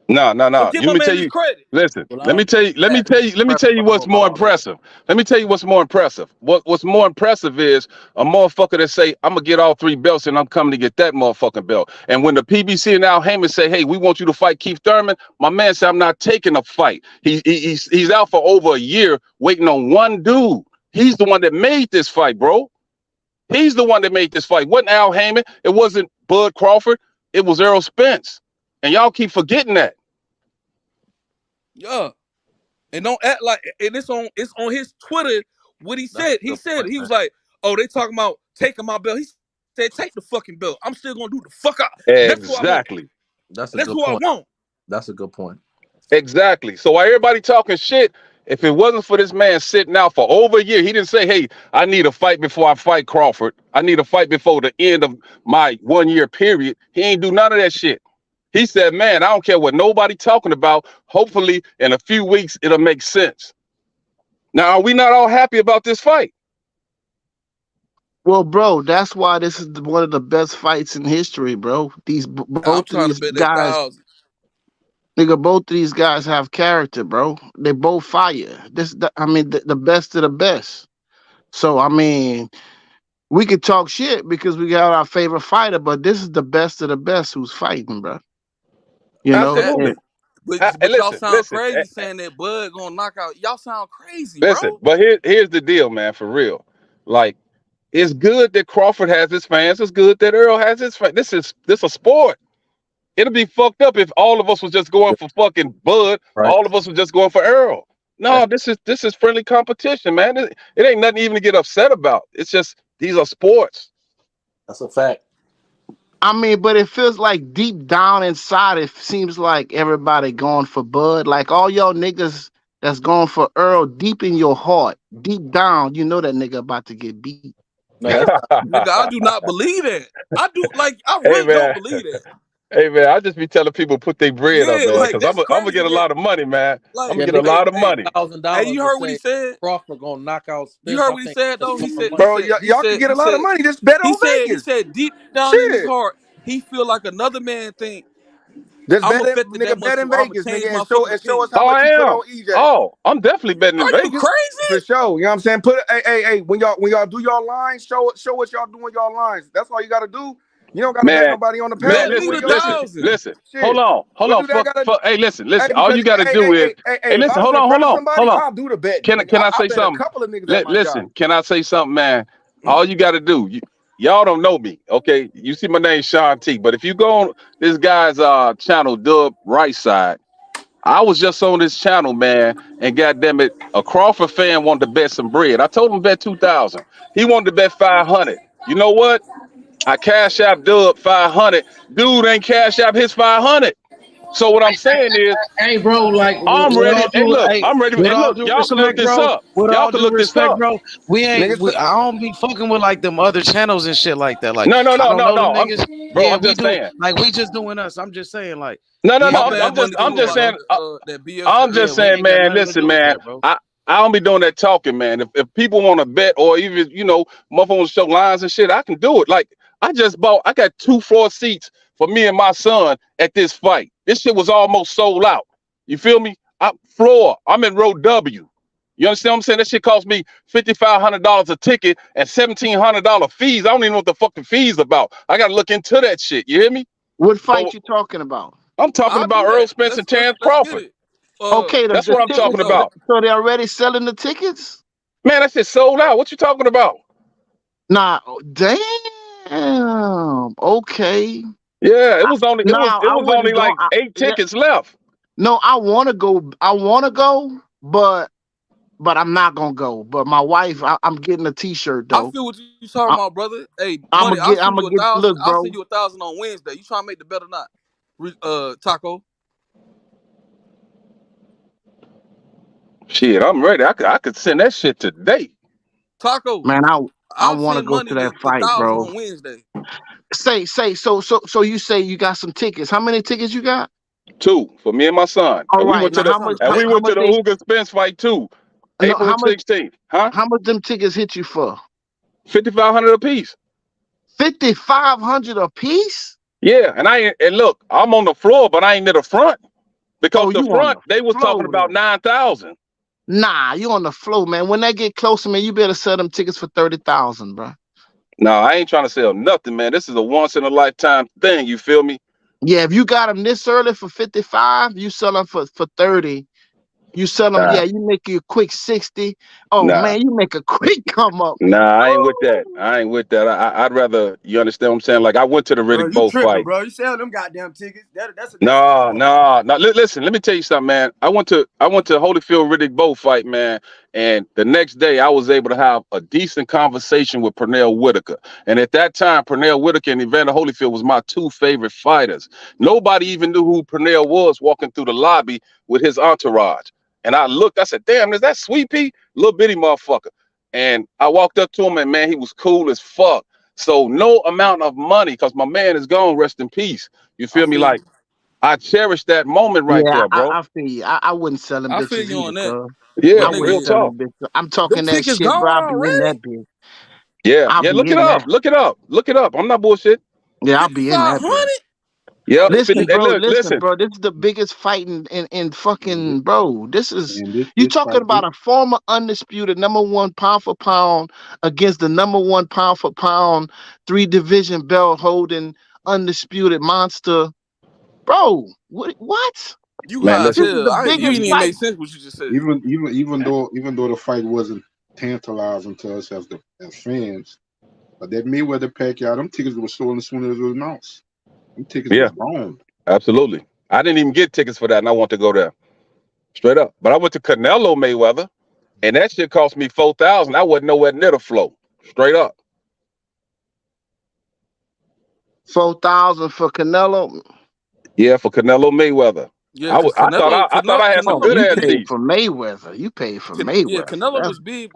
Speaker 9: No, no,
Speaker 5: So
Speaker 9: no.
Speaker 5: give
Speaker 9: Let
Speaker 5: my
Speaker 9: me tell
Speaker 5: man his
Speaker 9: you.
Speaker 5: credit.
Speaker 9: Listen,
Speaker 7: Well, I
Speaker 9: let me
Speaker 7: don't
Speaker 9: tell you. Let me
Speaker 7: that
Speaker 9: tell you. Let me tell
Speaker 7: impressive.
Speaker 9: you
Speaker 7: I don't
Speaker 9: what's
Speaker 7: know about
Speaker 9: more
Speaker 7: all that.
Speaker 9: impressive. Let me tell you what's more impressive. What's more impressive is a motherfucker that say, "I'm gonna get all three belts and I'm coming to get that motherfucking belt." And when the PBC and Al Heyman say, "Hey, we want you to fight Keith Thurman," my man said, "I'm not taking a fight." He's out for over a year waiting on one dude. He's the one that made this fight, bro. He's the one that made this fight. It wasn't Al Heyman. It wasn't Bud Crawford. It was Errol Spence. And y'all keep forgetting that.
Speaker 5: Yeah. And don't act like and it's on his Twitter what he
Speaker 7: That's a
Speaker 5: said. He
Speaker 7: good
Speaker 5: said
Speaker 7: point,
Speaker 5: he
Speaker 7: man.
Speaker 5: was like, "Oh, they talking about taking my belt." He said, "Take the fucking belt. I'm still gonna do the fuck out. That's who I want.
Speaker 9: Exactly.
Speaker 7: That's a
Speaker 5: That's
Speaker 7: good
Speaker 5: who I
Speaker 7: point.
Speaker 5: want."
Speaker 7: That's a good point.
Speaker 9: Exactly. So while everybody talking shit, if it wasn't for this man sitting out for over a year, he didn't say, "Hey, I need a fight before I fight Crawford. I need a fight before the end of my 1 year period." He ain't do none of that shit. He said, "Man, I don't care what nobody talking about. Hopefully, in a few weeks, it'll make sense." Now, are we not all happy about this fight?
Speaker 6: well, bro, that's why this is one of the best fights in history, bro.
Speaker 5: I'm
Speaker 6: Both of
Speaker 5: trying to
Speaker 6: these
Speaker 5: bet that
Speaker 6: guys,
Speaker 5: 1,000.
Speaker 6: nigga, both of these guys have character, bro. They both fire. The best of the best. So I mean, we could talk shit because we got our favorite fighter, but this is the best of the best who's fighting, bro. You know,
Speaker 5: That
Speaker 9: Absolutely. And
Speaker 5: but y'all
Speaker 9: listen,
Speaker 5: sound
Speaker 9: listen,
Speaker 5: crazy saying that Bud gonna knock out. Y'all sound crazy,
Speaker 9: listen.
Speaker 5: bro.
Speaker 9: But here's the deal, man. For real, like it's good that Crawford has his fans. It's good that Earl has his fans. This a sport. It'll be fucked up if all of us was just going for fucking Bud.
Speaker 7: Right.
Speaker 9: All of us was just going for Earl. No, this is friendly competition, man. It ain't nothing even to get upset about. It's just these are sports.
Speaker 7: That's a fact.
Speaker 6: I mean, but it feels like deep down inside, it seems like everybody going for Bud. Like all y'all niggas that's going for Earl, deep in your heart, deep down, you know that nigga about to get beat.
Speaker 7: No, that's
Speaker 5: Nigga, I do not believe that. I
Speaker 9: Hey
Speaker 5: really don't
Speaker 9: man,
Speaker 5: believe that.
Speaker 9: hey man, I just be telling people put their bread up,
Speaker 5: Yeah,
Speaker 9: man,
Speaker 5: like
Speaker 9: because
Speaker 5: that's
Speaker 9: I'm gonna
Speaker 5: crazy.
Speaker 9: get a lot of money, man. I'm
Speaker 5: Like,
Speaker 9: gonna
Speaker 7: yeah,
Speaker 9: get a
Speaker 7: nigga
Speaker 9: lot of
Speaker 5: hey,
Speaker 9: money.
Speaker 5: hey,
Speaker 7: $1,000
Speaker 5: you
Speaker 7: to
Speaker 5: heard what he
Speaker 7: say
Speaker 5: said?
Speaker 7: Crawford gonna knock out
Speaker 5: You
Speaker 7: Spence.
Speaker 5: heard
Speaker 7: I
Speaker 5: what he
Speaker 7: think
Speaker 5: said
Speaker 7: that's
Speaker 5: though?
Speaker 7: a lot of money.
Speaker 3: Bro, y'all can get a lot of money. Just bet on
Speaker 5: He
Speaker 3: Vegas.
Speaker 5: said deep down in his
Speaker 3: Shit.
Speaker 5: heart, he feel like another man think
Speaker 3: Just
Speaker 5: I'm
Speaker 3: bet it,
Speaker 5: affected that
Speaker 3: nigga.
Speaker 5: much
Speaker 3: Bet
Speaker 5: to
Speaker 3: in
Speaker 5: where I'm gonna
Speaker 3: Vegas,
Speaker 5: change
Speaker 3: nigga,
Speaker 5: my
Speaker 3: and
Speaker 5: fucking
Speaker 3: show us
Speaker 5: opinion.
Speaker 3: how
Speaker 9: Oh,
Speaker 3: much
Speaker 9: I
Speaker 3: you put
Speaker 9: am.
Speaker 3: on EJ.
Speaker 9: Oh, I'm definitely betting in
Speaker 5: Are you
Speaker 9: Vegas.
Speaker 3: For
Speaker 5: crazy?
Speaker 3: sure. You know what I'm saying? Hey, when y'all do y'all lines, show what y'all doing y'all lines. That's all you gotta do. You don't gotta bet
Speaker 9: Man,
Speaker 3: nobody on the
Speaker 9: man,
Speaker 5: Bet
Speaker 3: page.
Speaker 5: me
Speaker 3: Win
Speaker 5: the
Speaker 9: listen,
Speaker 3: your
Speaker 9: listen,
Speaker 3: shit.
Speaker 5: 1,000.
Speaker 9: listen. Hold
Speaker 3: Shit.
Speaker 9: on, hold
Speaker 3: What
Speaker 9: on.
Speaker 3: do that gotta do?
Speaker 9: Hey, listen.
Speaker 3: Hey,
Speaker 9: All
Speaker 3: because
Speaker 9: you gotta do is, hey,
Speaker 3: if I
Speaker 9: listen.
Speaker 3: was
Speaker 9: Hold
Speaker 3: in
Speaker 9: on,
Speaker 3: front of
Speaker 9: hold
Speaker 3: somebody,
Speaker 9: on.
Speaker 3: I'll do the betting, nigga.
Speaker 9: Can I
Speaker 3: I
Speaker 9: say
Speaker 3: bet a
Speaker 9: something?
Speaker 3: couple of niggas at my job.
Speaker 9: Listen, can I say something, man? All you gotta do, y'all don't know me, okay? You see my name, Sean T. But if you go on this guy's channel, Dub Right Side, I was just on this channel, man, and goddamn it, a Crawford fan wanted to bet some bread. I told him bet 2,000. He wanted to bet 500. You know what? I cash out Dub 500. Dude ain't cash out his 500. So what I'm saying is,
Speaker 4: Hey, bro, like
Speaker 9: I'm
Speaker 4: with
Speaker 9: ready.
Speaker 4: all due, hey,
Speaker 9: I'm ready.
Speaker 4: with
Speaker 9: Hey,
Speaker 4: all
Speaker 9: look,
Speaker 4: due
Speaker 9: y'all can look
Speaker 4: respect,
Speaker 9: this
Speaker 4: bro.
Speaker 9: up.
Speaker 4: With
Speaker 9: Y'all
Speaker 4: all
Speaker 9: can
Speaker 4: due
Speaker 9: look this
Speaker 4: respect,
Speaker 9: up.
Speaker 4: bro.
Speaker 3: Niggas,
Speaker 4: I don't be fucking with like them other channels and shit like that. Like
Speaker 9: No, no,
Speaker 4: I
Speaker 9: no,
Speaker 4: don't
Speaker 9: no,
Speaker 4: know them
Speaker 9: no.
Speaker 4: niggas.
Speaker 9: Bro,
Speaker 4: Yeah,
Speaker 9: I'm
Speaker 4: we
Speaker 9: just
Speaker 4: do.
Speaker 9: saying.
Speaker 4: Like we just doing us. I'm just saying, like
Speaker 9: No, no,
Speaker 4: we
Speaker 5: My
Speaker 9: no.
Speaker 4: ain't got
Speaker 5: bad,
Speaker 4: nothing
Speaker 5: money
Speaker 4: to
Speaker 9: I'm
Speaker 4: do
Speaker 5: too,
Speaker 4: with
Speaker 9: just
Speaker 5: about
Speaker 4: that.
Speaker 9: saying.
Speaker 5: that BS
Speaker 9: I'm
Speaker 5: shit.
Speaker 4: Yeah,
Speaker 9: just
Speaker 4: we
Speaker 9: saying,
Speaker 4: ain't got
Speaker 9: man.
Speaker 4: nothing to
Speaker 9: Listen,
Speaker 4: do with
Speaker 9: man.
Speaker 4: that, bro.
Speaker 9: I don't be doing that talking, man. If people want to bet or even motherfuckers show lines and shit, I can do it. Like I got 2 floor seats for me and my son at this fight. This shit was almost sold out. You feel me? I'm in row W. You understand what I'm saying? That shit cost me $5,500 a ticket and $1,700 fees. I don't even know what the fucking fees about. I gotta look into that shit. You hear me?
Speaker 6: What
Speaker 9: But
Speaker 6: fight you talking about?
Speaker 9: I'm talking
Speaker 5: I'll
Speaker 9: about
Speaker 5: do
Speaker 9: Errol
Speaker 5: that.
Speaker 9: Spence and Terence
Speaker 5: Let's get
Speaker 9: Crawford.
Speaker 5: it.
Speaker 6: Okay,
Speaker 9: That's
Speaker 6: the
Speaker 9: what I'm talking
Speaker 6: tickets.
Speaker 9: about.
Speaker 6: So they're already selling the tickets?
Speaker 9: Man, that shit sold out. What you talking about?
Speaker 6: Nah, damn. Okay.
Speaker 9: Yeah, it was only
Speaker 6: Now
Speaker 9: it
Speaker 6: I
Speaker 9: was
Speaker 6: wouldn't
Speaker 9: only
Speaker 6: go.
Speaker 9: like 8
Speaker 6: Yeah,
Speaker 9: tickets left.
Speaker 6: no, I want to go. I want to go, but I'm not gonna go. But my wife, I'm getting a T-shirt
Speaker 5: I
Speaker 6: though.
Speaker 5: feel what you talking
Speaker 6: I,
Speaker 5: about, brother. Hey,
Speaker 6: I'm
Speaker 5: money.
Speaker 6: gonna get. I'm gonna get. Look,
Speaker 5: I'll
Speaker 6: bro.
Speaker 5: send you 1,000 on Wednesday. You trying to make the bet or not? Taco.
Speaker 9: Shit, I'm ready. I could send that shit today.
Speaker 5: Taco.
Speaker 6: Man, I
Speaker 5: I'll
Speaker 6: want to
Speaker 5: send
Speaker 6: go
Speaker 5: money
Speaker 6: to that
Speaker 5: the
Speaker 6: fight,
Speaker 5: 1,000
Speaker 6: bro.
Speaker 5: on Wednesday.
Speaker 6: So you say you got some tickets? How many tickets you got?
Speaker 9: 2 for me and my son.
Speaker 6: All
Speaker 9: And we
Speaker 6: right.
Speaker 9: went
Speaker 6: Now
Speaker 9: to the
Speaker 6: how much?
Speaker 9: and we
Speaker 6: How
Speaker 9: went to
Speaker 6: much
Speaker 9: the
Speaker 6: they?
Speaker 9: Uga Spence fight too.
Speaker 6: No,
Speaker 9: April 16th. Huh?
Speaker 6: how much them tickets hit you for?
Speaker 9: 5,500 a piece.
Speaker 6: 5,500 a piece?
Speaker 9: Yeah, and look, I'm on the floor, but I ain't near the front. Because
Speaker 6: Oh,
Speaker 9: the
Speaker 6: you on
Speaker 9: front,
Speaker 6: the
Speaker 9: they was talking
Speaker 6: floor
Speaker 9: about
Speaker 6: then?
Speaker 9: 9,000.
Speaker 6: Nah, you on the floor, man. When they get closer, man, you better sell them tickets for 30,000, bro.
Speaker 9: No, I ain't trying to sell nothing, man. This is a once in a lifetime thing. You feel me?
Speaker 6: Yeah, if you got them this early for 55, you sell them for 30. You sell them,
Speaker 9: Nah,
Speaker 6: yeah, you make you a quick 60. Oh
Speaker 9: nah.
Speaker 6: man, you make a quick come up.
Speaker 9: Nah, I ain't with that.
Speaker 6: Woo!
Speaker 9: I ain't with that. I'd rather, you understand what I'm saying? Like I went to the
Speaker 3: bro,
Speaker 9: Riddick
Speaker 3: you
Speaker 9: Bowe
Speaker 3: tripping,
Speaker 9: fight.
Speaker 3: bro. You sell them goddamn tickets. That's a
Speaker 9: No,
Speaker 3: draw.
Speaker 9: no, no. Listen, let me tell you something, man. I went to Holyfield Riddick Bowe fight, man, and the next day I was able to have a decent conversation with Pernell Whitaker. And at that time, Pernell Whitaker and Evander Holyfield was my 2 favorite fighters. Nobody even knew who Pernell was walking through the lobby with his entourage. And I looked, I said, damn, is that Sweet Pea? Little bitty motherfucker. And I walked up to him and man, he was cool as fuck. So no amount of money, because my man is gone, rest in peace. You
Speaker 5: I
Speaker 9: feel me?
Speaker 5: feel
Speaker 9: Like
Speaker 5: you.
Speaker 9: I cherish that moment right
Speaker 6: Yeah,
Speaker 9: there, bro.
Speaker 6: I feel you. I wouldn't sell them
Speaker 5: I feel
Speaker 6: bitches
Speaker 5: you
Speaker 6: either,
Speaker 5: on that.
Speaker 6: cuz.
Speaker 9: Yeah,
Speaker 5: But
Speaker 6: I
Speaker 9: real
Speaker 6: wouldn't
Speaker 5: nigga,
Speaker 6: sell
Speaker 9: talk.
Speaker 6: them bitches. I'm
Speaker 5: them
Speaker 6: talking that
Speaker 5: tickets
Speaker 6: shit,
Speaker 5: gone
Speaker 6: bro. I'll be in
Speaker 5: already.
Speaker 6: that bitch.
Speaker 9: Yeah,
Speaker 6: I'll
Speaker 9: yeah.
Speaker 6: be
Speaker 9: Look it
Speaker 6: in
Speaker 9: up.
Speaker 6: that.
Speaker 9: Look it up. Look it up. I'm not bullshit.
Speaker 6: Yeah, I'll be in that bitch.
Speaker 5: 5,500. Oh,
Speaker 9: Yep.
Speaker 5: they
Speaker 9: 50.
Speaker 6: Listen,
Speaker 5: cheap.
Speaker 9: Hey,
Speaker 6: bro.
Speaker 9: look,
Speaker 6: Listen,
Speaker 9: listen.
Speaker 6: bro. This is the biggest fight in fucking bro. This is
Speaker 10: And
Speaker 6: you
Speaker 10: this
Speaker 6: talking
Speaker 10: fight,
Speaker 6: about a former undisputed #1 pound for pound against the #1 pound for pound 3 division belt holding undisputed monster, bro. What?
Speaker 5: You
Speaker 9: Man,
Speaker 5: high as
Speaker 6: This
Speaker 9: listen.
Speaker 6: is
Speaker 5: hell.
Speaker 6: the
Speaker 5: You
Speaker 6: biggest
Speaker 5: ain't even
Speaker 6: fight.
Speaker 5: make sense what you just said.
Speaker 10: even though the fight wasn't tantalizing to us as fans, but that Mayweather Pacquiao, them tickets were sold as soon as it was announced. Them tickets
Speaker 9: Yeah,
Speaker 10: was gone.
Speaker 9: absolutely. I didn't even get tickets for that, and I want to go there. Straight up. But I went to Canelo Mayweather, and that shit cost me $4,000. I wasn't nowhere near the flow. Straight up.
Speaker 6: 4,000 for Canelo.
Speaker 9: Yeah, for Canelo Mayweather.
Speaker 5: Yeah, because
Speaker 9: I thought I had some
Speaker 6: Oh,
Speaker 9: good
Speaker 6: you
Speaker 9: ass
Speaker 6: paid
Speaker 9: seats.
Speaker 6: for Mayweather. You paid for
Speaker 5: Yeah,
Speaker 6: Mayweather.
Speaker 5: Canelo was big.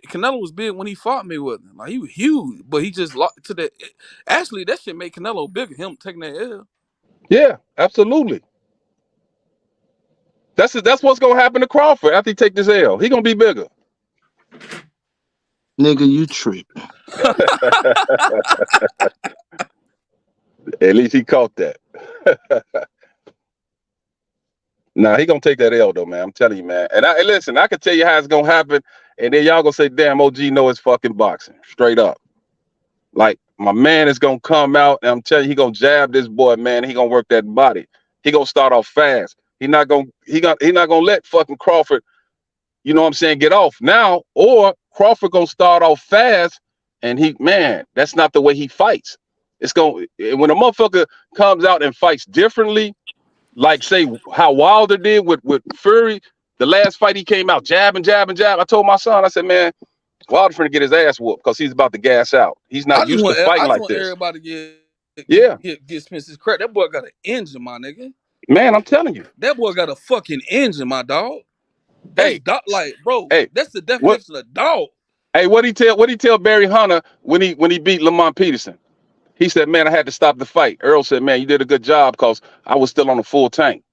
Speaker 5: Canelo was big when he fought Mayweather. Like, he was huge, but he just lost to that. Actually, that shit made Canelo bigger. Him taking that L.
Speaker 9: Yeah, absolutely. That's what's gonna happen to Crawford after he take this L. He gonna be bigger.
Speaker 6: Nigga, you tripping.
Speaker 9: At least he caught that. Nah, he gonna take that L though, man. I'm telling you, man. And listen, I can tell you how it's gonna happen, and then y'all gonna say, "Damn, OG know his fucking boxing." Straight up, like my man is gonna come out, and I'm telling you, he gonna jab this boy, man. He gonna work that body. He gonna start off fast. He not gonna let fucking Crawford, you know what I'm saying, get off now. Or Crawford gonna start off fast, and that's not the way he fights. It's gonna when a motherfucker comes out and fights differently. Like say how Wilder did with Fury, the last fight he came out jabbing. I told my son, I said, man, Wilder's finna get his ass whooped because he's about to gas out. He's not used to fighting like this.
Speaker 5: Everybody get Spence's credit. That boy got an engine, my nigga.
Speaker 9: Man, I'm telling you,
Speaker 5: that boy got a fucking engine, my dog. That's bro. That's the definition of dog.
Speaker 9: Hey, what he tell Barry Hunter when he beat Lamont Peterson? He said, man, I had to stop the fight. Errol said, man, you did a good job because I was still on a full tank.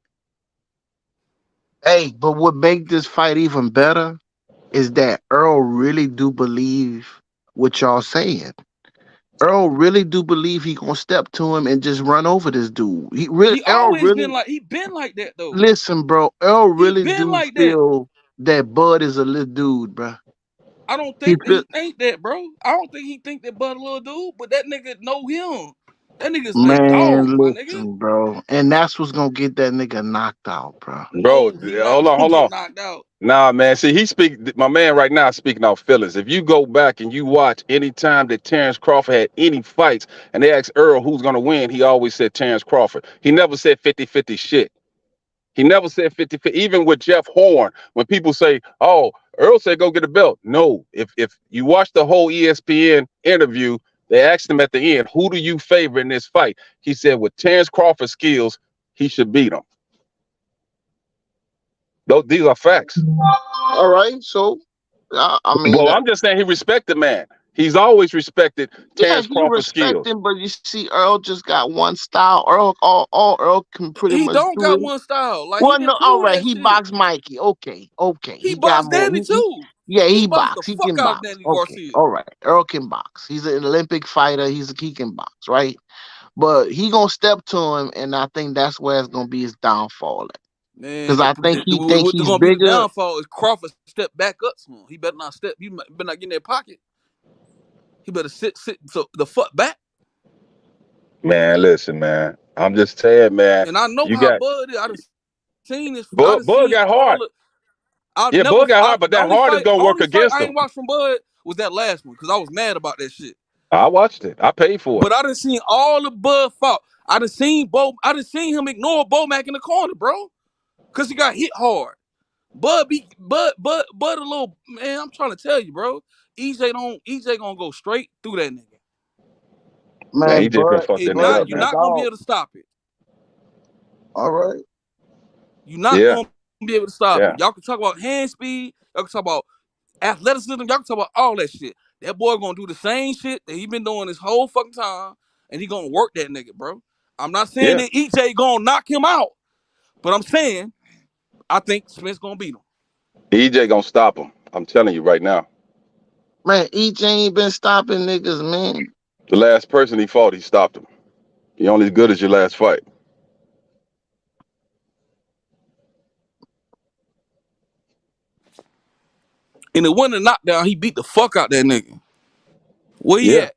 Speaker 6: Hey, but what make this fight even better is that Errol really do believe what y'all saying. Earl really do believe he gonna step to him and just run over this dude. He been
Speaker 5: like that though.
Speaker 6: Listen, bro, Earl really do feel that Bud is a little dude, bro.
Speaker 5: I don't think he think that, bro. I don't think he think that Bud a little dude, but that nigga know him. That nigga's a dog, my nigga.
Speaker 6: Bro. And that's what's gonna get that nigga knocked out, bro.
Speaker 9: Bro, hold on.
Speaker 5: Knocked out.
Speaker 9: Nah, man. See, my man right now is speaking off feelings. If you go back and you watch any time that Terence Crawford had any fights and they asked Earl who's gonna win, he always said Terence Crawford. He never said 50-50 shit. He never said 50-50. Even with Jeff Horn, when people say, oh, Earl said go get a belt. No, if you watch the whole ESPN interview, they asked him at the end, who do you favor in this fight? He said with Terence Crawford's skills, he should beat him. These are facts.
Speaker 6: All right, so I mean,
Speaker 9: well, I'm just saying he respected the man. He's always respected Terence Crawford's skills.
Speaker 6: Him, but you see, Earl just got one style. All Earl can pretty much.
Speaker 5: He don't got one style. Like,
Speaker 6: all right, he boxed Mikey. Okay.
Speaker 5: He boxed Danny too.
Speaker 6: He boxed. He can box. Okay, all right. Earl can box. He's an Olympic fighter. He can box, right? But he gonna step to him, and I think that's where it's gonna be his downfall. Because I think he's bigger.
Speaker 5: Be the downfall is Crawford step back up to him. He better not step. He better not get in that pocket. He better sit so the fuck back.
Speaker 9: Man, listen, man. I'm just saying, man.
Speaker 5: And I know how Bud is. I done seen this.
Speaker 9: Bud got hard. Bud got hard, but that hard is gonna work against him.
Speaker 5: I ain't watched from Bud was that last one because I was mad about that shit.
Speaker 9: I watched it. I paid for it.
Speaker 5: But I done seen all the Bud fought. I done seen him ignore Bomac in the corner, bro. Cause he got hit hard. Bud a little man. I'm trying to tell you, bro. EJ gonna go straight through that nigga.
Speaker 6: Man,
Speaker 5: you're not gonna be able to stop it.
Speaker 6: All right.
Speaker 5: You're not gonna be able to stop it. Y'all can talk about hand speed. Y'all can talk about athleticism. Y'all can talk about all that shit. That boy gonna do the same shit that he been doing this whole fucking time, and he gonna work that nigga, bro. I'm not saying that EJ gonna knock him out, but I'm saying I think Spence gonna beat him.
Speaker 9: EJ gonna stop him. I'm telling you right now.
Speaker 6: Man, EJ ain't been stopping niggas, man.
Speaker 9: The last person he fought, he stopped him. You're only as good as your last fight.
Speaker 5: And it wasn't a knockdown. He beat the fuck out that nigga. Where he at?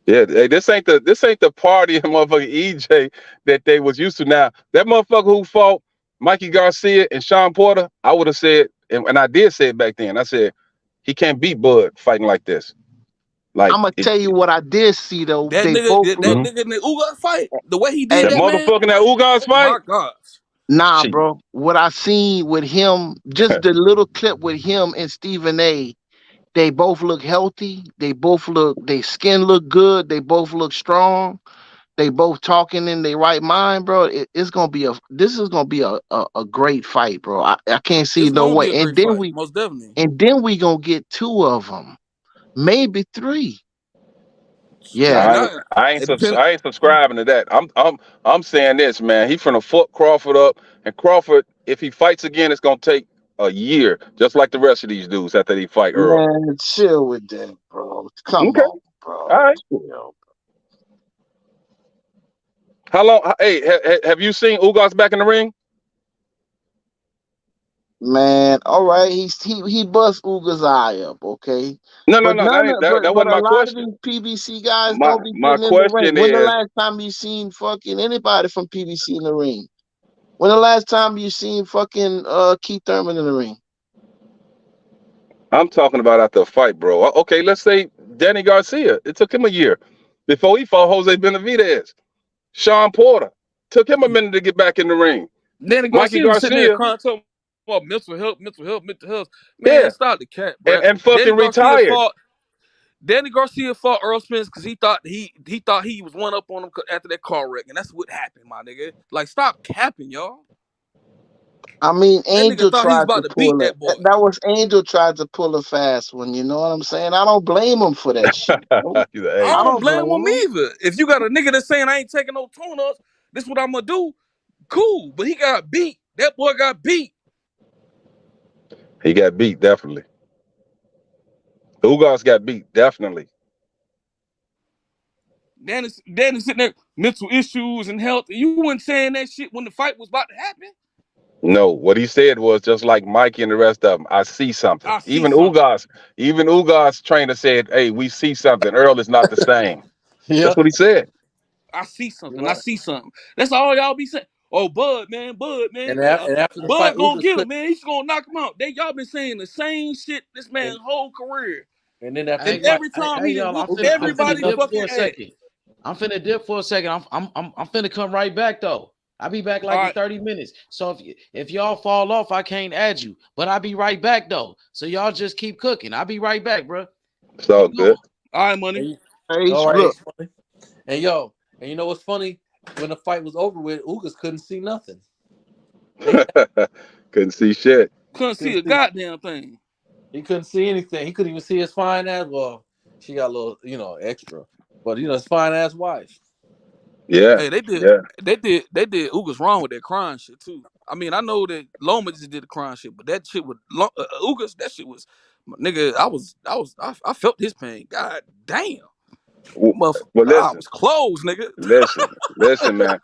Speaker 9: Yeah, hey, this ain't the party of motherfucking EJ that they was used to. Now that motherfucker who fought Mikey Garcia and Sean Porter, I would have said, and I did say it back then. I said he can't beat Bud fighting like this. Like
Speaker 6: I'm gonna tell you what I did see though.
Speaker 5: That
Speaker 6: They
Speaker 5: nigga,
Speaker 6: both
Speaker 5: that
Speaker 6: look.
Speaker 9: mhm.
Speaker 5: nigga in the Ugas fight, the way he
Speaker 6: Hey,
Speaker 5: did
Speaker 9: that
Speaker 5: that, man.
Speaker 9: motherfucking that Ugas
Speaker 5: Oh my
Speaker 9: fight.
Speaker 5: gosh.
Speaker 6: nah,
Speaker 9: Shit.
Speaker 6: bro. What I seen with him, just the little clip with him and Stephen A. They both look healthy. They both look. They skin look good. They both look strong. They both talking in their right mind, bro. It's gonna be a. This is gonna be a great fight, bro. I can't see
Speaker 5: It's
Speaker 6: no
Speaker 5: gonna be
Speaker 6: way.
Speaker 5: a great fight, most definitely.
Speaker 6: And then we gonna get two of them, maybe three.
Speaker 5: If
Speaker 6: Yeah.
Speaker 9: I
Speaker 5: not,
Speaker 9: ain't, I ain't,
Speaker 5: it depends.
Speaker 9: I ain't subscribing to that. I'm saying this, man. He finna fuck Crawford up, and Crawford, if he fights again, it's gonna take a year, just like the rest of these dudes after they fight Earl.
Speaker 6: Man, chill with that, bro. Come
Speaker 9: Okay,
Speaker 6: on,
Speaker 9: all
Speaker 6: bro.
Speaker 9: right.
Speaker 6: Chill.
Speaker 9: How long? Hey, have you seen Ugas back in the ring?
Speaker 6: Man, all right. He bust Uga's eye up, okay.
Speaker 9: No, no,
Speaker 6: But
Speaker 9: no. That
Speaker 6: none
Speaker 9: ain't
Speaker 6: of
Speaker 9: that
Speaker 6: but
Speaker 9: wasn't
Speaker 6: a
Speaker 9: my
Speaker 6: lot of
Speaker 9: question.
Speaker 6: these PBC guys
Speaker 9: My
Speaker 6: don't be
Speaker 9: my
Speaker 6: getting in the ring.
Speaker 9: question
Speaker 6: When the
Speaker 9: is,
Speaker 6: last time you seen fucking anybody from PBC in the ring? When the last time you seen fucking Keith Thurman in the ring?
Speaker 9: I'm talking about after a fight, bro. Okay, let's say Danny Garcia. It took him a year before he fought Jose Benavidez. Sean Porter took him a minute to get back in the ring.
Speaker 5: Danny
Speaker 9: Mikey
Speaker 5: Garcia was sitting there
Speaker 9: Garcia,
Speaker 5: crying, talking about mental health, mental health, mental health. Man,
Speaker 9: yeah,
Speaker 5: stop the cat, bro.
Speaker 9: and
Speaker 5: Danny
Speaker 9: fucking
Speaker 5: Garcia
Speaker 9: retired.
Speaker 5: fought. Danny Garcia fought Errol Spence because he thought he was one up on him after that car wreck, and that's what happened, my nigga. Like, stop capping, y'all.
Speaker 6: I mean,
Speaker 5: That nigga
Speaker 6: Angel
Speaker 5: thought he was
Speaker 6: tried to
Speaker 5: about to beat
Speaker 6: pull
Speaker 5: that
Speaker 6: it.
Speaker 5: boy.
Speaker 6: That was Angel tried to pull a fast one. You know what I'm saying? I don't blame him for that shit.
Speaker 9: He's like,
Speaker 5: I
Speaker 9: hey,
Speaker 6: I
Speaker 5: don't
Speaker 6: don't
Speaker 5: blame
Speaker 6: blame
Speaker 5: him
Speaker 6: him.
Speaker 5: either. If you got a nigga that's saying I ain't taking no tune-ups, this is what I'm gonna do. Cool, but he got beat. That boy got beat.
Speaker 9: he got beat definitely. Ugas got beat definitely.
Speaker 5: Danny's sitting there, mental issues and health. And you weren't saying that shit when the fight was about to happen.
Speaker 9: No, what he said was just like Mikey and the rest of them. I see something.
Speaker 5: I see something.
Speaker 9: Even Ugas trainer said, "Hey, we see something. Earl is not the same."
Speaker 7: Yeah.
Speaker 9: That's what he said.
Speaker 5: I see something. I
Speaker 7: Right.
Speaker 5: see something. That's all y'all be saying. Oh, Bud, man,
Speaker 7: And,
Speaker 5: man.
Speaker 7: and after the fight,
Speaker 5: Bud gonna
Speaker 7: Ugas
Speaker 5: get him,
Speaker 7: could,
Speaker 5: man. He's gonna knock him out. Y'all been saying the same shit this man's
Speaker 7: and,
Speaker 5: whole career.
Speaker 7: and then after
Speaker 5: And
Speaker 7: the
Speaker 4: Hey,
Speaker 7: fight,
Speaker 5: every time
Speaker 4: hey,
Speaker 5: he done
Speaker 4: y'all,
Speaker 5: whooped
Speaker 4: I'm finna
Speaker 5: everybody's
Speaker 4: dip
Speaker 7: Ugas,
Speaker 4: for
Speaker 5: fucking
Speaker 4: a
Speaker 5: ass.
Speaker 4: second. I'm finna dip for a second. I'm finna come right back though. I'll be back
Speaker 5: All
Speaker 4: like in
Speaker 5: right.
Speaker 4: 30 minutes. So if y'all fall off, I can't add you. But I'll be right back though. So y'all just keep cooking. I'll be right back, bro.
Speaker 9: It's all
Speaker 4: Keep
Speaker 9: good.
Speaker 4: going.
Speaker 5: All right, money.
Speaker 7: and,
Speaker 6: Hey,
Speaker 7: all right,
Speaker 6: look,
Speaker 7: H-Money. And yo, and you know what's funny? When the fight was over with, Ugas couldn't see nothing. They
Speaker 9: Couldn't see shit.
Speaker 5: Couldn't see
Speaker 7: couldn't
Speaker 5: a
Speaker 7: see.
Speaker 5: goddamn thing.
Speaker 7: He couldn't see anything. He couldn't even see his fine ass. Well, she got a little, extra, but his fine ass wife.
Speaker 9: Yeah,
Speaker 5: Hey,
Speaker 9: yeah.
Speaker 5: they did Ugas wrong with that crying shit too. I mean, I know that Loma just did the crying shit, but that shit with Ugas, that shit was, nigga. I felt his pain. God damn,
Speaker 9: W-
Speaker 5: motherfucker,
Speaker 9: Well,
Speaker 5: I
Speaker 9: listen,
Speaker 5: was closed, nigga.
Speaker 9: listen, man.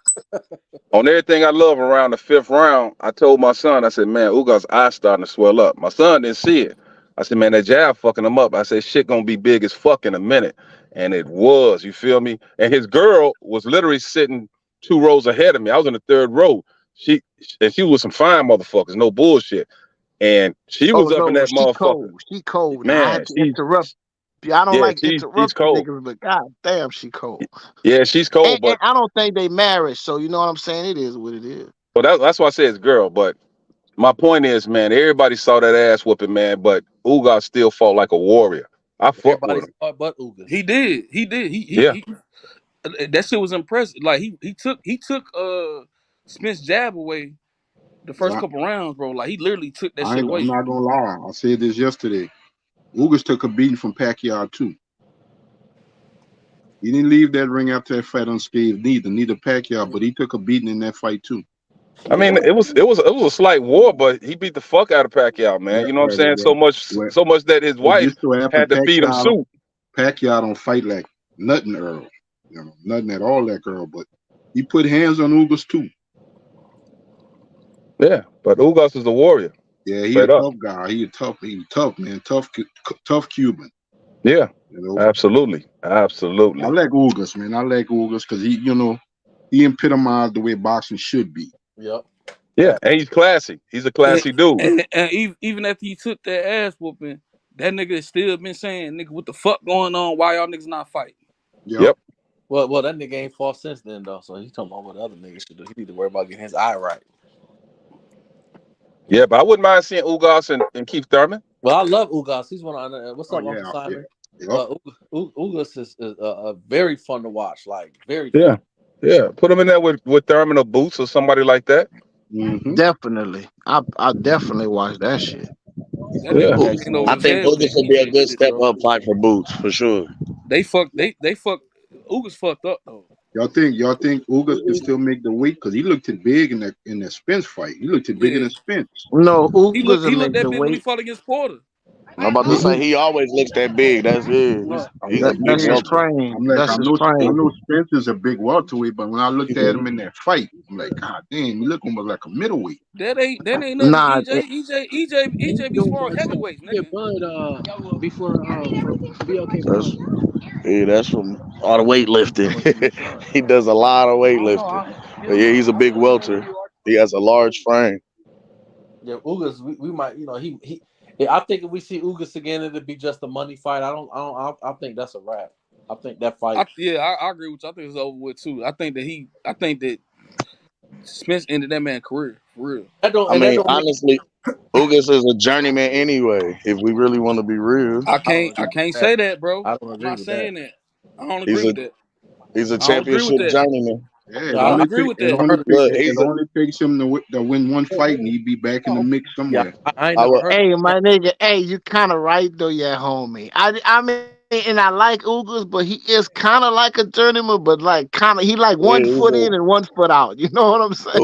Speaker 9: On everything I love around the fifth round, I told my son, I said, man, Ugas' eyes starting to swell up. My son didn't see it. I said, man, that jab fucking him up. I said, shit gonna be big as fuck in a minute. And it was, you feel me? And his girl was literally sitting 2 rows ahead of me. I was in the third row. She was some fine motherfuckers, no bullshit. And she
Speaker 6: oh
Speaker 9: was up in
Speaker 6: no,
Speaker 9: that
Speaker 6: she
Speaker 9: motherfucker.
Speaker 6: cold. She cold. Now I
Speaker 9: Man,
Speaker 6: had to interrupt. I don't
Speaker 9: yeah,
Speaker 6: like
Speaker 9: she's
Speaker 6: interrupting
Speaker 9: cold.
Speaker 6: niggas, but god damn, she cold.
Speaker 9: Yeah, she's
Speaker 6: And,
Speaker 9: cold,
Speaker 6: and
Speaker 9: but
Speaker 6: I don't think they married, so you know what I'm saying. It is what it is.
Speaker 9: well, that's why I say it's girl. But my point is, man, everybody saw that ass whooping, man, but Ugas still fought like a warrior. I fuck
Speaker 7: Everybody
Speaker 9: with him.
Speaker 7: saw it but Ugas.
Speaker 5: He did. He did.
Speaker 9: Yeah.
Speaker 5: That shit was impressive. Like he took Smith's jab away the first
Speaker 10: I,
Speaker 5: couple rounds, bro. Like he literally took that shit
Speaker 10: I'm
Speaker 5: away.
Speaker 10: not gonna lie. I said this yesterday. Ugas took a beating from Pacquiao too. He didn't leave that ring after that fight unscathed, neither Pacquiao, but he took a beating in that fight too.
Speaker 9: I mean, it was a slight war, but he beat the fuck out of Pacquiao, man.
Speaker 10: Well,
Speaker 9: You know what I'm saying? So much,
Speaker 10: well,
Speaker 9: so much that his
Speaker 10: it
Speaker 9: wife
Speaker 10: just so happened
Speaker 9: had to feed him soup.
Speaker 10: Pacquiao don't fight like nothing Earl. Nothing at all like Earl, but he put hands on Ugas too.
Speaker 9: Yeah, but Ugas is a warrior,
Speaker 10: Yeah, he a
Speaker 9: straight up.
Speaker 10: tough guy. He tough, man. Tough Cuban.
Speaker 9: Yeah,
Speaker 10: You know.
Speaker 9: absolutely.
Speaker 10: I like Ugas, man. I like Ugas because he epitomized the way boxing should be.
Speaker 7: Yep.
Speaker 9: Yeah, and he's classy. He's a classy dude.
Speaker 5: And even after he took that ass whooping, that nigga has still been saying, nigga, what the fuck going on? Why y'all niggas not fighting?
Speaker 10: Yep.
Speaker 7: Well, that nigga ain't fought since then though. So he's talking about what other niggas should do. He need to worry about getting his eye right.
Speaker 9: Yeah, but I wouldn't mind seeing Ugas and Keith Thurman.
Speaker 7: Well, I love Ugas. He's one of what's
Speaker 10: Oh
Speaker 7: up, Uncle
Speaker 10: yeah.
Speaker 7: Simon?
Speaker 10: Yep.
Speaker 7: Ugas is very fun to watch. Like very
Speaker 9: Yeah.
Speaker 7: fun.
Speaker 9: Yeah. Put him in there with Thurman or Boots or somebody like that.
Speaker 10: Mm-hmm.
Speaker 6: Definitely. I definitely watch that shit.
Speaker 5: That
Speaker 9: Yeah.
Speaker 5: nigga came over
Speaker 11: I
Speaker 5: his
Speaker 11: think
Speaker 5: head with
Speaker 11: Ugas
Speaker 5: the
Speaker 11: would be a
Speaker 5: EJ
Speaker 11: good
Speaker 5: shit,
Speaker 11: step
Speaker 5: bro.
Speaker 11: up fight for Boots for sure.
Speaker 5: They fucked Ugas fucked up though.
Speaker 10: Y'all think Ugas can still make the weight? Because he looked it big in that Spence fight. He looked it bigger
Speaker 5: Yeah.
Speaker 10: than Spence.
Speaker 6: No,
Speaker 5: He
Speaker 6: Ugas
Speaker 5: looked
Speaker 6: will make
Speaker 5: that
Speaker 6: the
Speaker 5: big when he
Speaker 6: weight.
Speaker 5: fought against Porter.
Speaker 11: I'm about to say he always looks that big. That's it. He's a big
Speaker 6: That's his
Speaker 11: welter.
Speaker 6: frame.
Speaker 10: I'm like,
Speaker 6: That's his
Speaker 10: I
Speaker 6: frame.
Speaker 10: know Spence is a big welterweight, but when I looked at him in that fight, I'm like, God damn, he look almost like a middleweight.
Speaker 5: That ain't nothing.
Speaker 6: Nah,
Speaker 5: EJ be sparring heavyweights, nigga.
Speaker 11: That's from all the weightlifting. He does a lot of weightlifting. But yeah, he's a big welter. He has a large frame.
Speaker 7: Yeah, Ugas, we might, he. Yeah, I think if we see Ugas again, it'll be just a money fight. I think that's a wrap. I think that fight.
Speaker 5: I agree with you. I think it's over with too. I think that Spence ended that man's career for real.
Speaker 7: That
Speaker 11: I mean,
Speaker 7: don't make.
Speaker 11: honestly, Ugas is a journeyman anyway. If we really want to be real,
Speaker 5: I
Speaker 7: I don't
Speaker 5: can't
Speaker 7: agree with that.
Speaker 5: say that, bro.
Speaker 7: I don't
Speaker 5: I'm
Speaker 7: agree
Speaker 5: not
Speaker 7: with that.
Speaker 5: saying that. I don't agree
Speaker 11: he's a
Speaker 5: with that.
Speaker 11: he's a
Speaker 5: I don't agree with
Speaker 11: championship
Speaker 5: that.
Speaker 11: journeyman.
Speaker 10: Yeah,
Speaker 7: No, I
Speaker 5: agree with that.
Speaker 11: Look, he's
Speaker 10: it only takes him to win one fight, and he'd be back in the mix
Speaker 7: Yeah,
Speaker 10: somewhere.
Speaker 7: I ain't
Speaker 11: I
Speaker 7: never
Speaker 11: would,
Speaker 7: heard.
Speaker 6: hey, my nigga, hey, you kind of right though, yeah, homie. I mean, and I like Ugas, but he is kind of like a journeyman, but like kind of he like
Speaker 11: yeah,
Speaker 6: one foot in and one foot out. You know what I'm saying?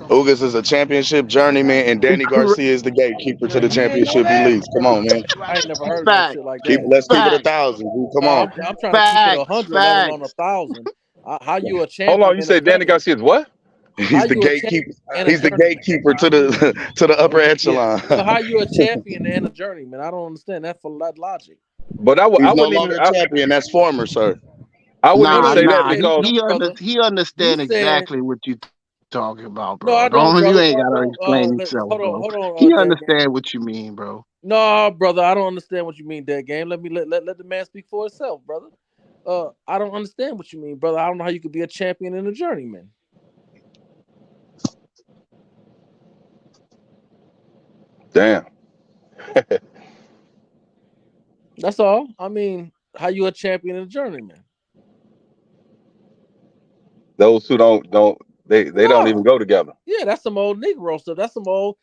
Speaker 11: Ugas is a championship journeyman, and Danny Garcia is the gatekeeper to the championship elites. Come on, man.
Speaker 7: I ain't never heard no
Speaker 6: Facts,
Speaker 7: shit like
Speaker 11: Keep
Speaker 7: that.
Speaker 11: let's keep it
Speaker 6: facts,
Speaker 11: 1,000. Dude. Come
Speaker 7: No,
Speaker 11: on.
Speaker 7: I'm trying to keep it
Speaker 6: facts,
Speaker 7: 100, let alone
Speaker 6: facts.
Speaker 7: 1,000. How you a
Speaker 9: Hold on,
Speaker 7: champion
Speaker 9: you
Speaker 7: and a
Speaker 9: said Danny
Speaker 7: journeyman?
Speaker 9: Garcia is what?
Speaker 7: How
Speaker 11: He's the
Speaker 7: you a champion
Speaker 11: gatekeeper.
Speaker 7: and a
Speaker 11: He's the
Speaker 7: journeyman?
Speaker 11: gatekeeper to the upper
Speaker 7: Yeah.
Speaker 11: echelon.
Speaker 7: So how you a champion and a journeyman? I don't understand that for that logic.
Speaker 9: But
Speaker 11: He's
Speaker 9: I
Speaker 11: no
Speaker 9: wouldn't even
Speaker 11: longer champion. That's former, sir.
Speaker 9: I wouldn't
Speaker 7: No,
Speaker 9: even
Speaker 6: Nah,
Speaker 9: say
Speaker 7: you
Speaker 9: that
Speaker 6: nah,
Speaker 7: said
Speaker 9: because
Speaker 7: no, brother.
Speaker 6: he
Speaker 7: You
Speaker 6: understand
Speaker 7: said
Speaker 6: exactly what you talking about,
Speaker 7: no,
Speaker 6: bro.
Speaker 7: I don't,
Speaker 6: You
Speaker 7: brother.
Speaker 6: ain't
Speaker 7: No, I
Speaker 6: gotta
Speaker 7: don't.
Speaker 6: explain yourself,
Speaker 7: Hold
Speaker 6: bro.
Speaker 7: on,
Speaker 6: He
Speaker 7: Dead Game.
Speaker 6: understand what you mean, bro.
Speaker 7: No, brother, I don't understand what you mean, Dead Game. Let me let the man speak for himself, brother. I don't understand what you mean, brother. I don't know how you could be a champion and a journeyman.
Speaker 9: damn.
Speaker 7: That's all. I mean, how you a champion and a journeyman?
Speaker 9: Those two don't they don't even
Speaker 7: No.
Speaker 9: go together.
Speaker 7: Yeah, that's some old Negro stuff. That's some old,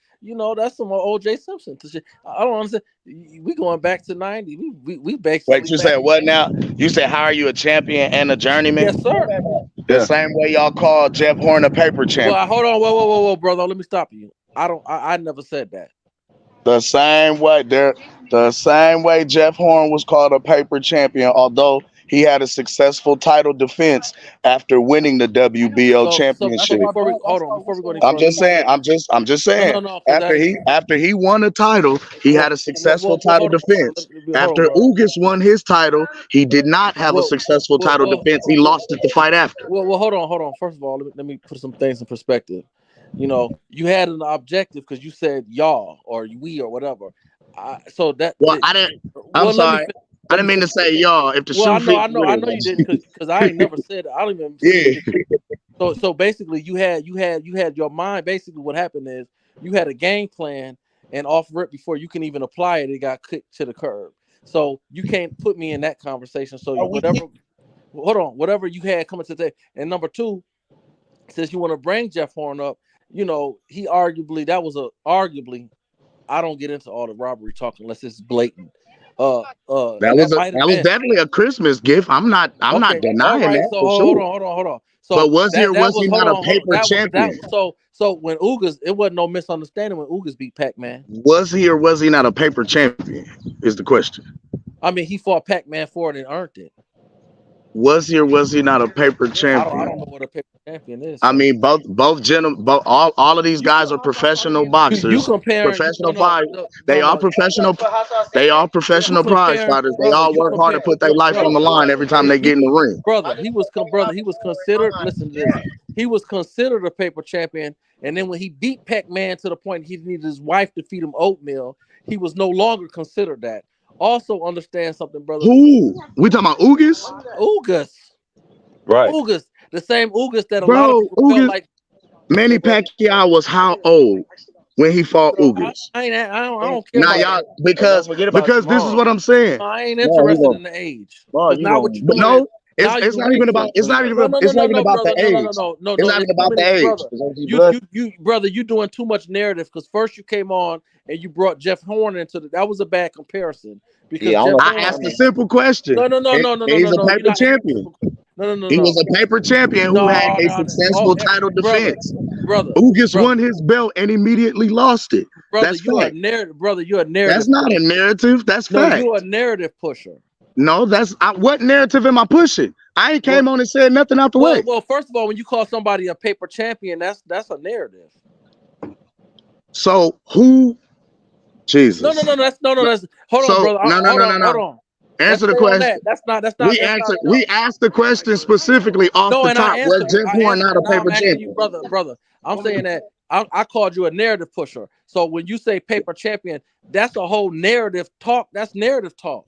Speaker 7: that's some old OJ Simpson shit. I don't understand. We going back to 90. We
Speaker 11: Wait,
Speaker 7: basically
Speaker 11: you
Speaker 7: back.
Speaker 11: said what now? You said how are you a champion and a
Speaker 7: Yes,
Speaker 11: journeyman?
Speaker 7: sir.
Speaker 11: The
Speaker 9: Yeah.
Speaker 11: same way y'all call Jeff Horn a paper
Speaker 7: Well,
Speaker 11: champion.
Speaker 7: hold on, whoa, brother. Let me stop you. I never said that.
Speaker 11: The same way the same way Jeff Horn was called a paper champion, although he had a successful title defense after winning the WBO
Speaker 7: So
Speaker 11: championship.
Speaker 7: before we go any
Speaker 11: I'm
Speaker 7: further, let
Speaker 11: just
Speaker 7: me say
Speaker 11: saying,
Speaker 7: this.
Speaker 11: I'm just saying.
Speaker 7: No, because
Speaker 11: After
Speaker 7: that.
Speaker 11: he won a title, he had a successful title
Speaker 7: Hold on,
Speaker 11: defense.
Speaker 7: hold on,
Speaker 11: After
Speaker 7: brother.
Speaker 11: Ugas won his title, he did not have a
Speaker 7: Well,
Speaker 11: successful
Speaker 7: well,
Speaker 11: title
Speaker 7: well,
Speaker 11: defense. He lost it the fight after.
Speaker 7: hold on. First of all, let me put some things in perspective. You had an objective because you said y'all or we or whatever. So that,
Speaker 11: Well,
Speaker 7: that
Speaker 11: I didn't. I'm
Speaker 7: well,
Speaker 11: sorry. I
Speaker 7: let
Speaker 11: didn't
Speaker 7: me
Speaker 11: mean to
Speaker 7: finish.
Speaker 11: say y'all. If the
Speaker 7: Well,
Speaker 11: shoe fits,
Speaker 7: I
Speaker 11: wear
Speaker 7: know you didn't
Speaker 11: it.
Speaker 7: because I ain't never said it. I don't even see
Speaker 11: Yeah.
Speaker 7: it. So basically, you had your mind. Basically, what happened is you had a game plan, and off rip before you can even apply it, it got kicked to the curb. So you can't put me in that conversation. So whatever you had coming to today. And number two, since you want to bring Jeff Horn up, he arguably. I don't get into all the robbery talk unless it's blatant.
Speaker 11: That
Speaker 7: And
Speaker 11: was
Speaker 7: that might have been
Speaker 11: definitely a Christmas gift. I'm not
Speaker 7: okay. All
Speaker 11: denying
Speaker 7: right.
Speaker 11: that
Speaker 7: So
Speaker 11: for
Speaker 7: hold
Speaker 11: sure.
Speaker 7: on.
Speaker 11: But
Speaker 7: So that
Speaker 11: was
Speaker 7: was
Speaker 11: he not a
Speaker 7: hold on.
Speaker 11: paper champion?
Speaker 7: So when Ugas, it wasn't no misunderstanding when Ugas beat Pac-Man.
Speaker 11: Was he or was he not a paper champion? Is the question.
Speaker 7: I mean, he fought Pac-Man for it and earned it.
Speaker 11: Was he or was he not a paper
Speaker 7: I
Speaker 11: champion?
Speaker 7: don't know what a paper champion is,
Speaker 11: I
Speaker 7: sir.
Speaker 11: mean, both gentlemen, all of these guys are professional
Speaker 7: You
Speaker 11: boxers,
Speaker 7: comparing
Speaker 11: professional fight. They are
Speaker 7: no.
Speaker 11: professional. They are
Speaker 7: You
Speaker 11: professional prize
Speaker 7: comparing,
Speaker 11: fighters. They
Speaker 7: brother.
Speaker 11: all
Speaker 7: You
Speaker 11: work hard to
Speaker 7: compare,
Speaker 11: put their life on
Speaker 7: brother.
Speaker 11: the line every time they get in the ring.
Speaker 7: Brother, he was considered. Listen to this. He was considered a paper champion, and then when he beat Pac-Man to the point he needed his wife to feed him oatmeal, he was no longer considered that. Also understand something, brother.
Speaker 11: Who? We talking about Ugas?
Speaker 9: Right.
Speaker 7: Ugas, the same Ugas that a lot of
Speaker 11: Bro,
Speaker 7: people felt
Speaker 11: Ugas.
Speaker 7: like.
Speaker 11: Manny Pacquiao was how old when he fought
Speaker 7: Bro,
Speaker 11: Ugas?
Speaker 7: I don't care
Speaker 11: Now
Speaker 7: about
Speaker 11: y'all,
Speaker 7: that.
Speaker 11: because this is what I'm saying.
Speaker 7: I ain't interested in the age. Because now what you
Speaker 11: But
Speaker 7: doing is
Speaker 11: no,
Speaker 7: now
Speaker 11: it's
Speaker 7: you
Speaker 11: not even about
Speaker 7: no,
Speaker 11: the
Speaker 7: brother. No,
Speaker 11: age.
Speaker 7: no.
Speaker 11: It's not
Speaker 7: It's
Speaker 11: even
Speaker 7: too
Speaker 11: about the
Speaker 7: many,
Speaker 11: age.
Speaker 7: brother. Brother, you doing too much narrative because first you came on and you brought Jeff Horn into that was a bad comparison because Jeff
Speaker 11: I
Speaker 7: Horn.
Speaker 11: asked a simple question.
Speaker 7: No.
Speaker 11: He's a
Speaker 7: You're
Speaker 11: paper
Speaker 7: not
Speaker 11: champion.
Speaker 7: no.
Speaker 11: He was a paper champion who had a successful title defense.
Speaker 7: Brother.
Speaker 11: Ugas won his belt and immediately lost it.
Speaker 7: Brother,
Speaker 11: That's
Speaker 7: you a
Speaker 11: fact.
Speaker 7: narrative. Brother, you a narrative.
Speaker 11: That's not a narrative. That's
Speaker 7: No,
Speaker 11: fact.
Speaker 7: you a narrative pusher.
Speaker 11: No, what narrative am I pushing? I ain't came on and said nothing out the way.
Speaker 7: Well, first of all, when you call somebody a paper champion, that's a narrative.
Speaker 11: So who? Jesus.
Speaker 7: No. That's hold on, brother. Hold on.
Speaker 11: Answer the question.
Speaker 7: That's not.
Speaker 11: We asked the question specifically off the top. Was Jeff Horn not a paper champion?
Speaker 7: Brother. I'm saying that I called you a narrative pusher. So when you say paper champion, that's a whole narrative talk. That's narrative talk.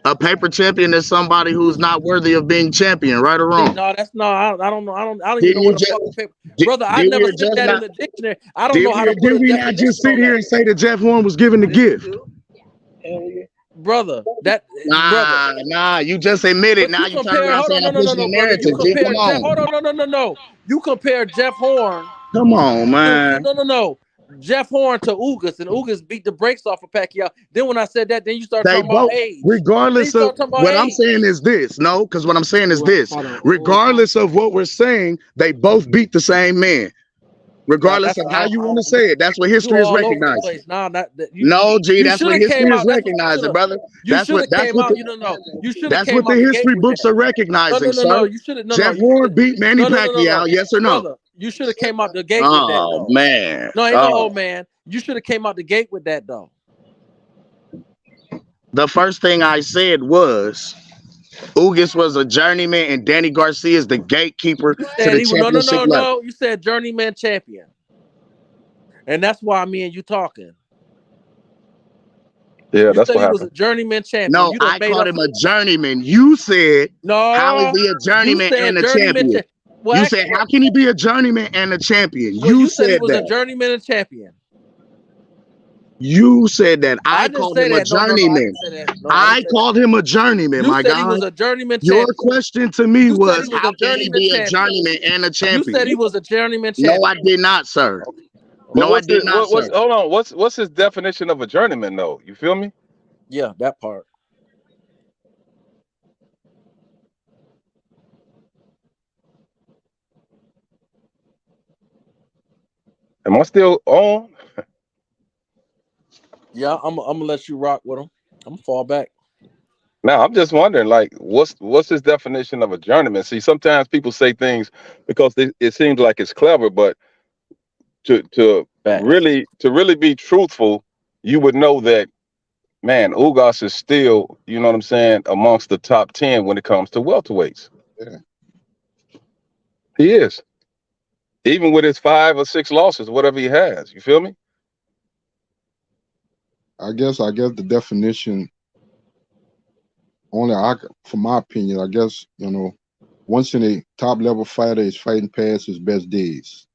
Speaker 11: A paper champion is somebody who's not worthy of being champion, right or wrong?
Speaker 7: No, that's not. I don't know. I don't even know what the fuck paper. Brother, I never said that in the dictionary. I don't know how to put a
Speaker 11: definition. Did we not just sit here and say that Jeff Horn was given the gift?
Speaker 7: Brother,
Speaker 11: Nah, you just admitted. Now you turn around saying I'm pushing the narrative. Come on.
Speaker 7: Hold on, no. You compare Jeff Horn.
Speaker 11: Come on, man.
Speaker 7: No. Jeff Horn to Ugas, and Ugas beat the brakes off of Pacquiao. Then when I said that, then you start talking about age.
Speaker 11: Regardless of what I'm saying is this. No, because what I'm saying is this. Regardless of what we're saying, they both beat the same man. Regardless of how you want to say it, that's what history is recognizing. No, G, that's what history is recognizing, brother. That's what the history books are recognizing, sir. Jeff Horn beat Manny Pacquiao, yes or no?
Speaker 7: You should have came out the gate with that, though.
Speaker 11: Man.
Speaker 7: No, ain't no old man. You should have came out the gate with that, though.
Speaker 11: The first thing I said was Ugas was a journeyman and Danny Garcia is the gatekeeper to the championship level.
Speaker 7: No. You said journeyman champion. And that's why me and you talking.
Speaker 9: Yeah,
Speaker 7: you
Speaker 9: that's
Speaker 7: said
Speaker 9: what
Speaker 7: he
Speaker 9: happened.
Speaker 7: was a journeyman champion.
Speaker 11: No, I called him a journeyman. You said,
Speaker 7: no,
Speaker 11: how is he a journeyman and a champion? Well, you said, how can he be a journeyman and a champion?
Speaker 7: Well, you said he was a journeyman and champion.
Speaker 11: You said that. I called him a journeyman. I called him a journeyman, my guy.
Speaker 7: You said he was a journeyman
Speaker 11: champion. Your question to me was, how can he be a journeyman and a champion?
Speaker 7: You said he was a journeyman champion.
Speaker 11: No, I did not, sir.
Speaker 9: No, I did not, sir. Hold on. What's his definition of a journeyman, though? You feel me?
Speaker 7: Yeah, that part.
Speaker 9: Am I still on?
Speaker 7: Yeah, I'm gonna let you rock with him. I'm gonna fall back.
Speaker 9: Now I'm just wondering, like, what's his definition of a journeyman? See, sometimes people say things because it seems like it's clever, but to really be truthful, you would know that, man, Ugas is still, you know what I'm saying, amongst the top 10 when it comes to welterweights.
Speaker 10: Yeah.
Speaker 9: He is. Even with his 5 or 6 losses, whatever he has. You feel me?
Speaker 10: I guess the definition, from my opinion, I guess, once in a top level fighter is fighting past his best days.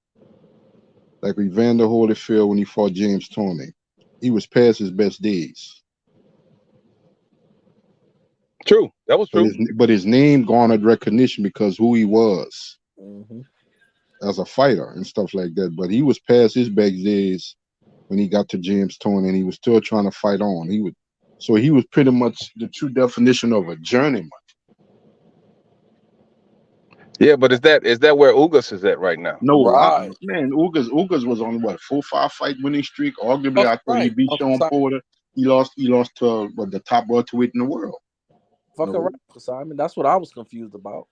Speaker 10: Like Evander Holyfield when he fought James Toney. He was past his best days.
Speaker 9: True. That was true.
Speaker 10: But his name garnered recognition because who he was as a fighter and stuff like that. But he was past his best days when he got to James Toney, and he was still trying to fight on. He was pretty much the true definition of a journeyman.
Speaker 9: Yeah, but is that where Ugas is at right now?
Speaker 10: No, right. Man, Ugas was on what, 4-5 fight winning streak. Arguably, I thought he beat Sean Porter. He lost to the top welterweight in the world.
Speaker 7: Fucking right, Simon. That's what I was confused about.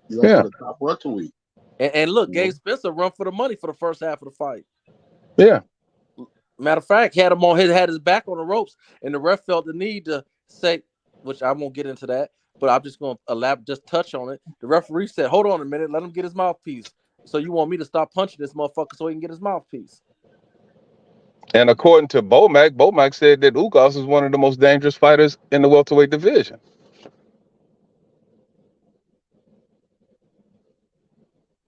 Speaker 10: He lost to the top welterweight.
Speaker 7: And look, Gabe Spencer run for the money for the first half of the fight.
Speaker 9: Yeah.
Speaker 7: Matter of fact, had his back on the ropes, and the ref felt the need to say, which I won't get into that, but I'm just going to just touch on it. The referee said, "Hold on a minute, let him get his mouthpiece." So you want me to stop punching this motherfucker so he can get his mouthpiece?
Speaker 9: And according to Bomac said that Ugas is one of the most dangerous fighters in the welterweight division.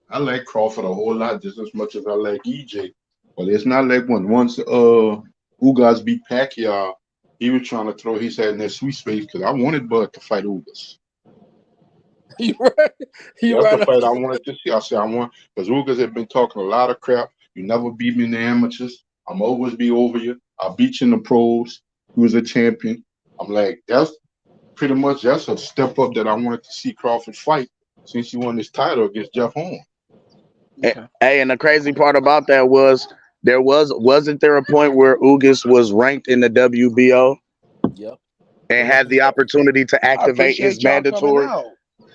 Speaker 10: I like Crawford a whole lot, just as much as I like EJ. But it's not like once Ugas beat Pacquiao, he was trying to throw his head in that sweet space because I wanted Bud to fight Ugas.
Speaker 7: You right.
Speaker 10: That's the fight I wanted to see. I said I want because Ugas had been talking a lot of crap. You never beat me in the amateurs. I'm always be over you. I'll beat you in the pros. He was a champion. I'm like, that's a step up that I wanted to see Crawford fight since he won his title against Jeff Horn.
Speaker 11: Okay. Hey, and the crazy part about that was wasn't there a point where Ugas was ranked in the WBO?
Speaker 7: Yep.
Speaker 11: And had the opportunity to activate his mandatory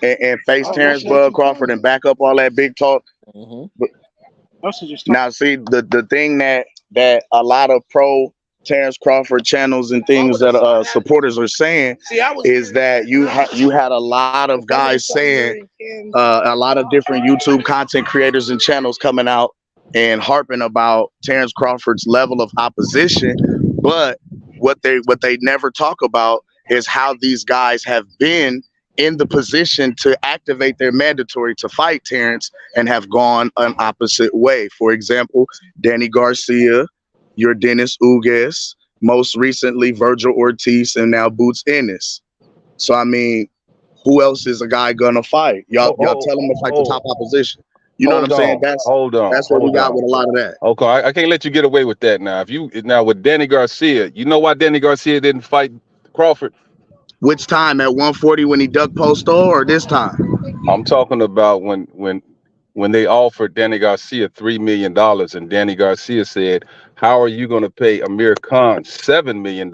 Speaker 11: and face Terence Bud Crawford and back up all that big talk.
Speaker 7: Mm-hmm.
Speaker 11: But now, see, the thing that a lot of pro Terence Crawford channels and things that supporters are saying is that you had a lot of guys saying, a lot of different YouTube content creators and channels coming out and harping about Terence Crawford's level of opposition, but what they never talk about is how these guys have been in the position to activate their mandatory to fight Terence and have gone an opposite way. For example, Danny Garcia, your Dennis Ugas, most recently Virgil Ortiz, and now Boots Ennis. So I mean, who else is a guy gonna fight? Y'all tell him to fight the top opposition. You know what I'm saying? That's what we got with a lot of that.
Speaker 9: Okay, I can't let you get away with that now. Now with Danny Garcia, you know why Danny Garcia didn't fight Crawford?
Speaker 11: Which time, at 140 when he ducked Posto, or this time?
Speaker 9: I'm talking about when they offered Danny Garcia $3 million, and Danny Garcia said, "How are you going to pay Amir Khan $7 million?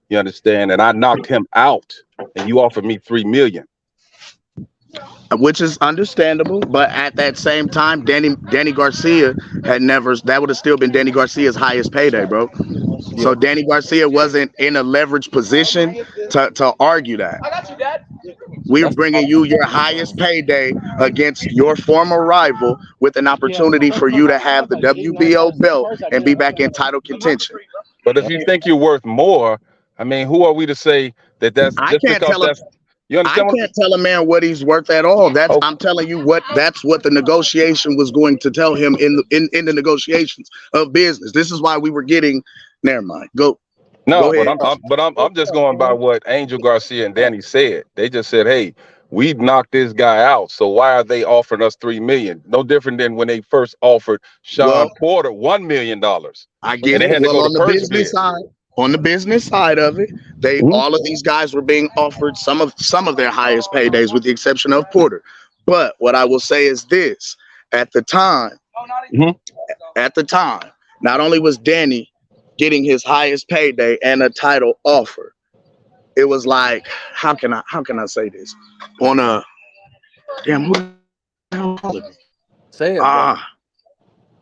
Speaker 9: You understand? And I knocked him out, and you offered me $3 million."
Speaker 11: Which is understandable, but at that same time, Danny Garcia had never. That would have still been Danny Garcia's highest payday, bro. So Danny Garcia wasn't in a leveraged position to argue that. I got you, Dad. We're bringing you your highest payday against your former rival with an opportunity for you to have the WBO belt and be back in title contention.
Speaker 9: But if you think you're worth more, I mean, who are we to say that's just because that's... You understand?
Speaker 11: I can't tell a man what he's worth at all. I'm telling you that's what the negotiation was going to tell him in the negotiations of business. This is why we were getting. Never mind. Go.
Speaker 9: No, but I'm just going by what Angel Garcia and Danny said. They just said, "Hey, we knocked this guy out, so why are they offering us $3 million?" No different than when they first offered Sean Porter $1 million.
Speaker 11: I get it. Well, on the business side. On the business side of it, all of these guys were being offered some of their highest paydays, with the exception of Porter. But what I will say is this: at the time, not only was Danny getting his highest payday and a title offer, it was like, how can I say this? On a damn, who the hell calling me?
Speaker 7: Say it.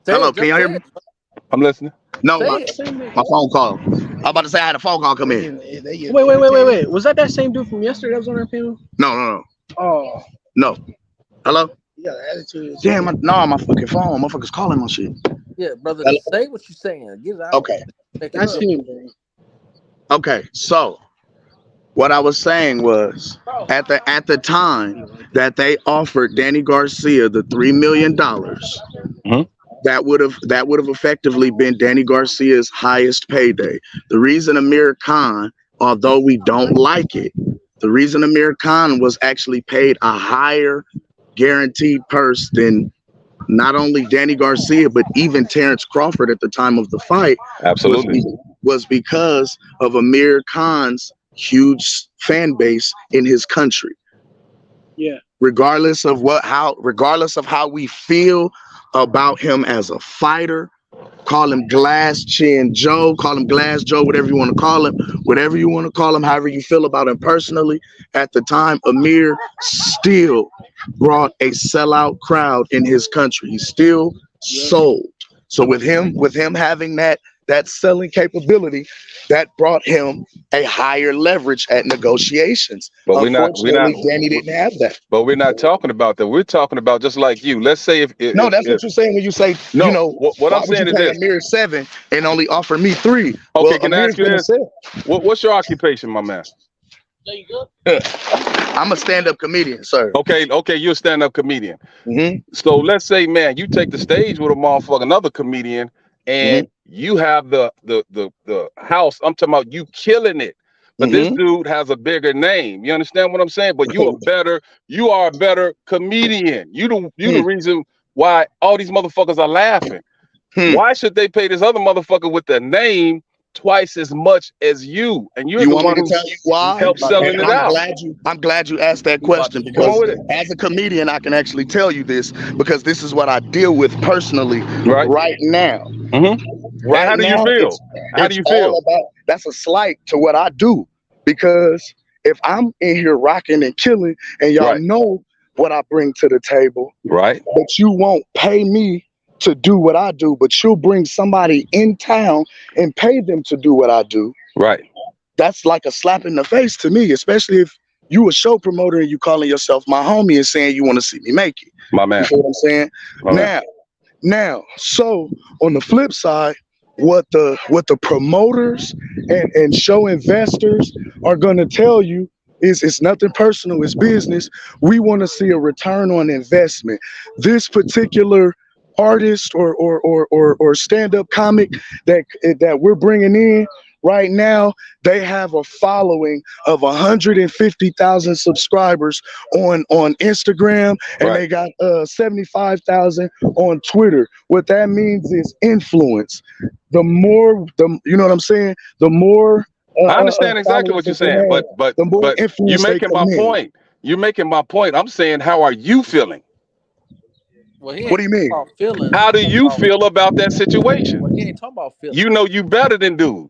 Speaker 11: Hello, can you hear me?
Speaker 9: I'm listening.
Speaker 11: No, my phone call. I'm about to say I had a phone call come in.
Speaker 12: Wait. Was that same dude from yesterday that was on our panel?
Speaker 11: No.
Speaker 12: Oh.
Speaker 11: No. Hello?
Speaker 12: Yeah, attitude.
Speaker 11: Damn, my fucking phone. Motherfucker's calling my shit.
Speaker 7: Yeah, brother. Say what you're saying. Get it out.
Speaker 11: Okay.
Speaker 12: That's him, bro.
Speaker 11: Okay, so what I was saying was at the time that they offered Danny Garcia the $3 million, that would have effectively been Danny Garcia's highest payday. The reason Amir Khan, although we don't like it, the reason Amir Khan was actually paid a higher guaranteed purse than not only Danny Garcia, but even Terence Crawford at the time of the fight, was because of Amir Khan's huge fan base in his country.
Speaker 12: Yeah.
Speaker 11: Regardless of how we feel about him as a fighter, call him Glass Chin Joe, call him Glass Joe, whatever you want to call him, however you feel about him personally. At the time, Amir still brought a sellout crowd in his country. He still sold. So with him having that that selling capability that brought him a higher leverage at negotiations.
Speaker 9: But
Speaker 11: Unfortunately, Danny didn't have that.
Speaker 9: But we're not talking about that. We're talking about just like you. Let's say
Speaker 11: No, that's what you're saying when you say,
Speaker 9: no,
Speaker 11: you know,
Speaker 9: what
Speaker 11: why
Speaker 9: I'm
Speaker 11: would you
Speaker 9: saying is
Speaker 11: pay
Speaker 9: this.
Speaker 11: Amir 7 and only offer me 3?
Speaker 9: Okay,
Speaker 11: Well,
Speaker 9: can I ask you this? What's your occupation, my man?
Speaker 11: I'm a stand-up comedian, sir.
Speaker 9: Okay, you're a stand-up comedian.
Speaker 11: Mm-hmm.
Speaker 9: So let's say, man, you take the stage with a motherfucker, another comedian, and you have the house. I'm talking about you killing it. But this dude has a bigger name. You understand what I'm saying? But you are a better comedian. You the reason why all these motherfuckers are laughing. Why should they pay this other motherfucker with the name twice as much as you? And you're the one who helped selling it out.
Speaker 11: I'm glad you asked that question, because as a comedian, I can actually tell you this, because this is what I deal with personally right now.
Speaker 9: Right. How do you feel? How do you feel?
Speaker 11: That's a slight to what I do, because if I'm in here rocking and killing, and y'all know what I bring to the table, but you won't pay me to do what I do, but you'll bring somebody in town and pay them to do what I do. That's like a slap in the face to me, especially if you a show promoter and you calling yourself my homie and saying you want to see me make it.
Speaker 9: My man.
Speaker 11: You feel what I'm saying? Now, so on the flip side, what the promoters and show investors are gonna tell you is it's nothing personal, it's business. We want to see a return on investment. This particular artist or stand-up comic that we're bringing in right now, they have a following of 150,000 subscribers on Instagram, and they got 75,000 on Twitter. What that means is influence. You know what I'm saying? The more
Speaker 9: I understand exactly what you're saying, but you're making my point. You're making my point. I'm saying, how are you feeling?
Speaker 7: Well,
Speaker 11: what do you mean?
Speaker 9: How do you feel about that situation?
Speaker 7: Well, he ain't talking about feelings.
Speaker 9: You know you better than dude.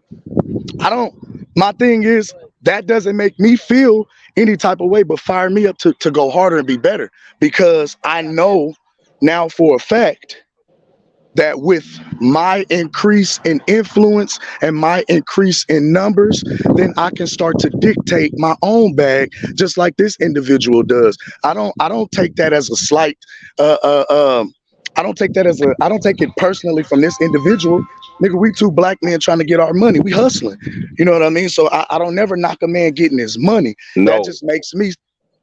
Speaker 11: My thing is, that doesn't make me feel any type of way, but fire me up to go harder and be better, because I know now for a fact that with my increase in influence and my increase in numbers, then I can start to dictate my own bag, just like this individual does. I don't take that as a slight. I don't take it personally from this individual. Nigga, we two black men trying to get our money. We hustling. You know what I mean? So I don't never knock a man getting his money.
Speaker 9: No.
Speaker 11: That just makes me,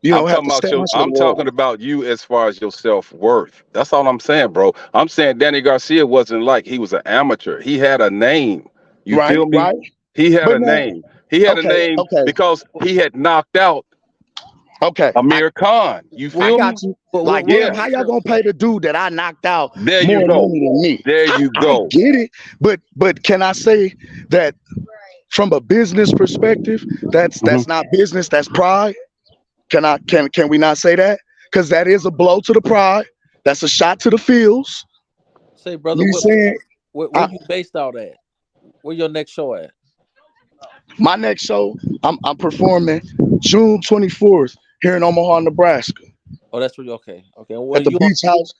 Speaker 11: I'm
Speaker 9: talking about you as far as your self-worth. That's all I'm saying, bro. I'm saying Danny Garcia wasn't like he was an amateur. He had a name. You feel me? He had a name. He had a name because he had knocked out Amir Khan. You feel me?
Speaker 11: Like, how y'all gonna pay the dude that I knocked out
Speaker 9: there
Speaker 11: more
Speaker 9: you go.
Speaker 11: money than me?
Speaker 9: There you go.
Speaker 11: I get it, but can I say that from a business perspective, that's not business, that's pride? Can we not say that? Because that is a blow to the pride. That's a shot to the feels.
Speaker 7: Say, brother, where you based out at? Where your next show at?
Speaker 11: My next show, I'm performing June 24th here in Omaha, Nebraska.
Speaker 7: Oh, that's where you okay.
Speaker 11: At the beach house.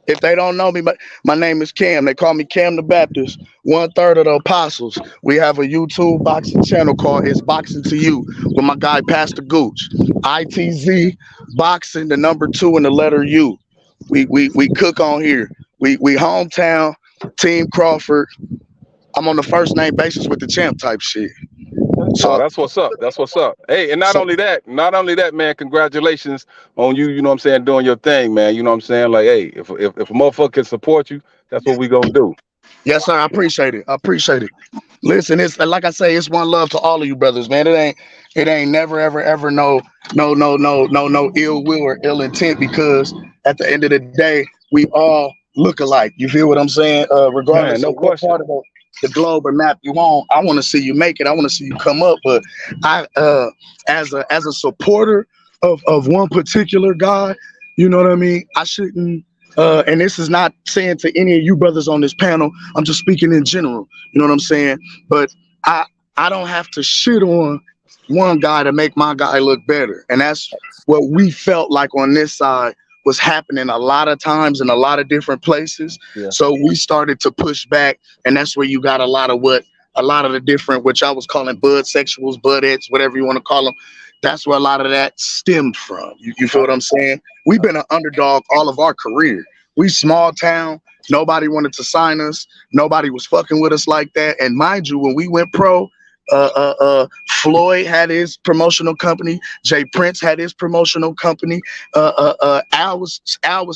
Speaker 11: If they don't know me, my name is Cam. They call me Cam the Baptist, 1/3 of the Apostles. We have a YouTube boxing channel called It's Boxing to You with my guy Pastor Gooch. ITZ Boxing, the number 2 and the letter U. We cook on here. We hometown, Team Crawford. I'm on the first name basis with the champ type shit.
Speaker 9: So that's what's up. That's what's up. Hey, and not only that, man, congratulations on you, you know what I'm saying, doing your thing, man. You know what I'm saying? Like, hey, if a motherfucker can support you, that's what we gonna do.
Speaker 11: Yes, sir. I appreciate it. Listen, it's like I say, it's one love to all of you brothers, man. It ain't never, ever no ill will or ill intent, because at the end of the day, we all look alike. You feel what I'm saying? Regardless of what part of the globe or map you on, I want to see you make it. I want to see you come up. But I, as a supporter of one particular guy, you know what I mean? I shouldn't. And this is not saying to any of you brothers on this panel. I'm just speaking in general. You know what I'm saying? But I don't have to shit on one guy to make my guy look better. And that's what we felt like on this side was happening a lot of times in a lot of different places.
Speaker 7: Yeah.
Speaker 11: So we started to push back, and that's where you got a lot of the different, which I was calling bud sexuals, budettes, whatever you want to call them. That's where a lot of that stemmed from. You feel what I'm saying? We've been an underdog all of our career. We small town. Nobody wanted to sign us. Nobody was fucking with us like that. And mind you, when we went pro, Floyd had his promotional company. Jay Prince had his promotional company. Al was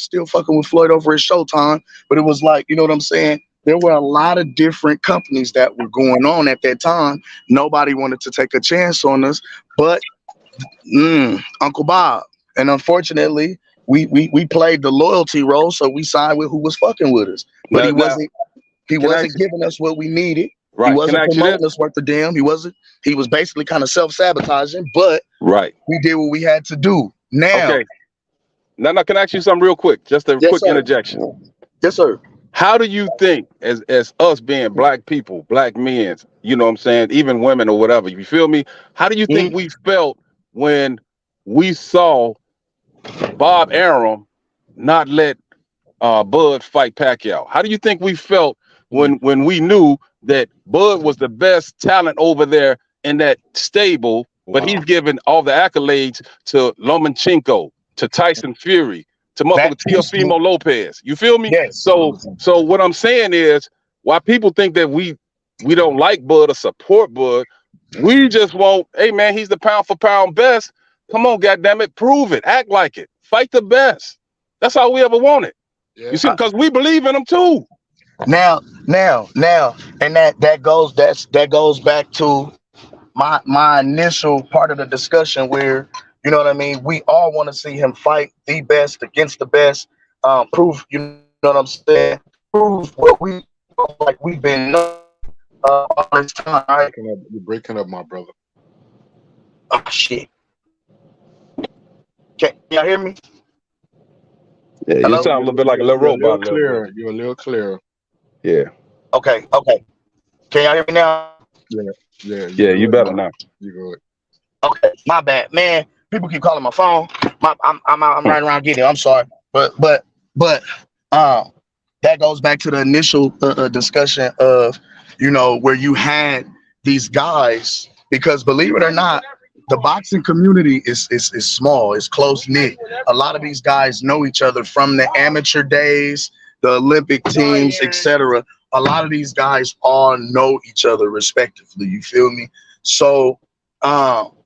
Speaker 11: still fucking with Floyd over at Showtime. But it was like, you know what I'm saying? There were a lot of different companies that were going on at that time. Nobody wanted to take a chance on us, but Uncle Bob. And unfortunately, we played the loyalty role, so we signed with who was fucking with us. But he wasn't giving us what we needed.
Speaker 9: Right.
Speaker 11: He wasn't promoting us worth a damn. He was basically kind of self-sabotaging, but we did what we had to do. Now,
Speaker 9: okay. Now, can I ask you something real quick? Just a quick interjection.
Speaker 11: Yes, sir.
Speaker 9: How do you think, as us being black people, black men, you know what I'm saying, even women or whatever, you feel me? How do you think we felt when we saw Bob Arum not let Bud fight Pacquiao? How do you think we felt when we knew that Bud was the best talent over there in that stable, but he's giving all the accolades to Lomachenko, to Tyson Fury, to motherfucker Teofimo Lopez? You feel me?
Speaker 11: Yes.
Speaker 9: So what I'm saying is, why people think that we don't like Bud or support Bud, we just want, hey man, he's the pound for pound best. Come on, goddammit, prove it, act like it, fight the best. That's all we ever wanted. Yeah. You see, because we believe in him too.
Speaker 11: Now, and that goes back to my initial part of the discussion where, you know what I mean, we all want to see him fight the best against the best, prove, you know what I'm saying, prove what we've been all this time. Right?
Speaker 10: You're breaking up, my brother.
Speaker 11: Oh shit! Can y'all hear me?
Speaker 9: Yeah, you sound a little bit like a little robot.
Speaker 10: You're a little clearer.
Speaker 9: Yeah.
Speaker 11: Okay. Can y'all hear me now?
Speaker 10: Yeah.
Speaker 9: You better now.
Speaker 10: You good?
Speaker 11: Okay, my bad, man. People keep calling my phone. I'm right around getting it. I'm sorry, but that goes back to the initial discussion of, you know, where you had these guys, because believe it or not, the boxing community is small, it's close knit. A lot of these guys know each other from the amateur days, the Olympic teams, etc. A lot of these guys all know each other respectively. You feel me? So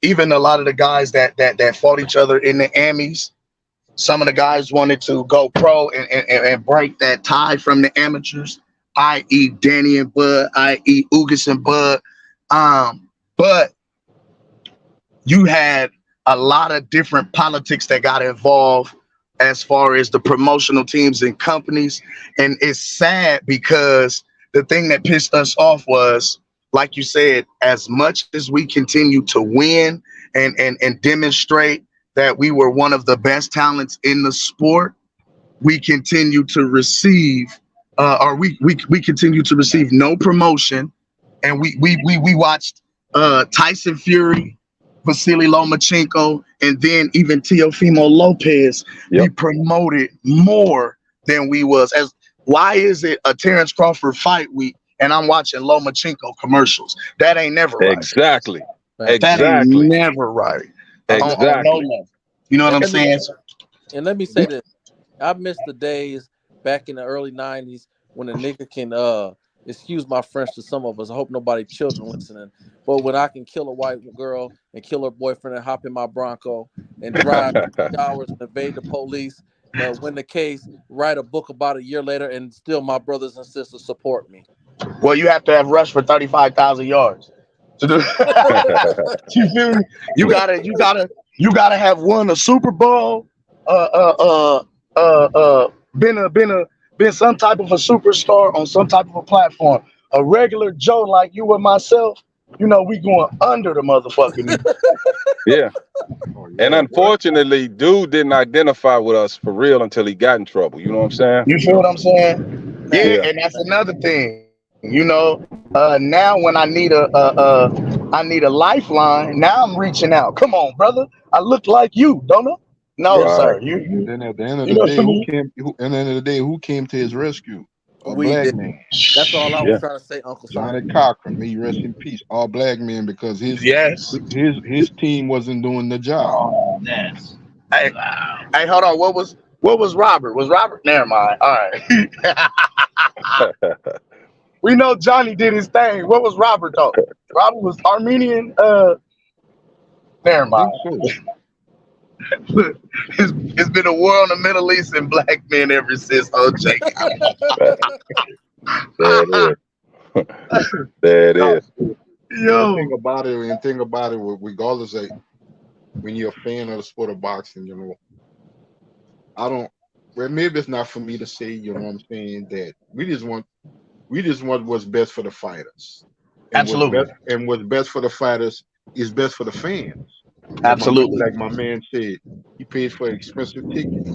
Speaker 11: even a lot of the guys that fought each other in the Amis, some of the guys wanted to go pro and break that tie from the amateurs, i.e. Danny and Bud, i.e. Ugas and Bud. But you had a lot of different politics that got involved as far as the promotional teams and companies. And it's sad because the thing that pissed us off was, like you said, as much as we continue to win and demonstrate that we were one of the best talents in the sport, we continue to receive we continue to receive no promotion. And we watched Tyson Fury, Vasily Lomachenko, and then even Teofimo Lopez be promoted more than we was. Why is it a Terence Crawford fight week and I'm watching Lomachenko commercials? That ain't never right.
Speaker 9: Exactly.
Speaker 11: That ain't never right.
Speaker 9: Exactly.
Speaker 11: You know what I'm saying?
Speaker 7: And let me say this. I miss the days back in the early 90s when a nigga can excuse my French to some of us. I hope nobody children listening. But when I can kill a white girl and kill her boyfriend and hop in my Bronco and drive 3 hours and evade the police, win the case, write a book about a year later, and still my brothers and sisters support me.
Speaker 11: Well, you have to have rushed for 35,000 yards to do. You feel me? You gotta have won a Super Bowl, been some type of a superstar on some type of a platform. A regular Joe like you and myself, you know, we going under the motherfucking.
Speaker 9: Yeah. And unfortunately, dude didn't identify with us for real until he got in trouble. You know what I'm saying?
Speaker 11: You feel what I'm saying? Yeah. And that's another thing. You know, now when I need a lifeline, now I'm reaching out. Come on, brother. I look like you, don't I? No,
Speaker 9: Right.
Speaker 11: sir.
Speaker 10: And then at the end of
Speaker 11: You
Speaker 10: the
Speaker 11: know,
Speaker 10: day,
Speaker 11: to me,
Speaker 10: at the end of the day, who came to his rescue? A
Speaker 7: We
Speaker 10: black
Speaker 7: did.
Speaker 10: man.
Speaker 7: That's all I was
Speaker 9: Yeah.
Speaker 7: trying to say, Uncle
Speaker 10: Johnny
Speaker 7: Simon.
Speaker 10: Cochran, may he rest in peace. All black men, because
Speaker 11: yes.
Speaker 10: his team wasn't doing the job.
Speaker 11: Oh, yes. Hey, hey, hold on. What was Robert? Was Robert? Never mind. All right. We know Johnny did his thing. What was Robert though? Robert was Armenian. Never
Speaker 10: I think
Speaker 11: mind.
Speaker 10: so.
Speaker 11: It's been a war on the Middle East and black men ever since OJ.
Speaker 9: There it is. There it
Speaker 11: No,
Speaker 9: is.
Speaker 10: The
Speaker 11: yo,
Speaker 10: thing about it, regardless of when you're a fan of the sport of boxing, I don't. Well, maybe it's not for me to say. You know what I'm saying? That we just want what's best for the fighters, and
Speaker 11: absolutely,
Speaker 10: what's best for the fighters is best for the fans.
Speaker 11: absolutely,
Speaker 10: Like my man said, he paid for an expensive ticket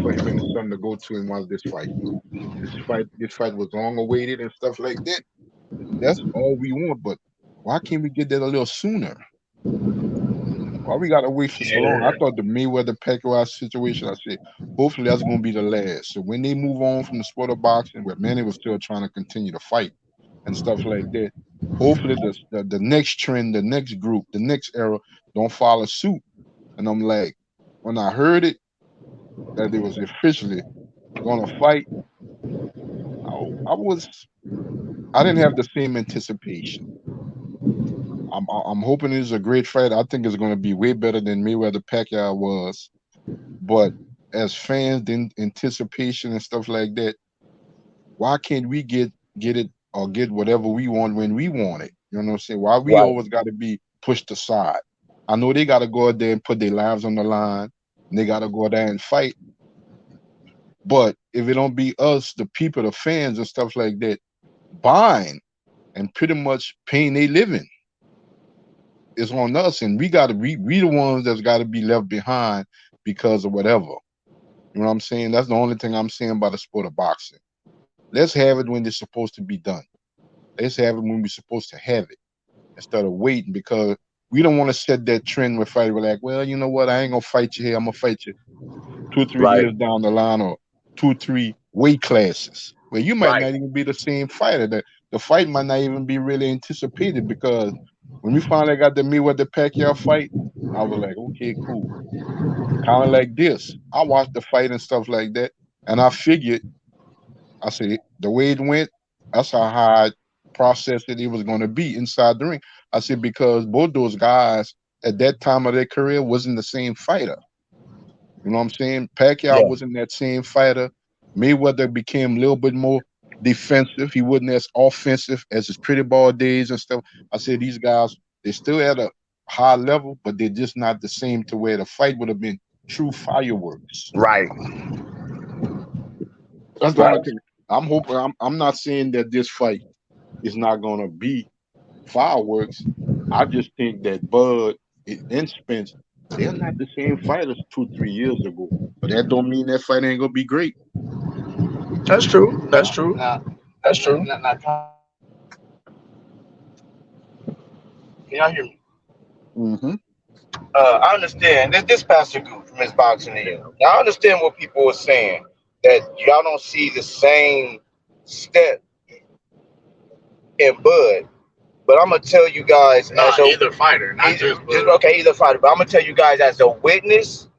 Speaker 10: for him and his son to go to and watch this fight. This fight was long awaited and stuff like that. That's all we want, but why can't we get that a little sooner? Why we gotta wait for so long? I
Speaker 11: yeah,
Speaker 10: thought the Mayweather Pacquiao situation, I said, hopefully that's gonna be the last. So when they move on from the sport of boxing, where Manny was still trying to continue to fight and stuff like that, hopefully the next trend, the next group, the next era don't follow suit. And I'm like, when I heard it that they was officially gonna fight, I didn't have the same anticipation. I'm hoping it's a great fight. I think it's going to be way better than Mayweather Pacquiao was. But as fans, in anticipation and stuff like that, why can't we get it or get whatever we want when we want it? You know what I'm saying? Why we
Speaker 11: right,
Speaker 10: always got to be pushed aside? I know they got to go out there and put their lives on the line, and they got to go out there and fight. But if it don't be us, the people, the fans and stuff like that, buying and pretty much paying their living, it's on us, and we the ones that's got to be left behind because of whatever. You know what I'm saying? That's the only thing I'm saying about the sport of boxing. Let's have it when it's supposed to be done. Let's have it when we're supposed to have it instead of waiting, because we don't want to set that trend where fighters were like, well, you know what? I ain't gonna fight you here. I'm gonna fight you 2 or 3
Speaker 11: right,
Speaker 10: years down the line, or 2 or 3 weight classes where you might
Speaker 11: right.
Speaker 10: not even be the same fighter. The fight might not even be really anticipated, because when we finally got the Mayweather Pacquiao fight, I was like, okay, cool. Kind of like this. I watched the fight and stuff like that, and I figured, I said, the way it went, that's how I processed it was going to be inside the ring. I said, because both those guys at that time of their career wasn't the same fighter. You know what I'm saying? Pacquiao
Speaker 11: Yeah,
Speaker 10: wasn't that same fighter. Mayweather became a little bit more defensive. He wasn't as offensive as his pretty ball days and stuff. I said, these guys, they still at a high level, but they're just not the same to where the fight would have been true fireworks.
Speaker 11: right,
Speaker 10: That's the
Speaker 11: right.
Speaker 10: only thing. I'm hoping. I'm not saying that this fight is not gonna be fireworks. I just think that Bud and Spence, they're not the same fighters 2 or 3 years ago. But that don't mean that fight ain't gonna be great.
Speaker 11: That's true. That's true. That's true. Can y'all hear me?
Speaker 10: Mm-hmm.
Speaker 11: I understand. This Pastor Group from his boxing in. I understand what people are saying, that y'all don't see the same step in Bud. But I'm gonna tell you guys, as either fighter, not just Bud. Okay, either fighter. But I'm gonna tell you guys as a witness,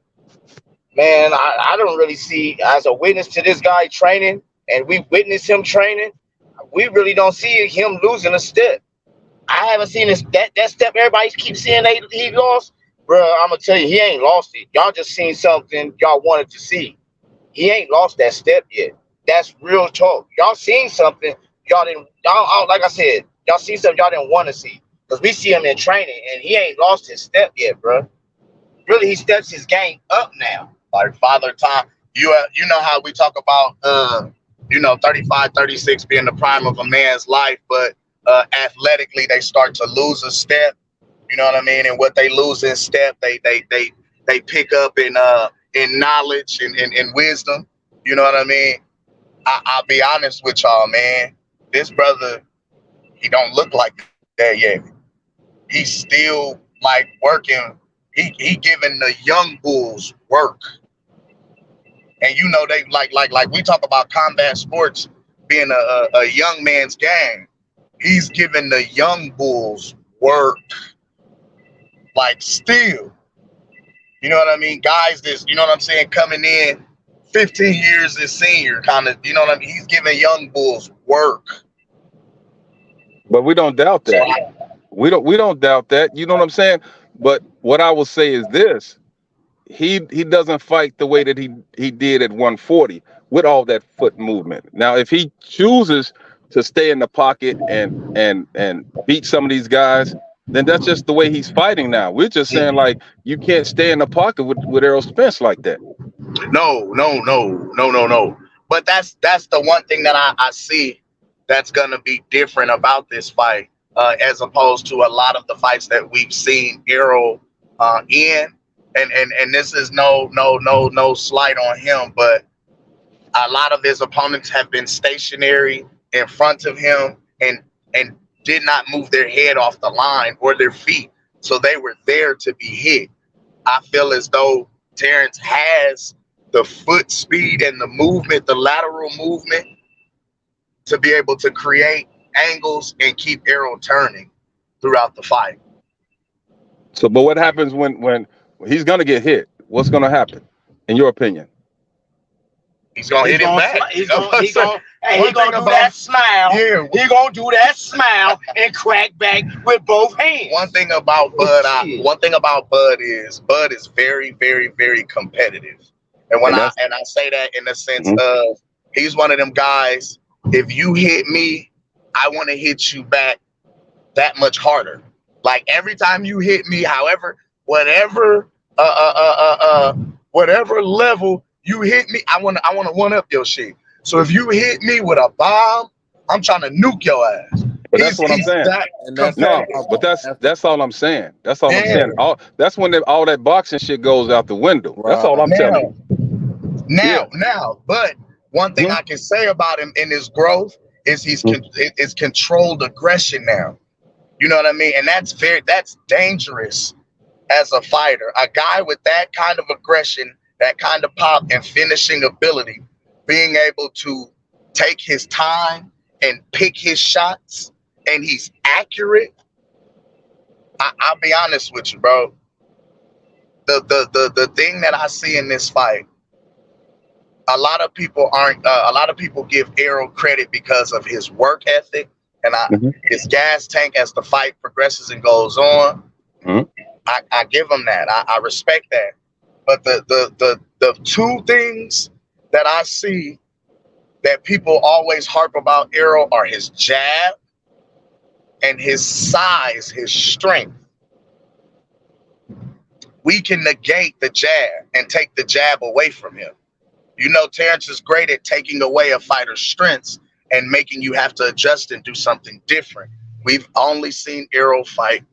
Speaker 11: man. I don't really see, as a witness to this guy training, and we witness him training. We really don't see him losing a step. I haven't seen that step everybody keeps saying he lost. Bro, I'm gonna tell you, he ain't lost it. Y'all just seen something y'all wanted to see. He ain't lost that step yet. That's real talk. Y'all seen something y'all didn't. Y'all, like I said, y'all seen something y'all didn't want to see, because we see him in training and he ain't lost his step yet, bro. Really, he steps his game up now. Like Father Time, you know how we talk about 35, 36 being the prime of a man's life, but athletically they start to lose a step. You know what I mean? And what they lose in step, they pick up in knowledge and wisdom. You know what I mean? I'll be honest with y'all, man. This brother, he don't look like that yet. He's still like working he giving the young bulls work. And you know they like we talk about combat sports being a young man's game. He's giving the young bulls work. Like still, you know what I mean? Guys, this, you know what I'm saying, coming in 15 years as senior, kind of, you know what I mean? He's giving young bulls work.
Speaker 9: But we don't doubt that. We don't doubt that. You know what I'm saying? But what I will say is this: he doesn't fight the way that he did at 140 with all that foot movement. Now, if he chooses to stay in the pocket and beat some of these guys, then that's just the way he's fighting now. We're just saying, like, you can't stay in the pocket with Errol Spence like that.
Speaker 11: No. But that's the one thing that I see that's gonna be different about this fight, as opposed to a lot of the fights that we've seen Errol in. And this is no slight on him, but a lot of his opponents have been stationary in front of him and did not move their head off the line or their feet, so they were there to be hit. I feel as though Terence has the foot speed and the movement, the lateral movement, to be able to create angles and keep Errol turning throughout the fight.
Speaker 9: So, but what happens when he's gonna get hit? What's gonna happen, in your opinion?
Speaker 11: He's gonna hit him back.
Speaker 13: He's gonna do that smile. Yeah. He's gonna do that smile and crack back with both hands.
Speaker 11: One thing about Bud is very, very, very competitive. And when I say that in the sense of, he's one of them guys, if you hit me, I want to hit you back that much harder. Like every time you hit me, however, whatever level you hit me, I want to one up your shit. So if you hit me with a bomb, I'm trying to nuke your ass.
Speaker 9: But that's what I'm saying. That's all I'm saying. That's all I'm saying. That's when all that boxing shit goes out the window. That's all I'm telling you.
Speaker 11: Now, but one thing I can say about him in his growth is it's controlled aggression now. You know what I mean? And that's dangerous as a fighter. A guy with that kind of aggression, that kind of pop and finishing ability, being able to take his time and pick his shots, and he's accurate. I'll be honest with you, bro. The thing that I see in this fight, a lot of people give Errol credit because of his work ethic and his gas tank as the fight progresses and goes on. I give him that. I respect that. But the two things that I see that people always harp about Errol are his jab and his size, his strength. We can negate the jab and take the jab away from him. You know, Terence is great at taking away a fighter's strengths and making you have to adjust and do something different. We've only seen Errol fight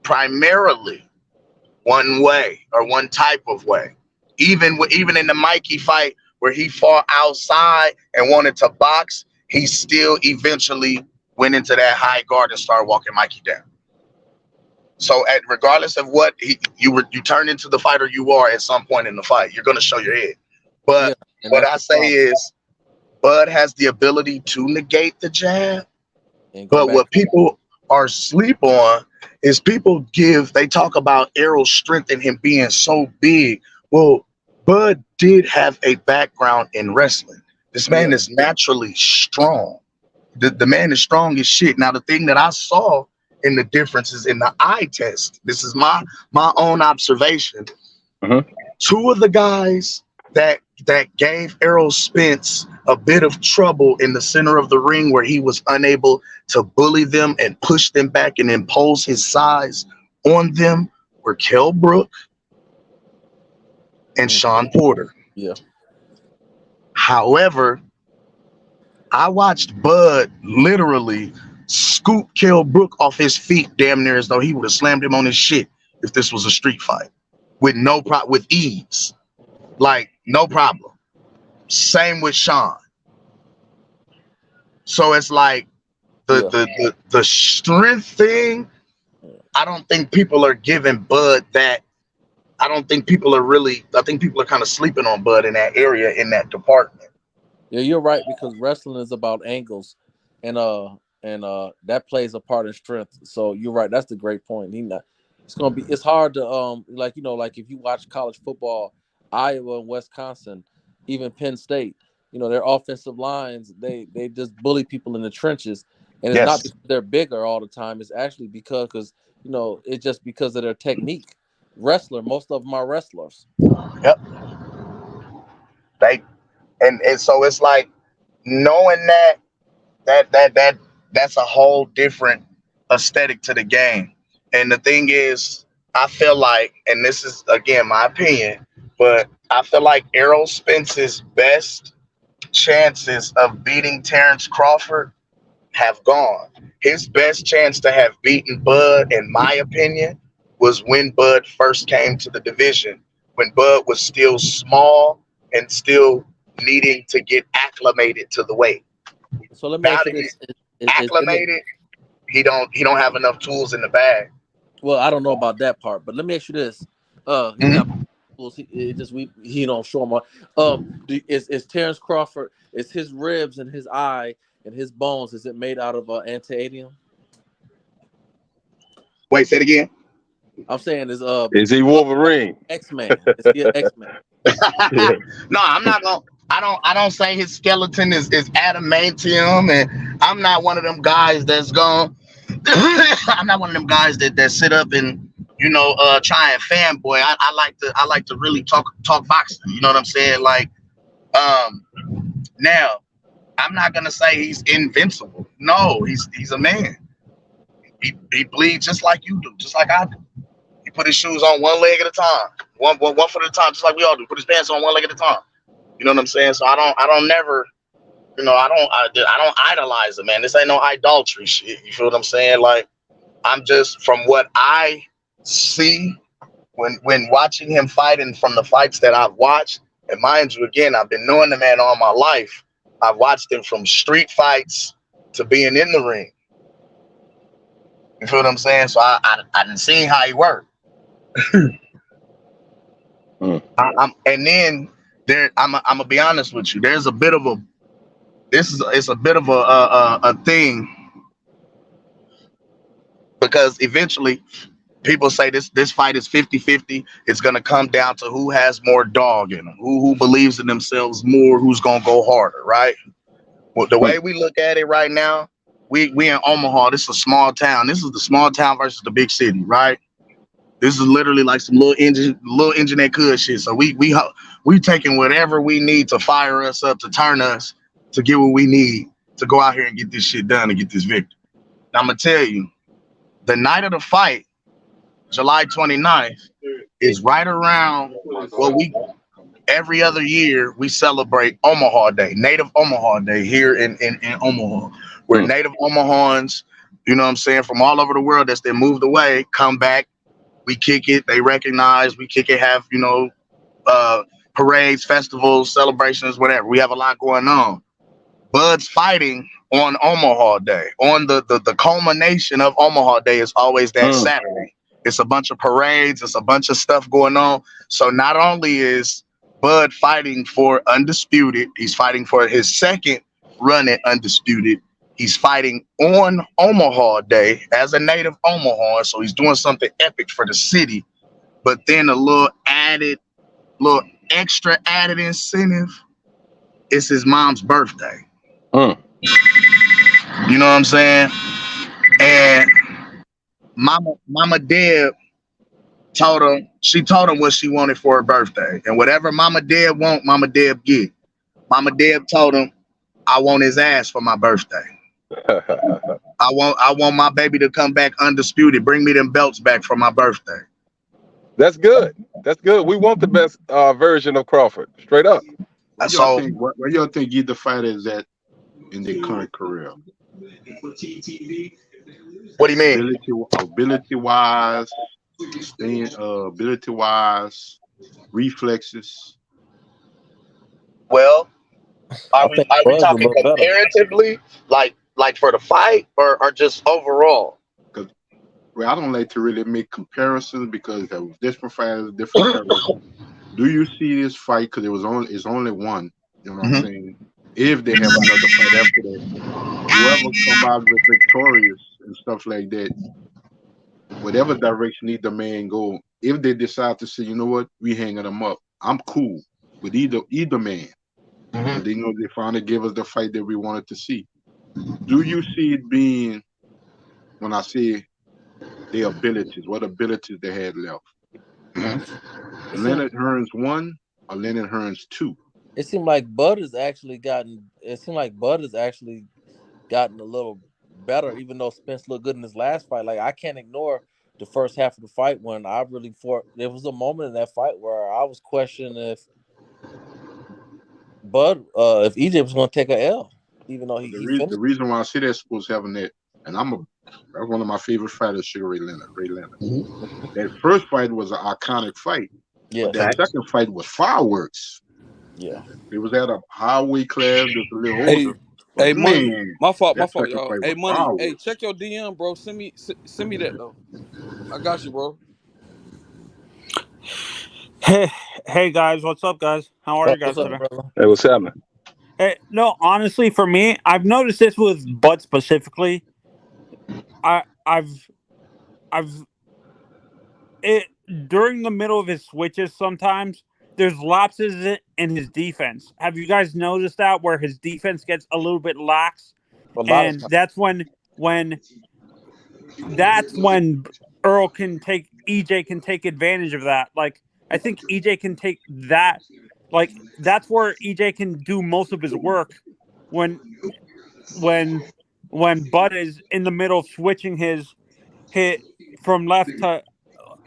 Speaker 11: primarily one way or one type of way. Even in the Mikey fight where he fought outside and wanted to box, he still eventually went into that high guard and started walking Mikey down. So regardless of what you turn into the fighter you are at some point in the fight, you're going to show your head. But what I say is Bud has the ability to negate the jab. But what people are asleep on is they talk about Errol's strength and him being so big. Well, Bud did have a background in wrestling. This man is naturally strong. The man is strong as shit. Now, the thing that I saw in the differences in the eye test, this is my own observation. Two of the guys that gave Errol Spence a bit of trouble in the center of the ring where he was unable to bully them and push them back and impose his size on them were Kell Brook and Sean Porter.
Speaker 7: Yeah.
Speaker 11: However, I watched Bud literally scoop Kell Brook off his feet damn near as though he would have slammed him on his shit if this was a street fight with ease. Like, no problem. Same with Sean. So it's like the strength thing, I don't think people are giving Bud that I don't think people are really. I think people are kind of sleeping on Bud in that area, in that department.
Speaker 7: Yeah, you're right because wrestling is about angles, and that plays a part in strength. So you're right. That's the great point. It's hard to like if you watch college football, Iowa and Wisconsin, even Penn State, their offensive lines they just bully people in the trenches, and it's not
Speaker 11: Yes.
Speaker 7: because they're bigger all the time. It's actually because it's just because of their technique. Most of them are wrestlers.
Speaker 11: Yep. They and so it's like knowing that's a whole different aesthetic to the game. And the thing is, I feel like, and this is again my opinion, but I feel like Errol Spence's best chances of beating Terence Crawford have gone. His best chance to have beaten Bud, in my opinion, was when Bud first came to the division, when Bud was still small and still needing to get acclimated to the weight.
Speaker 7: So let me
Speaker 11: Now
Speaker 7: ask
Speaker 11: that
Speaker 7: you
Speaker 11: he's
Speaker 7: this:
Speaker 11: acclimated, he don't have enough tools in the bag.
Speaker 7: well, I don't know about that part, but let me ask you this: he got
Speaker 11: Mhm.
Speaker 7: tools. He don't show them. Is Terence Crawford? Is his ribs and his eye and his bones? Is it made out of antiadium?
Speaker 11: Wait, say it again.
Speaker 7: I'm saying
Speaker 9: Is he
Speaker 7: Bud
Speaker 9: Wolverine?
Speaker 7: X-Man? Is he an X-Man?
Speaker 9: Yeah.
Speaker 11: No, I'm not gonna. I don't say his skeleton is adamantium, and I'm not one of them guys that's gonna. I'm not one of them guys that sit up and try and fanboy. I like to really talk boxing. You know what I'm saying? Like, now I'm not gonna say he's invincible. No, he's a man. He bleeds just like you do, just like I do. He put his shoes on one leg at a time, one foot at a time, just like we all do. Put his pants on one leg at a time. You know what I'm saying? So I don't never, I don't idolize him, man. This ain't no idolatry shit. You feel what I'm saying? Like, I'm just, from what I see when watching him fight, and from the fights that I've watched, and mind you, again, I've been knowing the man all my life. I've watched him from street fights to being in the ring. You feel what I'm saying? So I didn't see how he worked. And then I'm gonna be honest with you. There's a bit of a it's a bit of a thing, because eventually people say this fight is 50-50. It's gonna come down to who has more dog in them, who believes in themselves more, who's gonna go harder, right? Well, the way we look at it right now, we in Omaha. This is a small town. This is the small town versus the big city, right? This is literally like some little engine that could shit. So we taking whatever we need to fire us up, to turn us, to get what we need to go out here and get this shit done and get this victory. Now, I'm gonna tell you, the night of the fight, July 29th, is right around every other year we celebrate Omaha Day, Native Omaha Day here in Omaha, where Native Omahans, you know what I'm saying, from all over the world that's been moved away, come back. We kick it. They recognize. We kick it. Have parades, festivals, celebrations, whatever. We have a lot going on. Bud's fighting on Omaha Day. On the culmination of Omaha Day is always that Saturday. It's a bunch of parades. It's a bunch of stuff going on. So not only is Bud fighting for undisputed, he's fighting for his second run at undisputed. He's fighting on Omaha Day as a native Omaha, so he's doing something epic for the city. But then a little extra added incentive. It's his mom's birthday. You know what I'm saying? And Mama Deb told him what she wanted for her birthday, and whatever Mama Deb want, Mama Deb get. Mama Deb told him, I want his ass for my birthday. I want my baby to come back undisputed. Bring me them belts back for my birthday.
Speaker 9: That's good. That's good. We want the best version of Crawford. Straight up.
Speaker 10: Where y'all think either fighter is at in their current career?
Speaker 11: What do you mean?
Speaker 10: Ability wise, reflexes.
Speaker 11: Well, are we talking comparatively, like for the fight, or just overall?
Speaker 10: Well, I don't like to really make comparisons because there was different fighters, different categories. Do you see this fight? Because it's only one. You know what I'm saying? If they have another fight after that, whoever come out with victorious and stuff like that, whatever direction either man go, if they decide to say, you know what, we hanging them up, I'm cool with either man. And they know they finally give us the fight that we wanted to see. Do you see it being, when I say their abilities, what abilities they had left? Leonard Hearns 1 or Leonard Hearns 2?
Speaker 7: It seemed like Bud has actually gotten. It seemed like Bud has actually gotten a little better, even though Spence looked good in his last fight. Like, I can't ignore the first half of the fight when I really thought there was a moment in that fight where I was questioning if if EJ was going to take a L, even though he finished.
Speaker 10: The reason why I say that Sports having that, and that's one of my favorite fighters, Sugar Ray Leonard. That first fight was an iconic fight.
Speaker 7: Yeah.
Speaker 10: But that second fight was fireworks.
Speaker 7: Yeah.
Speaker 10: It was at a highway class, just a little older.
Speaker 5: Hey, Money.
Speaker 10: Man,
Speaker 5: My fault, y'all.
Speaker 10: fight
Speaker 5: Hey,
Speaker 10: was
Speaker 5: Money.
Speaker 10: fireworks.
Speaker 5: Hey, check your DM, bro. Send me that though. I got you, bro.
Speaker 14: Hey guys, what's up, guys? How are you guys today?
Speaker 9: Hey, what's happening?
Speaker 14: Hey, no, honestly, for me, I've noticed this with Bud specifically. During the middle of his switches, sometimes there's lapses in his defense. Have you guys noticed that, where his defense gets a little bit lax? And that's when EJ can take advantage of that. Like, I think EJ can take that. Like, that's where EJ can do most of his work when Bud is in the middle switching his hit from left to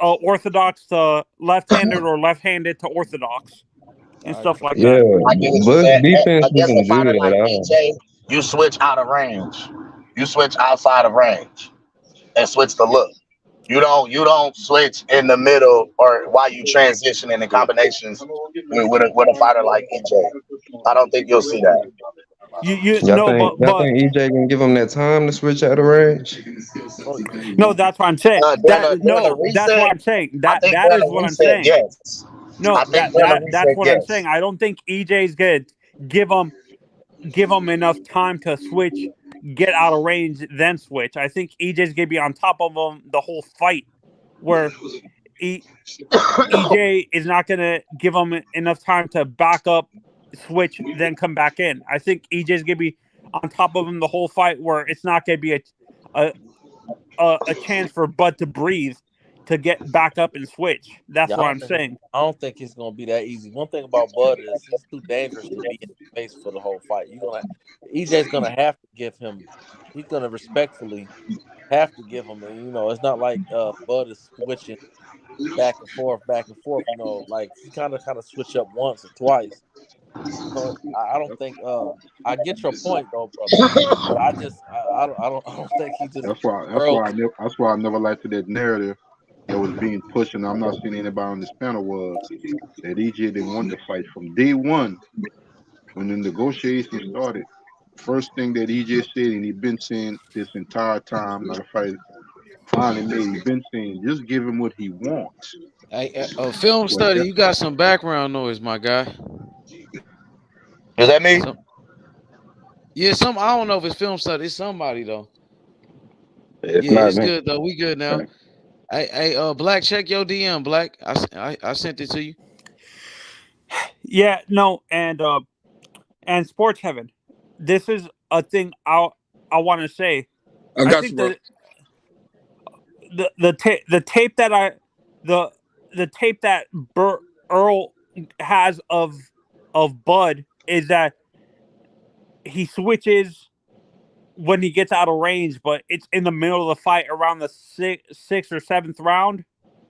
Speaker 14: orthodox to left-handed or left-handed to orthodox and stuff like that.
Speaker 13: I get what you're saying. Against a fighter like EJ, you switch out of range. You switch outside of range and switch the look. You don't switch in the middle or while you transition in the combinations with a fighter like EJ. I don't think you'll see that.
Speaker 15: Y'all think EJ can give him that time to switch out of range?
Speaker 14: No, that's what I'm saying. That's what I'm saying. That is what I'm saying.
Speaker 13: Yes.
Speaker 14: No, that's what I'm saying. I don't think EJ's gonna give him enough time to switch, get out of range, then switch. I think EJ's gonna be on top of him the whole fight, where EJ is not gonna give him enough time to back up, switch, then come back in. I think EJ's gonna be on top of him the whole fight, where it's not gonna be a chance for Bud to breathe, to get back up and switch. That's what I'm saying.
Speaker 7: I don't think it's going to be that easy. One thing about Bud is he's too dangerous to be in the face for the whole fight. EJ's going to have to give him. He's going to respectfully have to give him. And, it's not like Bud is switching back and forth. Like he kind of switch up once or twice. So I don't think. I get your point though, brother. But I don't think he just.
Speaker 10: That's why I never liked that narrative that was being pushed, and I'm not seeing anybody on this panel was that EJ didn't want the fight from day one when the negotiations started. First thing that EJ said, and he's been saying this entire time, like a fight finally made, he's been saying, just give him what he wants.
Speaker 4: Hey, film study, you got some background noise, my guy.
Speaker 13: Is that me?
Speaker 4: I don't know if it's film study. It's somebody though.
Speaker 9: It's
Speaker 4: good though. We good now. Hey, Black, check your DM, Black. I sent it to you.
Speaker 14: Yeah, no, and Sports Heaven. This is a thing I want to say.
Speaker 5: I think you, bro.
Speaker 14: The tape that Errol has of Bud is that he switches when he gets out of range, but it's in the middle of the fight around the sixth or seventh round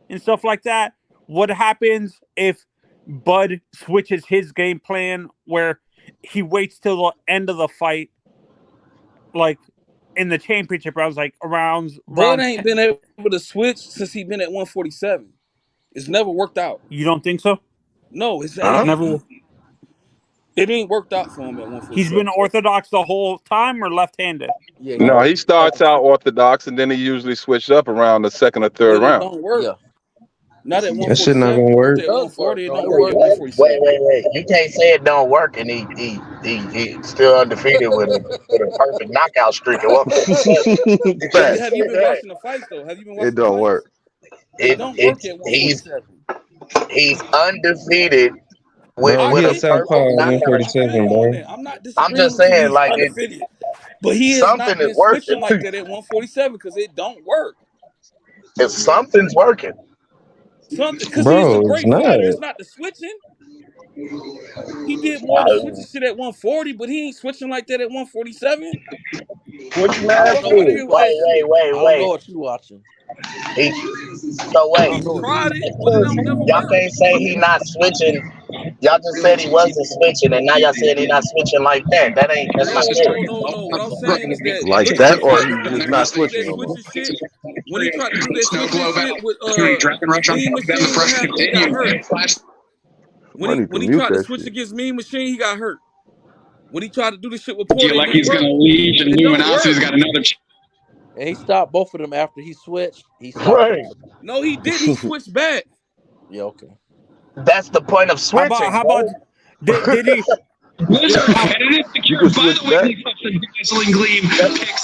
Speaker 14: and stuff like that. What happens if Bud switches his game plan where he waits till the end of the fight, like in the championship rounds, like around
Speaker 5: Bud ain't been able to switch since he been at 147. It's never worked out.
Speaker 14: You don't think so?
Speaker 5: No, it's
Speaker 14: never.
Speaker 5: It ain't worked out for him at 147.
Speaker 14: He's been orthodox the whole time or left-handed?
Speaker 7: Yeah,
Speaker 9: No, he starts out orthodox and then he usually switches up around the second or third
Speaker 5: But it
Speaker 9: round.
Speaker 5: don't work.
Speaker 7: Yeah.
Speaker 5: Not at
Speaker 15: That shit not
Speaker 5: 147.
Speaker 15: gonna work.
Speaker 5: At 140, it
Speaker 7: No,
Speaker 5: don't
Speaker 7: it
Speaker 5: work
Speaker 7: works.
Speaker 5: at 147.
Speaker 13: Wait. You can't say it don't work, and he still undefeated with a perfect knockout streak at 147. You
Speaker 5: Have
Speaker 13: can't
Speaker 5: you
Speaker 13: say
Speaker 5: been
Speaker 13: that.
Speaker 5: watching the fights though? Have you been watching
Speaker 13: It
Speaker 5: the
Speaker 13: don't
Speaker 5: fights?
Speaker 13: work.
Speaker 5: It don't work at
Speaker 13: He's
Speaker 5: 147.
Speaker 13: undefeated
Speaker 15: Bro,
Speaker 13: with
Speaker 15: he
Speaker 13: a
Speaker 15: a southpaw
Speaker 13: perfect
Speaker 15: at
Speaker 13: knockout
Speaker 5: I feel
Speaker 15: 147,
Speaker 5: you
Speaker 13: streak.
Speaker 5: on
Speaker 15: bro.
Speaker 5: that. I'm not
Speaker 13: I'm
Speaker 5: disagreeing
Speaker 13: just
Speaker 5: with you.
Speaker 13: saying,
Speaker 5: He's
Speaker 13: like
Speaker 5: undefeated, but he has
Speaker 13: something
Speaker 5: not
Speaker 13: is
Speaker 5: been
Speaker 13: working.
Speaker 5: switching like that at 147 because it don't work.
Speaker 13: If something's working,
Speaker 5: Something because he's a
Speaker 15: Bro, it's
Speaker 5: great
Speaker 15: not.
Speaker 5: fighter. It's not the switching. He did more of the switching shit at 140, but he ain't switching like that at 147.
Speaker 13: what you
Speaker 5: I
Speaker 13: mad
Speaker 5: don't know what it
Speaker 13: for?
Speaker 5: is with that shit.
Speaker 7: I don't know
Speaker 13: Wait.
Speaker 7: what you watching.
Speaker 13: So wait,
Speaker 5: He's tried it, but it don't never
Speaker 13: y'all
Speaker 5: work.
Speaker 13: can't say he not switching. Y'all just said he wasn't switching, and now y'all saying he not switching like that. That's not
Speaker 5: No.
Speaker 13: good.
Speaker 5: What I'm saying is that
Speaker 13: Like
Speaker 5: when
Speaker 13: that, or
Speaker 5: he
Speaker 13: he's just
Speaker 5: tried
Speaker 13: not
Speaker 5: to do that
Speaker 13: switching no more.
Speaker 5: switching shit, when he tried to do that switching shit with Mean Machine, what happened? He got hurt. When he tried to switch against Mean Machine, he got hurt. When he tried to do the shit with Porter, it didn't work. It don't work.
Speaker 7: And he stopped both of them after he switched. He stopped.
Speaker 13: Right.
Speaker 5: No, he didn't. He switched back.
Speaker 7: Yeah, okay.
Speaker 13: That's the point of switching.
Speaker 14: How about did he?
Speaker 13: You can switch back.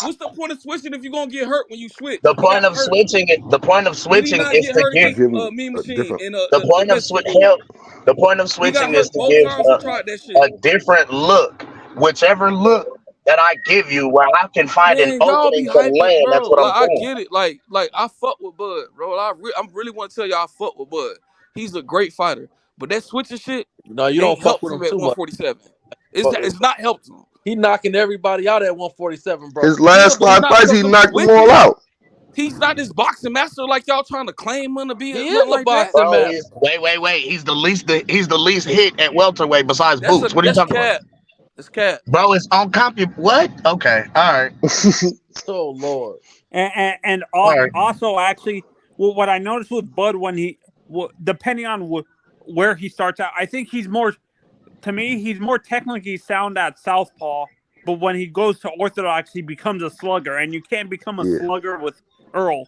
Speaker 5: What's the point of switching if you're gonna get hurt when you switch?
Speaker 13: The
Speaker 5: He got
Speaker 13: point of
Speaker 5: hurt.
Speaker 13: switching
Speaker 5: Did he not
Speaker 13: is
Speaker 5: get
Speaker 13: to
Speaker 5: hurt
Speaker 13: give
Speaker 5: against Mean Machine and
Speaker 13: the
Speaker 5: the
Speaker 13: point of
Speaker 5: Mexican dude?
Speaker 13: the point of
Speaker 5: He got
Speaker 13: switching is
Speaker 5: hurt
Speaker 13: to
Speaker 5: both
Speaker 13: give
Speaker 5: times he tried that shit.
Speaker 13: a different look. Whichever look that I give you, where I can find an
Speaker 5: Man, y'all be
Speaker 13: opening to
Speaker 5: hyping,
Speaker 13: land, that's
Speaker 5: bro.
Speaker 13: what I'm
Speaker 5: Like I
Speaker 13: doing.
Speaker 5: get it. Like I fuck with Bud, bro. I really want to tell y'all I fuck with Bud. He's a great fighter, but that switching shit
Speaker 7: No, you
Speaker 5: ain't
Speaker 7: don't fuck
Speaker 5: helped
Speaker 7: with
Speaker 5: him
Speaker 7: him
Speaker 5: at
Speaker 7: too much.
Speaker 5: 147. It's not helped him.
Speaker 7: He knocking everybody out at 147, bro.
Speaker 6: His last
Speaker 5: But it's
Speaker 6: 5
Speaker 5: not
Speaker 6: fights,
Speaker 5: because
Speaker 6: he
Speaker 5: of
Speaker 6: knocked them all
Speaker 5: switching.
Speaker 6: out.
Speaker 5: He's not this boxing master like y'all trying to claim him to be.
Speaker 7: He
Speaker 5: Nothing
Speaker 7: is a
Speaker 5: like that.
Speaker 7: boxing
Speaker 13: Bro,
Speaker 7: master.
Speaker 13: wait. He's the least hit at welterweight besides Boots. What are you
Speaker 5: That's
Speaker 13: talking about?
Speaker 5: cat. That's cat.
Speaker 13: Bro, it's on what? Okay, all right.
Speaker 7: Oh Lord.
Speaker 14: And
Speaker 13: All right.
Speaker 14: also, actually, what I noticed with Bud when depending on where he starts out, I think he's more technically sound at southpaw. But when he goes to orthodox, he becomes a slugger, and you can't become a slugger with Earl.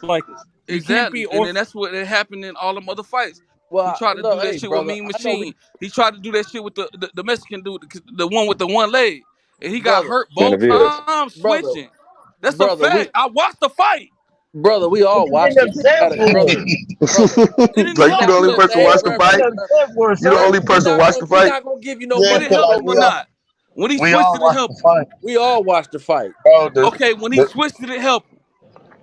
Speaker 14: Like
Speaker 5: Exactly, and then that's what happened in all them other fights.
Speaker 7: Well,
Speaker 5: He tried to do that shit with Mean Machine. He tried to do that shit with the Mexican dude, the one with the one leg, and he got hurt both
Speaker 15: Benavidez.
Speaker 5: times switching. That's a
Speaker 7: Brother,
Speaker 5: fact. I watched the fight.
Speaker 7: Brother, we all watched it. Brother,
Speaker 5: It didn't
Speaker 6: Like
Speaker 5: help
Speaker 6: you the only
Speaker 5: him.
Speaker 6: person watch the fight. You the only person watch the
Speaker 7: He's
Speaker 6: fight.
Speaker 7: not gonna give you no
Speaker 5: But
Speaker 7: money.
Speaker 5: it helped him or not? When he
Speaker 13: We
Speaker 5: switched
Speaker 13: all
Speaker 5: it, it
Speaker 13: watched
Speaker 5: helped
Speaker 13: the fight.
Speaker 7: We all watched the fight.
Speaker 13: Bro,
Speaker 5: Okay, when he switched it, it helped him.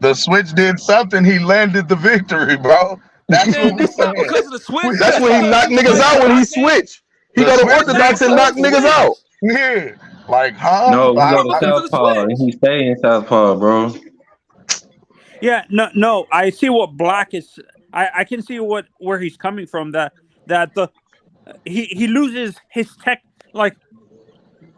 Speaker 13: the switch did something. He landed the victory, bro. That's
Speaker 5: Man,
Speaker 13: what we
Speaker 5: it's not
Speaker 13: saying.
Speaker 5: because of the switch.
Speaker 6: That's when he knocked niggas out when he switched. He
Speaker 13: The
Speaker 6: go to
Speaker 13: switch
Speaker 6: orthodox
Speaker 13: did
Speaker 6: and knocked
Speaker 13: something.
Speaker 6: niggas out.
Speaker 13: Yeah, like huh?
Speaker 15: No, he go to
Speaker 5: because of the
Speaker 15: southpaw and he stay in southpaw, bro.
Speaker 14: Yeah, no. I see what Black is. I can see where he's coming from. That he loses his tech. Like,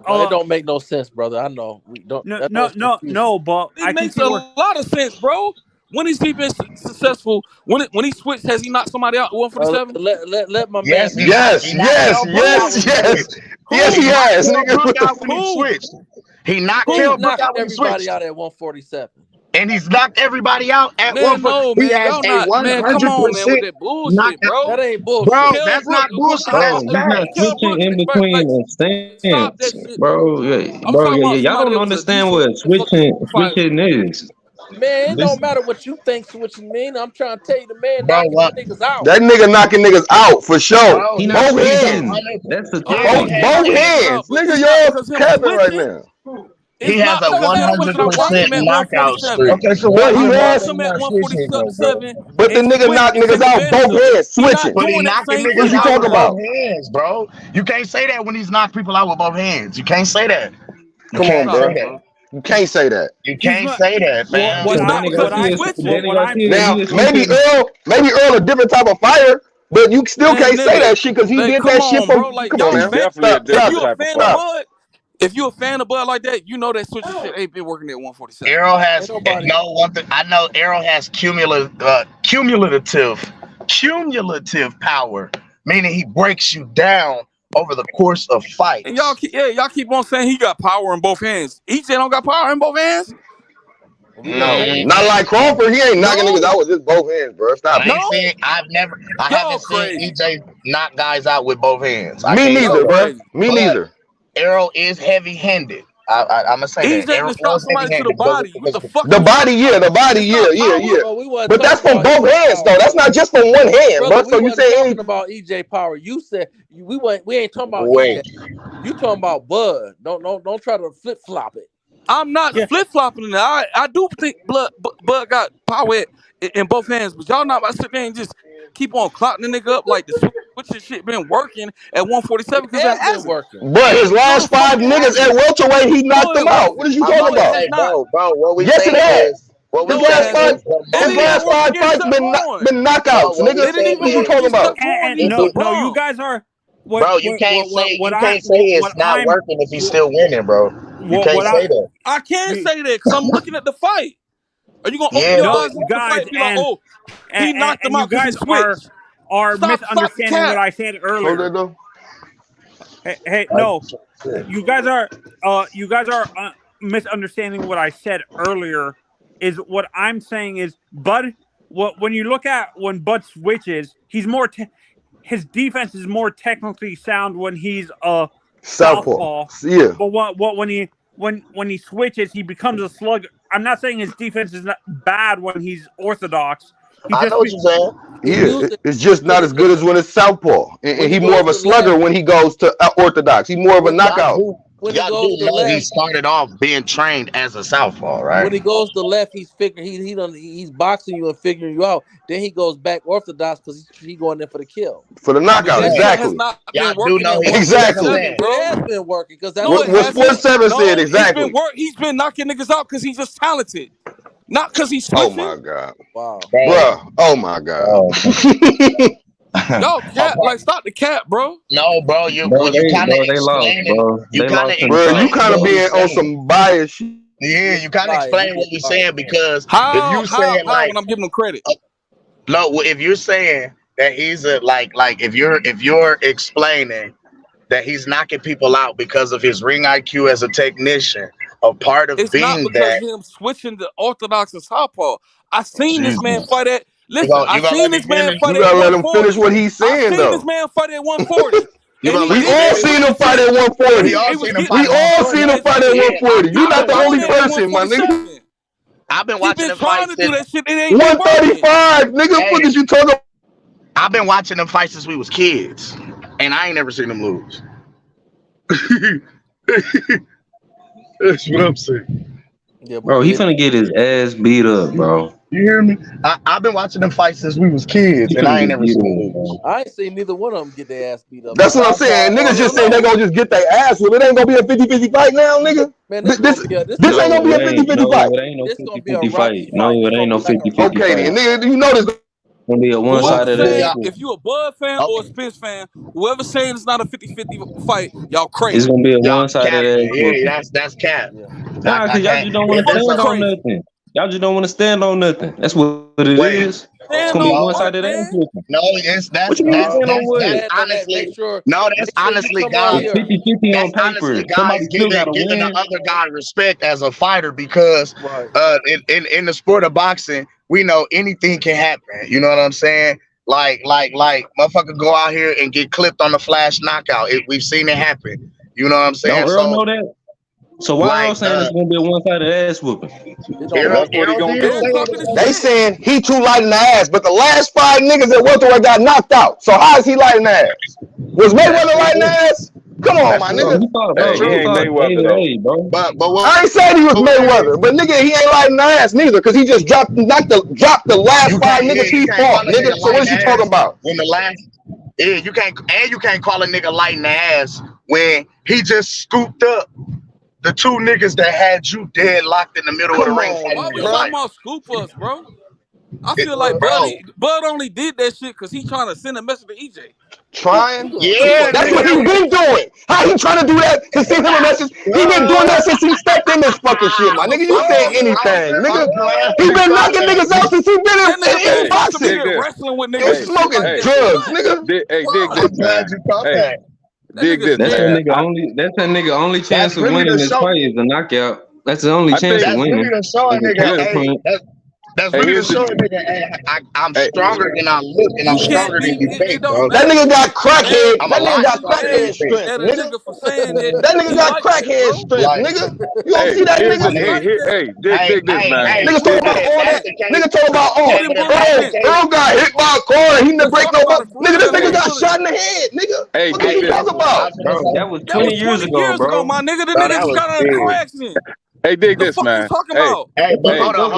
Speaker 7: it don't make no sense, brother. I know. We don't.
Speaker 14: No. But
Speaker 5: it
Speaker 14: I can
Speaker 5: makes
Speaker 14: see
Speaker 5: a
Speaker 14: where.
Speaker 5: lot of sense, bro. When has he been successful? When he switched, has he knocked somebody out at 147?
Speaker 7: Let my
Speaker 6: Yes,
Speaker 7: man.
Speaker 6: yes. He has, nigga.
Speaker 13: When he switched, he knocked
Speaker 7: He
Speaker 13: Kell Brook
Speaker 7: knocked
Speaker 13: out when he
Speaker 7: everybody
Speaker 13: switched,
Speaker 7: out at 147.
Speaker 13: and he's knocked everybody out at
Speaker 5: Man,
Speaker 13: 140.
Speaker 5: no,
Speaker 13: He
Speaker 5: man,
Speaker 13: has
Speaker 5: y'all
Speaker 13: a
Speaker 5: not, man. Come on, man, with
Speaker 13: 100%
Speaker 5: that bullshit,
Speaker 13: knockout.
Speaker 5: bro.
Speaker 7: That ain't bullshit.
Speaker 13: Bro,
Speaker 5: Kell
Speaker 13: that's
Speaker 5: Brook,
Speaker 13: not bullshit.
Speaker 15: Bro,
Speaker 13: That's
Speaker 15: he's
Speaker 13: fact.
Speaker 15: not
Speaker 5: Kell
Speaker 15: switching
Speaker 5: Brook,
Speaker 15: in
Speaker 5: like,
Speaker 15: between the
Speaker 5: stop that
Speaker 15: stance,
Speaker 5: shit.
Speaker 15: bro.
Speaker 5: I'm talking about
Speaker 15: Y'all
Speaker 5: somebody
Speaker 15: don't
Speaker 5: that was a
Speaker 15: understand what
Speaker 5: decent fucking fighter.
Speaker 15: switching is.
Speaker 7: Man, it
Speaker 15: This,
Speaker 7: don't matter what you think switching mean. I'm trying to tell you, the man
Speaker 13: Bro,
Speaker 7: knocking
Speaker 13: what?
Speaker 7: niggas out.
Speaker 6: That nigga knocking niggas out for sure.
Speaker 13: Bro,
Speaker 15: he not
Speaker 6: Both
Speaker 15: switching.
Speaker 6: hands.
Speaker 15: That's the
Speaker 5: Okay,
Speaker 13: Yeah, he
Speaker 15: thing.
Speaker 5: he
Speaker 13: has
Speaker 6: Both
Speaker 5: knocking
Speaker 13: a
Speaker 5: niggas out,
Speaker 6: hands.
Speaker 5: but
Speaker 6: Nigga,
Speaker 5: it's not
Speaker 6: y'all
Speaker 5: because him
Speaker 6: capping right
Speaker 5: switching.
Speaker 6: now.
Speaker 5: It's
Speaker 13: he has
Speaker 5: not
Speaker 13: a
Speaker 5: because him switching. I watched
Speaker 13: 100%
Speaker 5: him at
Speaker 13: knockout
Speaker 5: 147.
Speaker 13: streak.
Speaker 6: Okay, so what
Speaker 5: I
Speaker 6: he
Speaker 5: watched
Speaker 6: has,
Speaker 5: him at
Speaker 13: Not switching though, bro.
Speaker 5: 147
Speaker 6: but the
Speaker 5: and
Speaker 6: nigga
Speaker 5: switch
Speaker 6: knocked
Speaker 5: and take
Speaker 6: niggas out
Speaker 5: advantage
Speaker 6: both
Speaker 5: of it.
Speaker 6: hands,
Speaker 5: He not
Speaker 6: switching.
Speaker 13: But he
Speaker 5: doing that
Speaker 13: knocking
Speaker 5: same
Speaker 13: niggas
Speaker 6: What
Speaker 5: shit
Speaker 6: you
Speaker 13: out
Speaker 5: no
Speaker 13: with
Speaker 6: talking
Speaker 5: more.
Speaker 6: about?
Speaker 13: both hands, bro. You can't say that when he's knocked people out with both hands. You can't say that. You
Speaker 6: Come on,
Speaker 13: can't say
Speaker 6: bro.
Speaker 5: Stop,
Speaker 13: that.
Speaker 5: bro.
Speaker 6: You can't say that.
Speaker 13: You
Speaker 14: he's
Speaker 13: can't say that, fam.
Speaker 5: It's
Speaker 15: So
Speaker 5: not
Speaker 15: Danny
Speaker 5: because he's
Speaker 15: Garcia,
Speaker 5: switching.
Speaker 6: Now,
Speaker 15: he was
Speaker 6: maybe
Speaker 15: switching.
Speaker 6: Earl a different type of fighter, but you still
Speaker 5: Man,
Speaker 6: can't say
Speaker 5: nigga,
Speaker 6: that shit because he
Speaker 5: like,
Speaker 6: did
Speaker 5: come
Speaker 6: that shit
Speaker 5: on,
Speaker 6: from.
Speaker 5: bro. Like,
Speaker 6: Come on
Speaker 5: y'all
Speaker 2: He's
Speaker 6: now.
Speaker 5: fan.
Speaker 2: definitely a
Speaker 6: Stop,
Speaker 5: If
Speaker 6: stop
Speaker 2: different
Speaker 5: you
Speaker 6: it.
Speaker 5: a
Speaker 2: type of
Speaker 5: fan of
Speaker 2: fighter.
Speaker 6: Stop.
Speaker 5: Bud, if you a fan of Bud like that, you know that switching shit ain't been working at 147.
Speaker 13: Errol has
Speaker 7: Ain't nobody.
Speaker 13: no one thing. I know Errol has cumulative power, meaning he breaks you down over the course of fights.
Speaker 5: And y'all keep on saying he got power in both hands. EJ don't got power in both hands.
Speaker 9: No, not like Crawford. He ain't knocking niggas out with just both hands, bro. Stop.
Speaker 13: I haven't seen EJ knock guys out with both hands.
Speaker 9: Me neither, bro. Me neither.
Speaker 13: Errol is heavy-handed. I'm gonna say that.
Speaker 5: EJ shot somebody to the body. What the fuck?
Speaker 9: The body, yeah.
Speaker 7: Bro,
Speaker 9: but that's from both hands, though. That's not just from one hand, bro. So you say
Speaker 7: talking about EJ power? You said we ain't talking about EJ. You talking about Bud? Don't try to flip flop it.
Speaker 5: I'm not flip flopping it. I do think Bud got power in both hands, but y'all not about to sit there and just keep on clocking the nigga up like the switching shit been working at 147 because that's been working.
Speaker 9: But his last 5 niggas at welterweight, he knocked them out. What are you talking about?
Speaker 13: Hey, bro, what we
Speaker 9: yes, it has.
Speaker 13: His
Speaker 9: last 5 fights been knockouts, nigga. What are you talking about?
Speaker 14: No, you guys are.
Speaker 13: Bro, you can't say it's not working if he's still winning, bro. You can't say that.
Speaker 5: I can't say that because I'm looking at the fight. Are you gonna open your eyes and guys and be like, oh, he knocked them out because he switched?
Speaker 14: Are misunderstanding what I said earlier. No, you guys are misunderstanding what I said earlier. Is what I'm saying is Bud. When you look at when Bud switches, he's more. His defense is more technically sound when he's a southpaw.
Speaker 9: Yeah.
Speaker 14: But when he switches, he becomes a slug. I'm not saying his defense is not bad when he's orthodox.
Speaker 13: I know what you're saying.
Speaker 9: Yeah, it's just not as good as when it's southpaw, and he more of a slugger when he goes to orthodox. He's more of a knockout.
Speaker 13: He started off being trained as a southpaw, right?
Speaker 7: When he goes to left, he's boxing you and figuring you out. Then he goes back orthodox because he's going there for the kill.
Speaker 9: For the knockout, exactly. Exactly.
Speaker 7: It has been working because that's
Speaker 9: what Sports 7 said. Exactly.
Speaker 5: He's been knocking niggas out because he's just talented, not because he's switching.
Speaker 9: Oh my god!
Speaker 7: Wow,
Speaker 9: bro. Oh my god!
Speaker 5: Yo, cap, stop the cap, bro.
Speaker 13: No, bro, you kind of explaining. You kind
Speaker 9: of being on some bias shit.
Speaker 13: Yeah, you kind of explain what we're saying because
Speaker 5: if
Speaker 13: you're saying
Speaker 5: when I'm giving him credit.
Speaker 13: No, if you're saying that he's if you're explaining that he's knocking people out because of his ring IQ as a technician, a part of
Speaker 5: it's
Speaker 13: being
Speaker 5: not because him switching to orthodox and southpaw. I seen this man fight at. Listen, I seen this man fight at 140.
Speaker 9: You gotta let him finish what he's saying,
Speaker 5: though. I seen this man fight at 140.
Speaker 9: We all seen him fight at 140. We all seen him fight at 140. You're not the only person, my nigga.
Speaker 13: I've been watching him
Speaker 5: fight
Speaker 13: since
Speaker 5: to do that shit. It ain't
Speaker 9: 135, nigga. What did you talk about?
Speaker 13: I've been watching them fight since we was kids, and I ain't never seen them lose.
Speaker 10: That's what I'm saying.
Speaker 15: Yeah, bro, he finna get his ass beat up, bro.
Speaker 13: You hear me? I've been watching them fight since we was kids, and I ain't never seen them lose.
Speaker 7: I ain't seen neither one of them get their ass beat up.
Speaker 9: That's what I'm saying. Niggas just saying they gonna just get their ass whipped. It ain't gonna be a 50-50 fight now, nigga. Man, this ain't gonna be a 50-50 fight.
Speaker 15: It ain't no 50-50 fight. No, it ain't no 50-50 fight.
Speaker 9: Okay, then, nigga, you know this
Speaker 15: gonna be a one-sided ass.
Speaker 5: If you a Bud fan or a Spence fan, whoever saying it's not a 50-50 fight, y'all crazy.
Speaker 15: It's gonna be a one-sided ass.
Speaker 13: Yeah, that's cap.
Speaker 15: Nah, cause y'all just don't want to stand on nothing. Y'all just don't want to stand on nothing. That's what it is. It's gonna be one-sided ass.
Speaker 13: No, that's honestly, guys.
Speaker 15: 50-50 on paper.
Speaker 13: Guys giving the other guy respect as a fighter because in the sport of boxing, we know anything can happen. You know what I'm saying? Like motherfucker go out here and get clipped on the flash knockout. We've seen it happen. You know what I'm saying?
Speaker 15: Don't Earl know that? So why are you saying it's gonna be a one-sided ass whooping?
Speaker 9: They saying he too light in the ass, but the last 5 niggas at welterweight got knocked out. So how is he light in the ass? Was Mayweather light in the ass? Come on, my nigga. I ain't saying he was Mayweather, but nigga, he ain't light in the ass neither, cause he just dropped the last 5 niggas he fought, nigga. So what is you talking about?
Speaker 13: When the last, you can't call a nigga light in the ass when he just scooped up the 2 niggas that had you dead locked in the middle of the ring.
Speaker 5: Why we talking about scoop us, bro? I feel like Bud only did that shit because he trying to send a message to EJ.
Speaker 9: Trying?
Speaker 13: Yeah,
Speaker 9: that's what he been doing. How he trying to do that to send him a message? He been doing that since he stepped in this fucking shit, my nigga. You saying anything, nigga? He been knocking niggas out since he been in boxing.
Speaker 5: Wrestling with niggas,
Speaker 9: smoking drugs, nigga.
Speaker 13: I'm glad you caught that.
Speaker 9: Dig this,
Speaker 15: That's that
Speaker 9: man.
Speaker 15: nigga only chance of
Speaker 13: really
Speaker 15: winning
Speaker 13: the
Speaker 15: this
Speaker 13: show.
Speaker 15: fight is a knockout. That's the only chance of
Speaker 13: That's
Speaker 15: winning.
Speaker 13: really the show, nigga. That's really the show, nigga. Hey, I'm stronger than I look, and I'm stronger than you think, bro.
Speaker 5: That
Speaker 13: nigga got
Speaker 5: crackhead.
Speaker 13: I'm a lot stronger than you think.
Speaker 5: At a nigga for saying that.
Speaker 13: That nigga got crackhead strength, nigga. You don't see that nigga?
Speaker 9: Dig this, man.
Speaker 13: Nigga talk about all that. Nigga talk about Earl got hit by a car and he didn't break no bone. Nigga, this nigga got shot in the head, nigga. What are you talking about?
Speaker 15: That was 20 years ago, bro.
Speaker 5: My nigga, the nigga just got in a car accident.
Speaker 9: Hey, dig this, man.
Speaker 5: You talking about?
Speaker 13: Hey, but hold on.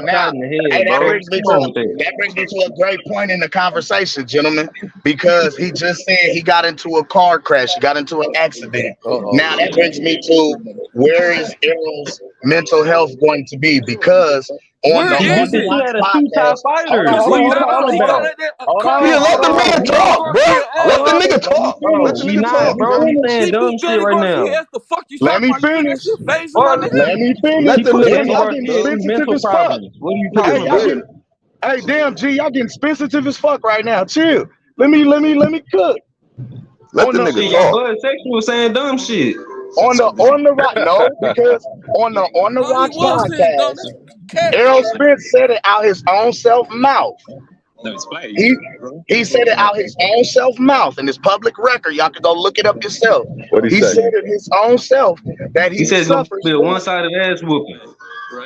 Speaker 13: Now, that brings me to a great point in the conversation, gentlemen, because he just said he got into a car crash, he got into an accident. Now that brings me to where is Errol's mental health going to be? Because on the podcast, let the man talk, bro. Let the nigga talk. Let the nigga talk,
Speaker 15: bro. He's saying dumb shit right now.
Speaker 13: Let me finish. Let me finish.
Speaker 15: Let the nigga
Speaker 11: Y'all getting sensitive as fuck.
Speaker 15: What are you talking about?
Speaker 11: Hey, damn, G, y'all getting sensitive as fuck right now. Chill. Let me cook.
Speaker 13: Let the nigga talk.
Speaker 15: Bud Sexual saying dumb shit.
Speaker 11: On the rock, no, because on the rock podcast, Errol Spence said it out his own self mouth. He said it out his own self mouth in his public record. Y'all can go look it up yourself. He said it his own self that he
Speaker 15: said
Speaker 11: suffers
Speaker 15: from one-sided ass whooping.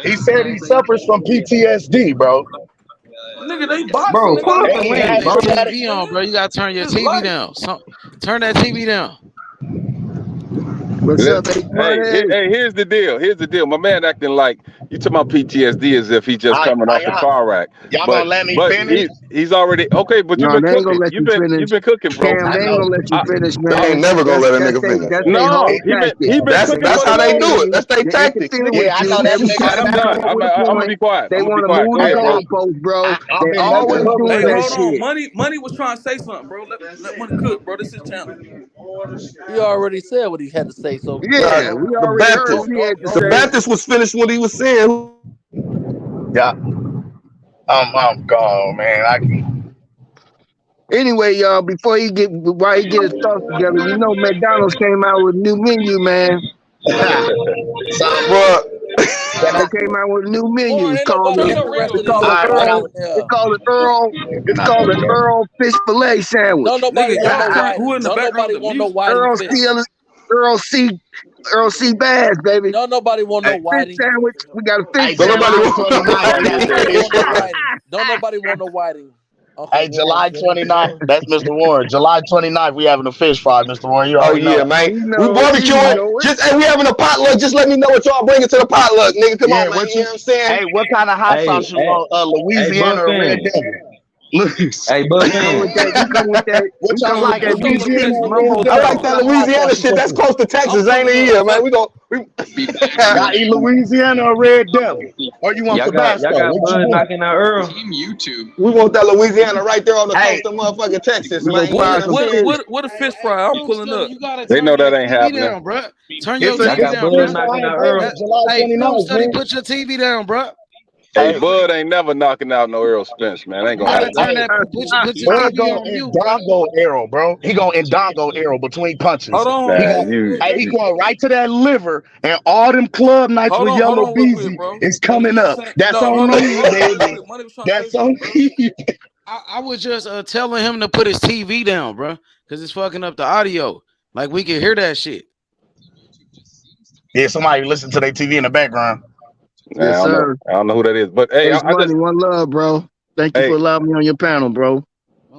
Speaker 11: He said he suffers from PTSD, bro.
Speaker 5: Nigga, they boxing.
Speaker 15: Bro, pull up the link, bro.
Speaker 4: TV on, bro. You gotta turn your TV down. Turn that TV down.
Speaker 11: What's up,
Speaker 9: hey, here's the deal. My man acting like you talking about PTSD as if he just coming off the car wreck.
Speaker 13: Y'all gonna let me finish?
Speaker 9: He's already okay, but you've been cooking. You've been cooking, bro.
Speaker 11: Cam, they ain't gonna let you finish, man.
Speaker 13: They ain't never gonna let a nigga finish.
Speaker 9: No, he been cooking.
Speaker 13: That's how they do it. That's their tactics. Yeah, I know that
Speaker 9: I'm done. I'm gonna be quiet.
Speaker 11: They want to move the goalposts, bro. They always doing that shit.
Speaker 5: Money was trying to say something, bro. Let Money cook, bro. This is channel.
Speaker 7: He already said what he had to say. So
Speaker 11: yeah, we already heard what he had to say.
Speaker 13: The Baptist was finished what he was saying. Yeah. I'm gone, man.
Speaker 11: Anyway, y'all, while he get his thoughts together, you know McDonald's came out with a new menu, man. They came out with a new menu. It's called an Earl fish fillet sandwich.
Speaker 7: No, nobody want no whiting.
Speaker 11: Earl C. Bass, baby.
Speaker 7: No, nobody want no whiting.
Speaker 11: Sandwich. We got a fish
Speaker 7: sandwich. Don't nobody want no whiting.
Speaker 13: Hey, July 29th. That's Mr. Warren. July 29th, we having a fish fry, Mr. Warren. You already know. Man. We barbecuing. We having a potluck. Just let me know what y'all bringing to the potluck, nigga. Come on, man. You know what I'm saying? Hey, what kind of hot sauce you want? Louisiana or Red Devil?
Speaker 15: Hey, but
Speaker 11: you come with that.
Speaker 13: What y'all like? I like that Louisiana shit. That's close to Texas, ain't it? Yeah, man. We eat Louisiana or Red Devil, or you want Tabasco?
Speaker 15: Y'all got Bud knocking out Earl.
Speaker 13: We want that Louisiana right there on the coast of motherfucking Texas, man.
Speaker 5: What a fish fry? I'm pulling up.
Speaker 9: They know that ain't happening.
Speaker 4: Bro. Turn your TV down, bro.
Speaker 11: Hey,
Speaker 4: study, put your TV down, bro.
Speaker 9: Hey, Bud ain't never knocking out no Errol Spence, man. Ain't gonna happen.
Speaker 13: Bud going Indongo Errol, bro. He going Indongo Errol between punches.
Speaker 5: Hold on.
Speaker 13: He going right to that liver, and all them club nights with Yellow Beezy is coming up. That's on me, baby. That's on me.
Speaker 4: I was just telling him to put his TV down, bro, because it's fucking up the audio. Like, we can hear that shit.
Speaker 13: Yeah, somebody listen to their TV in the background.
Speaker 11: Yes, sir.
Speaker 9: I don't know who that is, but hey,
Speaker 11: one love, bro. Thank you for allowing me on your panel, bro.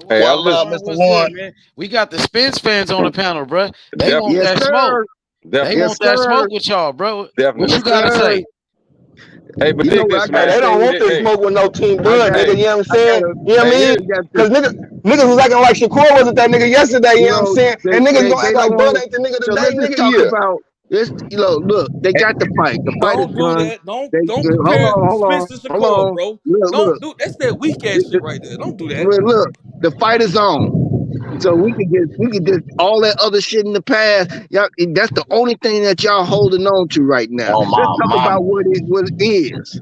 Speaker 9: Hey,
Speaker 13: one love, Mr. Warren.
Speaker 4: We got the Spence fans on the panel, bro. They want that smoke. They want that smoke with y'all, bro.
Speaker 9: Definitely.
Speaker 4: What you gotta say?
Speaker 9: Hey, but dig this, man.
Speaker 13: They don't want this smoke with no Team Bud, nigga. You know what I'm saying? You know what I mean? Because niggas was acting like Shakur wasn't that nigga yesterday. You know what I'm saying? And niggas gonna act like Bud ain't the nigga today, nigga.
Speaker 11: This, look, they got the fight. The fight is done.
Speaker 5: Don't compare Spence to Shakur, bro. Don't do that's that weak ass shit right there. Don't do that.
Speaker 11: Look, the fight is on. So we can get all that other shit in the past. Y'all, that's the only thing that y'all holding on to right now. Let's talk about what it is.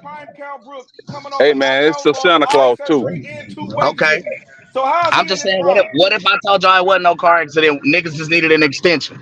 Speaker 2: Prime Cal Brooks coming off
Speaker 9: Hey
Speaker 2: a
Speaker 9: man, it's
Speaker 2: knockout
Speaker 9: a
Speaker 2: loss,
Speaker 9: Santa
Speaker 2: eye
Speaker 9: Claus too.
Speaker 2: surgery, and 2 weight
Speaker 13: Okay.
Speaker 2: gains. So how's
Speaker 13: I'm
Speaker 2: he in
Speaker 13: just
Speaker 2: his
Speaker 13: saying,
Speaker 2: prime?
Speaker 13: what if I told y'all it wasn't no car accident? Niggas just needed an extension.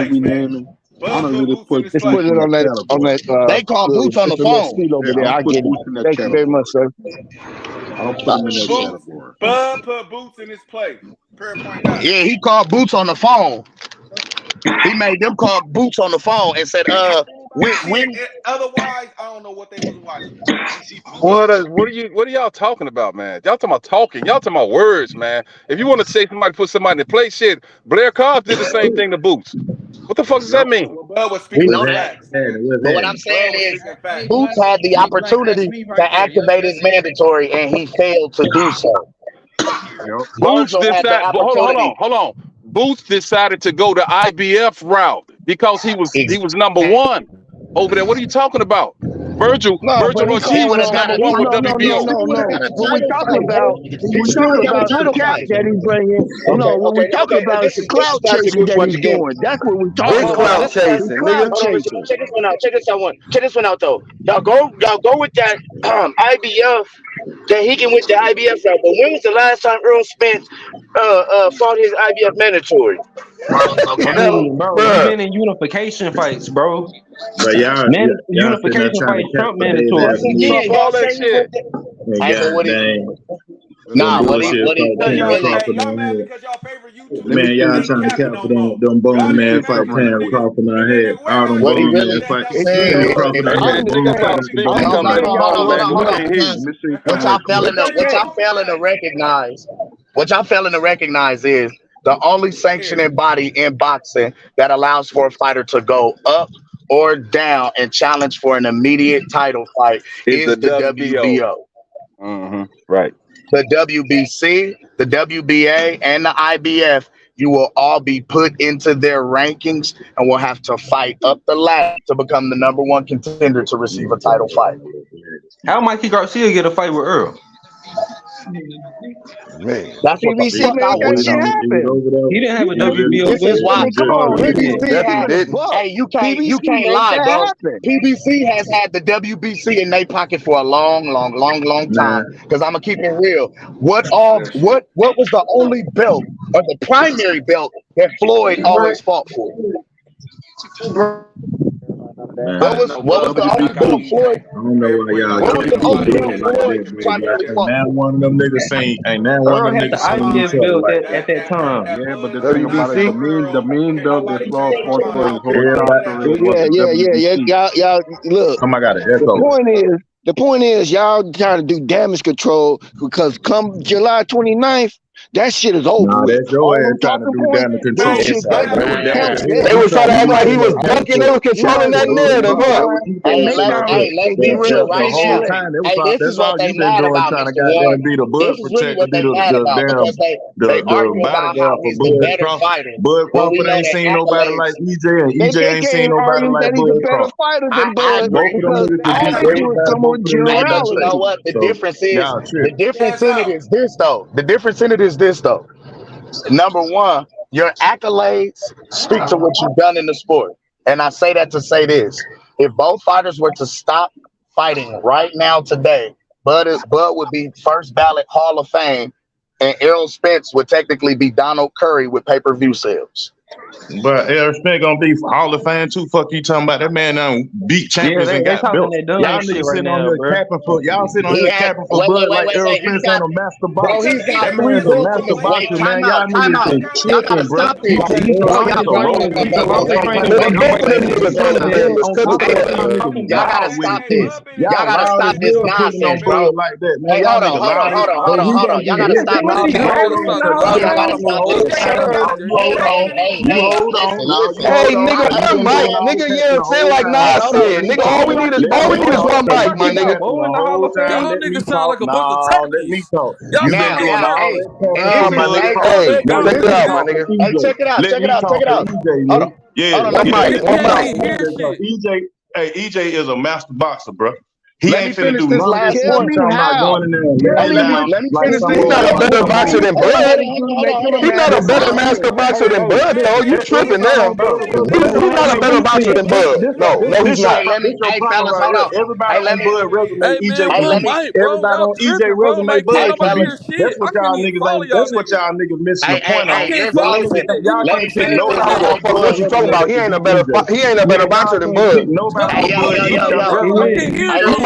Speaker 10: names we
Speaker 2: place, man.
Speaker 10: naming, I
Speaker 2: Bud
Speaker 10: don't
Speaker 2: put
Speaker 10: really
Speaker 2: Boots in his
Speaker 16: Just
Speaker 2: place.
Speaker 16: put
Speaker 10: Boots
Speaker 16: it
Speaker 10: in that
Speaker 16: on that
Speaker 10: category.
Speaker 16: they call Boots on the
Speaker 17: It's a little
Speaker 16: phone.
Speaker 17: seat over
Speaker 10: Yeah, I
Speaker 17: there.
Speaker 10: don't
Speaker 17: I
Speaker 10: put
Speaker 17: get it.
Speaker 10: Boots in that
Speaker 17: Thank you very much,
Speaker 10: category.
Speaker 17: sir.
Speaker 10: I don't put him in that
Speaker 2: Boots,
Speaker 10: category.
Speaker 2: Bud put Boots in his place. Per point guy.
Speaker 16: Yeah, he called Boots on the phone. He made them call Boots on the phone and said,
Speaker 2: Otherwise, I don't know what they was watching.
Speaker 9: What are y'all talking about, man? Y'all talking about talking. Y'all talking about words, man. If you want to say somebody put somebody in the place, shit, Blair Cobb did the same thing to Boots. What the fuck does that mean?
Speaker 2: Bud was speaking
Speaker 13: facts. But what I'm saying is, Boots had the opportunity to activate his mandatory, and he failed to do so.
Speaker 9: Boots decided. Hold on. Boots decided to go the IBF route because he was number one over there. What are you talking about? Virgil Ortiz was number one for WBO.
Speaker 16: What we talking about the cap that he's bringing. What we talking about is the clout chasing that he's doing. That's what we talking about.
Speaker 17: Clout chasing, nigga.
Speaker 13: Check this one out though. Y'all go with that IBF. That he can with the IBF route. But when was the last time Errol Spence fought his IBF mandatory?
Speaker 15: Bro, he been in unification fights, bro.
Speaker 18: But y'all
Speaker 15: unification fights, Trump mandatory.
Speaker 9: All that shit.
Speaker 18: Nah, what he y'all mad because y'all favorite YouTuber. Man, y'all trying to cap for them bone man fight Terence Crawford in our head. All them bone man fight Terence Crawford in our head.
Speaker 13: What y'all failing to recognize is the only sanctioning body in boxing that allows for a fighter to go up or down and challenge for an immediate title fight is the WBO.
Speaker 9: Mm-hmm. Right.
Speaker 13: The WBC, the WBA, and the IBF, you will all be put into their rankings and will have to fight up the ladder to become the number one contender to receive a title fight.
Speaker 15: How Mikey Garcia get a fight with Earl?
Speaker 16: Man,
Speaker 13: that's what the fuck I want.
Speaker 15: He didn't have a WBO.
Speaker 13: This is why. Hey, you can't lie, bro. PBC has had the WBC in their pocket for a long time. Because I'm gonna keep it real. What was the only belt or the primary belt that Floyd always fought for? What was the only belt Floyd?
Speaker 18: I don't know why y'all now one of them niggas saying ain't now one of them niggas saying
Speaker 15: at that time.
Speaker 10: Yeah, but the thing about it, the main belt that Floyd fought for his whole
Speaker 16: yeah. Y'all look.
Speaker 18: I got an echo.
Speaker 16: The point is y'all trying to do damage control because come July 29th, that shit is over.
Speaker 18: Nah, that's your ass trying to do damage control.
Speaker 17: They was trying to act like he was ducking. They was controlling that narrative.
Speaker 13: Hey, let's be real right now. Hey, this is what they mad about. This is really what they mad about because they argue about how he's the better fighter.
Speaker 18: Bud Crawford ain't seen nobody like EJ, and EJ ain't seen nobody like Bud Crawford.
Speaker 13: You know what? The difference in it is this though. Number one, your accolades speak to what you've done in the sport. And I say that to say this. If both fighters were to stop fighting right now today, Bud would be first ballot Hall of Fame, and Errol Spence would technically be Donald Curry with pay-per-view sales.
Speaker 18: But Errol Spence gonna be Hall of Fame too. Fuck you talking about that man beat champions and got built. Y'all niggas sitting on here capping for Bud like Errol Spence ain't a master boxer. That man's a master boxer, man. Y'all niggas been tripping, bro.
Speaker 13: Y'all gotta stop this. Y'all gotta stop this nonsense, bro.
Speaker 18: Like that, man.
Speaker 13: Hey, hold on. Y'all gotta stop this.
Speaker 17: Hold on. Hey, nigga, one mic. Nigga, you know what I'm saying? Like Nas said. Nigga, all we need is one mic, my nigga.
Speaker 5: Y'all niggas sound like a bunch of
Speaker 18: let me talk.
Speaker 13: Check it out.
Speaker 18: EJ is a master boxer, bro. He ain't finna do
Speaker 13: this last point.
Speaker 18: Let me finish this.
Speaker 17: He's not a better boxer than Bud. He's not a better master boxer than Bud, though. You tripping now. He's not a better boxer than Bud. No, he's not.
Speaker 13: Hey, fellas, hold on.
Speaker 18: Everybody on Bud resume, EJ. Everybody on EJ resume, Bud. That's what y'all niggas ain't. That's what y'all niggas missing the point on.
Speaker 17: What you talking about? He ain't a better boxer than Bud.
Speaker 18: Nobody.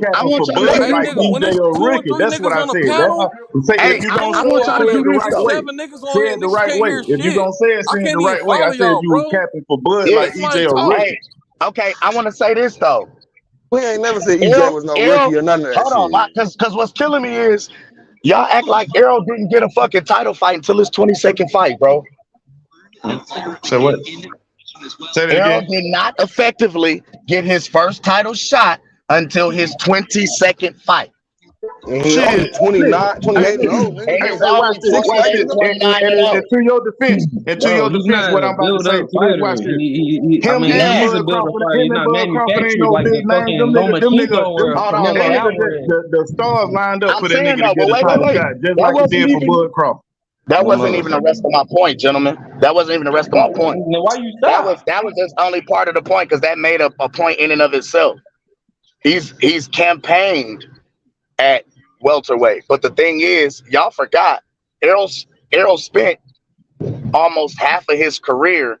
Speaker 18: capping for Bud like EJ or Ricky. That's what I said. Say if you gonna say it the right way, say it the right way. If you gonna say it the right way, I said you were capping for Bud like EJ or Ricky.
Speaker 13: Okay, I want to say this though.
Speaker 16: We ain't never said EJ was no rookie or none of that shit.
Speaker 13: Hold on, because what's killing me is y'all act like Errol didn't get a fucking title fight until his 22nd fight, bro.
Speaker 18: So what? Say that
Speaker 13: Errol
Speaker 18: again.
Speaker 13: did not effectively get his first title shot until his 22nd fight.
Speaker 16: And he only 29, 28 and old.
Speaker 13: And he's always 28 and 29 and old.
Speaker 18: And to your defense, what I'm about to say, watch this. Him and Bud Crawford ain't no big name. Them niggas, the stars lined up for that nigga to get a title shot, just like he did for Bud Crawford.
Speaker 13: That wasn't even the rest of my point, gentlemen. That wasn't even the rest of my point.
Speaker 15: Why you stop?
Speaker 13: That was just only part of the point because that made a point in and of itself. He's campaigned at welterweight, but the thing is, y'all forgot Errol spent almost half of his career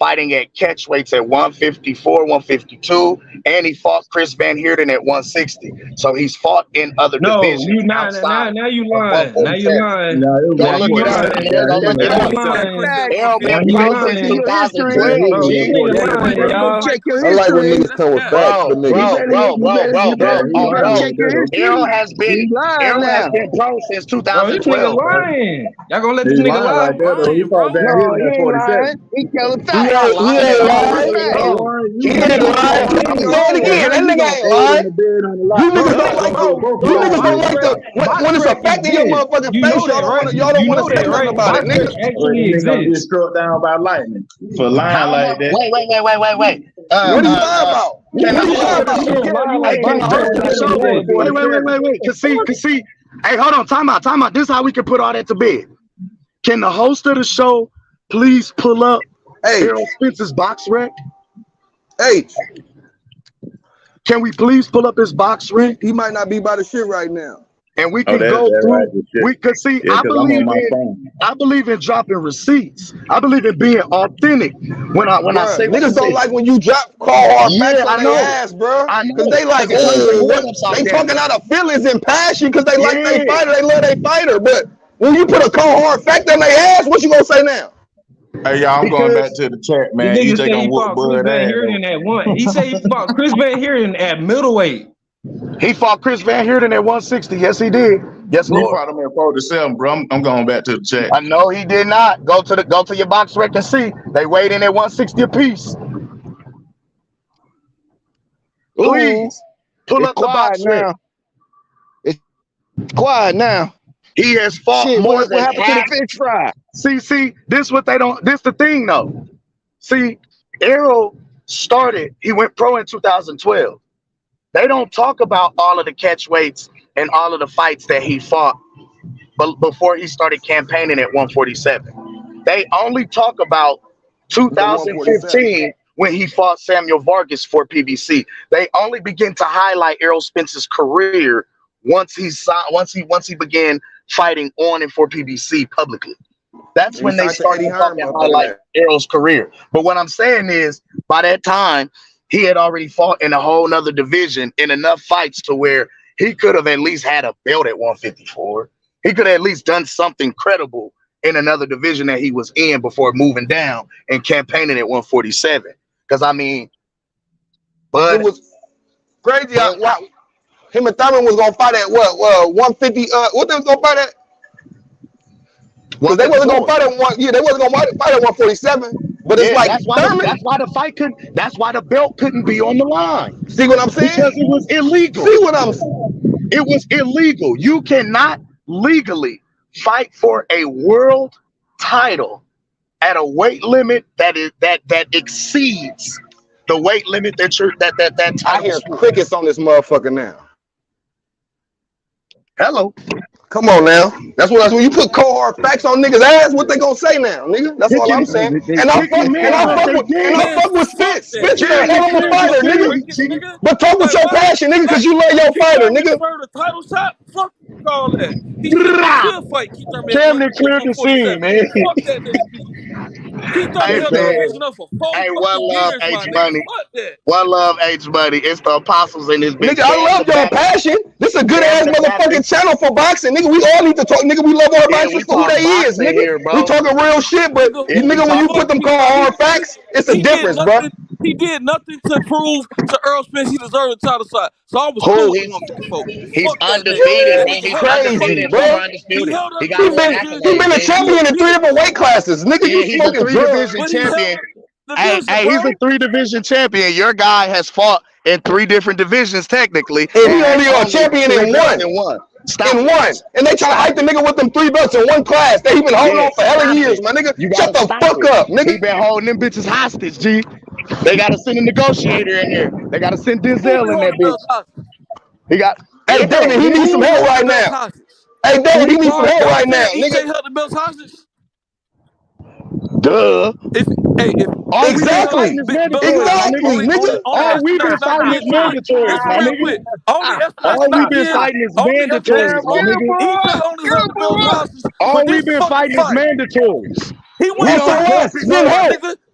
Speaker 13: fighting at catch weights at 154, 152, and he fought Chris Van Heerden at 160. So he's fought in other
Speaker 15: No,
Speaker 13: divisions
Speaker 15: you
Speaker 13: outside
Speaker 15: now you
Speaker 13: of
Speaker 15: lying. Now you
Speaker 13: 147.
Speaker 15: lying.
Speaker 18: No, it was
Speaker 13: Go
Speaker 15: Now
Speaker 13: look
Speaker 15: you
Speaker 13: it up.
Speaker 15: lying.
Speaker 13: Go look it
Speaker 15: Now
Speaker 13: up.
Speaker 15: you lying.
Speaker 13: Errol
Speaker 15: Now
Speaker 13: been
Speaker 15: you
Speaker 13: pro
Speaker 15: lying.
Speaker 13: since
Speaker 3: Your history.
Speaker 13: 2012,
Speaker 15: Bro, this
Speaker 13: G.
Speaker 15: nigga lying,
Speaker 3: Let's go
Speaker 15: y'all.
Speaker 3: check your
Speaker 11: I like when
Speaker 3: history.
Speaker 11: niggas come with facts
Speaker 13: Bro,
Speaker 11: for niggas.
Speaker 3: You better
Speaker 13: bro.
Speaker 3: check your
Speaker 13: Errol
Speaker 3: history.
Speaker 13: has
Speaker 3: He's lying
Speaker 13: has
Speaker 3: now.
Speaker 13: been pro since
Speaker 15: Bro, this nigga
Speaker 13: 2012, bro.
Speaker 15: lying. Y'all gonna let
Speaker 18: He
Speaker 15: this nigga
Speaker 18: lying
Speaker 15: lie?
Speaker 18: right there though. He fought Van
Speaker 3: No,
Speaker 18: Heerden
Speaker 3: he
Speaker 18: at
Speaker 3: ain't lying.
Speaker 18: 47.
Speaker 3: He telling
Speaker 13: He's
Speaker 3: facts.
Speaker 13: not lying at all.
Speaker 3: Telling
Speaker 13: He ain't
Speaker 3: facts.
Speaker 13: wrong.
Speaker 18: You
Speaker 13: He
Speaker 18: niggas
Speaker 13: ain't
Speaker 18: don't
Speaker 13: wrong.
Speaker 18: like
Speaker 3: He ain't
Speaker 11: Say it
Speaker 3: wrong.
Speaker 11: again.
Speaker 18: how
Speaker 11: That
Speaker 18: you
Speaker 11: nigga
Speaker 18: gonna
Speaker 11: ain't
Speaker 18: throw it in
Speaker 11: lying.
Speaker 18: the bed on the
Speaker 11: You
Speaker 18: lie?
Speaker 11: niggas
Speaker 18: Bro,
Speaker 11: don't like the
Speaker 18: both
Speaker 11: you
Speaker 18: y'all
Speaker 11: niggas don't
Speaker 18: lying,
Speaker 11: like
Speaker 18: bro.
Speaker 11: when it's
Speaker 15: Box
Speaker 11: affecting your
Speaker 15: exists.
Speaker 11: motherfucking
Speaker 15: You
Speaker 11: face.
Speaker 15: know that, right?
Speaker 11: Y'all don't
Speaker 15: You
Speaker 11: want to
Speaker 15: know
Speaker 11: say
Speaker 15: that,
Speaker 11: nothing
Speaker 15: right?
Speaker 11: about it,
Speaker 15: Box
Speaker 11: nigga.
Speaker 18: Well,
Speaker 15: actually
Speaker 18: then they gonna get
Speaker 15: exists.
Speaker 18: struck down by lightning for lying
Speaker 13: How
Speaker 18: like
Speaker 13: much?
Speaker 18: that.
Speaker 13: Wait.
Speaker 11: What are you lying about?
Speaker 13: Can
Speaker 11: What
Speaker 13: the
Speaker 11: are you lying
Speaker 13: host?
Speaker 11: about?
Speaker 15: You can't lie like
Speaker 13: Hey, can
Speaker 15: Box
Speaker 13: the
Speaker 18: Van
Speaker 13: host of the
Speaker 15: actually
Speaker 13: show?
Speaker 18: Heerden
Speaker 15: exists.
Speaker 11: Wait. Cause see. Hey, hold on. Time out. This is how we can put all that to bed. Can the host of the show please pull up Errol Spence's box rec? Hey, can we please pull up his box rec? He might not be by the shit right now. And we
Speaker 18: Oh,
Speaker 11: can go
Speaker 18: that right.
Speaker 11: through. We could see.
Speaker 18: Yeah, because I'm on my phone.
Speaker 11: I believe in dropping receipts. I believe in being authentic. When I say what I
Speaker 6: Niggas
Speaker 11: say.
Speaker 6: don't like when you drop call hard facts
Speaker 11: Yeah, I
Speaker 6: on their
Speaker 11: know.
Speaker 6: ass, bro.
Speaker 11: I know.
Speaker 6: Cause they like,
Speaker 13: It raises the board
Speaker 6: what?
Speaker 13: upside
Speaker 6: They
Speaker 13: down.
Speaker 6: talking out of feelings and passion because they like their
Speaker 11: Yeah.
Speaker 6: fighter, they love their fighter. But when you put a cold hard fact on their ass, what you gonna say now?
Speaker 18: Hey, y'all, I'm going back
Speaker 11: Because
Speaker 18: to the chat,
Speaker 15: The
Speaker 18: man.
Speaker 15: nigga
Speaker 18: EJ
Speaker 15: say
Speaker 18: gonna
Speaker 15: he
Speaker 18: whoop
Speaker 15: fought Chris
Speaker 18: Bud
Speaker 15: Van
Speaker 18: ass
Speaker 15: Heerden
Speaker 18: though.
Speaker 15: at one. He say he fought Chris Van Heerden at middleweight.
Speaker 11: he fought Chris Van Heerden at 160. Yes, he did. Yes,
Speaker 18: He
Speaker 11: Lord.
Speaker 18: fought him at 47, bro. I'm going back to the chat.
Speaker 11: I know he did not. Go to your box rec and see. They weighed in at 160 apiece. Please pull
Speaker 16: It's
Speaker 11: up the
Speaker 16: quiet
Speaker 11: box rec.
Speaker 16: now. It's quiet now.
Speaker 11: He has fought
Speaker 16: Shit,
Speaker 11: more
Speaker 16: what
Speaker 11: than
Speaker 16: happened to the
Speaker 11: half.
Speaker 16: fish fry?
Speaker 11: See, this what they don't. This the thing though. See, Errol started. He went pro in 2012. They don't talk about all of the catch weights and all of the fights that he fought, but before he started campaigning at 147. They only talk about 2015 when he fought Samuel Vargas for PBC. They only begin to highlight Errol Spence's career once he began fighting on and for PBC publicly. That's when they started to fucking highlight Errol's career. But what I'm saying is, by that time, he had already fought in a whole nother division in enough fights to where he could have at least had a belt at 154. He could have at least done something credible in another division that he was in before moving down and campaigning at 147. Because I mean, but
Speaker 6: it was crazy. Him and Thurman was gonna fight at what 150. What they was gonna fight at? Because they wasn't gonna fight at one. Yeah, they wasn't gonna fight at 147. But it's like
Speaker 11: that's why that's why the belt couldn't be on the line.
Speaker 6: See what I'm saying?
Speaker 11: Because it was illegal.
Speaker 6: See what I'm saying?
Speaker 11: It was illegal. You cannot legally fight for a world title at a weight limit that exceeds the weight limit that title.
Speaker 6: I hear crickets on this motherfucker now.
Speaker 11: Hello.
Speaker 6: Come on now. That's when you put cold hard facts on niggas' ass. What they gonna say now, nigga? That's all I'm saying. And I fuck with Spence. Spence is a hell of a fighter, nigga. But talk with your passion, nigga, because you love your fighter, nigga.
Speaker 5: The title shot. Fuck all that. He should fight Keith Thurman.
Speaker 11: Damn near cleared the scene, man.
Speaker 5: Fuck that nigga Keith. Keith Thurman held that division up for 4 fucking years, my nigga. Fuck that.
Speaker 11: One love, H Money. It's the apostles in this bitch.
Speaker 6: Nigga, I love y'all passion. This is a good ass motherfucking channel for boxing, nigga. We all need to talk, nigga. We love our boxers for who they is, nigga.
Speaker 11: Here,
Speaker 6: we talking real shit, but nigga, when you put them cold hard facts, it's a difference, bro.
Speaker 5: He did nothing to prove to Errol Spence he deserved the title shot. So I was cool with him, folks.
Speaker 13: He's undefeated, man.
Speaker 6: He's crazy, bro. He been a champion in 3 different weight classes, nigga.
Speaker 11: Yeah,
Speaker 6: You smoking drugs.
Speaker 11: division champion. Hey, he's a 3 division champion. Your guy has fought in 3 different divisions technically,
Speaker 6: and he only a champion in one. In one. And they try to hype the nigga with them 3 belts in one class. They even holding on for hella years, my nigga. Shut the fuck up, nigga.
Speaker 11: He been holding them bitches hostage, G. They gotta send a negotiator in there. They gotta send Denzel in that bitch. He got.
Speaker 6: Hey, David, he needs some help right now. Hey, David, he needs some help right now, nigga.
Speaker 5: held the belts hostage.
Speaker 11: Duh.
Speaker 6: Exactly, nigga.
Speaker 11: All we've been fighting is mandatory, my nigga. All we've been fighting is mandatory, my nigga. All we've been fighting is mandatories.
Speaker 5: He went
Speaker 6: nigga.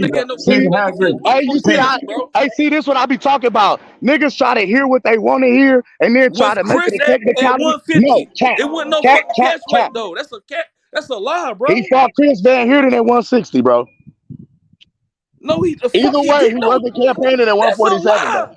Speaker 11: See,
Speaker 5: get no
Speaker 11: see,
Speaker 5: Stephen A. Smith.
Speaker 11: hey, you see, I see this what I be talking about. Niggas try to hear what they want to hear and then try
Speaker 5: Was
Speaker 11: to make
Speaker 5: Chris
Speaker 11: it a
Speaker 5: at
Speaker 11: technicality. No,
Speaker 5: 150?
Speaker 11: cap,
Speaker 5: It wasn't no
Speaker 11: cap,
Speaker 5: fucking
Speaker 11: cap,
Speaker 5: catch
Speaker 11: cap.
Speaker 5: weight though. That's a lie, bro.
Speaker 11: He fought Chris Van Heerden at 160, bro.
Speaker 5: No,
Speaker 11: Either way, he wasn't campaigning at
Speaker 5: That's a
Speaker 11: 147, bro.
Speaker 5: lie.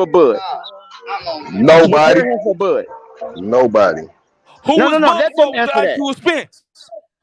Speaker 17: for Bud?
Speaker 18: Nobody.
Speaker 17: Compare him for Bud.
Speaker 18: Nobody.
Speaker 5: Who
Speaker 17: No,
Speaker 5: was
Speaker 17: let
Speaker 5: Bud
Speaker 17: them
Speaker 5: before
Speaker 17: answer
Speaker 5: the
Speaker 17: that.
Speaker 5: IQ of Spence?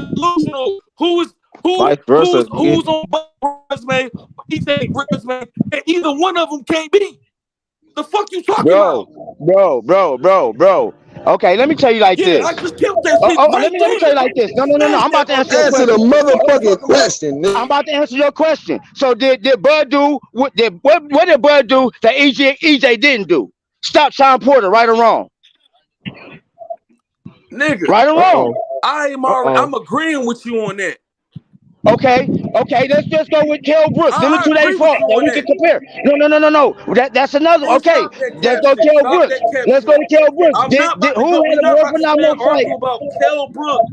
Speaker 5: delusional. Who's
Speaker 8: Vice versa.
Speaker 5: on resume? EJ resume, and either one of them can't be. The fuck you talking about?
Speaker 16: Bro. Okay, let me tell you like this.
Speaker 5: I just killed that shit.
Speaker 16: Let me tell you like this. No. I'm about to answer your question.
Speaker 17: Answer the motherfucking question.
Speaker 16: I'm about to answer your question. So did Bud do what did Bud do that EJ didn't do? Stop Sean Porter, right or wrong?
Speaker 5: Nigga.
Speaker 16: Right or wrong?
Speaker 5: I'm agreeing with you on that.
Speaker 16: Okay, let's just go with Kell Brooks. Them the two they fought that we can compare. No. That's another. Okay, let's go Kell Brooks. Let's go to Kell Brooks. Who had a more phenomenal fight?
Speaker 5: About Kell Brooks.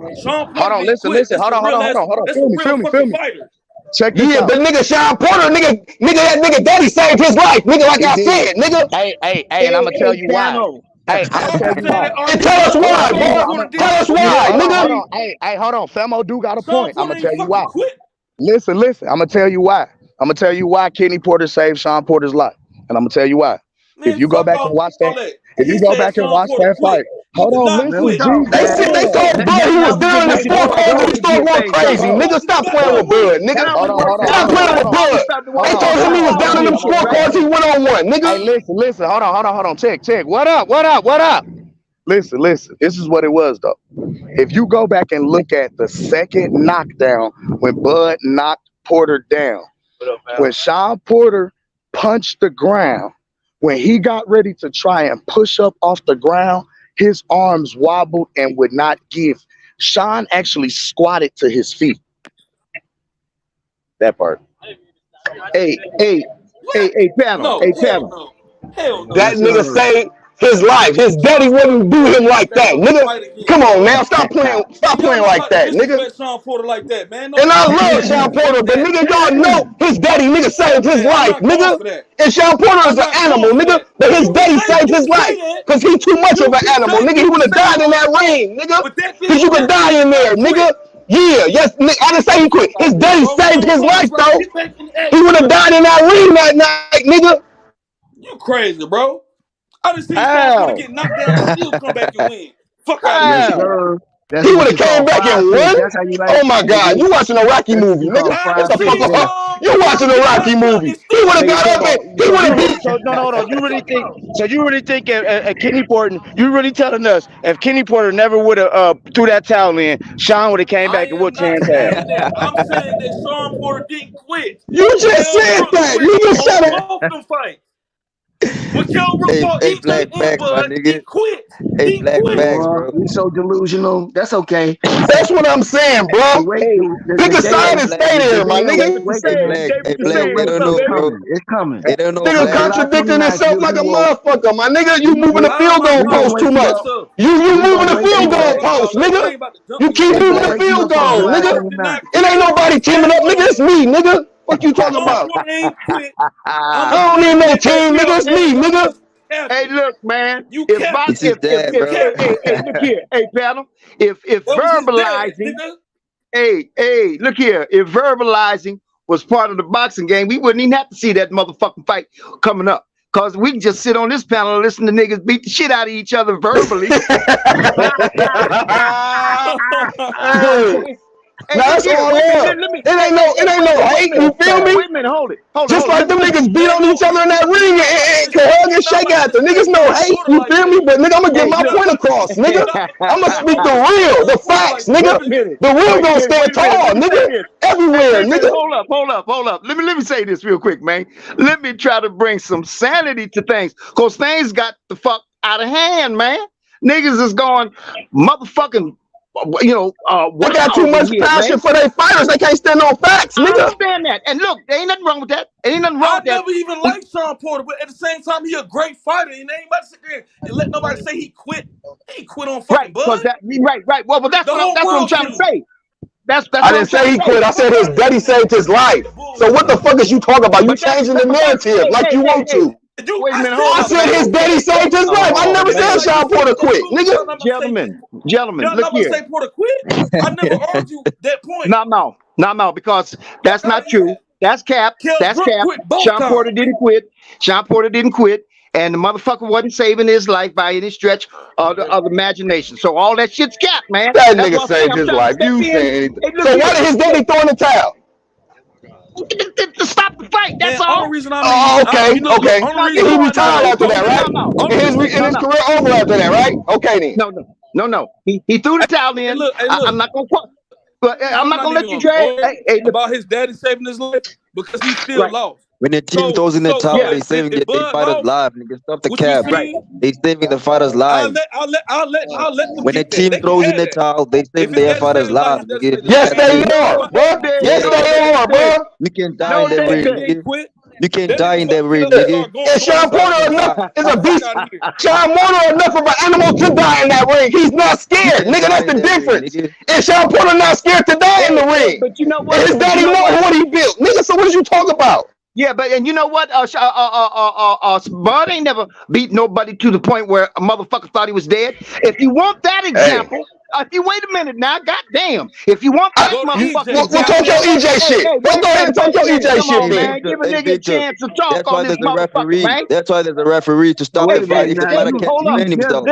Speaker 5: But Sean Porter
Speaker 19: Hold on,
Speaker 5: didn't
Speaker 19: listen.
Speaker 5: quit. That's
Speaker 19: Hold
Speaker 5: a real
Speaker 19: on.
Speaker 5: that's a real fucking fighter.
Speaker 19: Check this out.
Speaker 17: But nigga, Sean Porter, nigga, that nigga daddy saved his life, nigga. Like I said, nigga.
Speaker 19: Hey, and I'm gonna tell you why. Hey, I'm gonna tell you why.
Speaker 17: And tell us why, bro. Tell us why, nigga.
Speaker 19: Hey, hold on. Famo do got a
Speaker 5: Sean
Speaker 19: point. I'm
Speaker 5: Porter
Speaker 19: gonna tell
Speaker 5: ain't
Speaker 19: you
Speaker 5: fucking
Speaker 19: why.
Speaker 5: quit.
Speaker 19: Listen. I'm gonna tell you why. I'm gonna tell you why Kenny Porter saved Sean Porter's life, and I'm gonna tell you why.
Speaker 5: Man,
Speaker 19: If you go
Speaker 5: fuck
Speaker 19: back
Speaker 5: all
Speaker 19: and watch that,
Speaker 5: that.
Speaker 19: if
Speaker 5: He
Speaker 19: you go
Speaker 5: said
Speaker 19: back and
Speaker 5: Sean
Speaker 19: watch
Speaker 5: Porter
Speaker 19: that
Speaker 5: quit.
Speaker 19: fight,
Speaker 5: He
Speaker 19: hold
Speaker 5: did
Speaker 19: on,
Speaker 5: not
Speaker 19: listen,
Speaker 5: quit.
Speaker 17: They told Bud he was there in the scorecard when he started going crazy. Nigga, stop playing with Bud, nigga. Stop playing with Bud. They told him he was down in them scorecards. He went on one, nigga.
Speaker 19: Hey, listen. Hold on. Check. What up? Listen. This is what it was, though. If you go back and look at the second knockdown when Bud knocked Porter down, when Sean Porter punched the ground, when he got ready to try and push up off the ground, his arms wobbled and would not give. Sean actually squatted to his feet. That part. Hey, panel.
Speaker 7: Hell no.
Speaker 17: That nigga saved his life. His daddy wouldn't do him like that, nigga. Come on, man. Stop playing like that, nigga.
Speaker 5: Sean Porter like that, man.
Speaker 17: And I love Sean Porter, but nigga, y'all know his daddy, nigga, saved his life, nigga. And Sean Porter is an animal, nigga. But his daddy saved his life. Cause he's too much of an animal, nigga. He would have died in that ring, nigga. Cause you could die in there, nigga. Yeah, yes, nigga. I didn't say he quit. His daddy saved his life, though. He would have died in that ring that night, nigga.
Speaker 5: You crazy, bro. I done seen Sean Porter get knocked down and still come back and win. Fuck out of here.
Speaker 17: He would have came back and won. Oh my God, you watching a Rocky movie, nigga? What the fuck up? You watching a Rocky movie? He would have got up and he would have beat.
Speaker 16: So no. You really think if Kenny Porter? You really telling us if Kenny Porter never would have threw that towel in, Sean would have came back and whooped Terence ass?
Speaker 5: I'm saying that Sean Porter didn't quit.
Speaker 17: You just said that. Nigga, shut up.
Speaker 5: Both them fights. Hey,
Speaker 3: black facts, my nigga.
Speaker 5: He quit.
Speaker 3: Hey, black facts, bro.
Speaker 16: He's so delusional. That's okay.
Speaker 17: That's what I'm saying, bro. Pick a side and stay there, my nigga.
Speaker 3: Hey, black, they don't know, bro.
Speaker 16: It's coming.
Speaker 3: They don't know.
Speaker 17: Nigga contradicting himself like a motherfucker, my nigga. You moving the field goal post too much. You moving the field goal post, nigga. You keep moving the field goal, nigga. It ain't nobody teaming up, nigga. It's me, nigga. What you talking about? I don't need no team, nigga. It's me, nigga.
Speaker 16: Hey, look, man. Look here, hey, panel. If verbalizing, look here. If verbalizing was part of the boxing game, we wouldn't even have to see that motherfucking fight coming up. Cause we can just sit on this panel and listen to niggas beat the shit out of each other verbally.
Speaker 17: That's all love. It ain't no hate. You feel me?
Speaker 16: Wait a minute, hold it.
Speaker 17: Just like them niggas beat on each other in that ring and can hug and shake after. Niggas no hate. You feel me? But nigga, I'm gonna get my point across, nigga. I'm gonna speak the real, the facts, nigga. The real gonna stand tall, nigga. Everywhere, nigga.
Speaker 16: Hold up. Let me say this real quick, man. Let me try to bring some sanity to things, cause things got the fuck out of hand, man. Niggas is going motherfucking. They
Speaker 17: got too much passion for their fighters. They can't stand on facts, nigga.
Speaker 16: I understand that. And look, there ain't nothing wrong with that.
Speaker 5: I never even liked Sean Porter, but at the same time, he a great fighter. And ain't about to sit there and let nobody say he quit. He quit on fucking Bud.
Speaker 16: Right. Well, but that's what I'm trying to say.
Speaker 17: I didn't say he quit. I said his daddy saved his life. So what the fuck is you talking about? You changing the narrative like you want to.
Speaker 16: Wait a minute,
Speaker 17: I said his daddy saved his life. I never said Sean Porter quit, nigga.
Speaker 16: Gentlemen, look
Speaker 5: here.
Speaker 16: here.
Speaker 5: Say Porter quit? I never argued that point.
Speaker 16: No, because that's not true. That's cap. That's cap. Sean Porter didn't quit. And the motherfucker wasn't saving his life by any stretch of the imagination. So all that shit's cap, man.
Speaker 17: That nigga saved his life. You saying? So why did his daddy throw in the towel?
Speaker 16: To stop the fight. That's all.
Speaker 5: The reason
Speaker 17: okay. He retired after that, right? And his career over after that, right? Okay, then.
Speaker 16: No. He threw the towel in. I'm not gonna. I'm not gonna let you drag.
Speaker 5: About his daddy saving his life because he still lost.
Speaker 3: When the team throws in the towel, they saving their fighters live, nigga. Stop the cap. They saving the fighters live.
Speaker 5: I'll let them
Speaker 3: when the team throws in the towel, they saving their fighters live, nigga.
Speaker 17: Yes, they are, bro. Yes, they are, bro.
Speaker 3: You can die in that ring, nigga. You can die in that ring, nigga.
Speaker 17: And Sean Porter enough is a beast. Sean Porter enough of an animal to die in that ring. He's not scared, nigga. That's the difference. And Sean Porter not scared to die in the ring.
Speaker 16: But you know what?
Speaker 17: And his daddy know what he built, nigga. So what did you talk about?
Speaker 16: Yeah, but and you know what? Bud ain't never beat nobody to the point where a motherfucker thought he was dead. If you want that example, if you wait a minute now, goddamn. If you want that motherfucker,
Speaker 17: we'll talk your EJ shit. We'll go ahead and talk your EJ shit,
Speaker 16: man. Give a nigga a chance to talk on this motherfucker, man.
Speaker 3: That's why there's a referee to stop the fight. If the fighter can't defend himself,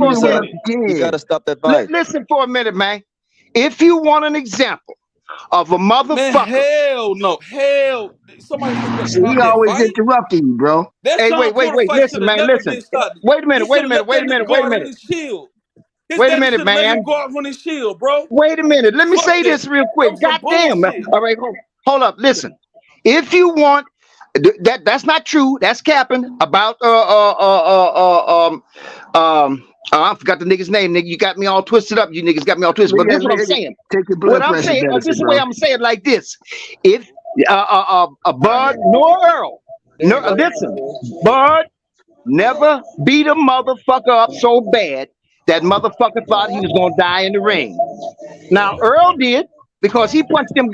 Speaker 16: Listen.
Speaker 3: You gotta stop that fight.
Speaker 16: Listen for a minute, man. If you want an example of a motherfucker.
Speaker 5: Man, hell no. Hell. Somebody forgot
Speaker 16: See,
Speaker 5: about
Speaker 16: he
Speaker 5: that
Speaker 16: always
Speaker 5: fight.
Speaker 16: interrupting you, bro.
Speaker 5: That
Speaker 16: Hey,
Speaker 5: Sean Porter fight should
Speaker 16: listen,
Speaker 5: have
Speaker 16: man,
Speaker 5: never
Speaker 16: listen.
Speaker 5: been started.
Speaker 16: Wait a minute,
Speaker 5: He should have let that nigga guard on his shield. His daddy should have let him guard on his shield, bro.
Speaker 16: Wait a minute. Let me
Speaker 5: Fuck
Speaker 16: say
Speaker 5: that.
Speaker 16: this real quick.
Speaker 5: That was some
Speaker 16: Goddamn.
Speaker 5: bullshit.
Speaker 16: All right, hold up. Listen. If you want that's not true. That's capping about I forgot the nigga's name, nigga. You got me all twisted up. You niggas got me all twisted. But this is what I'm saying.
Speaker 3: Take your
Speaker 16: What
Speaker 3: blood
Speaker 16: I'm
Speaker 3: pressure
Speaker 16: saying,
Speaker 3: medicine,
Speaker 16: this is the
Speaker 3: bro.
Speaker 16: way I'm saying it like this. If Bud nor Earl, listen, Bud never beat a motherfucker up so bad that motherfucker thought he was gonna die in the ring. Now Earl did. Because he punched them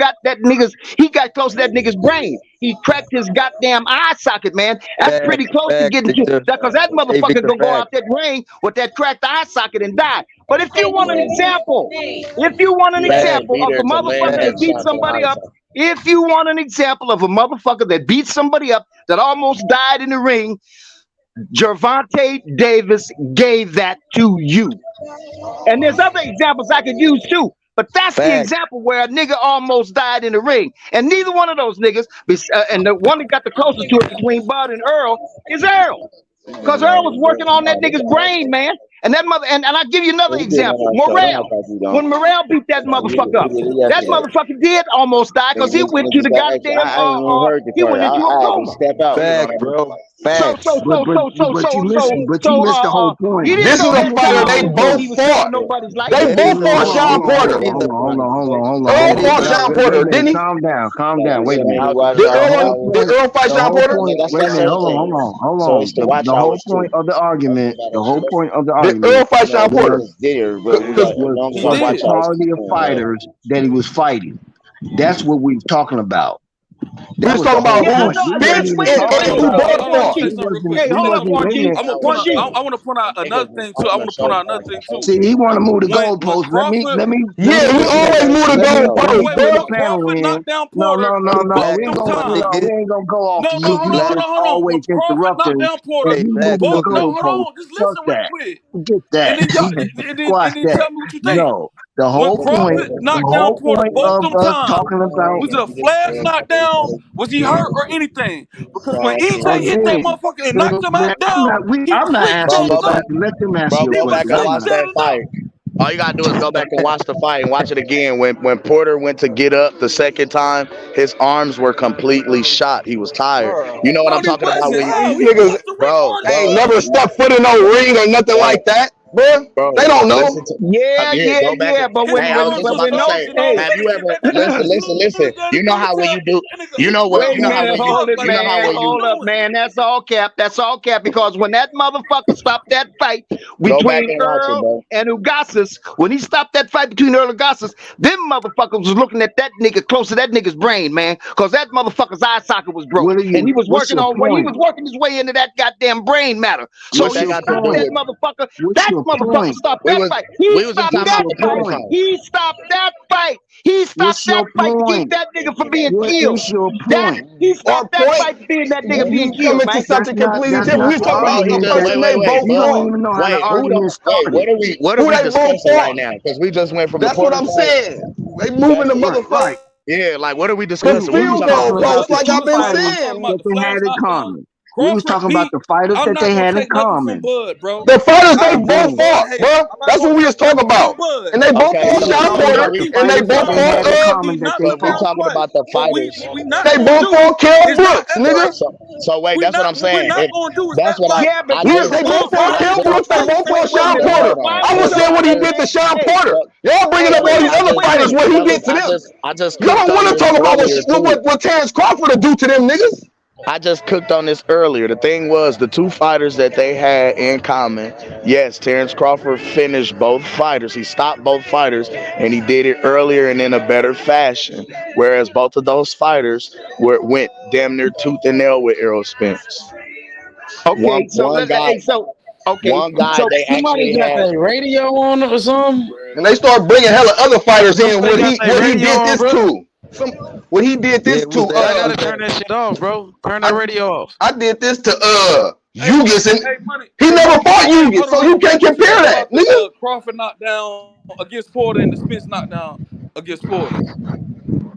Speaker 16: he got close to that nigga's brain. He cracked his goddamn eye socket, man. That's pretty close to getting to, because that motherfucker gonna go out that ring with that cracked eye socket and die. But if you want an example, of a motherfucker that beat somebody up, if you want an example of a motherfucker that beat somebody up that almost died in the ring, Gervonta Davis gave that to you. And there's other examples I could use too. But that's the example where a nigga almost died in the ring. And neither one of those niggas, and the one that got the closest to it between Bud and Earl is Earl. Because Earl was working on that nigga's brain, man. And that and I'll give you another example. Morrell. When Morrell beat that motherfucker up, that motherfucker did almost die because he went to the goddamn he went into a coma.
Speaker 8: Facts, bro. Facts.
Speaker 3: But you missed the whole point.
Speaker 17: This is a fighter they both fought. They both fought Sean Porter.
Speaker 3: Hold on.
Speaker 17: Earl fought Sean Porter, didn't he?
Speaker 3: Calm down. Wait a minute.
Speaker 17: Did Earl fight Sean Porter?
Speaker 3: Wait a minute. Hold on. The whole point of the argument.
Speaker 17: Did Earl fight Sean Porter?
Speaker 3: Was the quality of fighters that he was fighting. That's what we're talking about.
Speaker 17: We was talking about who Spence and who Bud fought.
Speaker 5: Hey, hold up, Marquis. I want to point out another thing too.
Speaker 3: See, he want to move the goalpost. Let me.
Speaker 17: Yeah, he always move the goalpost, bro.
Speaker 5: Crawford knocked down Porter.
Speaker 3: No. We ain't gonna go off to you. You just always interrupting.
Speaker 5: Hold on. Just listen real quick.
Speaker 3: Get that.
Speaker 5: And then tell me what you think.
Speaker 3: No. The whole point of us talking about
Speaker 5: was it a flash knockdown? Was he hurt or anything? Because when EJ hit that motherfucker and knocked him out down,
Speaker 3: I'm not asking you that. Let them ask you a
Speaker 13: Go back and watch that fight. All you gotta do is go back and watch the fight and watch it again. When Porter went to get up the second time, his arms were completely shot. He was tired. You know what I'm talking about? When
Speaker 17: these niggas, bro, ain't never stuck foot in no ring or nothing like that. Bro, they don't know.
Speaker 16: Yeah. But when
Speaker 13: have you ever listen? You know how when you do, you know what? You know how when you
Speaker 16: hold up, man. That's all cap. Because when that motherfucker stopped that fight between Earl and Ugasas, when he stopped that fight between Earl and Ugasas, them motherfuckers was looking at that nigga close to that nigga's brain, man. Because that motherfucker's eye socket was broke, and he was working his way into that goddamn brain matter. So he stopped that motherfucker. That motherfucker stopped that fight. He stopped that fight. He stopped that fight to keep that nigga from being killed. He stopped that fight to being that nigga being killed, man.
Speaker 17: Something completely different. We was talking about
Speaker 13: what are we discussing right now? Because we just went from
Speaker 17: that's what I'm saying. They moving the motherfucker.
Speaker 13: Yeah, like what are we discussing?
Speaker 17: Field goal post, like I've been saying.
Speaker 3: They had in common. We was talking about the fighters that they had in common.
Speaker 17: The fighters they both fought, bro. That's what we was talking about. And they both fought Sean Porter, and they both fought.
Speaker 13: We're talking about the fighters.
Speaker 17: They both fought Kell Brooks, nigga.
Speaker 13: So wait, that's what I'm saying. That's what
Speaker 17: they both fought Kell Brooks. They both fought Sean Porter. I was saying what he did to Sean Porter. Y'all bringing up all these other fighters, what he did to them. Y'all don't want to talk about what Terence Crawford will do to them niggas.
Speaker 13: I just cooked on this earlier. The thing was, the two fighters that they had in common, yes, Terence Crawford finished both fighters. He stopped both fighters, and he did it earlier and in a better fashion. Whereas both of those fighters went damn near tooth and nail with Errol Spence.
Speaker 16: Okay, one guy,
Speaker 13: they actually had
Speaker 4: a radio on or something,
Speaker 17: and they start bringing hella other fighters in. What he did this to. What he did this to
Speaker 4: I gotta turn that shit off, bro. Turn the radio off.
Speaker 17: I did this to Ugis, and he never fought Ugis, so you can't compare that, nigga.
Speaker 5: Crawford knocked down against Porter and the Spence knocked down against Porter.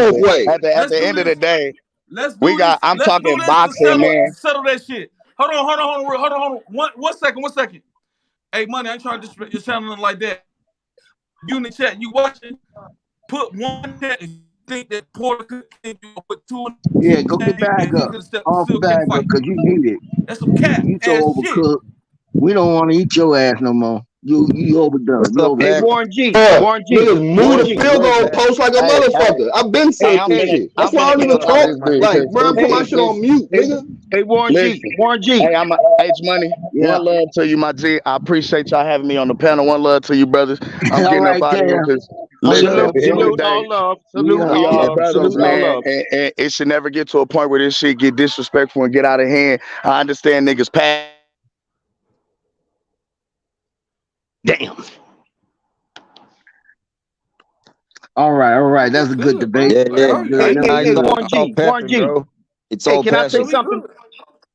Speaker 17: both ways.
Speaker 19: At the end of the day, I'm talking boxing, man.
Speaker 5: Settle that shit. Hold on. One second. Hey, money, I ain't trying to disrespect your channel like that. You in the chat, you watching? Put one chat and think that Porter could put two.
Speaker 16: Yeah, go get bag up. Off bag up, cause you need it.
Speaker 5: That's some cat
Speaker 16: You so
Speaker 5: ass
Speaker 16: overcooked.
Speaker 5: shit.
Speaker 16: We don't want to eat your ass no more. You overdone.
Speaker 8: What's up,
Speaker 16: Hey,
Speaker 8: man?
Speaker 16: Warren G.
Speaker 17: Niggas move the field goal post like a motherfucker. I've been said this shit. That's why I don't even talk. Like, bro, put my shit on mute, nigga.
Speaker 16: Hey, Warren G. Warren G.
Speaker 19: Hey, I'm H Money.
Speaker 16: Yeah.
Speaker 19: One love to you, my G. I appreciate y'all having me on the panel. One love to you, brothers. I'm getting up out of here because
Speaker 16: salute, all love. Salute,
Speaker 19: we
Speaker 16: all
Speaker 19: all
Speaker 16: love.
Speaker 19: brothers, man. And it should never get to a point where this shit get disrespectful and get out of hand. I understand niggas pass.
Speaker 16: Damn. All right. That's a good debate.
Speaker 8: Yeah.
Speaker 16: Warren G.
Speaker 8: Bro. It's all
Speaker 16: Hey, can I say
Speaker 8: passion.
Speaker 16: something?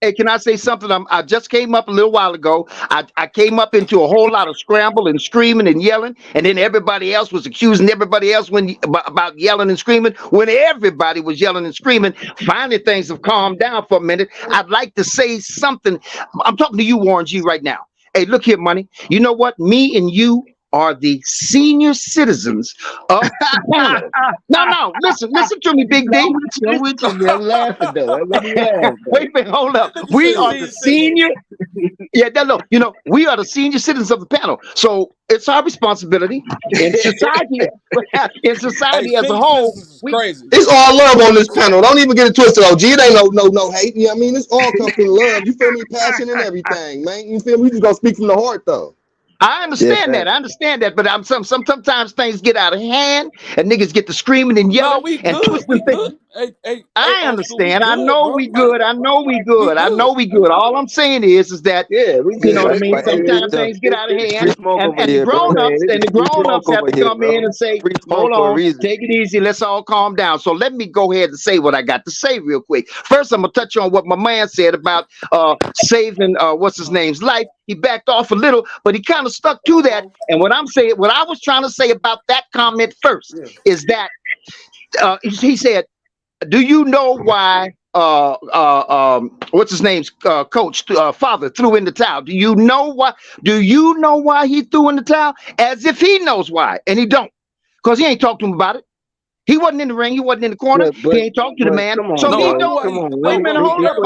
Speaker 16: Hey, can I say something? I just came up a little while ago. I came up into a whole lot of scramble and screaming and yelling, and then everybody else was accusing everybody else about yelling and screaming when everybody was yelling and screaming. Finally, things have calmed down for a minute. I'd like to say something. I'm talking to you, Warren G, right now. Hey, look here, money. You know what? Me and you are the senior citizens of the panel. No, listen to me, Big D.
Speaker 20: I'm with you, man. I'm laughing though. Let me laugh.
Speaker 16: Wait a minute, hold up. We are the senior. Yeah, no, we are the senior citizens of the panel. So it's our responsibility in society, as a whole.
Speaker 17: Crazy. It's all love on this panel. Don't even get it twisted, OG. It ain't no hate. You know what I mean? It's all come from love. You feel me? Passion and everything, man. You feel me? We just gonna speak from the heart, though.
Speaker 16: I understand that, but sometimes things get out of hand and niggas get to screaming and yelling and twisting things. I understand. I know we good. I know we good. All I'm saying is that you know what I mean. Sometimes things get out of hand, and the grown-ups have to come in and say, "Hold on, take it easy. Let's all calm down." So let me go ahead and say what I got to say real quick. First, I'm gonna touch on what my man said about saving what's his name's life. He backed off a little, but he kind of stuck to that. And what I was trying to say about that comment first is that he said, "Do you know why what's his name's coach father threw in the towel? Do you know why? Do you know why he threw in the towel? As if he knows why, and he don't, because he ain't talked to him about it. He wasn't in the ring. He wasn't in the corner. He ain't talked to the man. So he don't. Wait a minute. Hold up.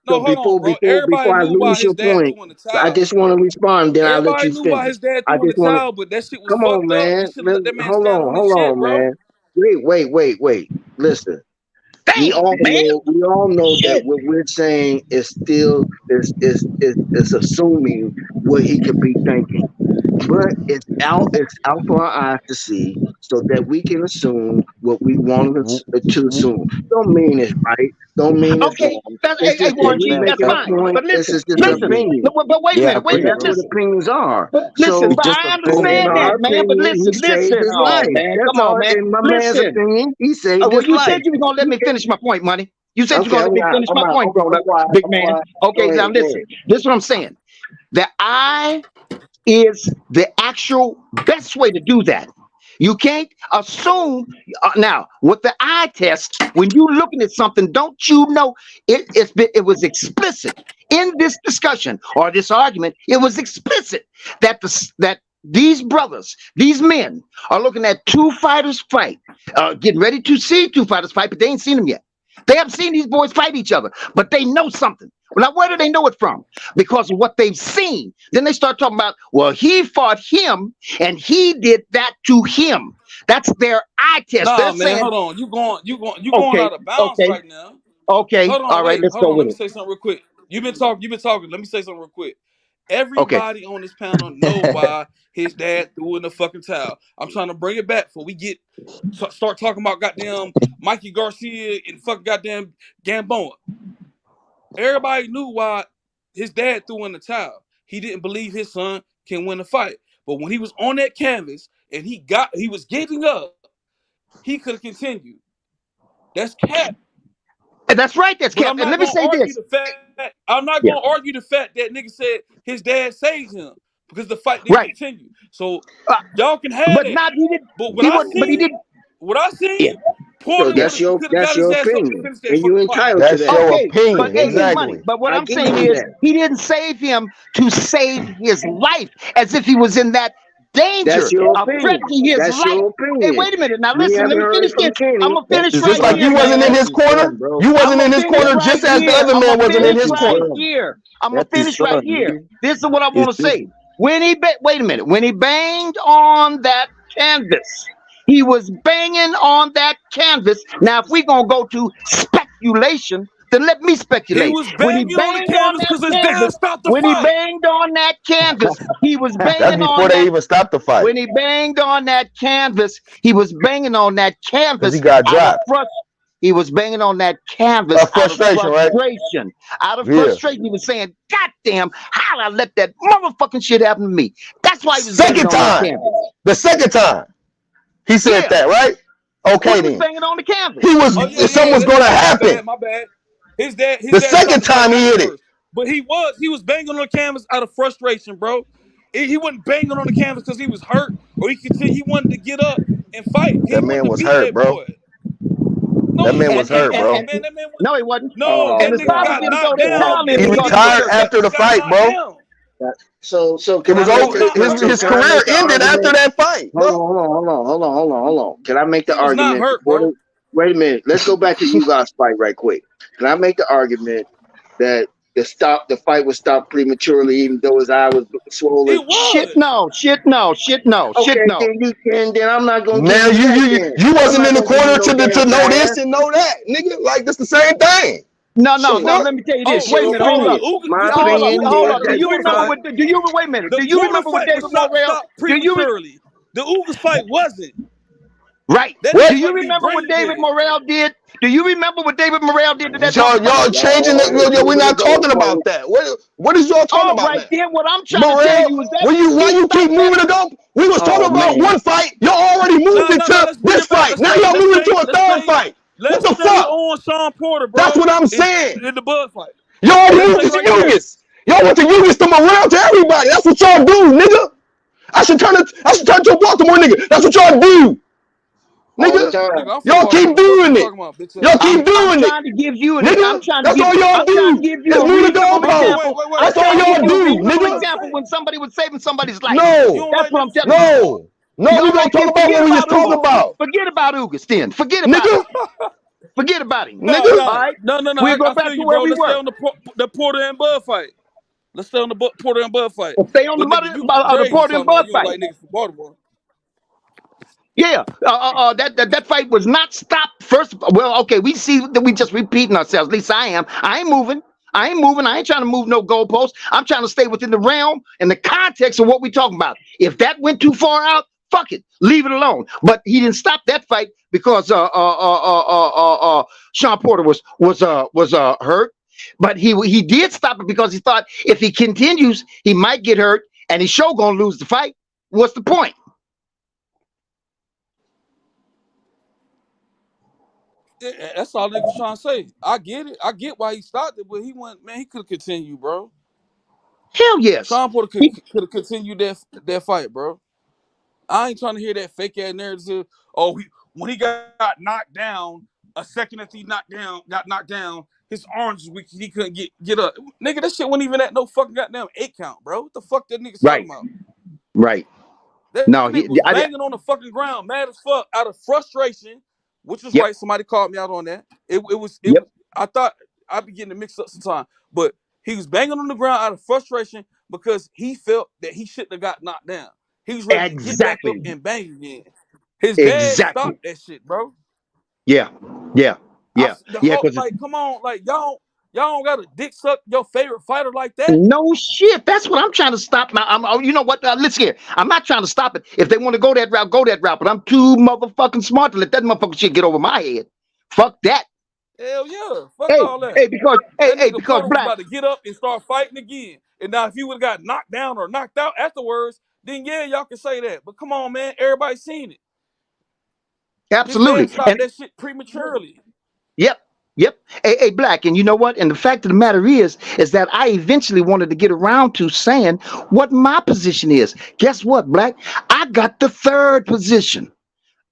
Speaker 20: So before I lose your point, I just want to respond. Then I'll let you finish.
Speaker 5: Why his dad threw in the towel, but that shit was
Speaker 20: come on, man. Hold on, man. Wait. Listen. We all know that what we're saying is still is assuming what he could be thinking. But it's out for our eyes to see, so that we can assume what we want to assume. Don't mean it's right. Don't mean it's wrong.
Speaker 16: Hey, Warren G, that's fine. But listen. But wait a minute.
Speaker 20: That's what opinions are.
Speaker 16: Listen, I understand that, man. But listen. Come on, man.
Speaker 20: My man's opinion, he saved his life.
Speaker 16: You said you were gonna let me finish my point, money. You said you were gonna let me finish my point, big man. Okay, now listen. This is what I'm saying. The eye is the actual best way to do that. You can't assume now with the eye test. When you're looking at something, don't you know it was explicit in this discussion or this argument? It was explicit that these brothers, these men, are looking at two fighters fight, getting ready to see two fighters fight, but they ain't seen them yet. They haven't seen these boys fight each other, but they know something. Now, where do they know it from? Because of what they've seen. Then they start talking about, well, he fought him and he did that to him. That's their eye test.
Speaker 5: Nah,
Speaker 16: they're
Speaker 5: man,
Speaker 16: saying,
Speaker 5: hold on. You going out of bounds right now.
Speaker 16: Okay.
Speaker 5: Hold on,
Speaker 16: all right, let's go with
Speaker 5: Let me
Speaker 16: it.
Speaker 5: say something real quick. You've been talking. Let me say something real quick. Everybody on this panel know why his dad threw in the fucking towel. I'm trying to bring it back before we start talking about goddamn Mikey Garcia and fucking goddamn Gamboa. Everybody knew why his dad threw in the towel. He didn't believe his son can win a fight. But when he was on that canvas and he was giving up, he could have continued. That's cap.
Speaker 16: That's right. That's cap. And let me say this.
Speaker 5: I'm not going to argue the fact that nigga said his dad saved him because the fight didn't continue. So y'all can have it. But what I seen,
Speaker 20: so that's your opinion, and you entitled to that.
Speaker 17: That's your opinion,
Speaker 16: but,
Speaker 17: exactly.
Speaker 16: But what I'm saying is, he didn't save him to save his life, as if he was in that danger of threatening his life. Hey, wait a minute. Now listen, let me finish this. I'm gonna finish right
Speaker 17: just like
Speaker 16: here.
Speaker 17: You wasn't in his corner. You wasn't in his corner, just as the other man wasn't in his corner.
Speaker 16: I'm gonna finish right here. This is what I want to say. When he banged on that canvas. He was banging on that canvas. Now, if we're going to go to speculation, then let me speculate.
Speaker 5: He was banging on the canvas because his dad stopped the fight.
Speaker 16: When he banged on that canvas, he was banging
Speaker 17: That's before they even stopped the fight.
Speaker 16: When he banged on that canvas, he was banging on that canvas.
Speaker 17: He got dropped.
Speaker 16: He was banging on that canvas out of frustration.
Speaker 17: Right?
Speaker 16: Out of frustration, he was saying, "God damn, how did I let that motherfucking shit happen to me?" That's why he was banging on that canvas.
Speaker 17: The second time. He said that, right? Okay,
Speaker 16: he was
Speaker 17: then
Speaker 16: banging on the canvas.
Speaker 17: he was.
Speaker 5: Oh yeah,
Speaker 17: Something was
Speaker 5: that's
Speaker 17: going to
Speaker 5: right.
Speaker 17: happen.
Speaker 5: My bad. His dad
Speaker 17: The
Speaker 5: stopped
Speaker 17: second
Speaker 5: the fight
Speaker 17: time he
Speaker 5: after
Speaker 17: hit it.
Speaker 5: first. But he was banging on the canvas out of frustration, bro. He wasn't banging on the canvas because he was hurt or he wanted to get up and fight. He
Speaker 17: That
Speaker 5: wanted
Speaker 17: man
Speaker 5: to
Speaker 17: was
Speaker 5: beat
Speaker 17: hurt,
Speaker 5: that
Speaker 17: bro.
Speaker 5: boy. No,
Speaker 17: That man
Speaker 5: he
Speaker 17: was hurt,
Speaker 5: didn't.
Speaker 17: bro.
Speaker 5: Man, that man
Speaker 16: No, he wasn't.
Speaker 5: no,
Speaker 16: And
Speaker 5: that
Speaker 16: his
Speaker 5: nigga
Speaker 16: father
Speaker 5: got
Speaker 16: didn't go
Speaker 5: knocked
Speaker 16: there
Speaker 5: down.
Speaker 16: telling him
Speaker 17: He
Speaker 16: to go get
Speaker 17: retired
Speaker 16: hurt.
Speaker 17: after the
Speaker 5: Got
Speaker 17: fight,
Speaker 5: knocked
Speaker 17: bro.
Speaker 5: down.
Speaker 20: So
Speaker 17: It
Speaker 20: can I
Speaker 17: was
Speaker 5: He
Speaker 20: make
Speaker 5: was
Speaker 17: over.
Speaker 5: not
Speaker 20: the
Speaker 5: hurt,
Speaker 17: His
Speaker 20: can I
Speaker 5: bro.
Speaker 17: career
Speaker 20: make the
Speaker 17: ended after
Speaker 20: argument?
Speaker 17: that fight, bro.
Speaker 20: Hold on. Can I make the
Speaker 5: He was not
Speaker 20: argument
Speaker 5: hurt,
Speaker 20: before
Speaker 5: bro.
Speaker 20: the wait a minute? Let's go back to you guys' fight right quick. Can I make the argument that the fight was stopped prematurely, even though his eye was swollen?
Speaker 5: It
Speaker 16: Shit
Speaker 5: was.
Speaker 16: no.
Speaker 20: Okay, then I'm not gonna give
Speaker 17: Now
Speaker 20: you that. Then
Speaker 17: you
Speaker 20: I'm
Speaker 17: wasn't
Speaker 20: not
Speaker 17: in the
Speaker 20: gonna give you
Speaker 17: corner
Speaker 20: no
Speaker 17: to
Speaker 20: damn
Speaker 17: know
Speaker 20: pass.
Speaker 17: this and know that, nigga. Like that's the same thing.
Speaker 16: No.
Speaker 20: Shit.
Speaker 16: Let me tell you this.
Speaker 5: Oh,
Speaker 16: Wait a
Speaker 5: the
Speaker 16: minute. Hold up.
Speaker 20: My
Speaker 16: Hold up.
Speaker 20: opinion
Speaker 16: Hold
Speaker 20: is
Speaker 16: up. Do
Speaker 20: that
Speaker 16: you
Speaker 20: the
Speaker 16: remember
Speaker 20: fight.
Speaker 16: what? Do you wait a minute?
Speaker 5: The
Speaker 16: Do you
Speaker 5: Porter
Speaker 16: remember what
Speaker 5: fight
Speaker 16: David
Speaker 5: was
Speaker 16: Morrell?
Speaker 5: stopped prematurely. The Ugas fight wasn't.
Speaker 16: Right.
Speaker 5: That
Speaker 17: What?
Speaker 16: Do
Speaker 5: nigga
Speaker 16: you
Speaker 5: about to be
Speaker 16: remember what
Speaker 5: brain
Speaker 16: David
Speaker 5: dead.
Speaker 16: Morrell did? Do you remember what David Morrell did to that motherfucker?
Speaker 17: Y'all changing the. We're not talking about that. What is y'all talking
Speaker 16: All
Speaker 17: about
Speaker 16: right,
Speaker 17: now?
Speaker 16: then what I'm trying to tell
Speaker 17: Morrell,
Speaker 16: you is that
Speaker 17: why
Speaker 16: he
Speaker 17: you keep
Speaker 16: stopped that.
Speaker 17: moving it up? We was talking
Speaker 20: Oh
Speaker 17: about
Speaker 20: man.
Speaker 17: one fight. Y'all already moved
Speaker 5: No.
Speaker 17: it to
Speaker 5: Let's bring
Speaker 17: this
Speaker 5: it back.
Speaker 17: fight. Now y'all moving to a third fight. What
Speaker 5: Let's
Speaker 17: the
Speaker 5: stay
Speaker 17: fuck?
Speaker 5: on Sean Porter,
Speaker 17: That's
Speaker 5: bro.
Speaker 17: what I'm saying.
Speaker 5: In the Bud fight.
Speaker 17: Y'all already
Speaker 5: Let's
Speaker 17: moved
Speaker 5: stay
Speaker 17: it to
Speaker 5: right there.
Speaker 17: Ugas. Y'all went to Ugas to Morrell to everybody. That's what y'all do, nigga. I should turn to a Baltimore nigga. That's what y'all do,
Speaker 20: All the
Speaker 17: nigga.
Speaker 20: time.
Speaker 5: Nigga, I'm from
Speaker 17: Y'all keep
Speaker 5: Baltimore. Fuck you
Speaker 17: doing it.
Speaker 5: talking about, bitch
Speaker 17: Y'all
Speaker 5: ass
Speaker 17: keep
Speaker 5: nigga.
Speaker 16: I'm
Speaker 17: doing it,
Speaker 16: trying to give you I'm
Speaker 17: nigga.
Speaker 16: trying to
Speaker 17: That's
Speaker 16: give
Speaker 17: all y'all
Speaker 16: I'm trying to
Speaker 17: do
Speaker 16: give you
Speaker 17: is
Speaker 16: a
Speaker 17: move the
Speaker 16: reasonable
Speaker 17: goalposts.
Speaker 16: example. I'm
Speaker 17: That's all
Speaker 16: trying to give
Speaker 17: y'all
Speaker 16: you a
Speaker 17: do,
Speaker 16: reasonable
Speaker 17: nigga.
Speaker 16: example when somebody was saving somebody's life.
Speaker 5: You
Speaker 17: No,
Speaker 5: don't
Speaker 16: That's
Speaker 5: like
Speaker 16: what I'm
Speaker 5: niggas
Speaker 16: telling you.
Speaker 5: falling off.
Speaker 17: no. We
Speaker 16: All
Speaker 17: gonna
Speaker 16: right,
Speaker 17: talk
Speaker 16: then
Speaker 17: about
Speaker 16: forget
Speaker 17: what we was
Speaker 16: about
Speaker 17: talking
Speaker 16: Ugas.
Speaker 17: about,
Speaker 16: Forget about Ugas then. Forget about
Speaker 17: nigga.
Speaker 16: him. Forget about him.
Speaker 5: No.
Speaker 17: Nigga.
Speaker 16: All right.
Speaker 5: No.
Speaker 16: We'll go
Speaker 5: I
Speaker 16: back
Speaker 5: feel
Speaker 16: to
Speaker 5: you,
Speaker 16: where
Speaker 5: bro.
Speaker 16: we
Speaker 5: Let's stay
Speaker 16: were.
Speaker 5: on the Porter and Bud fight. Let's stay on the Porter and Bud fight.
Speaker 16: Stay on the
Speaker 5: But nigga,
Speaker 16: mother
Speaker 5: you
Speaker 16: the
Speaker 5: crazy
Speaker 16: Porter and
Speaker 5: talking about
Speaker 16: Bud
Speaker 5: you don't
Speaker 16: fight.
Speaker 5: like niggas from Baltimore.
Speaker 16: Yeah, that fight was not stopped. First, well, okay, we see that we just repeating ourselves. At least I am. I ain't moving. I ain't trying to move no goalposts. I'm trying to stay within the realm and the context of what we talking about. If that went too far out, fuck it, leave it alone. But he didn't stop that fight because Sean Porter was hurt. But he did stop it because he thought if he continues, he might get hurt and he's sure gonna lose the fight. What's the point?
Speaker 5: Yeah, that's all niggas trying to say. I get it. I get why he stopped it, but he went, man, he could have continued, bro.
Speaker 16: Hell yes.
Speaker 5: Sean Porter could have continued that fight, bro. I ain't trying to hear that fake ass narrative. Oh, when he got knocked down, a second after he got knocked down, his arms was weak. He couldn't get up. Nigga, that shit wasn't even at no fucking goddamn 8 count, bro. What the fuck that nigga's
Speaker 16: Right.
Speaker 5: talking about?
Speaker 16: Right.
Speaker 5: That
Speaker 16: No,
Speaker 5: nigga was banging on the fucking ground, mad as fuck, out of frustration, which was right. Somebody called me out on that. It was. I thought I'd be getting it mixed up sometime, but he was banging on the ground out of frustration because he felt that he shouldn't have got knocked down. He was ready to get back up and bang again. His dad stopped that shit, bro.
Speaker 16: Yeah. Because
Speaker 5: like, come on, like y'all don't got to dick suck your favorite fighter like that.
Speaker 16: No shit. That's what I'm trying to stop. Now, you know what? Listen here. I'm not trying to stop it. If they want to go that route, go that route. But I'm too motherfucking smart to let that motherfucking shit get over my head. Fuck that.
Speaker 5: Hell yeah. Fuck all that.
Speaker 16: Because
Speaker 5: Porter was
Speaker 16: Black.
Speaker 5: about to get up and start fighting again. And now if he would have got knocked down or knocked out afterwards, then yeah, y'all can say that. But come on, man. Everybody seen it.
Speaker 16: Absolutely.
Speaker 5: His dad stopped that shit prematurely.
Speaker 16: Yep. Hey, Black, and you know what? And the fact of the matter is that I eventually wanted to get around to saying what my position is. Guess what, Black? I got the third position.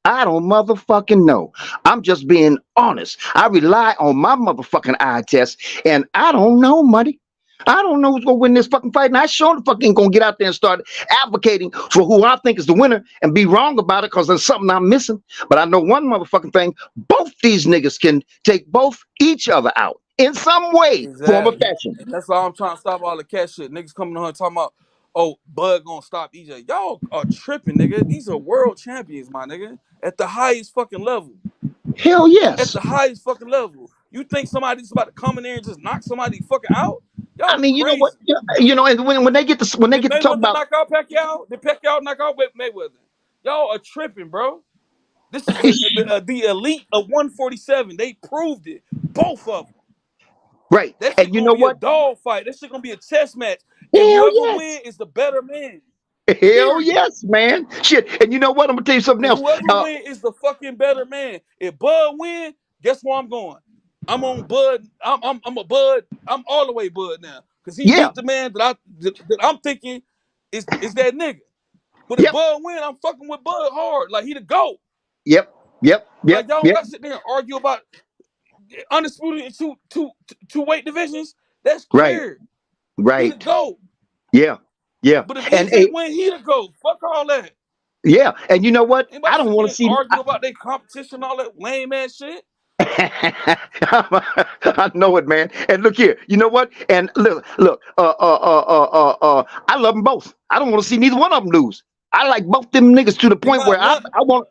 Speaker 16: I don't motherfucking know. I'm just being honest. I rely on my motherfucking eye test, and I don't know, money. I don't know who's gonna win this fucking fight, and I sure the fuck ain't gonna get out there and start advocating for who I think is the winner and be wrong about it because there's something I'm missing. But I know one motherfucking thing: both these niggas can take each other out in some way, form, or fashion.
Speaker 5: And that's why I'm trying to stop all the cat shit. Niggas coming on here talking about, oh, Bud gonna stop EJ. Y'all are tripping, nigga. These are world champions, my nigga, at the highest fucking level.
Speaker 16: Hell yes.
Speaker 5: At the highest fucking level. You think somebody's about to come in there and just knock somebody fucking out? Y'all
Speaker 16: I mean,
Speaker 5: crazy.
Speaker 16: you know what? You know, and when they get to talk about
Speaker 5: knock out Pacquiao, did Pacquiao knock out Mayweather? Y'all are tripping, bro. This is the elite of 147. They proved it, both of them.
Speaker 16: Right.
Speaker 5: That shit
Speaker 16: And you
Speaker 5: gonna
Speaker 16: know
Speaker 5: be a
Speaker 16: what?
Speaker 5: dog fight. That shit gonna be a chess match. And
Speaker 16: Hell
Speaker 5: whoever
Speaker 16: yes.
Speaker 5: wins is the better man.
Speaker 16: Hell yes, man. Shit. And you know what? I'm gonna tell you something
Speaker 5: And
Speaker 16: else.
Speaker 5: whoever win is the fucking better man. If Bud win, guess where I'm going? I'm on Bud. I'm a Bud. I'm all the way Bud now. Because he
Speaker 16: Yeah.
Speaker 5: beat the man that I'm thinking is that nigga. But if
Speaker 16: Yep.
Speaker 5: Bud win, I'm fucking with Bud hard. Like he the GOAT.
Speaker 16: Yep. Yep. Yep.
Speaker 5: Like y'all don't
Speaker 16: Yep.
Speaker 5: got to sit there and argue about undisputed in two weight divisions. That's
Speaker 16: Right.
Speaker 5: clear. He the
Speaker 16: Right.
Speaker 5: GOAT.
Speaker 16: Yeah. Yeah.
Speaker 5: But if
Speaker 16: And
Speaker 5: EJ win, he the GOAT. Fuck all that.
Speaker 16: yeah. And you know what?
Speaker 5: Anybody
Speaker 16: I don't
Speaker 5: sit
Speaker 16: want
Speaker 5: there
Speaker 16: to
Speaker 5: and
Speaker 16: see.
Speaker 5: argue about their competition, all that lame ass shit?
Speaker 16: I know it, man. And look here, you know what? And look. I love them both. I don't want to see neither one of them lose. I like both them niggas to the
Speaker 5: And
Speaker 16: point where I want.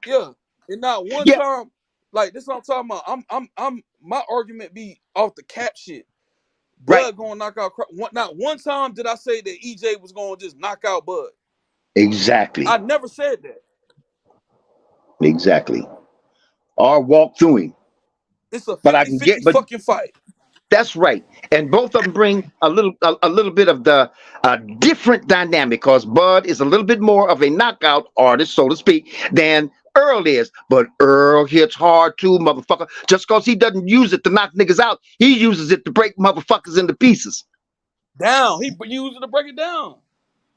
Speaker 5: yeah, and not one
Speaker 16: Yeah.
Speaker 5: time, like this. What I'm talking about. I'm. My argument be off the cap shit. Bud
Speaker 16: Right.
Speaker 5: gonna knock out. Not one time did I say that EJ was gonna just knock out Bud.
Speaker 16: Exactly.
Speaker 5: I never said that.
Speaker 16: Exactly. Or walk through him.
Speaker 5: It's a
Speaker 16: But I can get.
Speaker 5: 50-50
Speaker 16: But
Speaker 5: fucking fight.
Speaker 16: that's right. And both of them bring a little bit of the different dynamic, because Bud is a little bit more of a knockout artist, so to speak, than Earl is. But Earl hits hard too, motherfucker. Just because he doesn't use it to knock niggas out, he uses it to break motherfuckers into pieces.
Speaker 5: Down. He used it to break it down.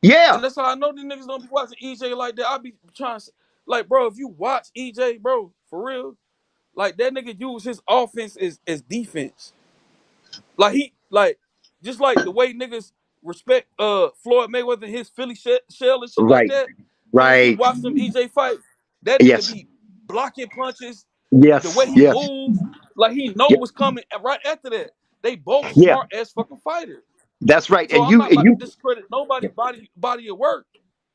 Speaker 16: Yeah.
Speaker 5: And that's how I know these niggas don't be watching EJ like that. I be trying to, like, bro, if you watch EJ, bro, for real, like that nigga use his offense as defense. Like just like the way niggas respect Floyd Mayweather and his Philly shell and shit like
Speaker 16: Right.
Speaker 5: that. Man, if you
Speaker 16: Right.
Speaker 5: watch them EJ fight, that nigga
Speaker 16: Yes.
Speaker 5: be blocking punches. The
Speaker 16: Yes.
Speaker 5: way he
Speaker 16: Yes.
Speaker 5: moves, like he know
Speaker 16: Yep.
Speaker 5: what's coming right after that. They both
Speaker 16: Yeah.
Speaker 5: smart ass fucking fighters.
Speaker 16: That's right.
Speaker 5: So
Speaker 16: And
Speaker 5: I'm
Speaker 16: you.
Speaker 5: not
Speaker 16: And
Speaker 5: about to
Speaker 16: you.
Speaker 5: discredit nobody body of work.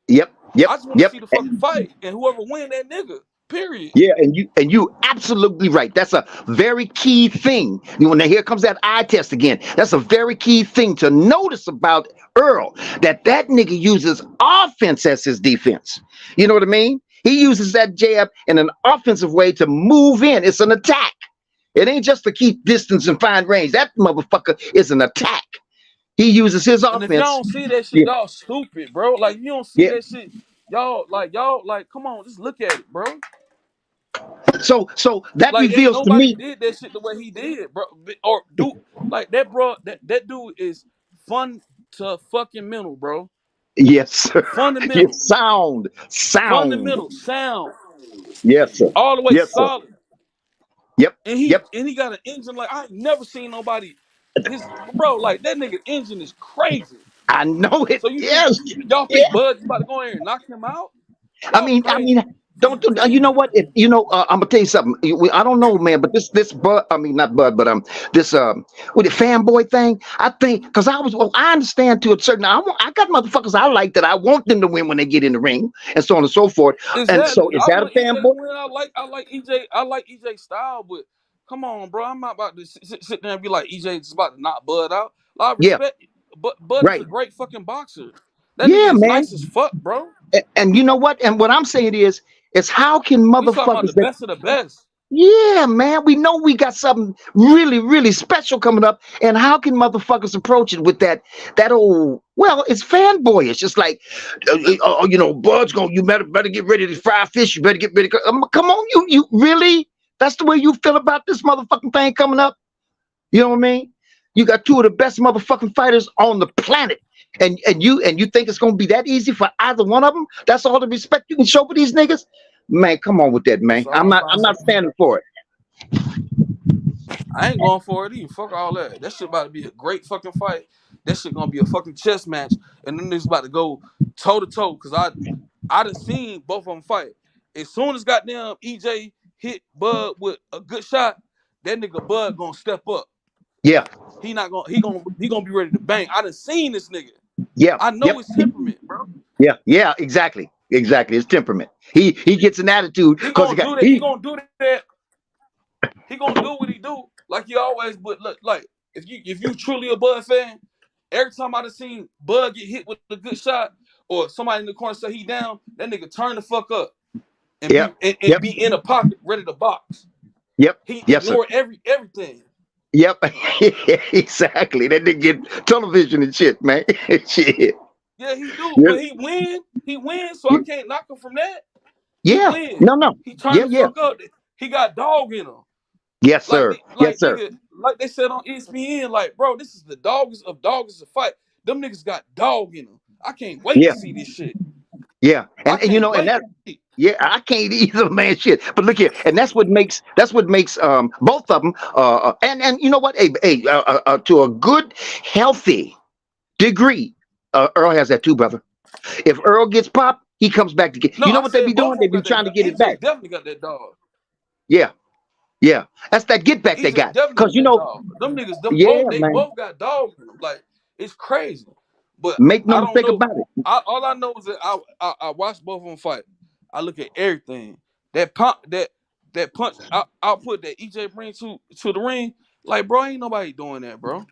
Speaker 16: Yep. Yep.
Speaker 5: I just want to
Speaker 16: Yep.
Speaker 5: see the fucking fight and whoever win that nigga. Period.
Speaker 16: Yeah, and you absolutely right. That's a very key thing. When here comes that eye test again. That's a very key thing to notice about Earl. That nigga uses offense as his defense. You know what I mean? He uses that jab in an offensive way to move in. It's an attack. It ain't just to keep distance and find range. That motherfucker is an attack. He uses his
Speaker 5: And if y'all
Speaker 16: offense.
Speaker 5: don't see that shit,
Speaker 16: Yeah.
Speaker 5: y'all stupid, bro. Like you don't see
Speaker 16: Yeah.
Speaker 5: that shit. Y'all like, come on, just look at it, bro.
Speaker 16: So that
Speaker 5: Like ain't
Speaker 16: reveals to
Speaker 5: nobody
Speaker 16: me.
Speaker 5: did that shit the way he did, bro. Or do like that, bro. That dude is fun to fucking mental, bro.
Speaker 16: Yes, sir.
Speaker 5: Fundamental.
Speaker 16: Yes, sound.
Speaker 5: Fundamental sound.
Speaker 16: Yes, sir.
Speaker 5: All the way
Speaker 16: Yes, sir.
Speaker 5: solid.
Speaker 16: Yep.
Speaker 5: And he got an engine like I ain't never seen nobody. His bro, like that nigga engine is crazy.
Speaker 16: I know it.
Speaker 5: So you think
Speaker 16: Yes.
Speaker 5: y'all
Speaker 16: Yeah.
Speaker 5: think Bud's about to go in here and knock him out?
Speaker 16: I mean, don't you know what? If you know, I'm gonna tell you something. I don't know, man, but this Bud, I mean not Bud, but this with the fanboy thing. I think because I understand to a certain. I got motherfuckers I like that I want them to win when they get in the ring and so on and so forth.
Speaker 5: Exactly.
Speaker 16: And so is
Speaker 5: I
Speaker 16: that a
Speaker 5: want EJ to
Speaker 16: fanboy?
Speaker 5: win. I like EJ. I like EJ style, but come on, bro. I'm not about to sit there and be like EJ is about to knock Bud out. I
Speaker 16: Yeah.
Speaker 5: respect, but Bud is
Speaker 16: Right.
Speaker 5: a great fucking boxer. That
Speaker 16: Yeah,
Speaker 5: nigga is
Speaker 16: man.
Speaker 5: nice as fuck, bro.
Speaker 16: And you know what? And what I'm saying is how can
Speaker 5: We talking about
Speaker 16: motherfuckers
Speaker 5: the best of the best.
Speaker 16: Yeah, man, we know we got something really, really special coming up, and how can motherfuckers approach it with that old? Well, it's fanboy. It's just like, Bud's going. You better get ready to fry fish. You better get ready. Come on, you really? That's the way you feel about this motherfucking thing coming up? You know what I mean? You got two of the best motherfucking fighters on the planet, and you think it's gonna be that easy for either one of them? That's all the respect you can show for these niggas. Man, come on with that, man. I'm not standing for it.
Speaker 5: I ain't going for it either. Fuck all that. That shit about to be a great fucking fight. That shit gonna be a fucking chess match, and then niggas about to go toe to toe. Cause I done seen both of them fight. As soon as goddamn EJ hit Bud with a good shot, that nigga Bud gonna step up.
Speaker 16: Yeah.
Speaker 5: He gonna be ready to bang. I done seen this nigga.
Speaker 16: Yeah.
Speaker 5: I know his temperament, bro.
Speaker 16: Yeah, exactly. His temperament. He gets an attitude because
Speaker 5: He gonna do that. He gonna do what he do, like he always. But look, like if you truly a Bud fan, every time I done seen Bud get hit with a good shot, or somebody in the corner say he down, that nigga turn the fuck up and be in a pocket ready to box.
Speaker 16: Yep.
Speaker 5: He
Speaker 16: yes,
Speaker 5: ignore
Speaker 16: sir.
Speaker 5: everything.
Speaker 16: Yep. Exactly. That nigga get television and shit, man. Shit.
Speaker 5: Yeah, he do,
Speaker 16: Yeah,
Speaker 5: but he win. He wins, so I can't knock him from that. He
Speaker 16: yeah.
Speaker 5: win.
Speaker 16: No.
Speaker 5: He turned
Speaker 16: Yeah,
Speaker 5: the
Speaker 16: yeah.
Speaker 5: fuck up. He got dog in him.
Speaker 16: Yes,
Speaker 5: Like,
Speaker 16: sir. Yes, sir.
Speaker 5: nigga, like they said on ESPN, like, bro, this is the doggest of doggest of fight. Them niggas got dog in them. I can't wait to
Speaker 16: Yeah,
Speaker 5: see this shit.
Speaker 16: yeah.
Speaker 5: I
Speaker 16: And you
Speaker 5: can't
Speaker 16: know, and
Speaker 5: wait.
Speaker 16: that yeah, I can't either, man. Shit. But look here, and that's what makes both of them and you know what? To a good, healthy degree, Earl has that too, brother. If Earl gets popped, he comes back to get.
Speaker 5: No,
Speaker 16: You know
Speaker 5: I
Speaker 16: what they be
Speaker 5: said both
Speaker 16: doing?
Speaker 5: of
Speaker 16: They
Speaker 5: them
Speaker 16: be
Speaker 5: got that
Speaker 16: trying to
Speaker 5: dog.
Speaker 16: get it back.
Speaker 5: EJ definitely got that dog.
Speaker 16: Yeah, yeah. That's that get back they
Speaker 5: EJ
Speaker 16: got.
Speaker 5: definitely
Speaker 16: Cause
Speaker 5: got
Speaker 16: you
Speaker 5: that
Speaker 16: know,
Speaker 5: dog. Them niggas,
Speaker 16: yeah,
Speaker 5: they
Speaker 16: man.
Speaker 5: both got dogs in them. Like, it's crazy. But
Speaker 16: Make no
Speaker 5: I don't
Speaker 16: mistake
Speaker 5: know.
Speaker 16: about it.
Speaker 5: All I know is that I watched both of them fight. I look at everything. That punch output that EJ brings to the ring. Like, bro, ain't nobody doing that, bro.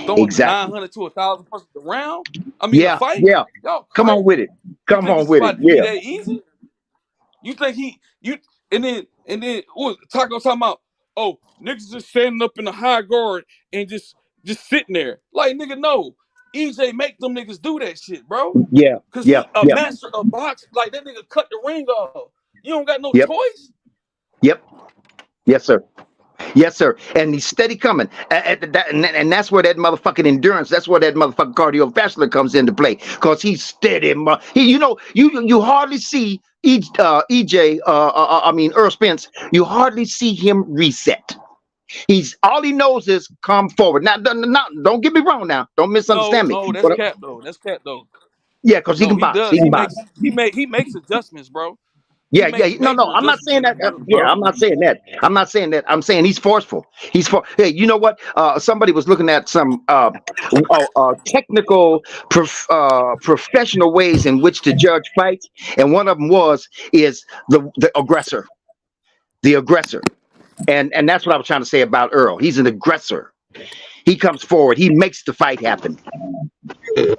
Speaker 5: Throwing
Speaker 16: Exactly.
Speaker 5: 900 to 1,000 punches a round. I mean, a
Speaker 16: Yeah,
Speaker 5: fight.
Speaker 16: yeah.
Speaker 5: Y'all
Speaker 16: Come on
Speaker 5: crazy.
Speaker 16: with it.
Speaker 5: You
Speaker 16: Come
Speaker 5: think
Speaker 16: on
Speaker 5: it's
Speaker 16: with it.
Speaker 5: about to be
Speaker 16: Yeah.
Speaker 5: that easy? You think you and then what Taco talking about? Oh, niggas just standing up in the high guard and just sitting there. Like, nigga, no. EJ make them niggas do that shit, bro.
Speaker 16: Yeah.
Speaker 5: Cause
Speaker 16: Yeah.
Speaker 5: he a
Speaker 16: Yeah.
Speaker 5: master of boxing. Like, that nigga cut the ring off. You don't got no
Speaker 16: Yep.
Speaker 5: choice.
Speaker 16: Yep. Yes, sir. Yes, sir. And he's steady coming. And that's where that motherfucking endurance, that's where that motherfucking cardiovascular comes into play. Because he's steady. You know, you hardly see EJ, I mean, Earl Spence, you hardly see him reset. He's all he knows is come forward. Now, don't get me wrong now. Don't misunderstand me.
Speaker 5: No, that's
Speaker 16: But,
Speaker 5: cap though. That's cap though.
Speaker 16: yeah, because he
Speaker 5: No,
Speaker 16: can
Speaker 5: he
Speaker 16: box.
Speaker 5: does.
Speaker 16: He can box.
Speaker 5: He makes adjustments, bro. He
Speaker 16: Yeah, yeah.
Speaker 5: makes
Speaker 16: No,
Speaker 5: major
Speaker 16: no. I'm not
Speaker 5: adjustments
Speaker 16: saying
Speaker 5: in the
Speaker 16: that.
Speaker 5: middle,
Speaker 16: Yeah,
Speaker 5: bro.
Speaker 16: I'm not saying that. I'm not saying that. I'm saying he's forceful. He's for. Hey, you know what? Somebody was looking at some technical, professional ways in which to judge fights, and one of them is the aggressor, the aggressor, and that's what I was trying to say about Earl. He's an aggressor. He comes forward. He makes the fight happen.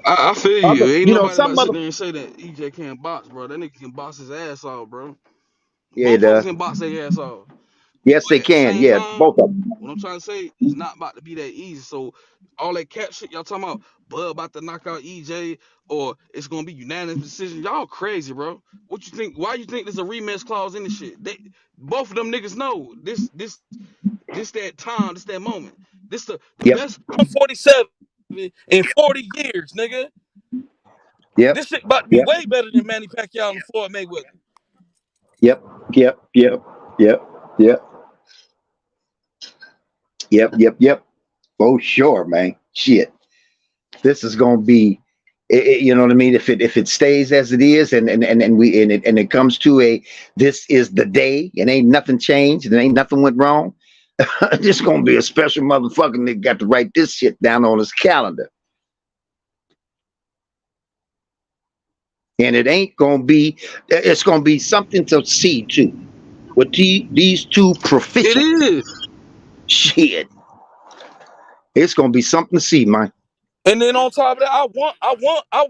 Speaker 5: I feel you. Ain't
Speaker 16: You know,
Speaker 5: nobody
Speaker 16: some
Speaker 5: about to sit
Speaker 16: mother.
Speaker 5: there and say that EJ can't box, bro. That nigga can box his ass off, bro.
Speaker 16: Yeah, he
Speaker 5: Both of them
Speaker 16: does.
Speaker 5: can box their ass off.
Speaker 16: Yes,
Speaker 5: But
Speaker 16: they
Speaker 5: at the
Speaker 16: can.
Speaker 5: same
Speaker 16: Yeah,
Speaker 5: time,
Speaker 16: both of them.
Speaker 5: what I'm trying to say is not about to be that easy. So all that cap shit y'all talking about, Bud about to knock out EJ, or it's gonna be unanimous decision. Y'all crazy, bro. What you think? Why you think there's a rematch clause in this shit? Both of them niggas know this that time, this that moment. This the
Speaker 16: Yep.
Speaker 5: best 147 in 40 years, nigga.
Speaker 16: Yep.
Speaker 5: This shit about to be
Speaker 16: Yep.
Speaker 5: way better than Manny Pacquiao and Floyd Mayweather.
Speaker 16: Yep. Yep. Yep. Yep. Yep. Yep. For sure, man. Shit. This is gonna be, you know what I mean? If it stays as it is, and it comes to this is the day, and ain't nothing changed, and ain't nothing went wrong. This gonna be a special motherfucker that got to write this shit down on his calendar. And it ain't gonna be. It's gonna be something to see too. With these two proficient.
Speaker 5: It is.
Speaker 16: Shit. It's gonna be something to see, man.
Speaker 5: And then on top of that, I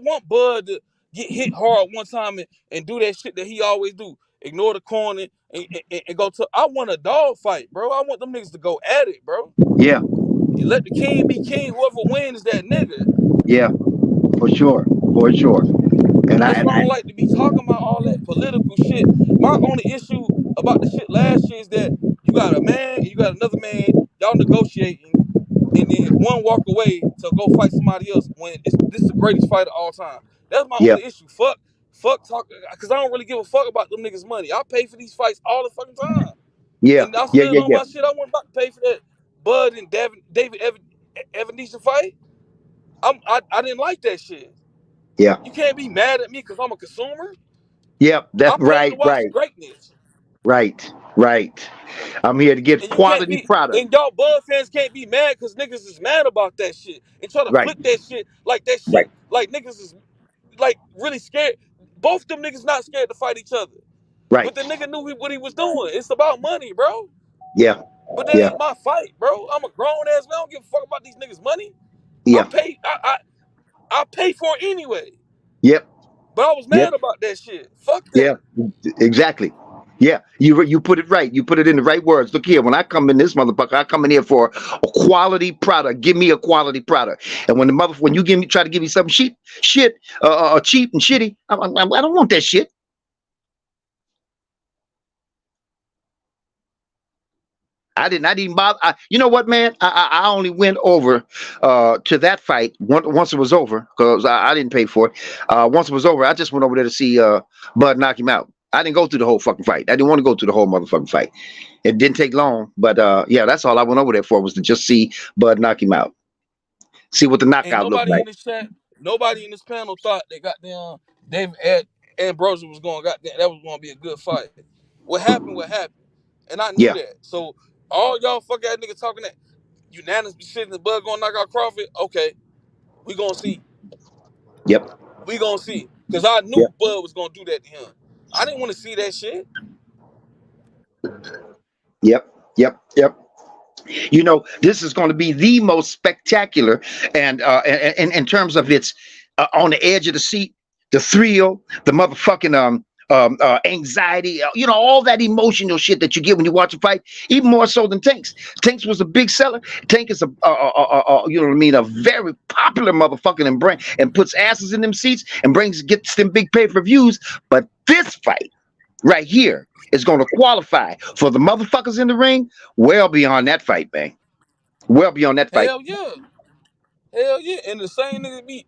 Speaker 5: want Bud to get hit hard one time and do that shit that he always do. Ignore the corner and go to. I want a dog fight, bro. I want them niggas to go at it, bro.
Speaker 16: Yeah.
Speaker 5: Let the king be king. Whoever wins is that nigga.
Speaker 16: Yeah. For sure. For sure. And
Speaker 5: That's why I
Speaker 16: I
Speaker 5: don't like to be talking about all that political shit. My only issue about the shit last year is that you got a man and you got another man, y'all negotiating, and then one walk away to go fight somebody else when this is the greatest fight of all time. That's my
Speaker 16: yeah.
Speaker 5: only issue. Fuck talk, because I don't really give a fuck about them niggas' money. I pay for these fights all the fucking time,
Speaker 16: Yeah.
Speaker 5: and I
Speaker 16: Yeah.
Speaker 5: stood
Speaker 16: Yeah.
Speaker 5: on
Speaker 16: Yeah.
Speaker 5: my shit. I wasn't about to pay for that Bud and David Evanescence fight. I didn't like that shit.
Speaker 16: Yeah.
Speaker 5: You can't be mad at me because I'm a consumer.
Speaker 16: Yep. That's
Speaker 5: I'm paying
Speaker 16: right.
Speaker 5: to watch
Speaker 16: Right.
Speaker 5: greatness.
Speaker 16: Right. I'm here to get
Speaker 5: And you can't
Speaker 16: quality
Speaker 5: be,
Speaker 16: product.
Speaker 5: and y'all Bud fans can't be mad because niggas is mad about that shit and try to
Speaker 16: Right.
Speaker 5: flip that shit like
Speaker 16: Right.
Speaker 5: niggas is like really scared. Both them niggas not scared to fight each other. But
Speaker 16: Right.
Speaker 5: the nigga knew what he was doing. It's about money, bro.
Speaker 16: Yeah.
Speaker 5: But that
Speaker 16: Yeah.
Speaker 5: ain't my fight, bro. I'm a grown ass man. I don't give a fuck about these niggas' money.
Speaker 16: Yeah.
Speaker 5: I pay for it anyway.
Speaker 16: Yep.
Speaker 5: But I was
Speaker 16: Yep.
Speaker 5: mad about that shit. Fuck
Speaker 16: Yeah.
Speaker 5: that.
Speaker 16: Exactly. Yeah, you put it right. You put it in the right words. Look here, when I come in this motherfucker, I come in here for a quality product. Give me a quality product. And when when you try to give me some shit, cheap and shitty, I don't want that shit. I didn't bother. You know what, man? I only went over to that fight once it was over because I didn't pay for it. Once it was over, I just went over there to see Bud knock him out. I didn't go through the whole fucking fight. I didn't want to go through the whole motherfucking fight. It didn't take long, but yeah, that's all I went over there for was to just see Bud knock him out. See what the knockout looked like.
Speaker 5: Nobody in this panel thought that goddamn David Ambrose was going that was going to be a good fight. What happened? And I knew that. So all y'all fuck ass niggas talking that unanimous shit and Bud gonna knock out Crawford. Okay, we gonna see.
Speaker 16: Yep.
Speaker 5: We gonna see. Cause I knew Bud was gonna do that to him. I didn't want to see that shit.
Speaker 16: Yep. You know, this is going to be the most spectacular, and in terms of its on the edge of the seat, the thrill, the motherfucking anxiety, you know, all that emotional shit that you get when you watch a fight, even more so than Tanks. Tanks was a big seller. Tank is you know what I mean, a very popular motherfucking and puts asses in them seats and gets them big pay-per-views. But this fight right here is going to qualify for the motherfuckers in the ring well beyond that fight, man. Well beyond that fight.
Speaker 5: Hell yeah. And the same nigga be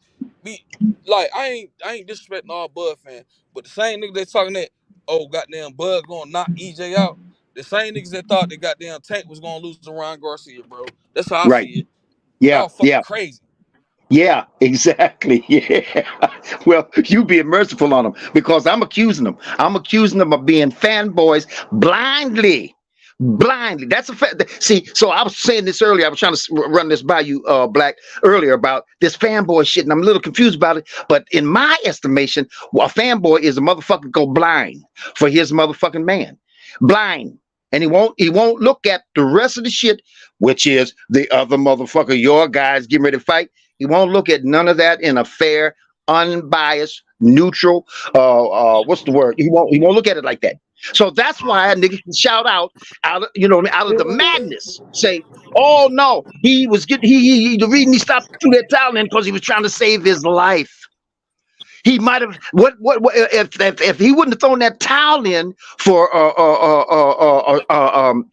Speaker 5: like, I ain't disrespecting all Bud fans, but the same nigga that's talking that, oh goddamn Bud gonna knock EJ out, the same niggas that thought that goddamn Tank was gonna lose to Ryan Garcia, bro. That's how I see it. Y'all fucking crazy.
Speaker 16: Yeah, exactly. Yeah. Well, you being merciful on them because I'm accusing them. I'm accusing them of being fanboys blindly. That's a fact. See, so I was saying this earlier. I was trying to run this by you, Black, earlier about this fanboy shit, and I'm a little confused about it. But in my estimation, a fanboy is a motherfucker go blind for his motherfucking man. Blind. And he won't look at the rest of the shit, which is the other motherfucker, your guys getting ready to fight. He won't look at none of that in a fair, unbiased, neutral, what's the word? He won't look at it like that. So that's why a nigga can shout out of the madness, say, oh no, he was getting the reason he stopped through that towel in because he was trying to save his life. He might have if he wouldn't have thrown that towel in for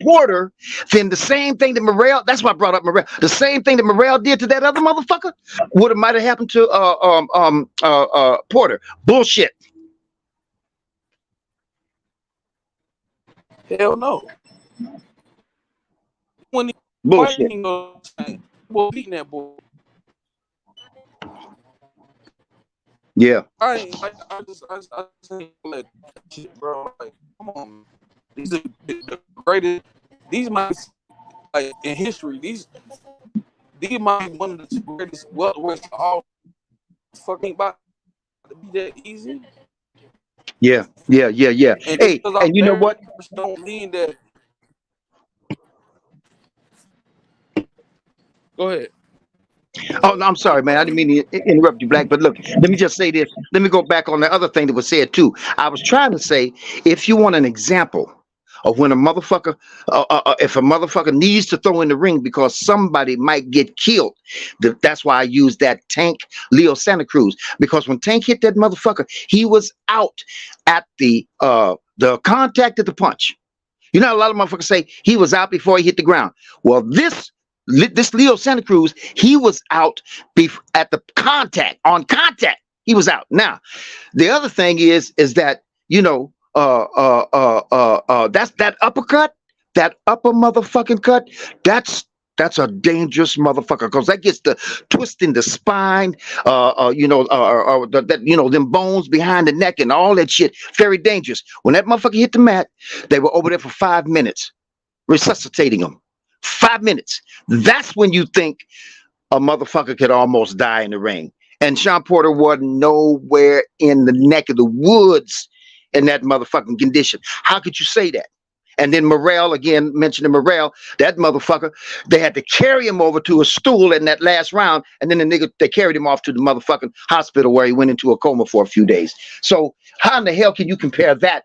Speaker 16: Porter, then the same thing that Morrell. That's why I brought up Morrell. The same thing that Morrell did to that other motherfucker might have happened to Porter. Bullshit.
Speaker 5: Hell no. When he
Speaker 16: bullshit.
Speaker 5: Beating that boy.
Speaker 16: Yeah.
Speaker 5: I just ain't like shit, bro. Like, come on. These are the greatest. These might, like, in history, these might be one of the greatest welterweights all fucking about to be that easy.
Speaker 16: Yeah. And hey, and you know what?
Speaker 5: Don't mean that. Go ahead.
Speaker 16: Oh, no, I'm sorry, man. I didn't mean to interrupt you, Black. But look, let me just say this. Let me go back on the other thing that was said, too. I was trying to say, if you want an example of when a motherfucker, if a motherfucker needs to throw in the ring because somebody might get killed, that's why I used that Tank Leo Santa Cruz. Because when Tank hit that motherfucker, he was out at the contact of the punch. You know, a lot of motherfuckers say he was out before he hit the ground. Well, this Leo Santa Cruz, he was out at the contact. He was out. Now, the other thing is that, you know, that's that uppercut, that upper motherfucking cut. That's a dangerous motherfucker because that gets the twist in the spine, them bones behind the neck and all that shit. Very dangerous. When that motherfucker hit the mat, they were over there for 5 minutes, resuscitating him. 5 minutes. That's when you think a motherfucker could almost die in the ring. And Sean Porter wasn't nowhere in the neck of the woods in that motherfucking condition. How could you say that? And then Morrell, again, mentioning Morrell, that motherfucker, they had to carry him over to a stool in that last round. And then they carried him off to the motherfucking hospital where he went into a coma for a few days. So how in the hell can you compare that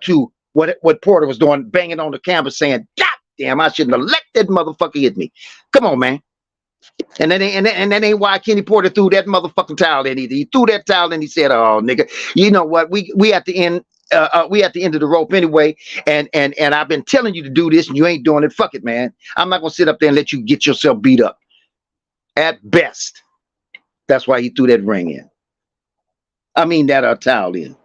Speaker 16: to what Porter was doing, banging on the canvas saying, God damn, I shouldn't have let that motherfucker hit me. Come on, man. And that ain't why Kenny Porter threw that motherfucking towel in either. He threw that towel and he said, "Oh, nigga, you know what? We at the end. We at the end of the rope anyway, and I've been telling you to do this, and you ain't doing it. Fuck it, man. I'm not gonna sit up there and let you get yourself beat up. At best, that's why he threw that ring in. I mean that towel in.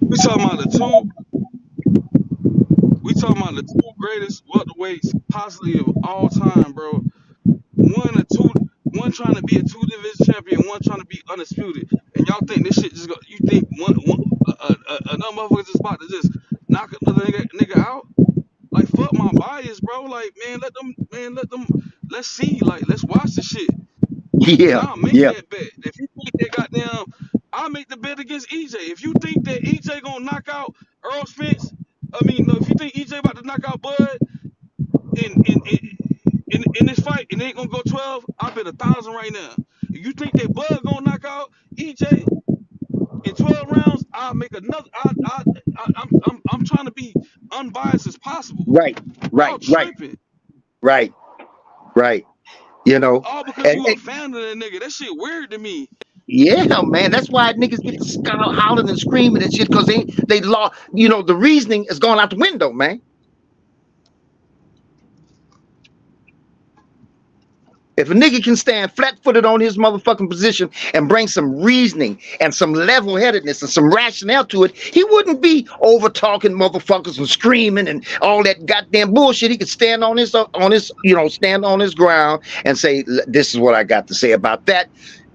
Speaker 21: We talking about the two greatest welterweights possibly of all time, bro. One trying to be a 2 division champion, one trying to be undisputed. And y'all think this shit just go? You think another motherfucker just about to just knock another nigga out? Like, fuck my bias, bro. Like, man, let them. Let's see. Like, let's watch the shit.
Speaker 16: Yeah.
Speaker 21: And I'll make that bet. If you think they goddamn, I'll make the bet against EJ. If you think that EJ gonna knock out Errol Spence, no, if you think EJ about to knock out Bud in this fight and they ain't gonna go 12, I bet 1,000 right now. If you think that Bud gonna knock out EJ in 12 rounds, I'll make another. I'm trying to be unbiased as possible.
Speaker 16: Right. You know,
Speaker 21: all because you a fan of that nigga. That shit weird to me.
Speaker 16: Yeah, man. That's why niggas get to hollering and screaming and shit, because they lost. You know, the reasoning is going out the window, man. If a nigga can stand flat-footed on his motherfucking position and bring some reasoning and some level-headedness and some rationale to it, he wouldn't be over-talking motherfuckers and screaming and all that goddamn bullshit. He could stand on his stand on his ground and say, this is what I got to say about that.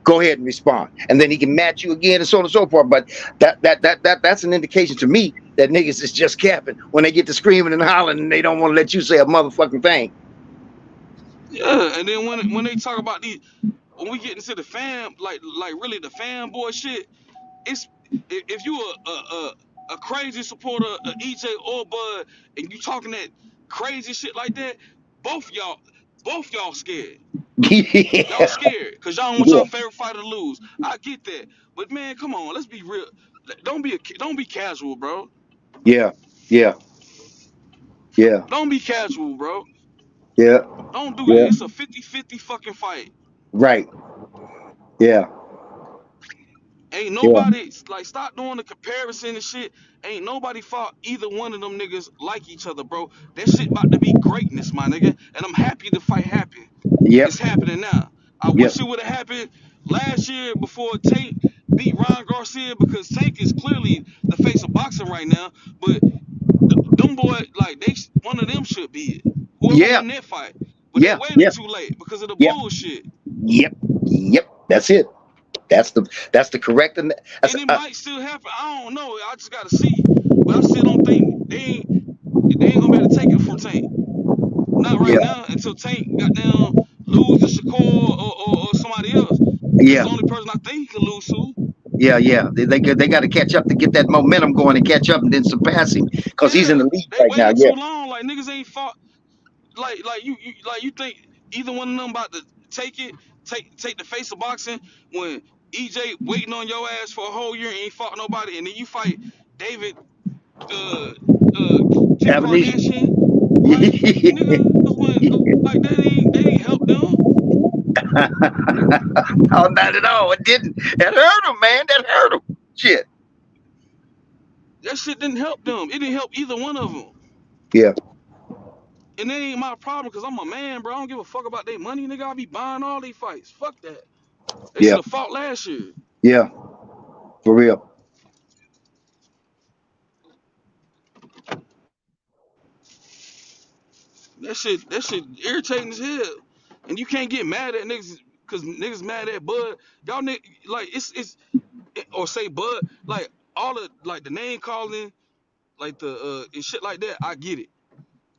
Speaker 16: Go ahead and respond. And then he can match you again and so on and so forth. But that's an indication to me that niggas is just capping when they get to screaming and hollering and they don't want to let you say a motherfucking thing.
Speaker 21: Yeah, and then when they talk about when we get into the like really the fanboy shit, it's if you a crazy supporter of EJ or Bud and you talking that crazy shit like that, both y'all scared. Y'all scared because y'all don't want y'all favorite fighter to lose. I get that, but man, come on, let's be real. Don't be casual, bro.
Speaker 16: Yeah.
Speaker 21: Don't be casual, bro.
Speaker 16: Yeah.
Speaker 21: Don't do that. It's a 50-50 fucking fight.
Speaker 16: Right. Yeah.
Speaker 21: Ain't nobody like stop doing the comparison and shit. Ain't nobody fought either one of them niggas like each other, bro. That shit about to be greatness, my nigga. And I'm happy the fight happened.
Speaker 16: Yep.
Speaker 21: It's happening now. I wish it would have happened last year before Tank beat Ryan Garcia, because Tank is clearly the face of boxing right now. But them boys, like one of them should be it. Whoever won that fight. But they waited too late because of the bullshit.
Speaker 16: Yep. That's it. That's the correct. And
Speaker 21: it might still happen. I don't know. I just gotta see. But I still don't think they ain't gonna be able to take it from Tank. Not right now until Tank got down lose to Shakur or somebody else. That's the only person I think he can lose to.
Speaker 16: Yeah. They got to catch up to get that momentum going and catch up and then surpass him, because he's in the lead right now.
Speaker 21: Too long. Like niggas ain't fought. Like you think either one of them about to take the face of boxing when EJ waiting on your ass for a whole year and ain't fought nobody, and then you fight David Kim Kardashian. Like niggas went like that ain't help them.
Speaker 16: Oh, not at all. It didn't. That hurt him, man. That hurt him. Shit.
Speaker 21: That shit didn't help them. It didn't help either one of them.
Speaker 16: Yeah.
Speaker 21: And that ain't my problem, because I'm a man, bro. I don't give a fuck about their money, nigga. I be buying all these fights. Fuck that. They should have fought last year.
Speaker 16: Yeah. For real.
Speaker 21: That shit irritating as hell. And you can't get mad at niggas because niggas mad at Bud. Y'all niggas, like, or say Bud, like, all the, like, the name calling, like, the, and shit like that, I get it.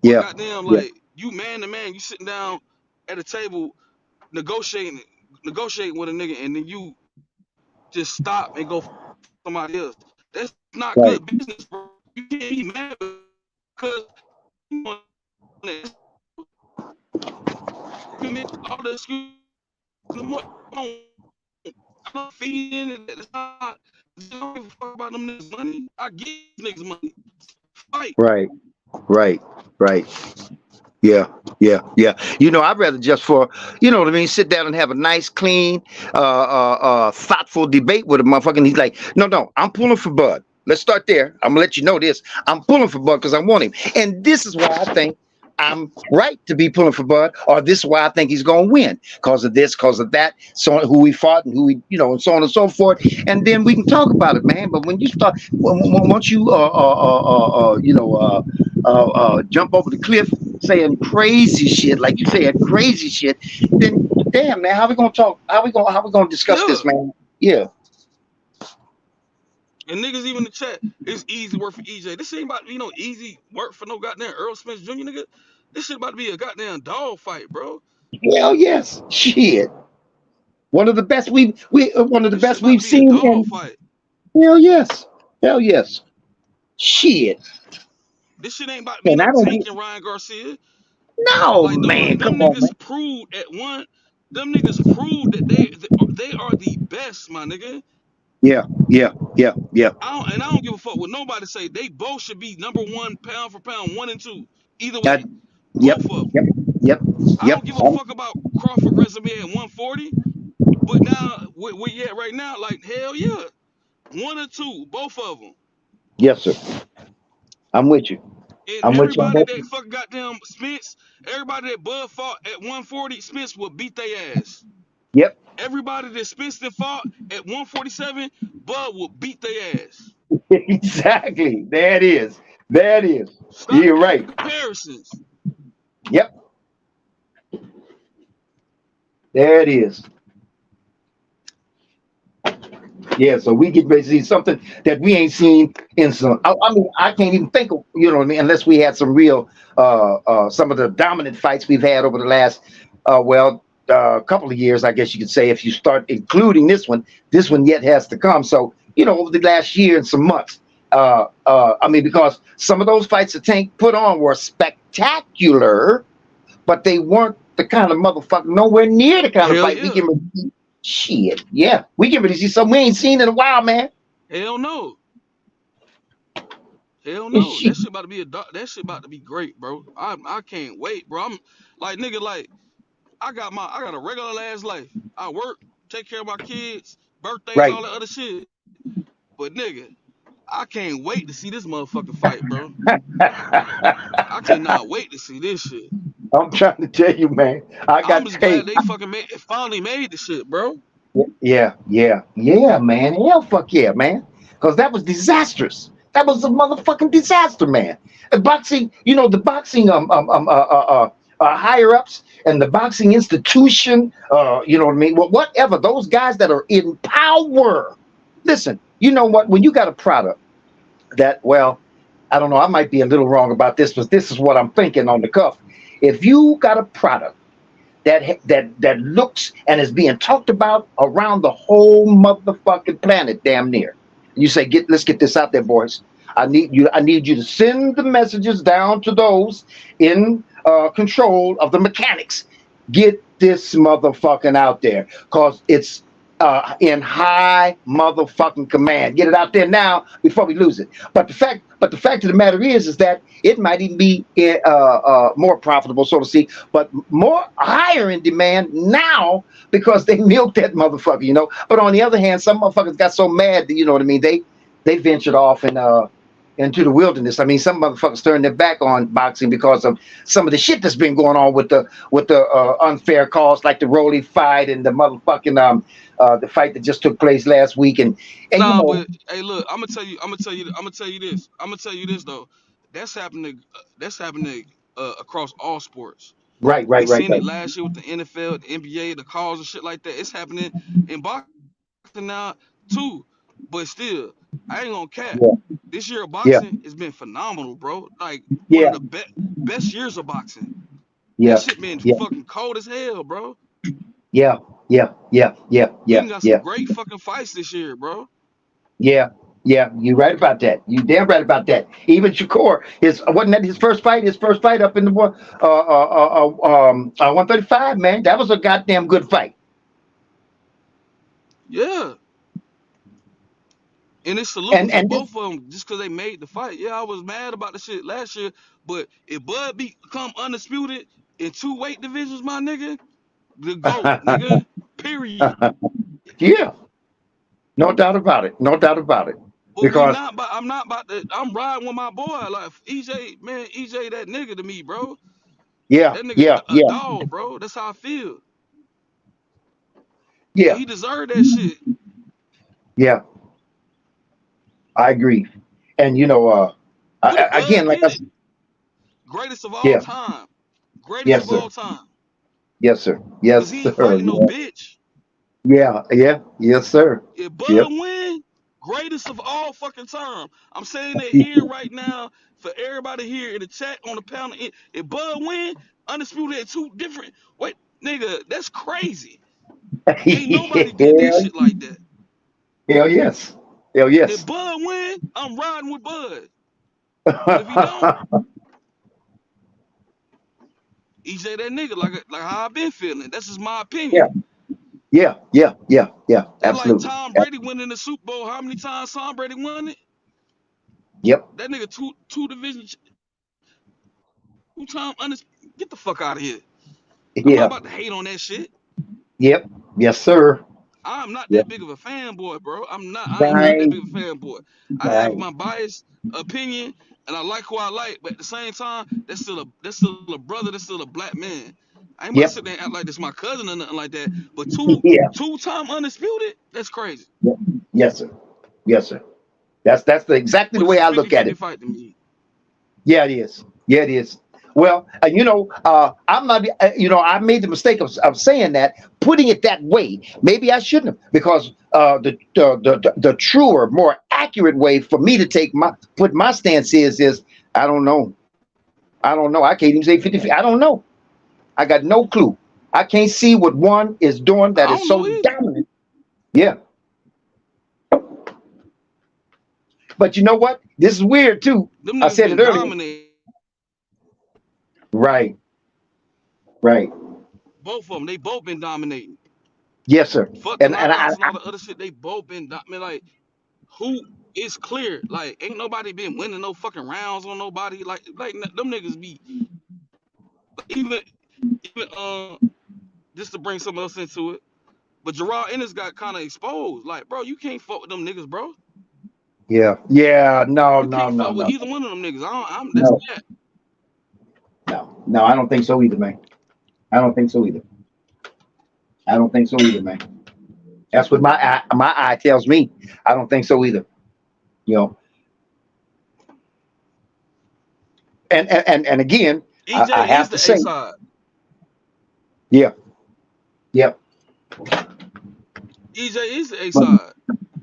Speaker 21: But goddamn, like, you man to man, you sitting down at a table negotiating with a nigga, and then you just stop and go somebody else. That's not good business, bro. You can't be mad because can make all the excuses. I don't feed in it. I don't give a fuck about them niggas' money. I give niggas money. Fight.
Speaker 16: Right. Yeah. I'd rather just for, what I mean, sit down and have a nice, clean, thoughtful debate with a motherfucker. And he's like, no, I'm pulling for Bud. Let's start there. I'm gonna let you know this. I'm pulling for Bud because I want him. And this is why I think I'm right to be pulling for Bud, or this is why I think he's gonna win. Because of this, because of that, so who he fought and who he, and so on and so forth. And then we can talk about it, man. But when you start, once you jump over the cliff saying crazy shit, like you said, crazy shit, then damn, man, how we gonna talk? How we gonna discuss this, man? Yeah.
Speaker 21: And niggas even in the chat, it's easy work for EJ. This ain't about to be no easy work for no goddamn Errol Spence Jr. nigga. This shit about to be a goddamn dog fight, bro.
Speaker 16: Hell yes, shit. One of the best we've seen.
Speaker 21: Dog fight.
Speaker 16: Hell yes, shit.
Speaker 21: This shit ain't about to be no Tank and Ryan Garcia.
Speaker 16: No, like, man,
Speaker 21: them niggas proved at one. Them niggas proved that they are the best, my nigga.
Speaker 16: Yeah.
Speaker 21: I don't give a fuck what nobody say. They both should be number one, pound for pound, 1 and 2. Either way, both of them.
Speaker 16: Yep.
Speaker 21: I don't give a fuck about Crawford resume at 140. But now, where you at right now, like, hell yeah. 1 or 2, both of them.
Speaker 16: Yes, sir. I'm with you.
Speaker 21: And everybody that fucking goddamn Spence, everybody that Bud fought at 140, Spence will beat their ass.
Speaker 16: Yep.
Speaker 21: Everybody that Spence that fought at 147, Bud will beat their ass.
Speaker 16: Exactly. There it is.
Speaker 21: Stop
Speaker 16: You're right.
Speaker 21: Comparisons.
Speaker 16: Yep. There it is. Yeah, so we get ready to see something that we ain't seen in some. I mean, I can't even think of, unless we had some real, some of the dominant fights we've had over the last, couple of years, I guess you could say, if you start including this one yet has to come. So, over the last year and some months, because some of those fights that Tank put on were spectacular, but they weren't the kind of motherfucker, nowhere near the kind of fight we can. Shit, yeah, we get ready to see something we ain't seen in a while, man.
Speaker 21: Hell no. That shit about to be that shit about to be great, bro. I can't wait, bro. I'm like, nigga, like I got a regular ass life. I work, take care of my kids, birthdays, all that other shit. But nigga, I can't wait to see this motherfucking fight, bro. I cannot wait to see this shit.
Speaker 16: I'm trying to tell you, man.
Speaker 21: I'm just glad they fucking finally made the shit, bro.
Speaker 16: Yeah, man. Hell, fuck yeah, man. Because that was disastrous. That was a motherfucking disaster, man. Boxing, the boxing higher ups and the boxing institution, you know what I mean? Well, whatever, those guys that are in power. Listen, you know what? When you got a product that, I don't know, I might be a little wrong about this, but this is what I'm thinking on the cuff. If you got a product that looks and is being talked about around the whole motherfucking planet, damn near, you say, let's get this out there, boys. I need you to send the messages down to those in control of the mechanics. Get this motherfucking out there, cause it's in high motherfucking command. Get it out there now before we lose it. But the fact of the matter is that it might even be more profitable, so to speak, but more higher in demand now because they milked that motherfucker, But on the other hand, some motherfuckers got so mad that, you know what I mean, they ventured off and into the wilderness. I mean, some motherfuckers turned their back on boxing because of some of the shit that's been going on with the unfair calls, like the Rolly fight and the motherfucking the fight that just took place last week. And
Speaker 21: but hey, look, I'm gonna tell you this though. That's happening across all sports.
Speaker 16: Right.
Speaker 21: Seen it last year with the NFL, the NBA, the calls and shit like that. It's happening in boxing now too. But still, I ain't gonna cap. Yeah. This year of boxing has been phenomenal, bro. Like one of the best years of boxing.
Speaker 16: Yeah.
Speaker 21: That shit been fucking cold as hell, bro.
Speaker 16: Yeah.
Speaker 21: We got some great fucking fights this year, bro.
Speaker 16: Yeah. Yeah, you right about that. You damn right about that. Even Shakur, wasn't that his first fight? His first fight up in the 135, man. That was a goddamn good fight.
Speaker 21: Yeah. And it's salute to
Speaker 16: And this,
Speaker 21: both of them just because they made the fight. Yeah, I was mad about the shit last year, but if Bud become undisputed in 2 weight divisions, my nigga, the GOAT, nigga. Period.
Speaker 16: yeah, no doubt about it. No doubt about it.
Speaker 21: But
Speaker 16: Because
Speaker 21: I'm not about to. I'm riding with my boy. Like EJ, man, EJ, that nigga to me, bro.
Speaker 16: yeah,
Speaker 21: That nigga
Speaker 16: yeah,
Speaker 21: a
Speaker 16: yeah,
Speaker 21: dog, bro. That's how I feel. And
Speaker 16: yeah,
Speaker 21: he deserved that shit.
Speaker 16: yeah. I agree. And
Speaker 21: What if
Speaker 16: again,
Speaker 21: Bud
Speaker 16: like I
Speaker 21: get it?
Speaker 16: said,
Speaker 21: Greatest of all
Speaker 16: yeah,
Speaker 21: time. Greatest
Speaker 16: yes,
Speaker 21: of
Speaker 16: sir,
Speaker 21: all time.
Speaker 16: yes, sir,
Speaker 21: Cause
Speaker 16: yes,
Speaker 21: he ain't
Speaker 16: sir,
Speaker 21: fighting no bitch.
Speaker 16: yeah, yeah, yes, sir,
Speaker 21: If
Speaker 16: yep,
Speaker 21: Bud win, greatest of all fucking time. I'm saying that here right now for everybody here in the chat on the panel. If Bud win, undisputed at 2 different. Wait, nigga, that's crazy. Ain't nobody did that
Speaker 16: hell,
Speaker 21: shit like that.
Speaker 16: hell yes, hell
Speaker 21: If
Speaker 16: yes.
Speaker 21: Bud win, I'm riding with Bud. But if he don't, EJ that nigga like how I been feeling. That's just my
Speaker 16: Yeah,
Speaker 21: opinion.
Speaker 16: yeah, yeah, yeah, yeah,
Speaker 21: That like
Speaker 16: absolutely.
Speaker 21: Tom Brady winning the Super Bowl. How many times Tom Brady won it?
Speaker 16: Yep,
Speaker 21: That nigga two divisions, 2 time get the fuck out of here. I'm not
Speaker 16: yeah,
Speaker 21: about to hate on that shit.
Speaker 16: yep, yes, sir.
Speaker 21: I'm not
Speaker 16: Yep,
Speaker 21: that big of a fanboy, bro. I am not that
Speaker 16: right,
Speaker 21: big of a fanboy. I have
Speaker 16: right.
Speaker 21: my biased opinion, and I like who I like, but at the same time, that's still a brother. That's still a black man. I ain't about to
Speaker 16: Yep,
Speaker 21: sit there and act like this my cousin or nothing like that. But
Speaker 16: yeah,
Speaker 21: two-time undisputed, that's crazy.
Speaker 16: yep. Yes, sir, yes, sir. Exactly the
Speaker 21: But
Speaker 16: way
Speaker 21: it's a
Speaker 16: I look at
Speaker 21: 50-50
Speaker 16: it.
Speaker 21: fight to me.
Speaker 16: Yeah, it is. Yeah, it is. Well, I'm not. I made the mistake of saying that, putting it that way. Maybe I shouldn't have, because the truer, more accurate way for me to put my stance is I don't know. I don't know. I can't even say 50. I don't know. I got no clue. I can't see what one is doing that
Speaker 21: I
Speaker 16: is
Speaker 21: don't know
Speaker 16: so
Speaker 21: either.
Speaker 16: dominant. Yeah, but you know what? This is weird too.
Speaker 21: Them
Speaker 16: I
Speaker 21: niggas
Speaker 16: said it
Speaker 21: been
Speaker 16: earlier.
Speaker 21: dominating.
Speaker 16: Right. Right.
Speaker 21: Both of them, they both been dominating.
Speaker 16: Yes, sir.
Speaker 21: Fuck the
Speaker 16: And I
Speaker 21: knockouts and all the other shit. They both been dominating. Like, who is clear? Like, ain't nobody been winning no fucking rounds on nobody. Like them niggas be even just to bring something else into it. But Gerard Ennis got kind of exposed. Like, bro, you can't fuck with them niggas, bro.
Speaker 16: yeah. Yeah. No.
Speaker 21: You
Speaker 16: No.
Speaker 21: can't
Speaker 16: No.
Speaker 21: fuck with
Speaker 16: No.
Speaker 21: either one of them niggas. That's
Speaker 16: No.
Speaker 21: that.
Speaker 16: No. No. I don't think so either, man. I don't think so either. I don't think so either, man. That's what my eye tells me. I don't think so either. You know. And again, I
Speaker 21: EJ is
Speaker 16: have to
Speaker 21: the
Speaker 16: say,
Speaker 21: A side.
Speaker 16: yeah. Yep.
Speaker 21: EJ is the A
Speaker 16: But
Speaker 21: side.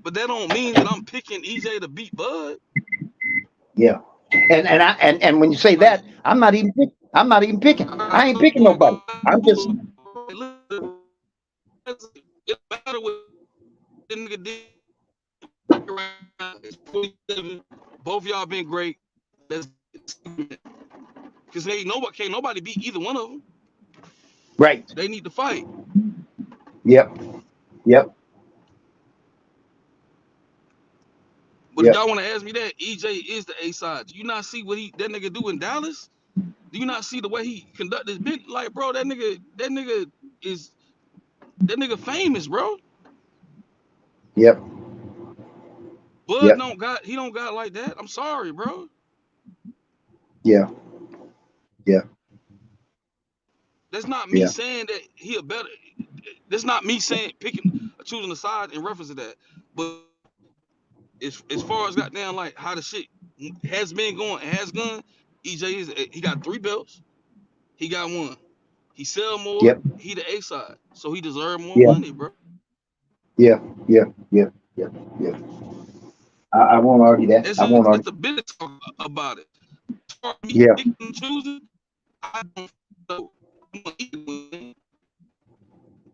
Speaker 21: But that don't mean that I'm picking EJ to beat Bud.
Speaker 16: yeah. And when you say
Speaker 21: Like,
Speaker 16: that, I'm not even picking.
Speaker 21: I
Speaker 16: I ain't picking
Speaker 21: don't
Speaker 16: nobody. I'm just
Speaker 21: it matter what the nigga did. Both y'all been great. That's because can't nobody beat either one of them.
Speaker 16: right.
Speaker 21: They need to fight.
Speaker 16: Yep. Yep.
Speaker 21: But if
Speaker 16: Yep.
Speaker 21: y'all want to ask me that, EJ is the A side. Do you not see what that nigga do in Dallas? Do you not see the way he conduct his big, like, bro? That nigga is famous, bro.
Speaker 16: Yep.
Speaker 21: Bud
Speaker 16: Yep.
Speaker 21: don't got like that. I'm sorry, bro.
Speaker 16: Yeah. Yeah.
Speaker 21: That's not me
Speaker 16: Yeah.
Speaker 21: saying that he a better. That's not me saying choosing a side in reference to that. But as far as goddamn like how the shit has been going and has gone, he got 3 belts. He got 1. He sell more.
Speaker 16: Yep.
Speaker 21: He the A side, so he deserve more
Speaker 16: Yeah.
Speaker 21: money, bro.
Speaker 16: Yeah. Yeah. Yeah. Yeah. Yeah. I won't argue that.
Speaker 21: It's
Speaker 16: I won't
Speaker 21: just
Speaker 16: argue.
Speaker 21: a bit of talk about it. As far as me
Speaker 16: Yeah.
Speaker 21: picking and choosing, I don't know.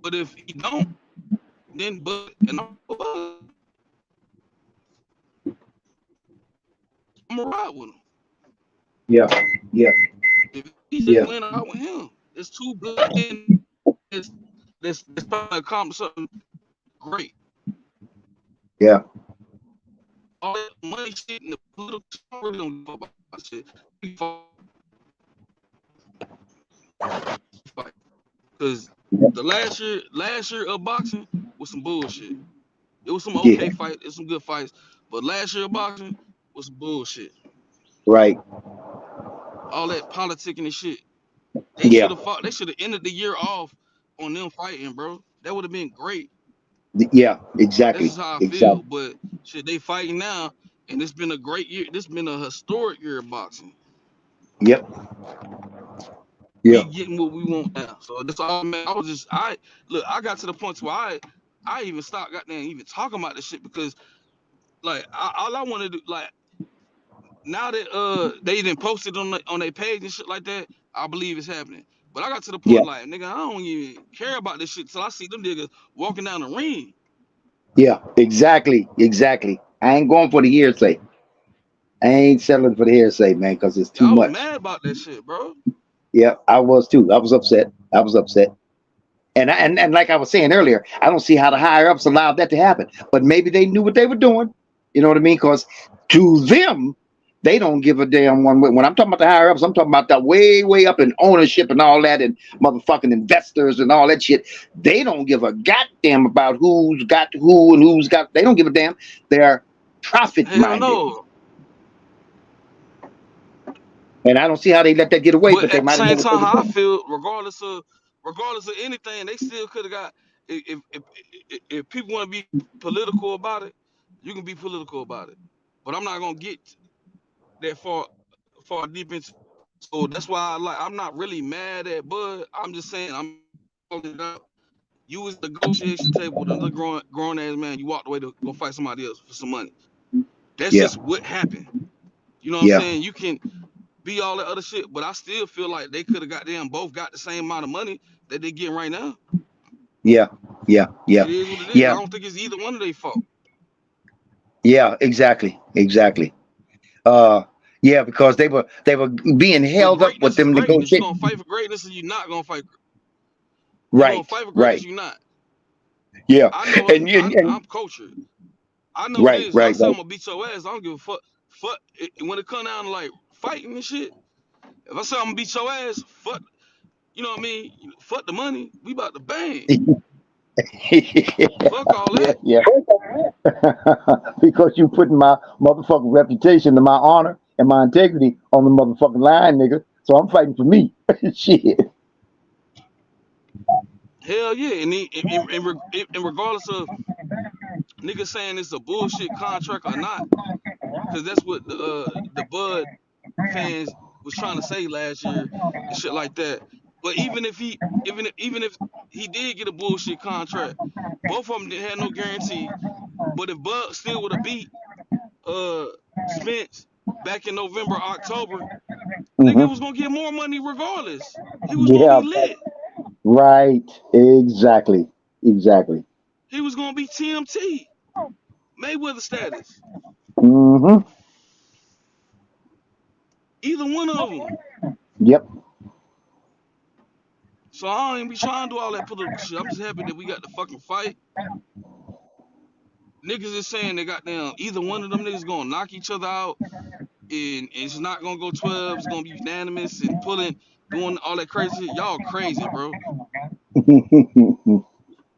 Speaker 21: But if he don't, then but and I'm gonna ride with him.
Speaker 16: Yeah, yeah,
Speaker 21: If EJ
Speaker 16: yeah,
Speaker 21: win, I with him. It's two good men. That's trying to accomplish something great.
Speaker 16: yeah.
Speaker 21: All that money shit and the political shit, I really don't give a fuck about shit. Because the last year of boxing was some bullshit. It was some okay
Speaker 16: Yeah.
Speaker 21: fight, it was some good fights, but last year of boxing was some bullshit.
Speaker 16: Right.
Speaker 21: All that politicking and shit. They
Speaker 16: Yeah.
Speaker 21: should have fought. They should have ended the year off on them fighting, bro. That would have been great.
Speaker 16: Yeah.
Speaker 21: That's
Speaker 16: Exactly.
Speaker 21: just how I feel.
Speaker 16: Exactly.
Speaker 21: But shit, they fighting now, and it's been a great year. This been a historic year of boxing.
Speaker 16: Yep.
Speaker 21: We
Speaker 16: Yeah.
Speaker 21: getting what we want now. So that's all, man. I got to the point where I even stopped goddamn even talking about this shit because like all I want to do, like now that they didn't post it on their page and shit like that, I believe it's happening. But I got to the
Speaker 16: Yeah.
Speaker 21: point like, nigga, I don't even care about this shit till I see them niggas walking down the ring.
Speaker 16: Yeah. Exactly. Exactly. I ain't going for the hearsay. I ain't settling for the hearsay, man, because it's too
Speaker 21: I was
Speaker 16: much.
Speaker 21: mad about that shit, bro.
Speaker 16: Yeah, I was too. I was upset. I was upset. And like I was saying earlier, I don't see how the higher ups allowed that to happen. But maybe they knew what they were doing. You know what I mean? Because to them, they don't give a damn one way. When I'm talking about the higher ups, I'm talking about that way up in ownership and all that, and motherfucking investors and all that shit. They don't give a goddamn about who's got who and who's got. They don't give a damn. They're profit
Speaker 21: Hell
Speaker 16: minded.
Speaker 21: no.
Speaker 16: And I don't see how they let that get away,
Speaker 21: But
Speaker 16: but they
Speaker 21: at the
Speaker 16: might have known
Speaker 21: same
Speaker 16: what they
Speaker 21: time,
Speaker 16: were
Speaker 21: how I
Speaker 16: doing.
Speaker 21: feel, regardless of anything, they still could have got. If people want to be political about it, you can be political about it. But I'm not gonna get that far deep into. So that's why I'm not really mad at Bud. I'm just saying I'm calling it out. You was at the negotiation table with another grown ass man. You walked away to go fight somebody else for some money. That's
Speaker 16: Yeah,
Speaker 21: just what happened. You know what I'm
Speaker 16: yeah,
Speaker 21: saying? You can be all that other shit, but I still feel like they could have both got the same amount of money that they getting right now.
Speaker 16: yeah, yeah, yeah,
Speaker 21: It is what it is. I
Speaker 16: yeah,
Speaker 21: don't think it's either one of their fault.
Speaker 16: yeah. Exactly, exactly. Uh, yeah, because they were being
Speaker 21: But
Speaker 16: held up with
Speaker 21: greatness is
Speaker 16: them
Speaker 21: greatness. You gonna
Speaker 16: negotiating.
Speaker 21: fight for greatness, or you not gonna fight. You gonna
Speaker 16: Right,
Speaker 21: fight for greatness,
Speaker 16: right.
Speaker 21: you not.
Speaker 16: Yeah,
Speaker 21: I know it.
Speaker 16: and
Speaker 21: I'm cultured. I know
Speaker 16: right,
Speaker 21: this. I
Speaker 16: right,
Speaker 21: say I'm
Speaker 16: right.
Speaker 21: gonna beat your ass. I don't give a fuck. Fuck when it come down to like fighting and shit. If I say I'm gonna beat your ass, fuck. You know what I mean? Fuck the money. We about to bang. Fuck all
Speaker 16: Yeah,
Speaker 21: that.
Speaker 16: yeah. Because you putting my motherfucking reputation and my honor and my integrity on the motherfucking line, nigga. So I'm fighting for me. Shit.
Speaker 21: Hell yeah. And regardless of niggas saying it's a bullshit contract or not, because that's what the Bud fans was trying to say last year and shit like that. But even if he did get a bullshit contract, both of them didn't have no guarantee. But if Bud still would have beat uh Spence back in November, October, nigga was
Speaker 16: Hmm.
Speaker 21: gonna get more money regardless. He was gonna
Speaker 16: Yeah,
Speaker 21: be lit.
Speaker 16: right. Exactly. Exactly.
Speaker 21: He was gonna be TMT, Mayweather status.
Speaker 16: Hmm.
Speaker 21: Either one of them.
Speaker 16: Yep.
Speaker 21: So I don't even be trying to do all that political shit. I'm just happy that we got the fucking fight. Niggas is saying they got down. Either one of them niggas gonna knock each other out, and it's not gonna go 12. It's gonna be unanimous and doing all that crazy shit. Y'all crazy, bro.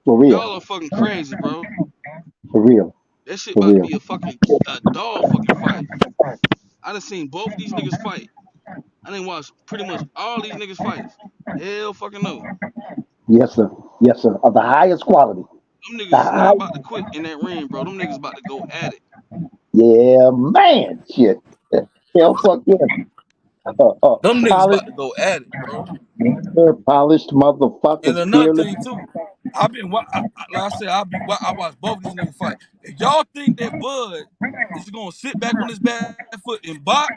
Speaker 16: For
Speaker 21: Y'all are
Speaker 16: real.
Speaker 21: fucking crazy, bro.
Speaker 16: For real.
Speaker 21: That shit
Speaker 16: For
Speaker 21: about to
Speaker 16: real.
Speaker 21: be a dog fucking fight. I done seen both of these niggas fight. I done watched pretty much all these niggas fights. Hell fucking no.
Speaker 16: Yes, sir. Yes, sir. Of the highest quality.
Speaker 21: Them
Speaker 16: The
Speaker 21: niggas is not
Speaker 16: highest.
Speaker 21: about to quit in that ring, bro. Them niggas about to go at it.
Speaker 16: Yeah, man. Shit. Hell, fuck them.
Speaker 5: Them niggas
Speaker 16: Polished,
Speaker 5: about to go at it, bro.
Speaker 16: polished
Speaker 5: And
Speaker 16: motherfuckers,
Speaker 5: another
Speaker 16: fearless.
Speaker 5: thing too, like I said, I watch both of these niggas fight. If y'all think that Bud is gonna sit back on his back foot and box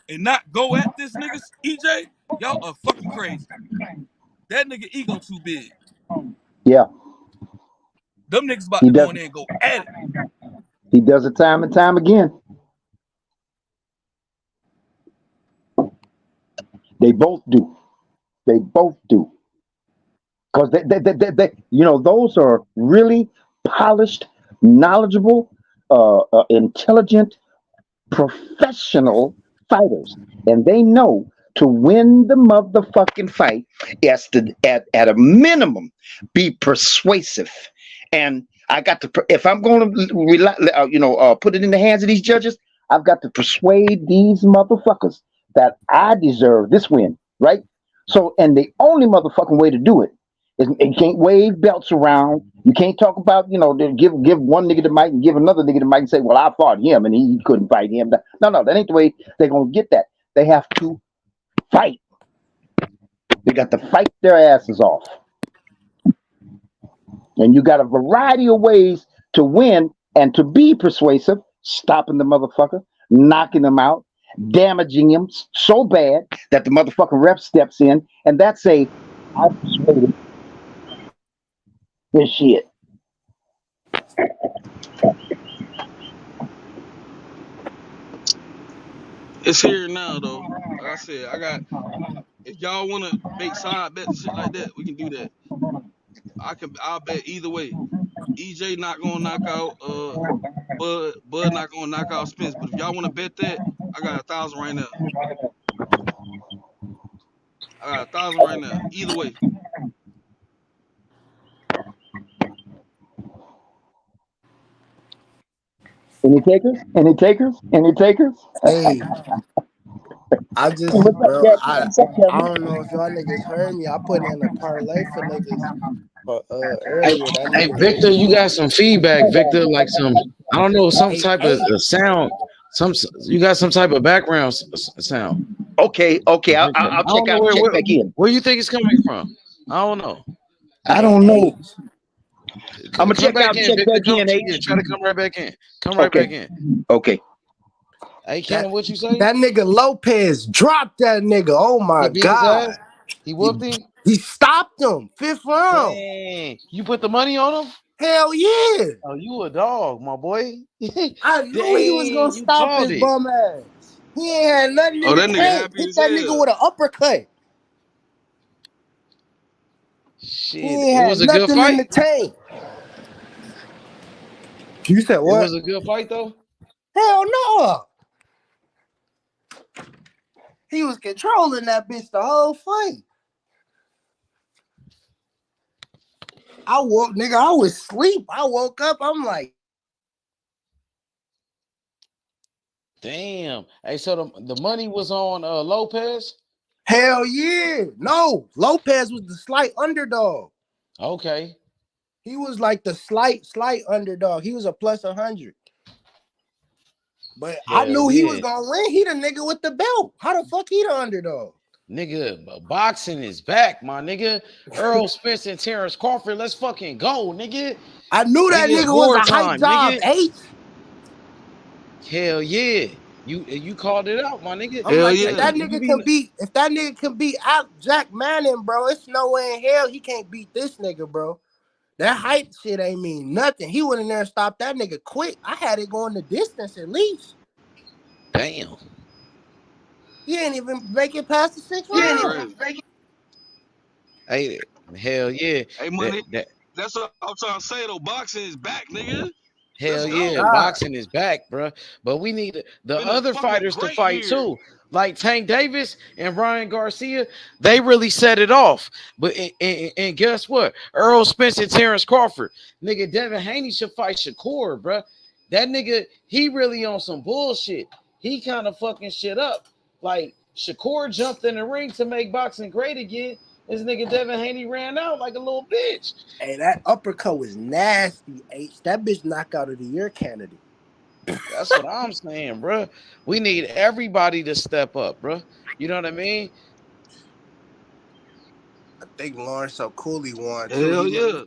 Speaker 5: and not go at this nigga EJ, y'all are fucking crazy. That nigga ego too big.
Speaker 16: Yeah,
Speaker 5: Them niggas about
Speaker 16: he
Speaker 5: to go
Speaker 16: does.
Speaker 5: in there and go at it.
Speaker 16: He does it time and time again. They both do. They both do. Because they, those are really polished, knowledgeable, intelligent, professional fighters, and they know to win the motherfucking fight, has to at a minimum be persuasive. And I got to, if I'm going to put it in the hands of these judges, I've got to persuade these motherfuckers that I deserve this win, right? So, and the only motherfucking way to do it is you can't wave belts around. You can't talk about, give one nigga the mic and give another nigga the mic and say, well, I fought him and he couldn't fight him. No, that ain't the way they're going to get that. They have to fight. They got to fight their asses off. And you got a variety of ways to win and to be persuasive, stopping the motherfucker, knocking him out, damaging him so bad that the motherfucking ref steps in, and that's I persuaded this shit.
Speaker 21: It's here now, though. Like I said, if y'all want to make side bets and shit like that, we can do that. I'll bet either way. EJ not gonna knock out Bud not gonna knock out Spence. But if y'all want to bet that, I got 1,000 right now. Either way.
Speaker 16: Any takers?
Speaker 3: Hey, I just, bro, I don't know if y'all niggas heard me. I put in a parlay for niggas earlier. That
Speaker 4: Hey,
Speaker 3: nigga
Speaker 4: Victor, you got some feedback, Victor. Like I don't know, some type of sound. You got some type of background sound.
Speaker 16: Okay. I'll check back in.
Speaker 4: Where you think it's coming from? I don't know.
Speaker 16: I don't know. I'm gonna check
Speaker 4: back
Speaker 16: out.
Speaker 4: In,
Speaker 16: check
Speaker 4: Victor,
Speaker 16: back in.
Speaker 4: Try to come right back in. Right back in.
Speaker 16: Okay.
Speaker 4: Hey, Ken, what you say?
Speaker 3: That nigga Lopez dropped that nigga. Oh my God.
Speaker 4: He whooped him.
Speaker 3: He stopped him. 5th round.
Speaker 4: Dang. You put the money on him?
Speaker 3: Hell yeah.
Speaker 4: Oh, you a dog, my boy.
Speaker 3: I knew he was gonna stop his bum ass. He ain't had nothing in the tank. Hit that nigga with an uppercut.
Speaker 4: Shit,
Speaker 3: he ain't had nothing in the tank. You said what?
Speaker 4: It was a good fight though?
Speaker 3: Hell no. He was controlling that bitch the whole fight. I was asleep. I woke up. I'm like,
Speaker 4: damn. Hey, so the money was on Lopez?
Speaker 3: Hell yeah. No, Lopez was the slight underdog.
Speaker 4: Okay.
Speaker 3: He was like the slight underdog. He was a plus 100. But I knew he was gonna win. He the nigga with the belt. How the fuck he the underdog?
Speaker 4: Nigga, boxing is back, my nigga. Errol Spence and Terence Crawford. Let's fucking go, nigga.
Speaker 3: I knew that nigga was a hype job, H.
Speaker 4: Hell yeah. You called it out, my nigga.
Speaker 3: I'm like, if that nigga can beat out Jack Manning, bro, it's no way in hell he can't beat this nigga, bro. That height shit ain't mean nothing. He went in there and stopped that nigga quick. I had it going the distance at least.
Speaker 4: Damn.
Speaker 3: He ain't even make it past the 6th round.
Speaker 4: Hey, hell yeah.
Speaker 21: Hey, money. That's what I'm trying to say, though. Boxing is back, nigga.
Speaker 4: Hell yeah, boxing is back, bro. But we need the other fighters to fight too. Like Tank Davis and Ryan Garcia, they really set it off. But and guess what? Errol Spence and Terence Crawford. Nigga, Devin Haney should fight Shakur, bro. That nigga, he really on some bullshit. He kind of fucking shit up. Like Shakur jumped in the ring to make boxing great again. This nigga Devin Haney ran out like a little bitch.
Speaker 3: Hey, that uppercut was nasty, H. That bitch knockout of the year candidate.
Speaker 4: That's what I'm saying, bro. We need everybody to step up, bro. You know what I mean?
Speaker 3: I think Lawrence O'Cooley won.
Speaker 21: Hell yeah.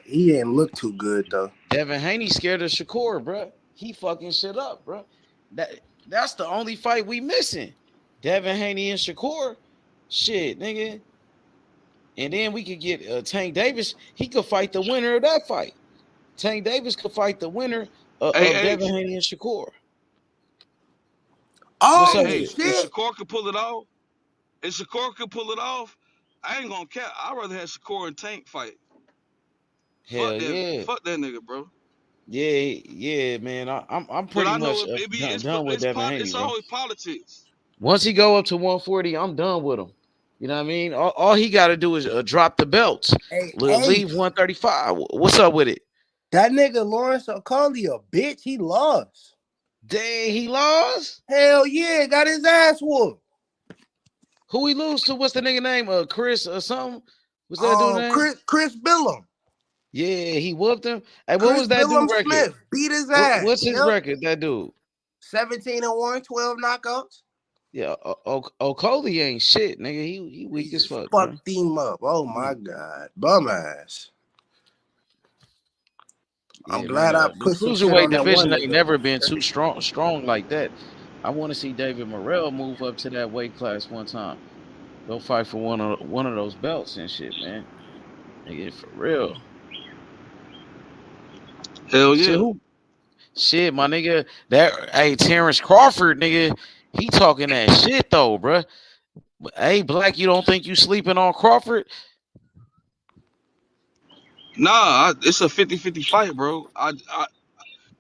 Speaker 3: He didn't look too good though.
Speaker 4: Devin Haney scared of Shakur, bro. He fucking shit up, bro. That's the only fight we missing. Devin Haney and Shakur. Shit, nigga. And then we could get Tank Davis. He could fight the winner of that fight. Tank Davis could fight the winner of Devin Haney and Shakur.
Speaker 21: Oh, shit. If Shakur could pull it off, and Shakur could pull it off, I ain't gonna cap. I'd rather have Shakur and Tank fight.
Speaker 4: Hell yeah.
Speaker 21: Fuck that nigga, bro.
Speaker 4: Yeah, man. I'm
Speaker 21: But
Speaker 4: pretty
Speaker 21: I know
Speaker 4: much done with Devin Haney,
Speaker 21: it's
Speaker 4: bro.
Speaker 21: always politics.
Speaker 4: Once he go up to 140, I'm done with him. You know what I mean? All he got to do is drop the belts.
Speaker 3: Hey,
Speaker 4: Leave 135. What's up with it?
Speaker 3: That nigga Lawrence Okolie a bitch. He lost.
Speaker 4: Dang, he lost?
Speaker 3: Hell yeah, got his ass whooped.
Speaker 4: Who he lose to? What's the nigga name? Chris or something? What's that dude name?
Speaker 3: Chris Billum.
Speaker 4: Yeah, he whooped him. Hey, what
Speaker 3: Chris
Speaker 4: was that
Speaker 3: Billum
Speaker 4: dude record?
Speaker 3: Smith beat his ass.
Speaker 4: What's his record? That dude.
Speaker 3: 17-1, 12 knockouts.
Speaker 4: Yeah, Okolie ain't shit, nigga. He weak as fuck.
Speaker 3: Fucked him up. Oh my god, bum ass.
Speaker 4: Yeah,
Speaker 3: I'm glad I
Speaker 4: the
Speaker 3: put some shit
Speaker 4: cruiserweight
Speaker 3: on that one
Speaker 4: division ain't
Speaker 3: nigga.
Speaker 4: never been too strong like that. I want to see David Morrell move up to that weight class one time. Go fight for one of those belts and shit, man. Nigga, for real.
Speaker 21: Hell yeah.
Speaker 4: Shit, my nigga. Hey, Terence Crawford, nigga. He talking that shit though, bruh. Hey, Black, you don't think you sleeping on Crawford?
Speaker 21: Nah, it's a 50-50 fight, bro. I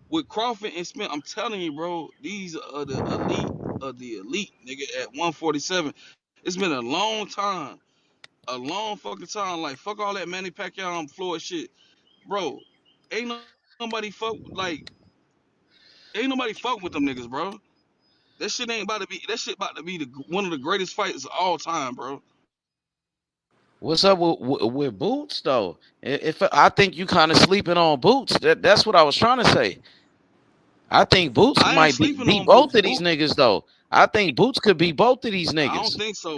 Speaker 21: with Crawford and Smith, I'm telling you, bro, these are the elite of the elite, nigga, at 147. It's been a long time. A long fucking time. Like, fuck all that Manny Pacquiao on Floyd shit. Bro, ain't nobody fuck with them niggas, bro. That shit about to be one of the greatest fights of all time, bro.
Speaker 4: What's up with Boots though? If I think you kind of sleeping on Boots, that's what I was trying to say. I think Boots
Speaker 21: I ain't
Speaker 4: might
Speaker 21: sleeping
Speaker 4: beat
Speaker 21: on
Speaker 4: both
Speaker 21: Boots.
Speaker 4: of these niggas though. I think Boots could beat both of these niggas.
Speaker 21: I don't think so.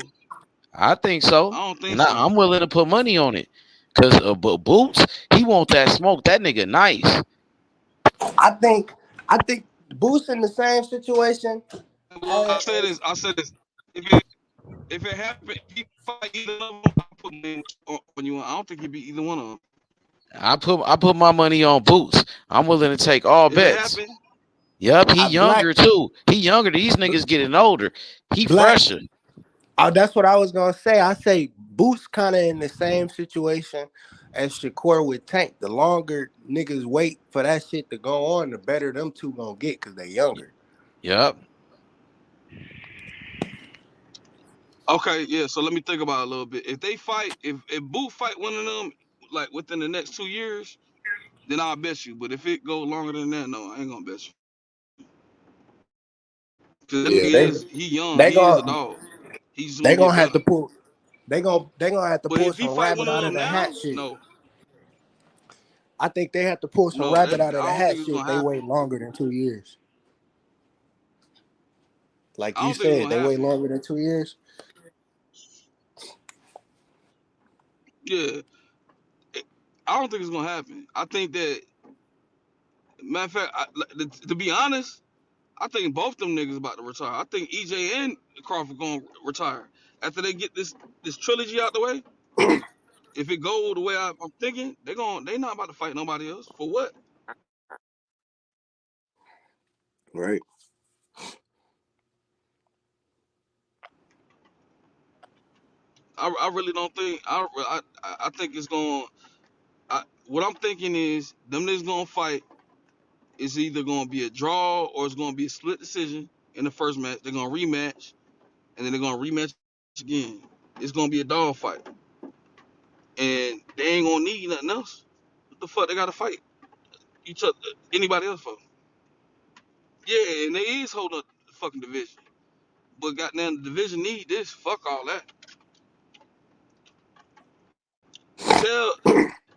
Speaker 4: I think so.
Speaker 21: I don't think
Speaker 4: And
Speaker 21: so.
Speaker 4: I'm willing to put money on it. Cause Boots, he want that smoke. That nigga nice.
Speaker 3: I think Boots in the same situation.
Speaker 21: I said this. If it happen, if he fight either of them, I put money on you. I don't think he beat either one of them.
Speaker 4: I put my money on Boots. I'm willing to take all bets. Yep, he younger too. He younger. These niggas getting older. He fresher.
Speaker 3: Oh, that's what I was gonna say. I say Boots kind of in the same situation as Shakur with Tank. The longer niggas wait for that shit to go on, the better them two gonna get because they younger.
Speaker 4: Yep.
Speaker 21: Okay, yeah. So let me think about it a little bit. If they fight, if Boot fight one of them like within the next 2 years, then I'll bet you. But if it go longer than that, no, I ain't gonna bet you. Cause that nigga he young, he is a dog. He's
Speaker 3: They
Speaker 21: gonna get
Speaker 3: gonna have
Speaker 21: better.
Speaker 3: to pull. They gonna have to
Speaker 21: But
Speaker 3: pull
Speaker 21: if he
Speaker 3: some
Speaker 21: fight
Speaker 3: rabbit
Speaker 21: one of
Speaker 3: out of
Speaker 21: them
Speaker 3: the
Speaker 21: now,
Speaker 3: hat shit.
Speaker 21: no,
Speaker 3: I think they have to pull some
Speaker 21: no,
Speaker 3: rabbit out of
Speaker 21: I
Speaker 3: the
Speaker 21: don't
Speaker 3: hat
Speaker 21: think it's
Speaker 3: shit.
Speaker 21: gonna
Speaker 3: They
Speaker 21: happen.
Speaker 3: wait longer than 2 years. Like
Speaker 21: I
Speaker 3: you
Speaker 21: don't think it's
Speaker 3: said,
Speaker 21: gonna
Speaker 3: they wait
Speaker 21: happen.
Speaker 3: longer than 2 years.
Speaker 21: Yeah, I don't think it's gonna happen. I think that, matter of fact, to be honest, I think both them niggas about to retire. I think EJ and Crawford gonna retire after they get this trilogy out the way. If it go the way I'm thinking, they not about to fight nobody else. For what?
Speaker 3: Right.
Speaker 21: I really don't think. I think it's going. What I'm thinking is them niggas gonna fight. It's either gonna be a draw or it's gonna be a split decision in the first match. They're gonna rematch, and then they're gonna rematch again. It's gonna be a dog fight, and they ain't gonna need nothing else. What the fuck they gotta fight each other, anybody else for? Yeah, and they is holding up the fucking division. But goddamn, the division need this. Fuck all that.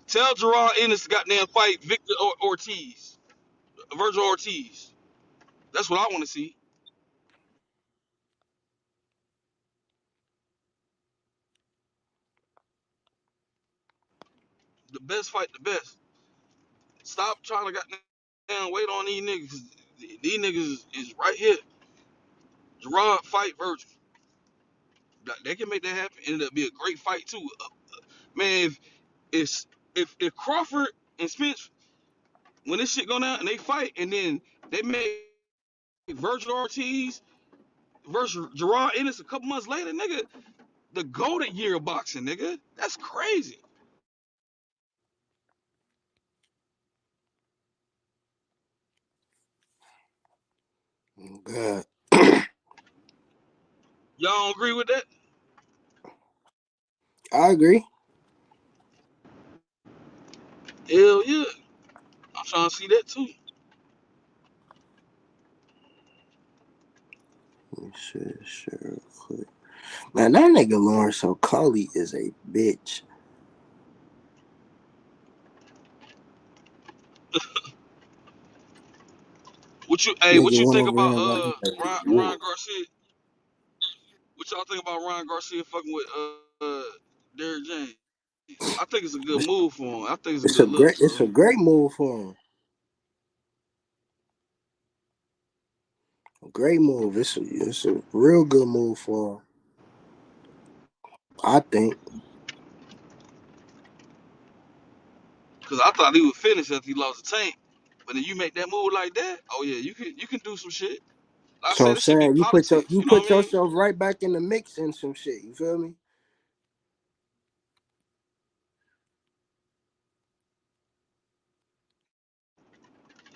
Speaker 21: Tell Gerard Ennis to goddamn fight Victor Ortiz, Virgil Ortiz. That's what I want to see. The best fight, the best. Stop trying to goddamn wait on these niggas. These niggas is right here. Gerard fight Virgil. They can make that happen, and it'll be a great fight too. Man, if Crawford and Spence, when this shit go down and they fight, and then they make Virgil Ortiz versus Gerard Ennis a couple months later, nigga, the golden year of boxing, nigga. That's crazy.
Speaker 3: God.
Speaker 21: Y'all don't agree with that?
Speaker 3: I agree.
Speaker 21: Hell yeah. I'm trying to see that too.
Speaker 3: Sure, quick. Man, that nigga Lawrence Okolie is a bitch.
Speaker 21: What you
Speaker 3: Nigga went
Speaker 21: think
Speaker 3: over
Speaker 21: about
Speaker 3: him like he
Speaker 21: Ryan Garcia? What y'all think about Ryan Garcia fucking with Derrick James? I think it's a good move for him. I think it's a good look.
Speaker 3: It's a great move for him. A great move. It's a real good move for him. I think.
Speaker 21: Cause I thought he would finish after he lost the Tank, but then you make that move like that. Oh yeah, you can do some shit. Like I
Speaker 3: So I'm
Speaker 21: said, it should be
Speaker 3: saying you
Speaker 21: politics. You know what
Speaker 3: put
Speaker 21: I mean?
Speaker 3: yourself right back in the mix and some shit. You feel me?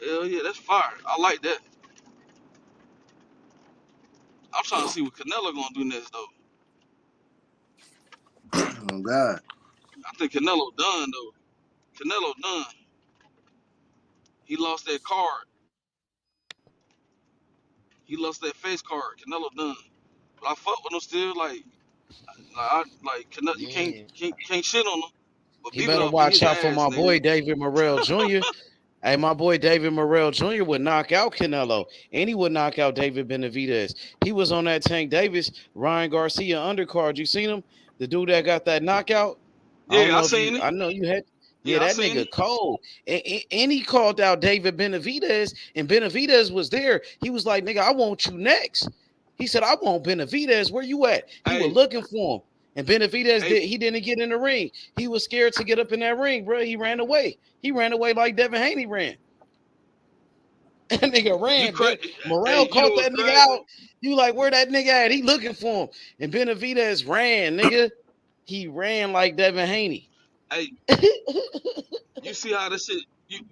Speaker 21: Hell yeah, that's fire. I like that. I'm trying to see what Canelo gonna do next though.
Speaker 3: Oh God.
Speaker 21: I think Canelo done though. Canelo done. He lost that card. He lost that face card. Canelo done. But I fuck with him still. Like Canelo, you
Speaker 4: Yeah.
Speaker 21: can't shit on him. But
Speaker 4: He
Speaker 21: people
Speaker 4: better
Speaker 21: don't beat
Speaker 4: watch
Speaker 21: his
Speaker 4: out for
Speaker 21: ass,
Speaker 4: my boy
Speaker 21: nigga.
Speaker 4: David Morrell Jr. Hey, my boy David Morrell Jr. would knock out Canelo, and he would knock out David Benavidez. He was on that Tank Davis, Ryan Garcia undercard. You seen him? The dude that got that knockout? I don't
Speaker 21: Yeah, I
Speaker 4: know if you.
Speaker 21: seen it.
Speaker 4: I know you had. Yeah,
Speaker 21: Yeah, I
Speaker 4: that
Speaker 21: seen
Speaker 4: nigga
Speaker 21: it.
Speaker 4: cold. And he called out David Benavidez, and Benavidez was there. He was like, "Nigga, I want you next." He said, "I want Benavidez. Where you at?" He was
Speaker 21: Hey,
Speaker 4: looking for him. And Benavidez
Speaker 21: hey,
Speaker 4: did. He didn't get in the ring. He was scared to get up in that ring, bro. He ran away. He ran away like Devin Haney ran. That nigga
Speaker 21: you
Speaker 4: ran.
Speaker 21: cra-
Speaker 4: Morrell
Speaker 21: Hey, you know
Speaker 4: caught
Speaker 21: what's
Speaker 4: that nigga
Speaker 21: crazy?
Speaker 4: out. You like, where that nigga at? He looking for him. And Benavidez ran, nigga. He ran like Devin Haney.
Speaker 21: Hey, you see how this shit?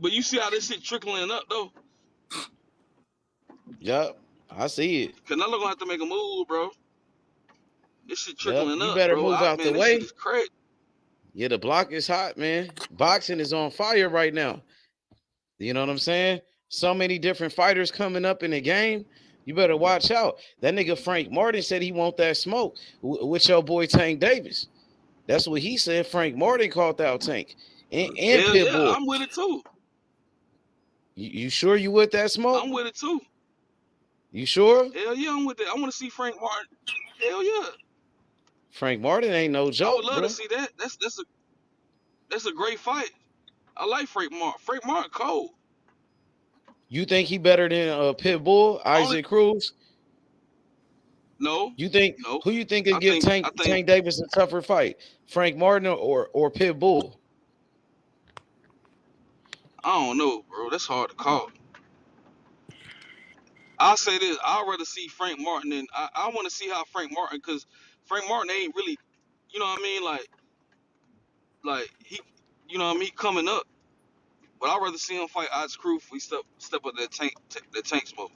Speaker 21: But you see how this shit trickling up though.
Speaker 4: Yup. I see it.
Speaker 21: Canelo gonna have to make a move, bro. This shit
Speaker 4: Yup.
Speaker 21: trickling
Speaker 4: You
Speaker 21: up,
Speaker 4: better
Speaker 21: bro.
Speaker 4: move out the
Speaker 21: Man, this shit
Speaker 4: way.
Speaker 21: is crazy.
Speaker 4: Yeah, the block is hot, man. Boxing is on fire right now. You know what I'm saying? So many different fighters coming up in the game. You better watch out. That nigga Frank Martin said he want that smoke with your boy Tank Davis. That's what he said. Frank Martin called out Tank and
Speaker 21: Hell yeah,
Speaker 4: Pitbull.
Speaker 21: I'm with it too.
Speaker 4: You sure you with that smoke?
Speaker 21: I'm with it too.
Speaker 4: You sure?
Speaker 21: Hell yeah, I'm with it. I want to see Frank Martin. Hell yeah,
Speaker 4: Frank Martin ain't no
Speaker 21: I would
Speaker 4: joke,
Speaker 21: love to
Speaker 4: bro.
Speaker 21: see that. That's a great fight. I like Frank Martin. Frank Martin cold.
Speaker 4: You think he better than Pitbull,
Speaker 21: Only
Speaker 4: Isaac Cruz?
Speaker 21: no,
Speaker 4: You think
Speaker 21: no.
Speaker 4: who you think could
Speaker 21: I
Speaker 4: give
Speaker 21: think I think
Speaker 4: Tank Davis a tougher fight? Frank Martin or Pitbull?
Speaker 21: I don't know, bro. That's hard to call. I'll say this. I'd rather see Frank Martin than I want to see how Frank Martin, because Frank Martin ain't really, you know what I mean? Like he, you know what I mean, coming up. But I'd rather see him fight Odds Crew if we step up that tank smoke.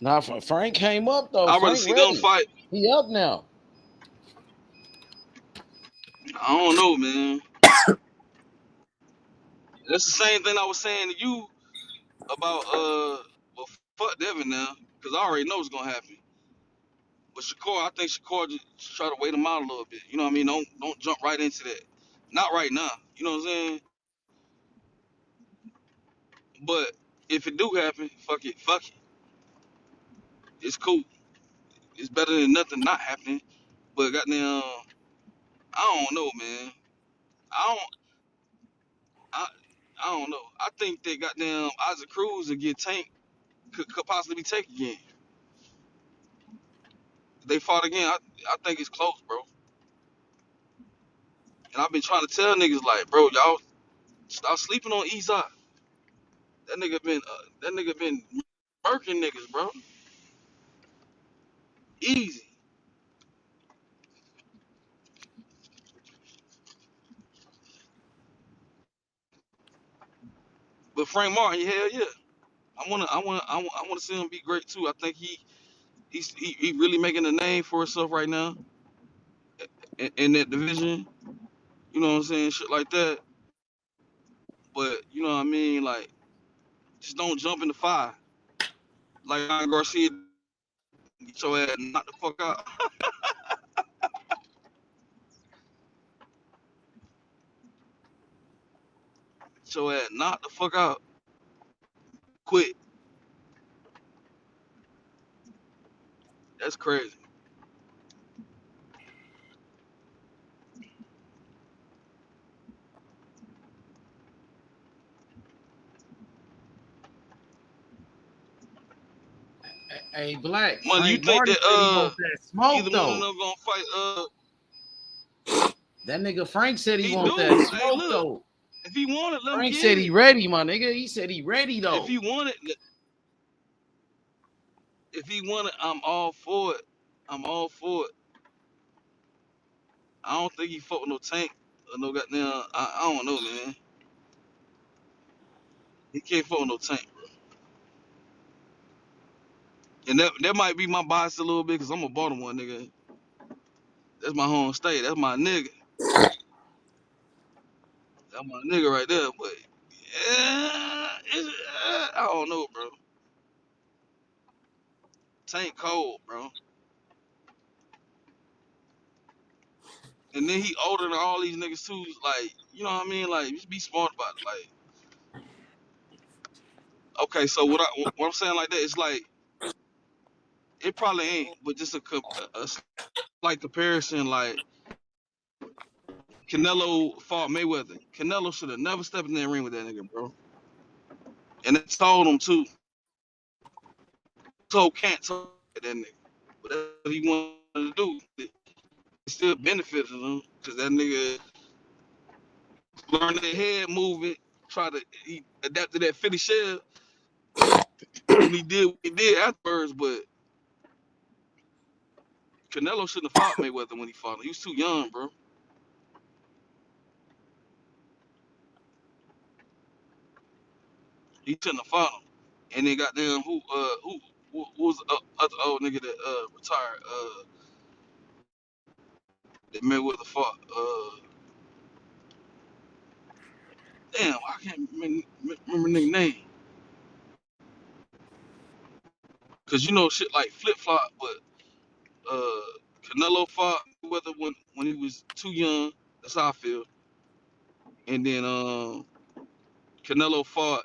Speaker 4: Nah, Frank came up though.
Speaker 21: I'd rather
Speaker 4: Frank
Speaker 21: see them
Speaker 4: ready.
Speaker 21: fight.
Speaker 4: He up now.
Speaker 21: I don't know, man. That's the same thing I was saying to you about well, fuck Devin now, because I already know what's gonna happen. But Shakur, I think Shakur just try to wait him out a little bit. You know what I mean? Don't jump right into that. Not right now. You know what I'm saying? But if it do happen, fuck it, fuck it. It's cool. It's better than nothing not happening. But goddamn, I don't know, man. I don't, I, I don't know. I think that goddamn Isaac Cruz will get Tank could possibly be Tank again. They fought again. I think it's close, bro. And I've been trying to tell niggas like, bro, y'all stop sleeping on Izak. That nigga been murking niggas, bro. Easy. But Frank Martin, hell yeah, I wanna see him be great too. I think he really making a name for himself right now in that division. You know what I'm saying? Shit like that. But you know what I mean? Like, just don't jump in the fire. Like Ryan Garcia, get your ass knocked the fuck out. Get your ass knocked the fuck out. Quit. That's crazy.
Speaker 4: Hey, Black.
Speaker 21: Money, you
Speaker 4: Frank
Speaker 21: think
Speaker 4: Martin
Speaker 21: that
Speaker 4: said he wants that smoke
Speaker 21: either one of
Speaker 4: though.
Speaker 21: them gonna fight?
Speaker 4: That nigga Frank said he
Speaker 21: He
Speaker 4: want
Speaker 21: do.
Speaker 4: that
Speaker 21: Hey,
Speaker 4: smoke
Speaker 21: look.
Speaker 4: though.
Speaker 21: If he wanted, let him
Speaker 4: Frank
Speaker 21: get
Speaker 4: said
Speaker 21: it.
Speaker 4: he ready, my nigga. He said he ready though.
Speaker 21: If he wanted, I'm all for it. I'm all for it. I don't think he fought with no Tank or no goddamn. I don't know, man. He can't fight with no Tank, bro. And that might be my bias a little bit because I'm a Baltimore nigga. That's my home state. That's my nigga. That's my nigga right there. But I don't know, bro. Tank cold, bro. And then he older than all these niggas too. Like, you know what I mean? Like, just be smart about it. Like, okay, so what I'm saying like that is like it probably ain't, but just a slight comparison. Like Canelo fought Mayweather. Canelo should have never stepped in that ring with that nigga, bro. And it told him too. Can't told that nigga, but that's what he wanted to do. It still benefited him because that nigga learned that head movement. He adapted that Philly shell, and he did what he did afterwards. But Canelo shouldn't have fought Mayweather when he fought him. He was too young, bro. He shouldn't have fought him. And then goddamn who was the other old nigga that retired that Mayweather fought damn I can't remember nigga name because you know shit like flip flop, but Canelo fought Mayweather when he was too young. That's how I feel. And then Canelo fought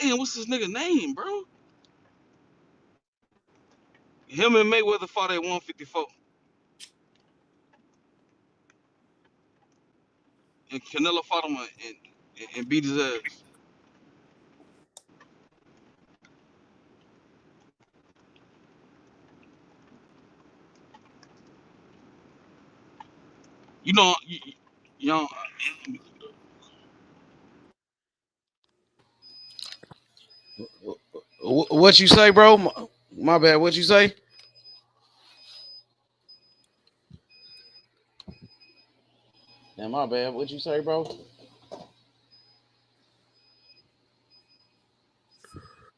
Speaker 21: damn what's his nigga name, bro? Him and Mayweather fought at 154, and Canelo fought him and beat his ass. You know, you know,
Speaker 4: What you say, bro? My bad. What you say? Yeah, my bad. What you say, bro?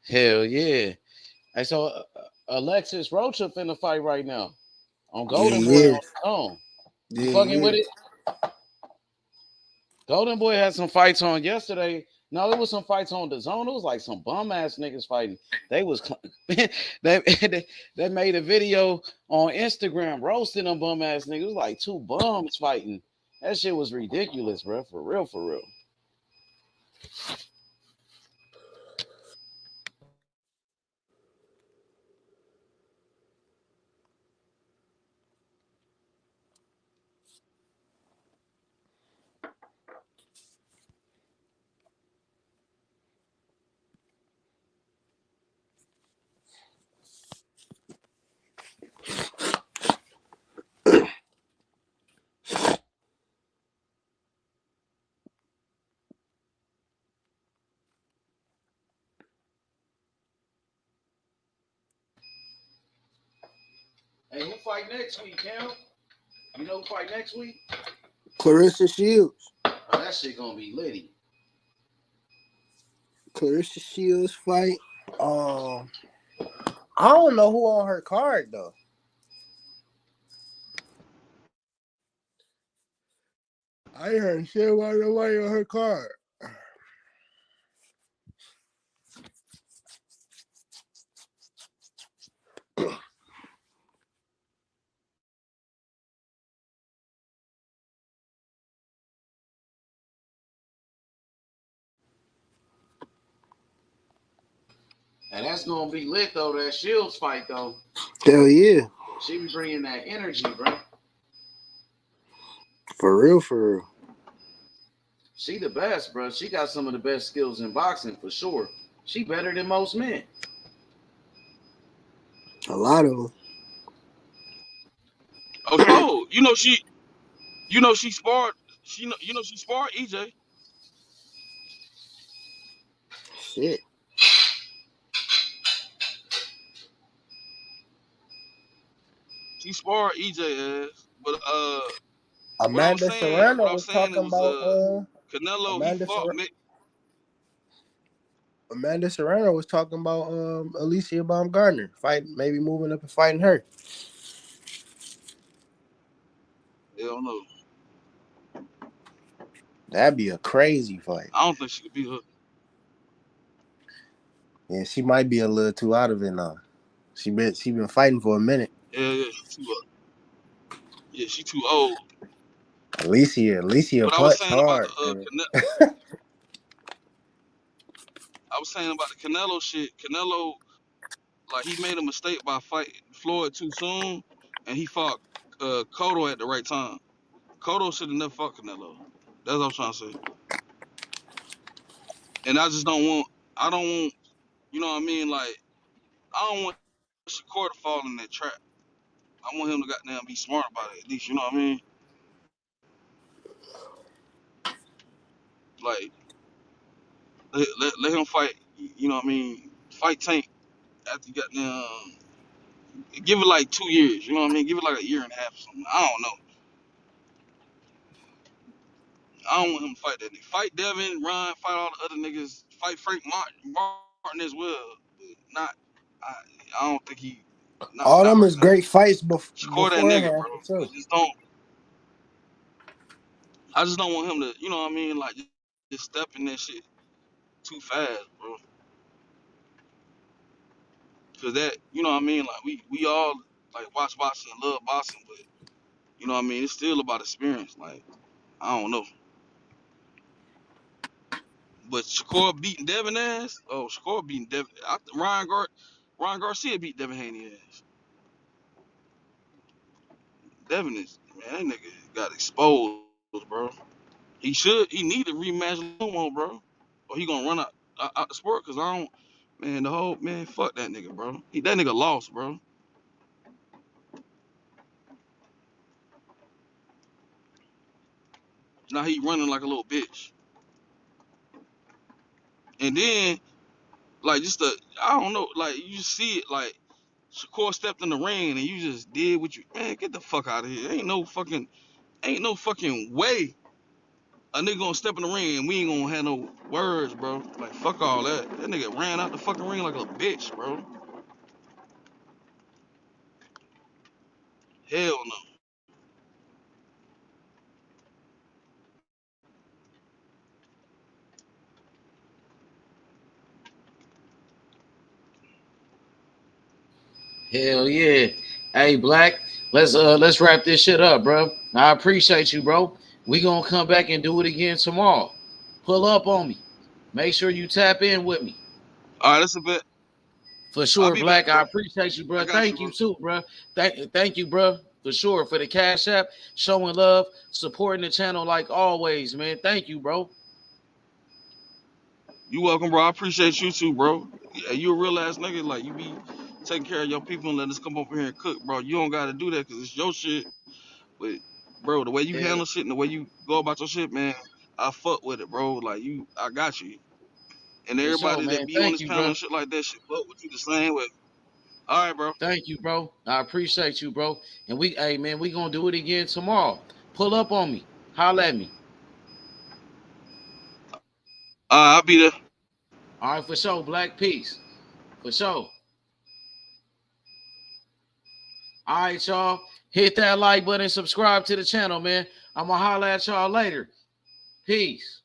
Speaker 4: Hell yeah. Hey, so Alexis Rocha finna fight right now on
Speaker 3: Yeah,
Speaker 4: Golden
Speaker 3: he
Speaker 4: Boy on
Speaker 3: is.
Speaker 4: his own. You
Speaker 3: Yeah,
Speaker 4: fucking
Speaker 3: he
Speaker 4: with
Speaker 3: is.
Speaker 4: it? Golden Boy had some fights on yesterday. No, it was some fights on the zone. It was like some bum ass niggas fighting. They was they made a video on Instagram roasting them bum ass niggas. It was like two bums fighting. That shit was ridiculous, bro. For real, for real. Hey, who fight next week, Cam? You know who fight next week?
Speaker 3: Clarissa Shields.
Speaker 4: Oh, that shit gonna be litty.
Speaker 3: Clarissa Shields fight. I don't know who on her card though. I ain't heard shit about nobody on her card.
Speaker 4: And that's gonna be lit though. That Shields fight though.
Speaker 3: Hell yeah.
Speaker 4: She be bringing that energy, bro.
Speaker 3: For real, for real.
Speaker 4: She the best, bro. She got some of the best skills in boxing for sure. She better than most men.
Speaker 3: A lot of them.
Speaker 21: Oh, you know she sparred. She sparred EJ.
Speaker 3: Shit.
Speaker 21: She sparred EJ ass, but what I was
Speaker 3: Amanda
Speaker 21: saying,
Speaker 3: Serrano was talking
Speaker 21: was
Speaker 3: about
Speaker 21: Canelo. He fought me.
Speaker 3: Amanda Serrano was talking about Alicia Baumgartner fight, maybe moving up and fighting her.
Speaker 21: Hell no.
Speaker 3: That'd be a crazy fight.
Speaker 21: I don't think she could beat her.
Speaker 3: Yeah, she might be a little too out of it now. She been fighting for a minute.
Speaker 21: Yeah, she too old.
Speaker 3: Alicia
Speaker 21: But I was
Speaker 3: punch
Speaker 21: saying about
Speaker 3: hard.
Speaker 21: the I was saying about the Canelo shit. Canelo, like, he made a mistake by fighting Floyd too soon, and he fought Cotto at the right time. Cotto should have never fought Canelo. That's what I'm trying to say. And I just don't want. I don't want. You know what I mean? Like, I don't want Shakur to fall in that trap. I want him to goddamn be smart about it at least. You know what I mean? Like, let him fight. You know what I mean? Fight Tank after you goddamn. Give it like 2 years. You know what I mean? Give it like a year and a half or something. I don't know. I don't want him to fight that nigga. Fight Devin, Ron, fight all the other niggas. Fight Frank Martin as well. But not. I, I don't think he.
Speaker 3: All
Speaker 21: Not
Speaker 3: them
Speaker 21: right
Speaker 3: is
Speaker 21: now.
Speaker 3: great fights
Speaker 21: Shakur that nigga,
Speaker 3: beforehand
Speaker 21: bro.
Speaker 3: for sure.
Speaker 21: I just don't want him to. You know what I mean? Like, just step in that shit too fast, bro. Cause that, you know what I mean? Like, we all like watch boxing and love boxing, but you know what I mean? It's still about experience. Like, I don't know. But Shakur beating Devin ass. Oh, Shakur beating Devin. Ryan Garcia beat Devin Haney ass. Devin is, man, that nigga got exposed, bro. He need a rematch no more, bro. Or he gonna run out the sport. Cause I don't, man. The whole man, fuck that nigga, bro. That nigga lost, bro. Now he running like a little bitch. And then, like, I don't know, like, you just see it, like, Shakur stepped in the ring and you just did what you, man, get the fuck out of here. Ain't no fucking way a nigga gonna step in the ring and we ain't gonna have no words, bro. Like, fuck all that. That nigga ran out the fucking ring like a bitch, bro. Hell no.
Speaker 4: Hell yeah. Hey, Black, let's wrap this shit up, bro. I appreciate you, bro. We gonna come back and do it again tomorrow. Pull up on me. Make sure you tap in with me.
Speaker 21: All right, that's a bet.
Speaker 4: For
Speaker 21: I'll
Speaker 4: sure,
Speaker 21: be back,
Speaker 4: Black. I
Speaker 21: bro.
Speaker 4: appreciate you, bro.
Speaker 21: I got you,
Speaker 4: Thank
Speaker 21: bro.
Speaker 4: you too, bro. Thank you, bro. For sure. For the Cash App, showing love, supporting the channel like always, man. Thank you, bro.
Speaker 21: You welcome, bro. I appreciate you too, bro. Yeah, you a real ass nigga. Like, you be taking care of your people and let us come over here and cook, bro. You don't gotta do that because it's your shit. But, bro, the way you
Speaker 4: Yeah,
Speaker 21: handle shit and the way you go about your shit, man, I fuck with it, bro. Like, I got you. And
Speaker 4: for sure,
Speaker 21: everybody that
Speaker 4: man.
Speaker 21: be on
Speaker 4: Thank
Speaker 21: this
Speaker 4: you,
Speaker 21: panel
Speaker 4: bro.
Speaker 21: and shit like that shit fuck with you the same way. All right, bro.
Speaker 4: Thank you, bro. I appreciate you, bro. And hey, man, we gonna do it again tomorrow. Pull up on me. Holla at me.
Speaker 21: I'll be there.
Speaker 4: All right, for sure. Black peace. For sure. All right, y'all. Hit that like button and subscribe to the channel, man. I'm going to holler at y'all later. Peace.